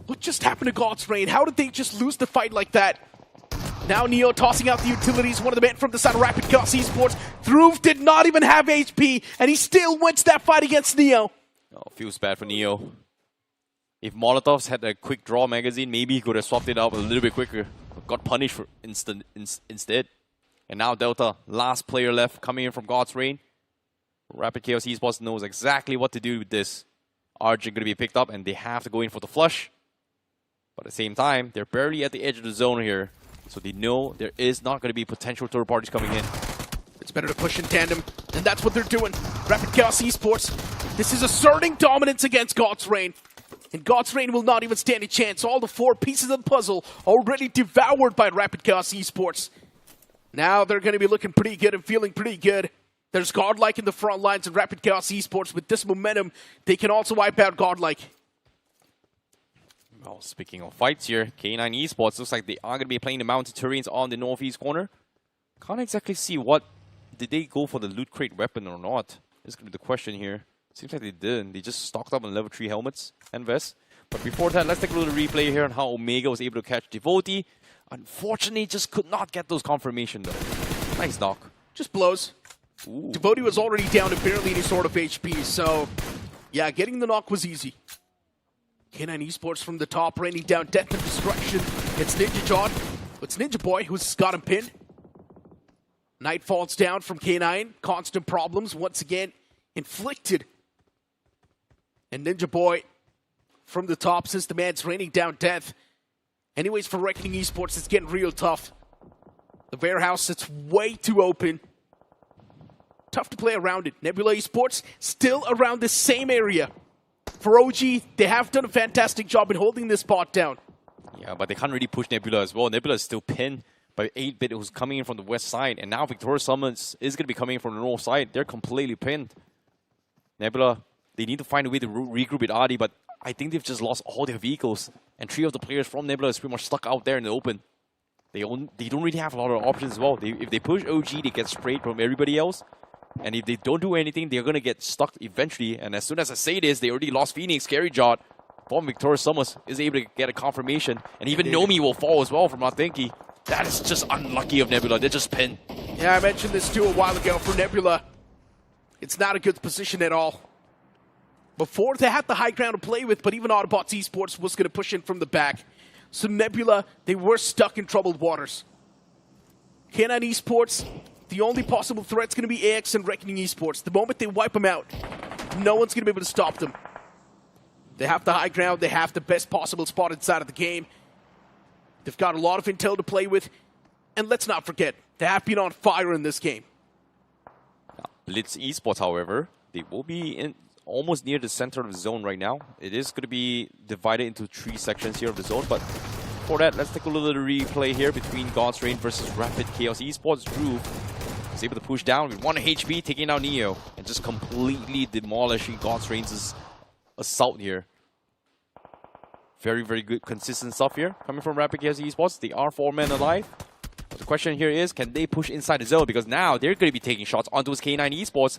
What just happened to God's Reign? How did they just lose the fight like that? Now Neo tossing out the utilities, one of the men from the side of Rapid Chaos Esports. Throov did not even have HP, and he still wins that fight against Neo. Oh, feels bad for Neo. If Molotovs had a quick draw magazine, maybe he could have swapped it out a little bit quicker. Got punished for instead. And now Delta, last player left, coming in from God's Reign. Rapid Chaos Esports knows exactly what to do with this. Argent going to be picked up, and they have to go in for the flush. But at the same time, they're barely at the edge of the zone here. So they know there is not going to be potential third parties coming in. It's better to push in tandem, and that's what they're doing. Rapid Chaos Esports, this is asserting dominance against God's Reign. And God's Reign will not even stand a chance. All the 4 pieces of the puzzle already devoured by Rapid Chaos Esports. Now they're going to be looking pretty good and feeling pretty good. There's Godlike in the front lines of Rapid Chaos Esports. With this momentum, they can also wipe out Godlike. Well, speaking of fights here, K9 Esports looks like they are going to be playing the mounted terrains on the northeast corner. Can't exactly see what... Did they go for the loot crate weapon or not? This is going to be the question here. Seems like they didn't. They just stocked up on level 3 helmets and vests. But before that, let's take a little replay here on how Omega was able to catch Devotee. Unfortunately, just could not get those confirmation though. Nice knock. Just blows. Ooh. Devotee was already down to barely any sort of HP, so yeah, getting the knock was easy. K9 Esports from the top, raining down death and destruction. It's Ninja John. It's Ninja Boy who's got him pinned. Knight falls down from K9. Constant problems once again inflicted. And Ninja Boy from the top, since the man's raining down death. Anyways, for Reckoning Esports, it's getting real tough. The warehouse, it's way too open. Tough to play around it. Nebula Esports still around the same area. For OG, they have done a fantastic job in holding this spot down. Yeah, but they can't really push Nebula as well. Nebula is still pinned by 8-bit, who's coming in from the west side. And now Victorious Summons is going to be coming in from the north side. They're completely pinned. Nebula, they need to find a way to regroup with Adi, but I think they've just lost all their vehicles. And 3 of the players from Nebula is pretty much stuck out there in the open. They don't really have a lot of options as well. If they push OG, they get sprayed from everybody else. And if they don't do anything, they're going to get stuck eventually. And as soon as I say this, they already lost Phoenix. Carry Jot from Victorious Sumus is able to get a confirmation. And even Nomi will fall as well from Athenki. That is just unlucky of Nebula. They're just pinned. Yeah, I mentioned this too a while ago for Nebula. It's not a good position at all. Before, they had the high ground to play with, but even Autobotz Esports was going to push in from the back. So Nebula, they were stuck in troubled waters. K9 Esports, the only possible threat's going to be AX and Reckoning Esports. The moment they wipe them out, no one's going to be able to stop them. They have the high ground. They have the best possible spot inside of the game. They've got a lot of intel to play with. And let's not forget, they have been on fire in this game. Blitz Esports, however, they will be in almost near the center of the zone right now. It is going to be divided into 3 sections here of the zone, but for that, let's take a little replay here between God's Reign versus Rapid Chaos Esports. Drew is able to push down with 1 HP, taking out Neo, and just completely demolishing God's Reign's assault here. Very, very good, consistent stuff here coming from Rapid Chaos Esports. They are 4 men alive. But the question here is, can they push inside the zone? Because now they're going to be taking shots onto his K9 Esports,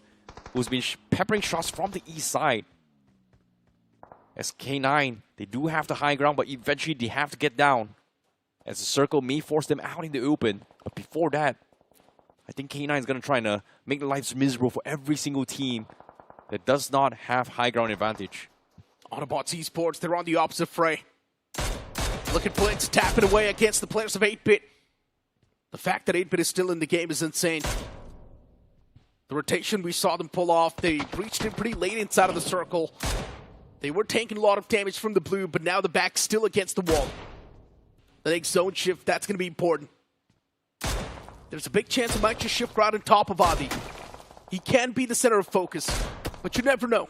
who's been peppering shots from the east side. As K9, they do have the high ground, but eventually they have to get down, as the circle may force them out in the open. But before that, I think K9 is going to try to make lives miserable for every single team that does not have high ground advantage. Autobotz Esports, they're on the opposite fray. Look at Blitz tapping away against the players of 8-Bit. The fact that 8-Bit is still in the game is insane. The rotation we saw them pull off, they breached in pretty late inside of the circle. They were taking a lot of damage from the blue, but now the back's still against the wall. The next zone shift, that's going to be important. There's a big chance it might just shift right on top of Adi. He can be the center of focus, but you never know.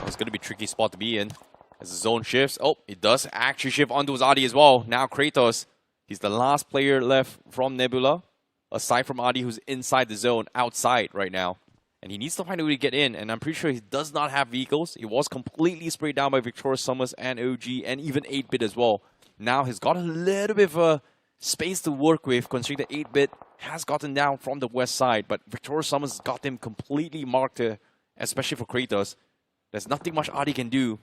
It's going to be a tricky spot to be in as the zone shifts. Oh, it does actually shift onto his Adi as well. Now Kratos, he's the last player left from Nebula, aside from Adi, who's inside the zone, outside right now. And he needs to find a way to get in, and I'm pretty sure he does not have vehicles. He was completely sprayed down by Victorious Sumus and OG, and even 8-Bit as well. Now he's got a little bit of a space to work with, considering that 8-Bit has gotten down from the west side, but Victorious Sumus got him completely marked, especially for Kratos. There's nothing much Adi can do.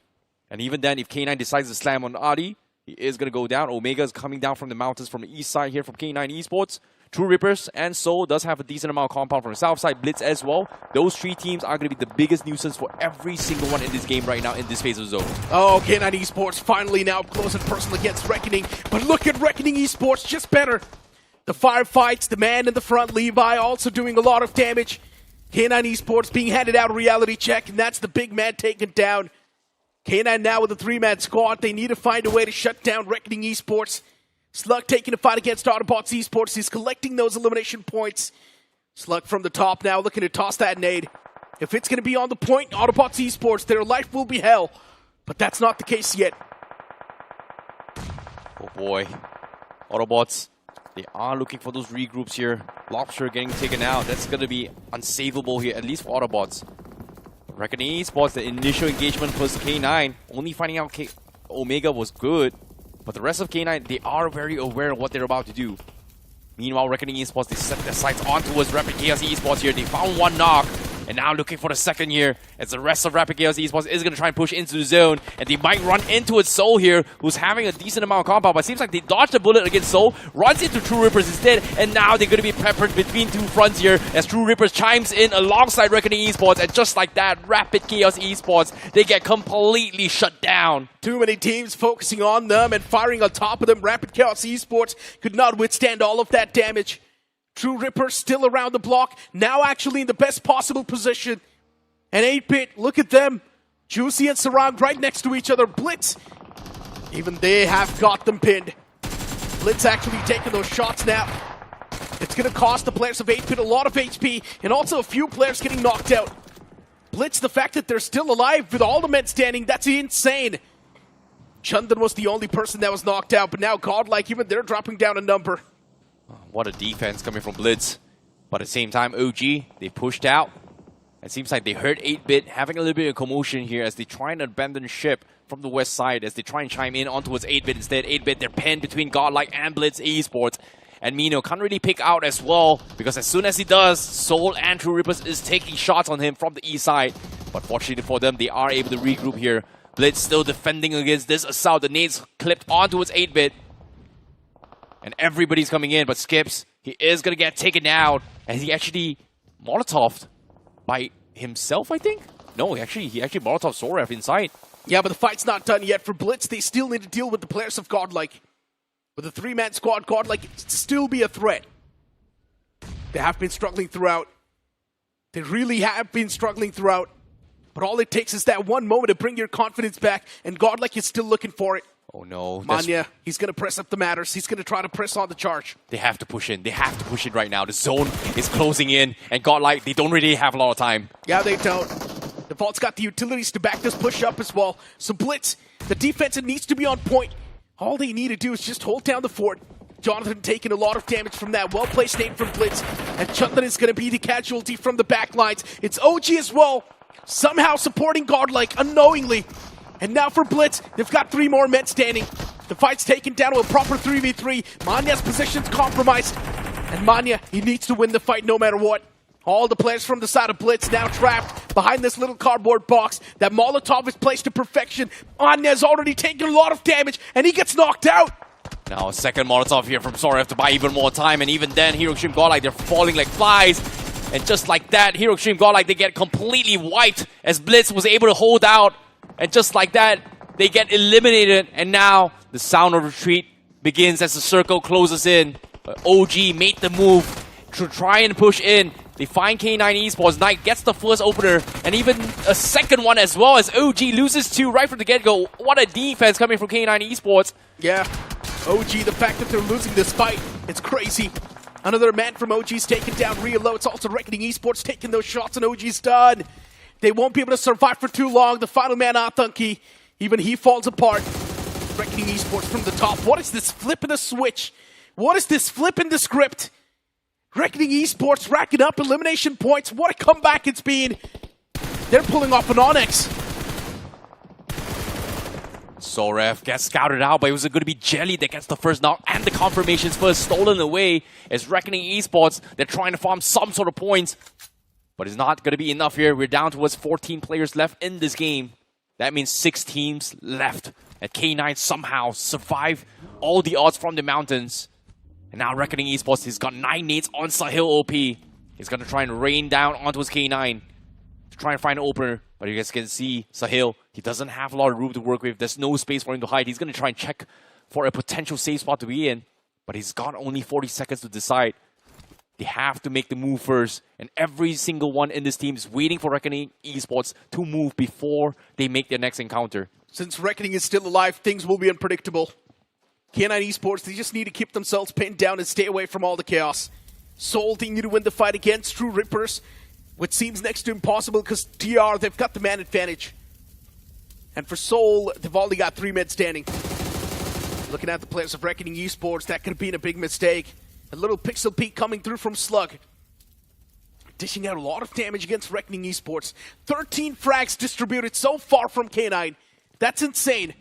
And even then, if K9 decides to slam on Adi, he is going to go down. Omega is coming down from the mountains from the east side here from K9 Esports. TrueRippers and Soul does have a decent amount of compound from the south side. Blitz as well. Those 3 teams are going to be the biggest nuisance for every single one in this game right now in this phase of the zone. Oh, K9 Esports finally now up close and personal against Reckoning. But look at Reckoning Esports, just better. The firefights, the man in the front, Levi, also doing a lot of damage. K9 Esports being handed out a reality check, and that's the big man taken down. K9 now with a 3-man squad. They need to find a way to shut down Reckoning Esports. Slug taking a fight against Autobotz Esports. He's collecting those elimination points. Slug from the top now looking to toss that nade. If it's going to be on the point, Autobotz Esports, their life will be hell. But that's not the case yet. Oh boy. Autobots, they are looking for those regroups here. Lobster getting taken out. That's going to be unsavable here, at least for Autobots. Reckoning Esports, the initial engagement was K9. Only finding out Omega was good. But the rest of K9, they are very aware of what they're about to do. Meanwhile, Reckoning Esports, they set their sights on towards Rapid Chaos Esports here. They found 1 knock. And now looking for the second here, as the rest of Rapid Chaos Esports is going to try and push into the zone. And they might run into its Soul here, who's having a decent amount of compound. But it seems like they dodged a bullet against Soul, runs into TrueRippers instead. And now they're going to be peppered between 2 fronts here, as TrueRippers chimes in alongside Reckoning Esports. And just like that, Rapid Chaos Esports, they get completely shut down. Too many teams focusing on them and firing on top of them. Rapid Chaos Esports could not withstand all of that damage. TrueRippers still around the block, now actually in the best possible position. And 8-Bit, look at them. Juicy and Sarang right next to each other. Blitz, even they have got them pinned. Blitz actually taking those shots now. It's going to cost the players of 8-Bit a lot of HP, and also a few players getting knocked out. Blitz, the fact that they're still alive with all the men standing, that's insane. Chandan was the only person that was knocked out, but now Godlike, even they're dropping down a number. What a defense coming from Blitz. But at the same time, OG, they pushed out. It seems like they hurt 8-Bit, having a little bit of commotion here as they try and abandon ship from the west side, as they try and chime in onto 8-Bit instead. 8-Bit, they're pinned between Godlike and Blitz Esports. and Mino can't really pick out as well, because as soon as he does, Soul and TrueRippers is taking shots on him from the east side. But fortunately for them, they are able to regroup here. Blitz still defending against this assault. The nades clipped onto its 8-bit. And everybody's coming in, but Skips, he is going to get taken out. And he actually Molotoved by himself, I think? No, he actually Molotov Soref inside. Yeah, but the fight's not done yet for Blitz. They still need to deal with the players of Godlike. With a 3-man squad, Godlike can still be a threat. They have been struggling throughout. They really have been struggling throughout. But all it takes is that one moment to bring your confidence back, and Godlike is still looking for it. Oh no. Manya, he's going to press up the matters. He's going to try to press on the charge. They have to push in. They have to push in right now. The zone is closing in, and Godlike, they don't really have a lot of time. Yeah, they don't. The Vault's got the utilities to back this push up as well. So Blitz, the defense needs to be on point. All they need to do is just hold down the fort. Jonathan taking a lot of damage from that well-placed nade from Blitz. And Chutlan is going to be the casualty from the back lines. It's OG as well, somehow supporting Godlike unknowingly. And now for Blitz, they've got 3 more men standing. The fight's taken down to a proper 3v3. Manya's position's compromised. And Manya, he needs to win the fight no matter what. All the players from the side of Blitz now trapped behind this little cardboard box. That Molotov is placed to perfection. Manya's already taken a lot of damage, and he gets knocked out. Now a second Molotov here from Soref to buy even more time, and even then, Hero Extreme Godlike, they're falling like flies. And just like that, Hero Extreme Godlike, they get completely wiped as Blitz was able to hold out. And just like that, they get eliminated, and now the sound of retreat begins as the circle closes in. But OG made the move to try and push in. They find K9 Esports. Knight gets the first opener, and even a second one as well, as OG loses 2 right from the get-go. What a defense coming from K9 Esports. Yeah, OG, the fact that they're losing this fight, it's crazy. Another man from OG's taken down real low. It's also Reckoning Esports taking those shots, and OG's done. They won't be able to survive for too long. The final man, Athunki, even he falls apart. Reckoning Esports from the top. What is this flip in the switch? What is this flip in the script? Reckoning Esports racking up elimination points. What a comeback it's been. They're pulling off an NoNx. Soref gets scouted out, but it was going to be Jelly that gets the first knock, and the confirmations first stolen away as Reckoning Esports, they're trying to farm some sort of points. But it's not going to be enough here. We're down towards 14 players left in this game. That means 6 teams left. And K9 somehow survive all the odds from the mountains. And now Reckoning Esports, he's got 9 nades on Sahil OP. He's going to try and rain down onto his K9 to try and find an opener. But you guys can see Sahil, he doesn't have a lot of room to work with. There's no space for him to hide. He's going to try and check for a potential safe spot to be in. But he's got only 40 seconds to decide. They have to make the move first, and every single one in this team is waiting for Reckoning Esports to move before they make their next encounter. Since Reckoning is still alive, things will be unpredictable. K9 Esports, they just need to keep themselves pinned down and stay away from all the chaos. Soul, they need to win the fight against TrueRippers, which seems next to impossible because TR, they've got the man advantage. And for Soul, they've only got 3 men standing. Looking at the players of Reckoning Esports, that could have been a big mistake. A little pixel peek coming through from Slug. Dishing out a lot of damage against Reckoning Esports. 13 frags distributed so far from K9. That's insane.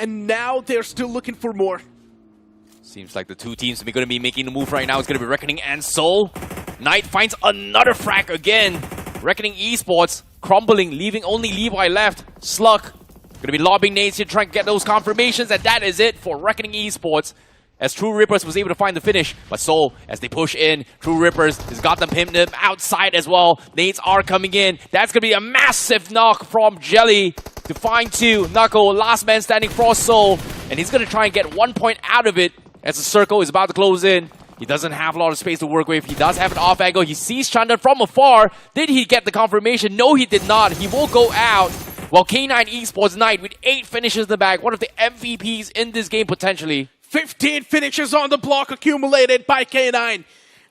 And now they're still looking for more. Seems like the 2 teams are going to be making the move right now. It's going to be Reckoning and Soul. Knight finds another frag again. Reckoning Esports crumbling, leaving only Levi left. Slug going to be lobbing nades here, trying to get those confirmations. And that is it for Reckoning Esports, as TrueRippers was able to find the finish. But Soul, as they push in, TrueRippers has got them pinned outside as well. Nades are coming in. That's going to be a massive knock from Jelly to find 2. Knuckle, last man standing for Soul. And he's going to try and get 1 point out of it as the circle is about to close in. He doesn't have a lot of space to work with. He does have an off angle. He sees Chandan from afar. Did he get the confirmation? No, he did not. He will go out. While K9 Esports Knight with 8 finishes in the bag. One of the MVPs in this game potentially. 15 finishes on the block accumulated by K9.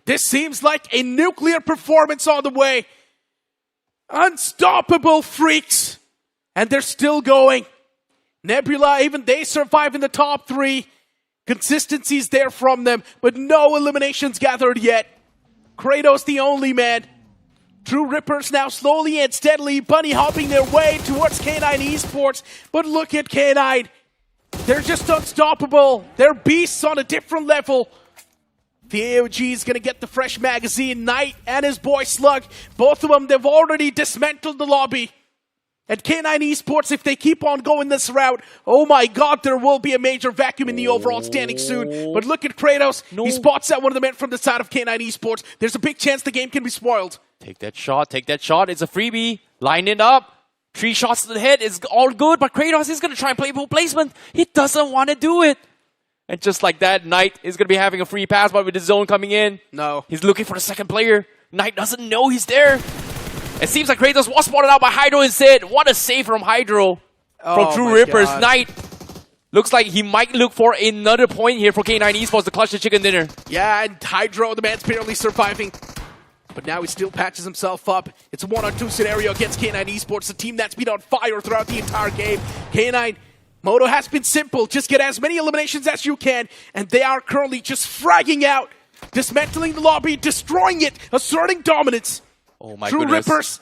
This seems like a nuclear performance on the way. Unstoppable freaks. And they're still going. Nebula, even they survive in the top 3. Consistency's there from them, but no eliminations gathered yet. Kratos the only man. TrueRippers now slowly and steadily bunny hopping their way towards K9 Esports. But look at K9. They're just unstoppable. They're beasts on a different level. The AOG is going to get the fresh magazine. Knight and his boy Slug, both of them, they've already dismantled the lobby. At K9 Esports, if they keep on going this route, oh my god, there will be a major vacuum in the overall standing soon. But look at Kratos. No. He spots out one of the men from the side of K9 Esports. There's a big chance the game can be spoiled. Take that shot, take that shot. It's a freebie. Line it up. 3 shots to the head is all good, but Kratos is going to try and play full placement. He doesn't want to do it. And just like that, Knight is going to be having a free pass, but with the zone coming in, no, he's looking for the second player. Knight doesn't know he's there. It seems like Kratos was spotted out by Hydro instead. What a save from Hydro from TrueRippers. Knight looks like he might look for another point here for K9 Esports to clutch the chicken dinner. Yeah, and Hydro, the man's barely surviving. But now he still patches himself up. It's a 1-on-2 scenario against K9 Esports, a team that's been on fire throughout the entire game. K9, Moto has been simple. Just get as many eliminations as you can, and they are currently just fragging out, dismantling the lobby, destroying it, asserting dominance. Oh my goodness. TrueRippers,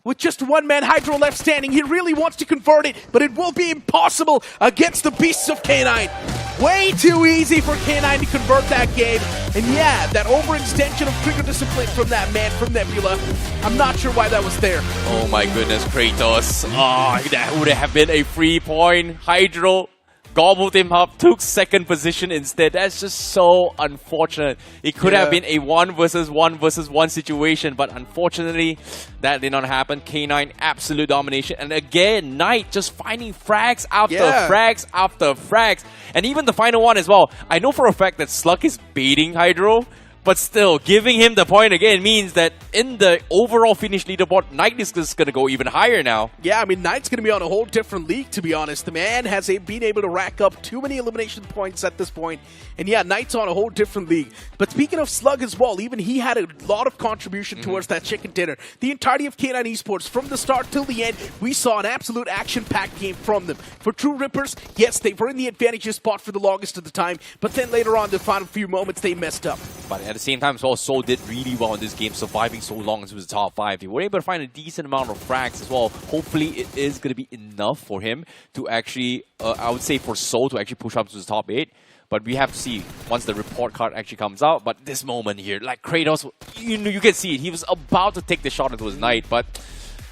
with just one man, Hydro left standing. He really wants to convert it, but it will be impossible against the beasts of K9. Way too easy for K9 to convert that game. And yeah, that overextension of trigger discipline from that man from Nebula, I'm not sure why that was there. Oh my goodness, Kratos. Oh, that would have been a free point. Hydro gobbled him up, took second position instead. That's just so unfortunate. It could have been a 1 versus 1 situation, but unfortunately, that did not happen. K9, absolute domination. And again, Knight just finding frags after frags after frags. And even the final one as well. I know for a fact that Slug is baiting Hydro, but still, giving him the point again means that in the overall finish leaderboard, Knight is just going to go even higher now. Yeah, I mean, Knight's going to be on a whole different league, to be honest. The man has been able to rack up too many elimination points at this point. And yeah, Knight's on a whole different league. But speaking of Slug as well, even he had a lot of contribution towards that chicken dinner. The entirety of K9 Esports, from the start till the end, we saw an absolute action-packed game from them. For TrueRippers, yes, they were in the advantageous spot for the longest of the time, but then later on, the final few moments, they messed up. But at the same time, Soul did really well in this game, surviving so long into the top 5. They were able to find a decent amount of frags as well. Hopefully, it is going to be enough for him to actually, I would say for Soul to actually push up to the top 8. But we have to see once the report card actually comes out. But this moment here, like Kratos, you can see it. He was about to take the shot into his Knight, but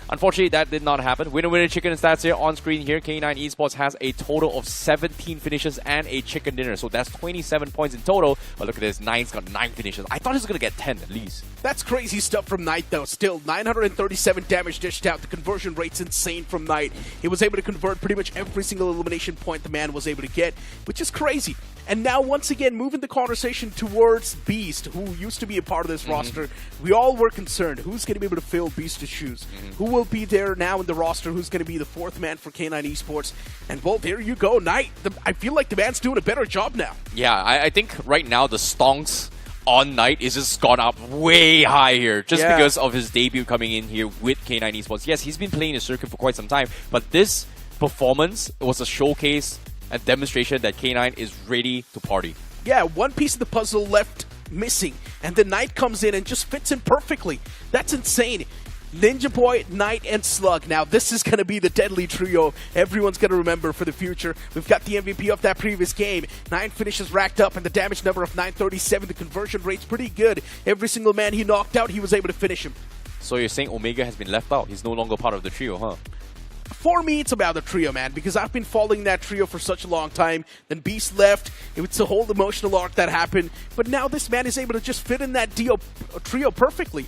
unfortunately, that did not happen. Winner chicken stats here on screen here. K9 Esports has a total of 17 finishes and a chicken dinner. So that's 27 points in total. But look at this, Nine's got 9 finishes. I thought he was going to get 10 at least. That's crazy stuff from Knight, though. Still, 937 damage dished out. The conversion rate's insane from Knight. He was able to convert pretty much every single elimination point the man was able to get, which is crazy. And now, once again, moving the conversation towards Beast, who used to be a part of this roster. We all were concerned. Who's going to be able to fill Beast's shoes? Who will be there now in the roster? Who's going to be the 4th man for K9 Esports? And, well, there you go, Knight. I feel like the man's doing a better job now. Yeah, I think right now the stonks on Knight is just gone up way high here, just because of his debut coming in here with K9 Esports. Yes, he's been playing the circuit for quite some time, but this performance was a showcase and demonstration that K9 is ready to party. Yeah, one piece of the puzzle left missing, and the Knight comes in and just fits in perfectly. That's insane. Ninja Boy, Knight, and Slug. Now, this is going to be the deadly trio everyone's going to remember for the future. We've got the MVP of that previous game. 9 finishes racked up, and the damage number of 937. The conversion rate's pretty good. Every single man he knocked out, he was able to finish him. So you're saying Omega has been left out? He's no longer part of the trio, huh? For me, it's about the trio, man, because I've been following that trio for such a long time. Then Beast left. It's a whole emotional arc that happened. But now this man is able to just fit in that trio perfectly.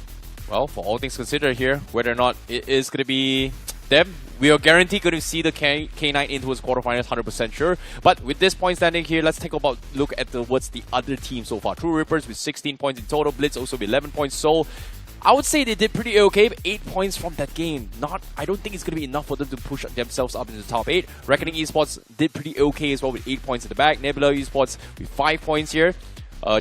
Well, for all things considered here, whether or not it is going to be them, we are guaranteed going to see the K9 into his quarterfinals, 100% sure. But with this point standing here, let's take a look at what's the other team so far. TrueRippers with 16 points in total. Blitz also with 11 points. So I would say they did pretty okay, but 8 points from that game. I don't think it's going to be enough for them to push themselves up into the top 8. Reckoning Esports did pretty okay as well with 8 points in the back. Nebula Esports with 5 points here.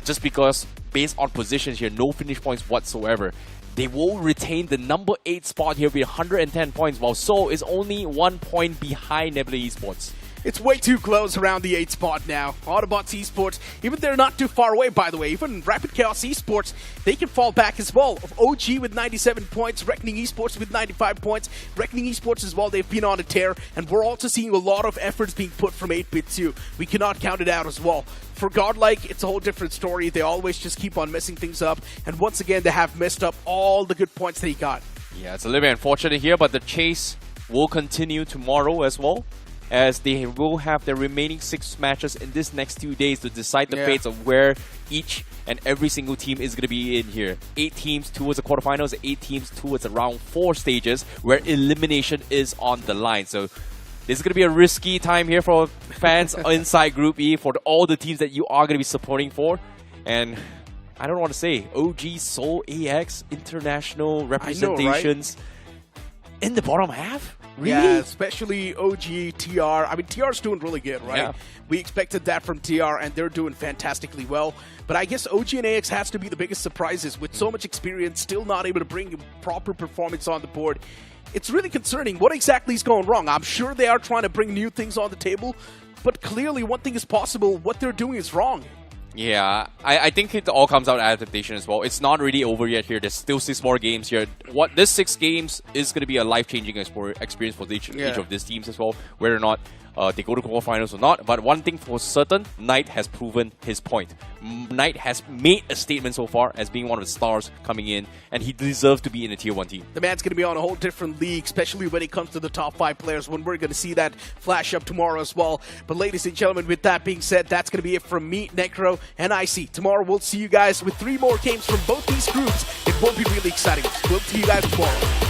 Just because, based on positions here, no finish points whatsoever. They will retain the number 8 spot here with 110 points, while Soul is only 1 point behind Nebula Esports. It's way too close around the 8 spot now. Autobotz Esports, even they're not too far away, by the way. Even Rapid Chaos Esports, they can fall back as well. OG with 97 points, Reckoning Esports with 95 points. Reckoning Esports as well, they've been on a tear. And we're also seeing a lot of efforts being put from 8-bit too. We cannot count it out as well. For Godlike, it's a whole different story. They always just keep on messing things up. And once again, they have messed up all the good points they got. Yeah, it's a little bit unfortunate here, but the chase will continue tomorrow as well, as they will have their remaining 6 matches in this next 2 days to decide the fates of where each and every single team is going to be in here. 8 teams towards the quarterfinals, 8 teams towards the round 4 stages, where elimination is on the line. So this is going to be a risky time here for fans inside Group E, for all the teams that you are going to be supporting for. And I don't know what to say. OG, Seoul, AX, international representations in the bottom half? Really? Yeah, especially OG, TR. I mean, TR's doing really good, right? Yeah. We expected that from TR, and they're doing fantastically well. But I guess OG and AX has to be the biggest surprises. With so much experience, still not able to bring proper performance on the board. It's really concerning. What exactly is going wrong? I'm sure they are trying to bring new things on the table, but clearly one thing is possible. What they're doing is wrong. Yeah, I think it all comes out of adaptation as well. It's not really over yet here. There's still 6 more games here. This 6 games is going to be a life-changing experience for each of these teams as well, whether or not they go to quarterfinals or not. But one thing for certain, Knight has proven his point. Knight has made a statement so far as being one of the stars coming in, and he deserves to be in a Tier 1 team. The man's going to be on a whole different league, especially when it comes to the top 5 players, when we're going to see that flash up tomorrow as well. But ladies and gentlemen, with that being said, that's going to be it from me, Necro, and IC. Tomorrow we'll see you guys with 3 more games from both these groups. It will be really exciting. We'll see you guys tomorrow.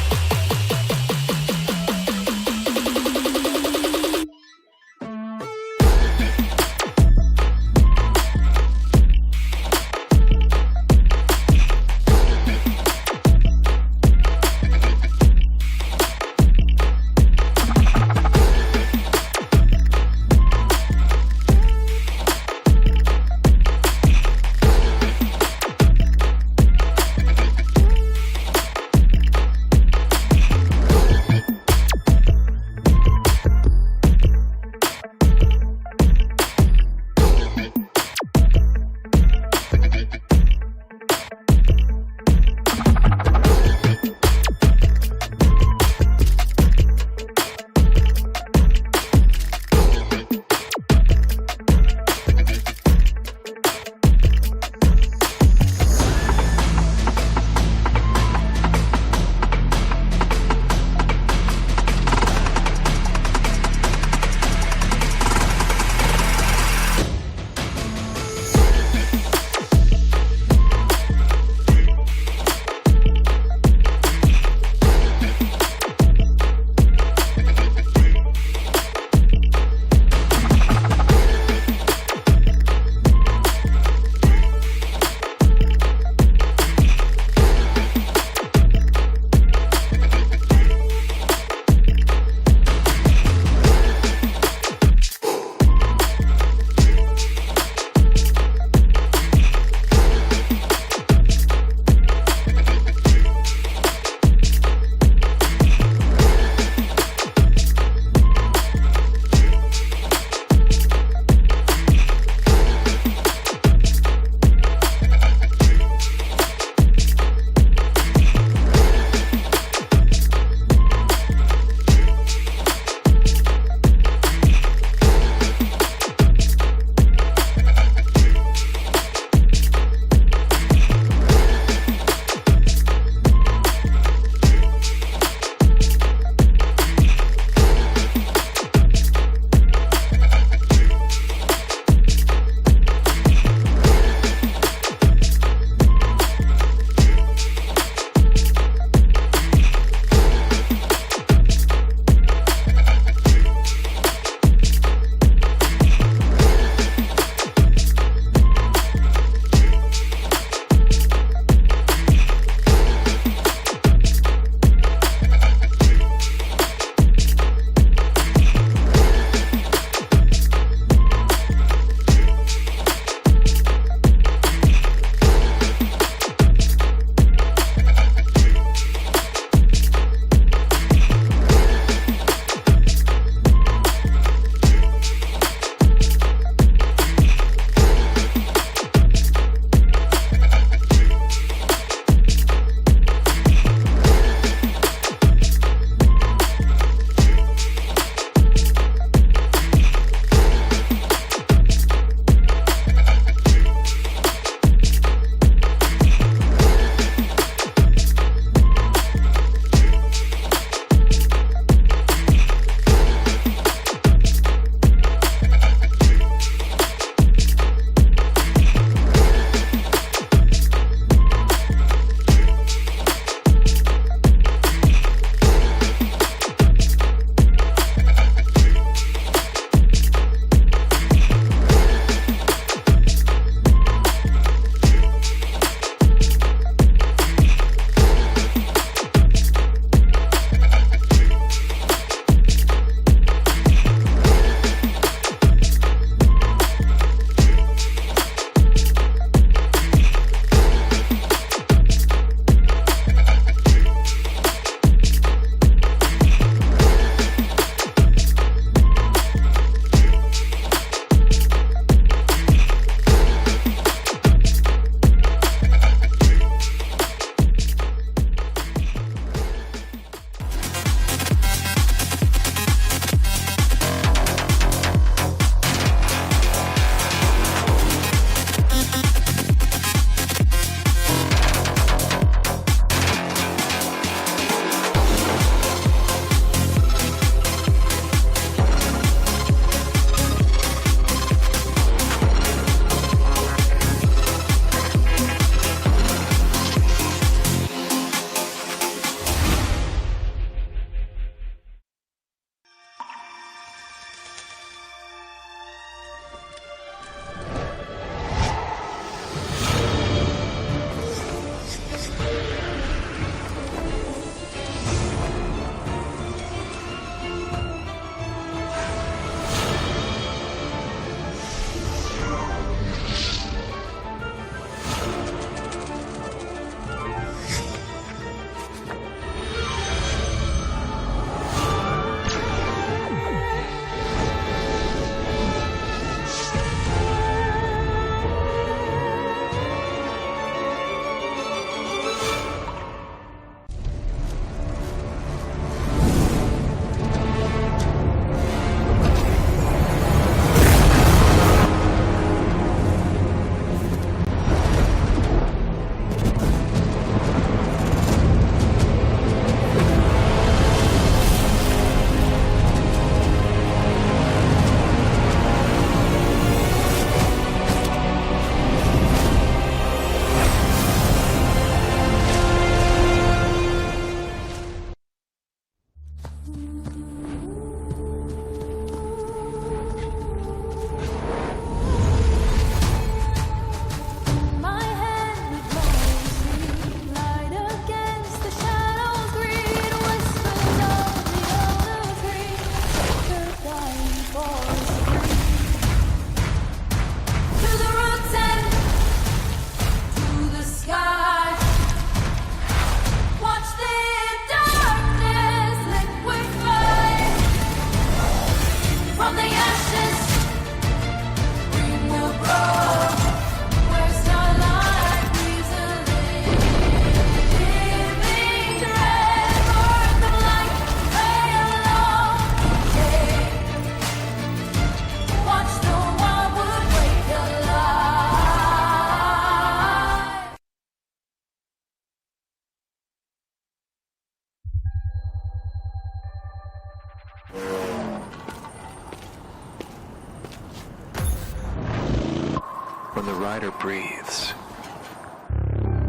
the rider breathes,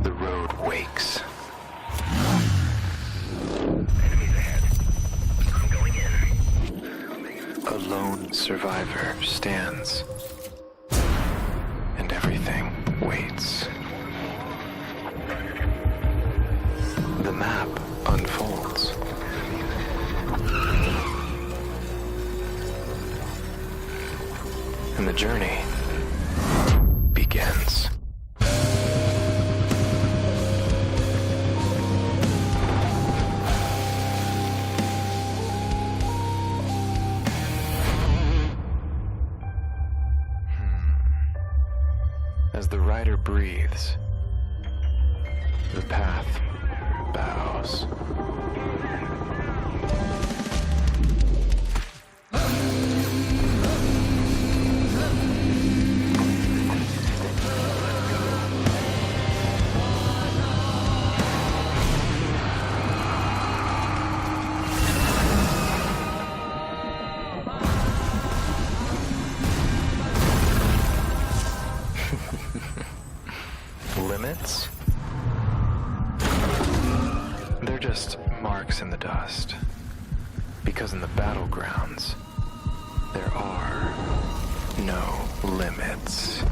the road wakes. Enemies ahead. I'm going in. A lone survivor stands, and everything waits. The map unfolds. And the journey begins. As the rider breathes, the path bows. Limits? They're just marks in the dust. Because in the battlegrounds, there are no limits.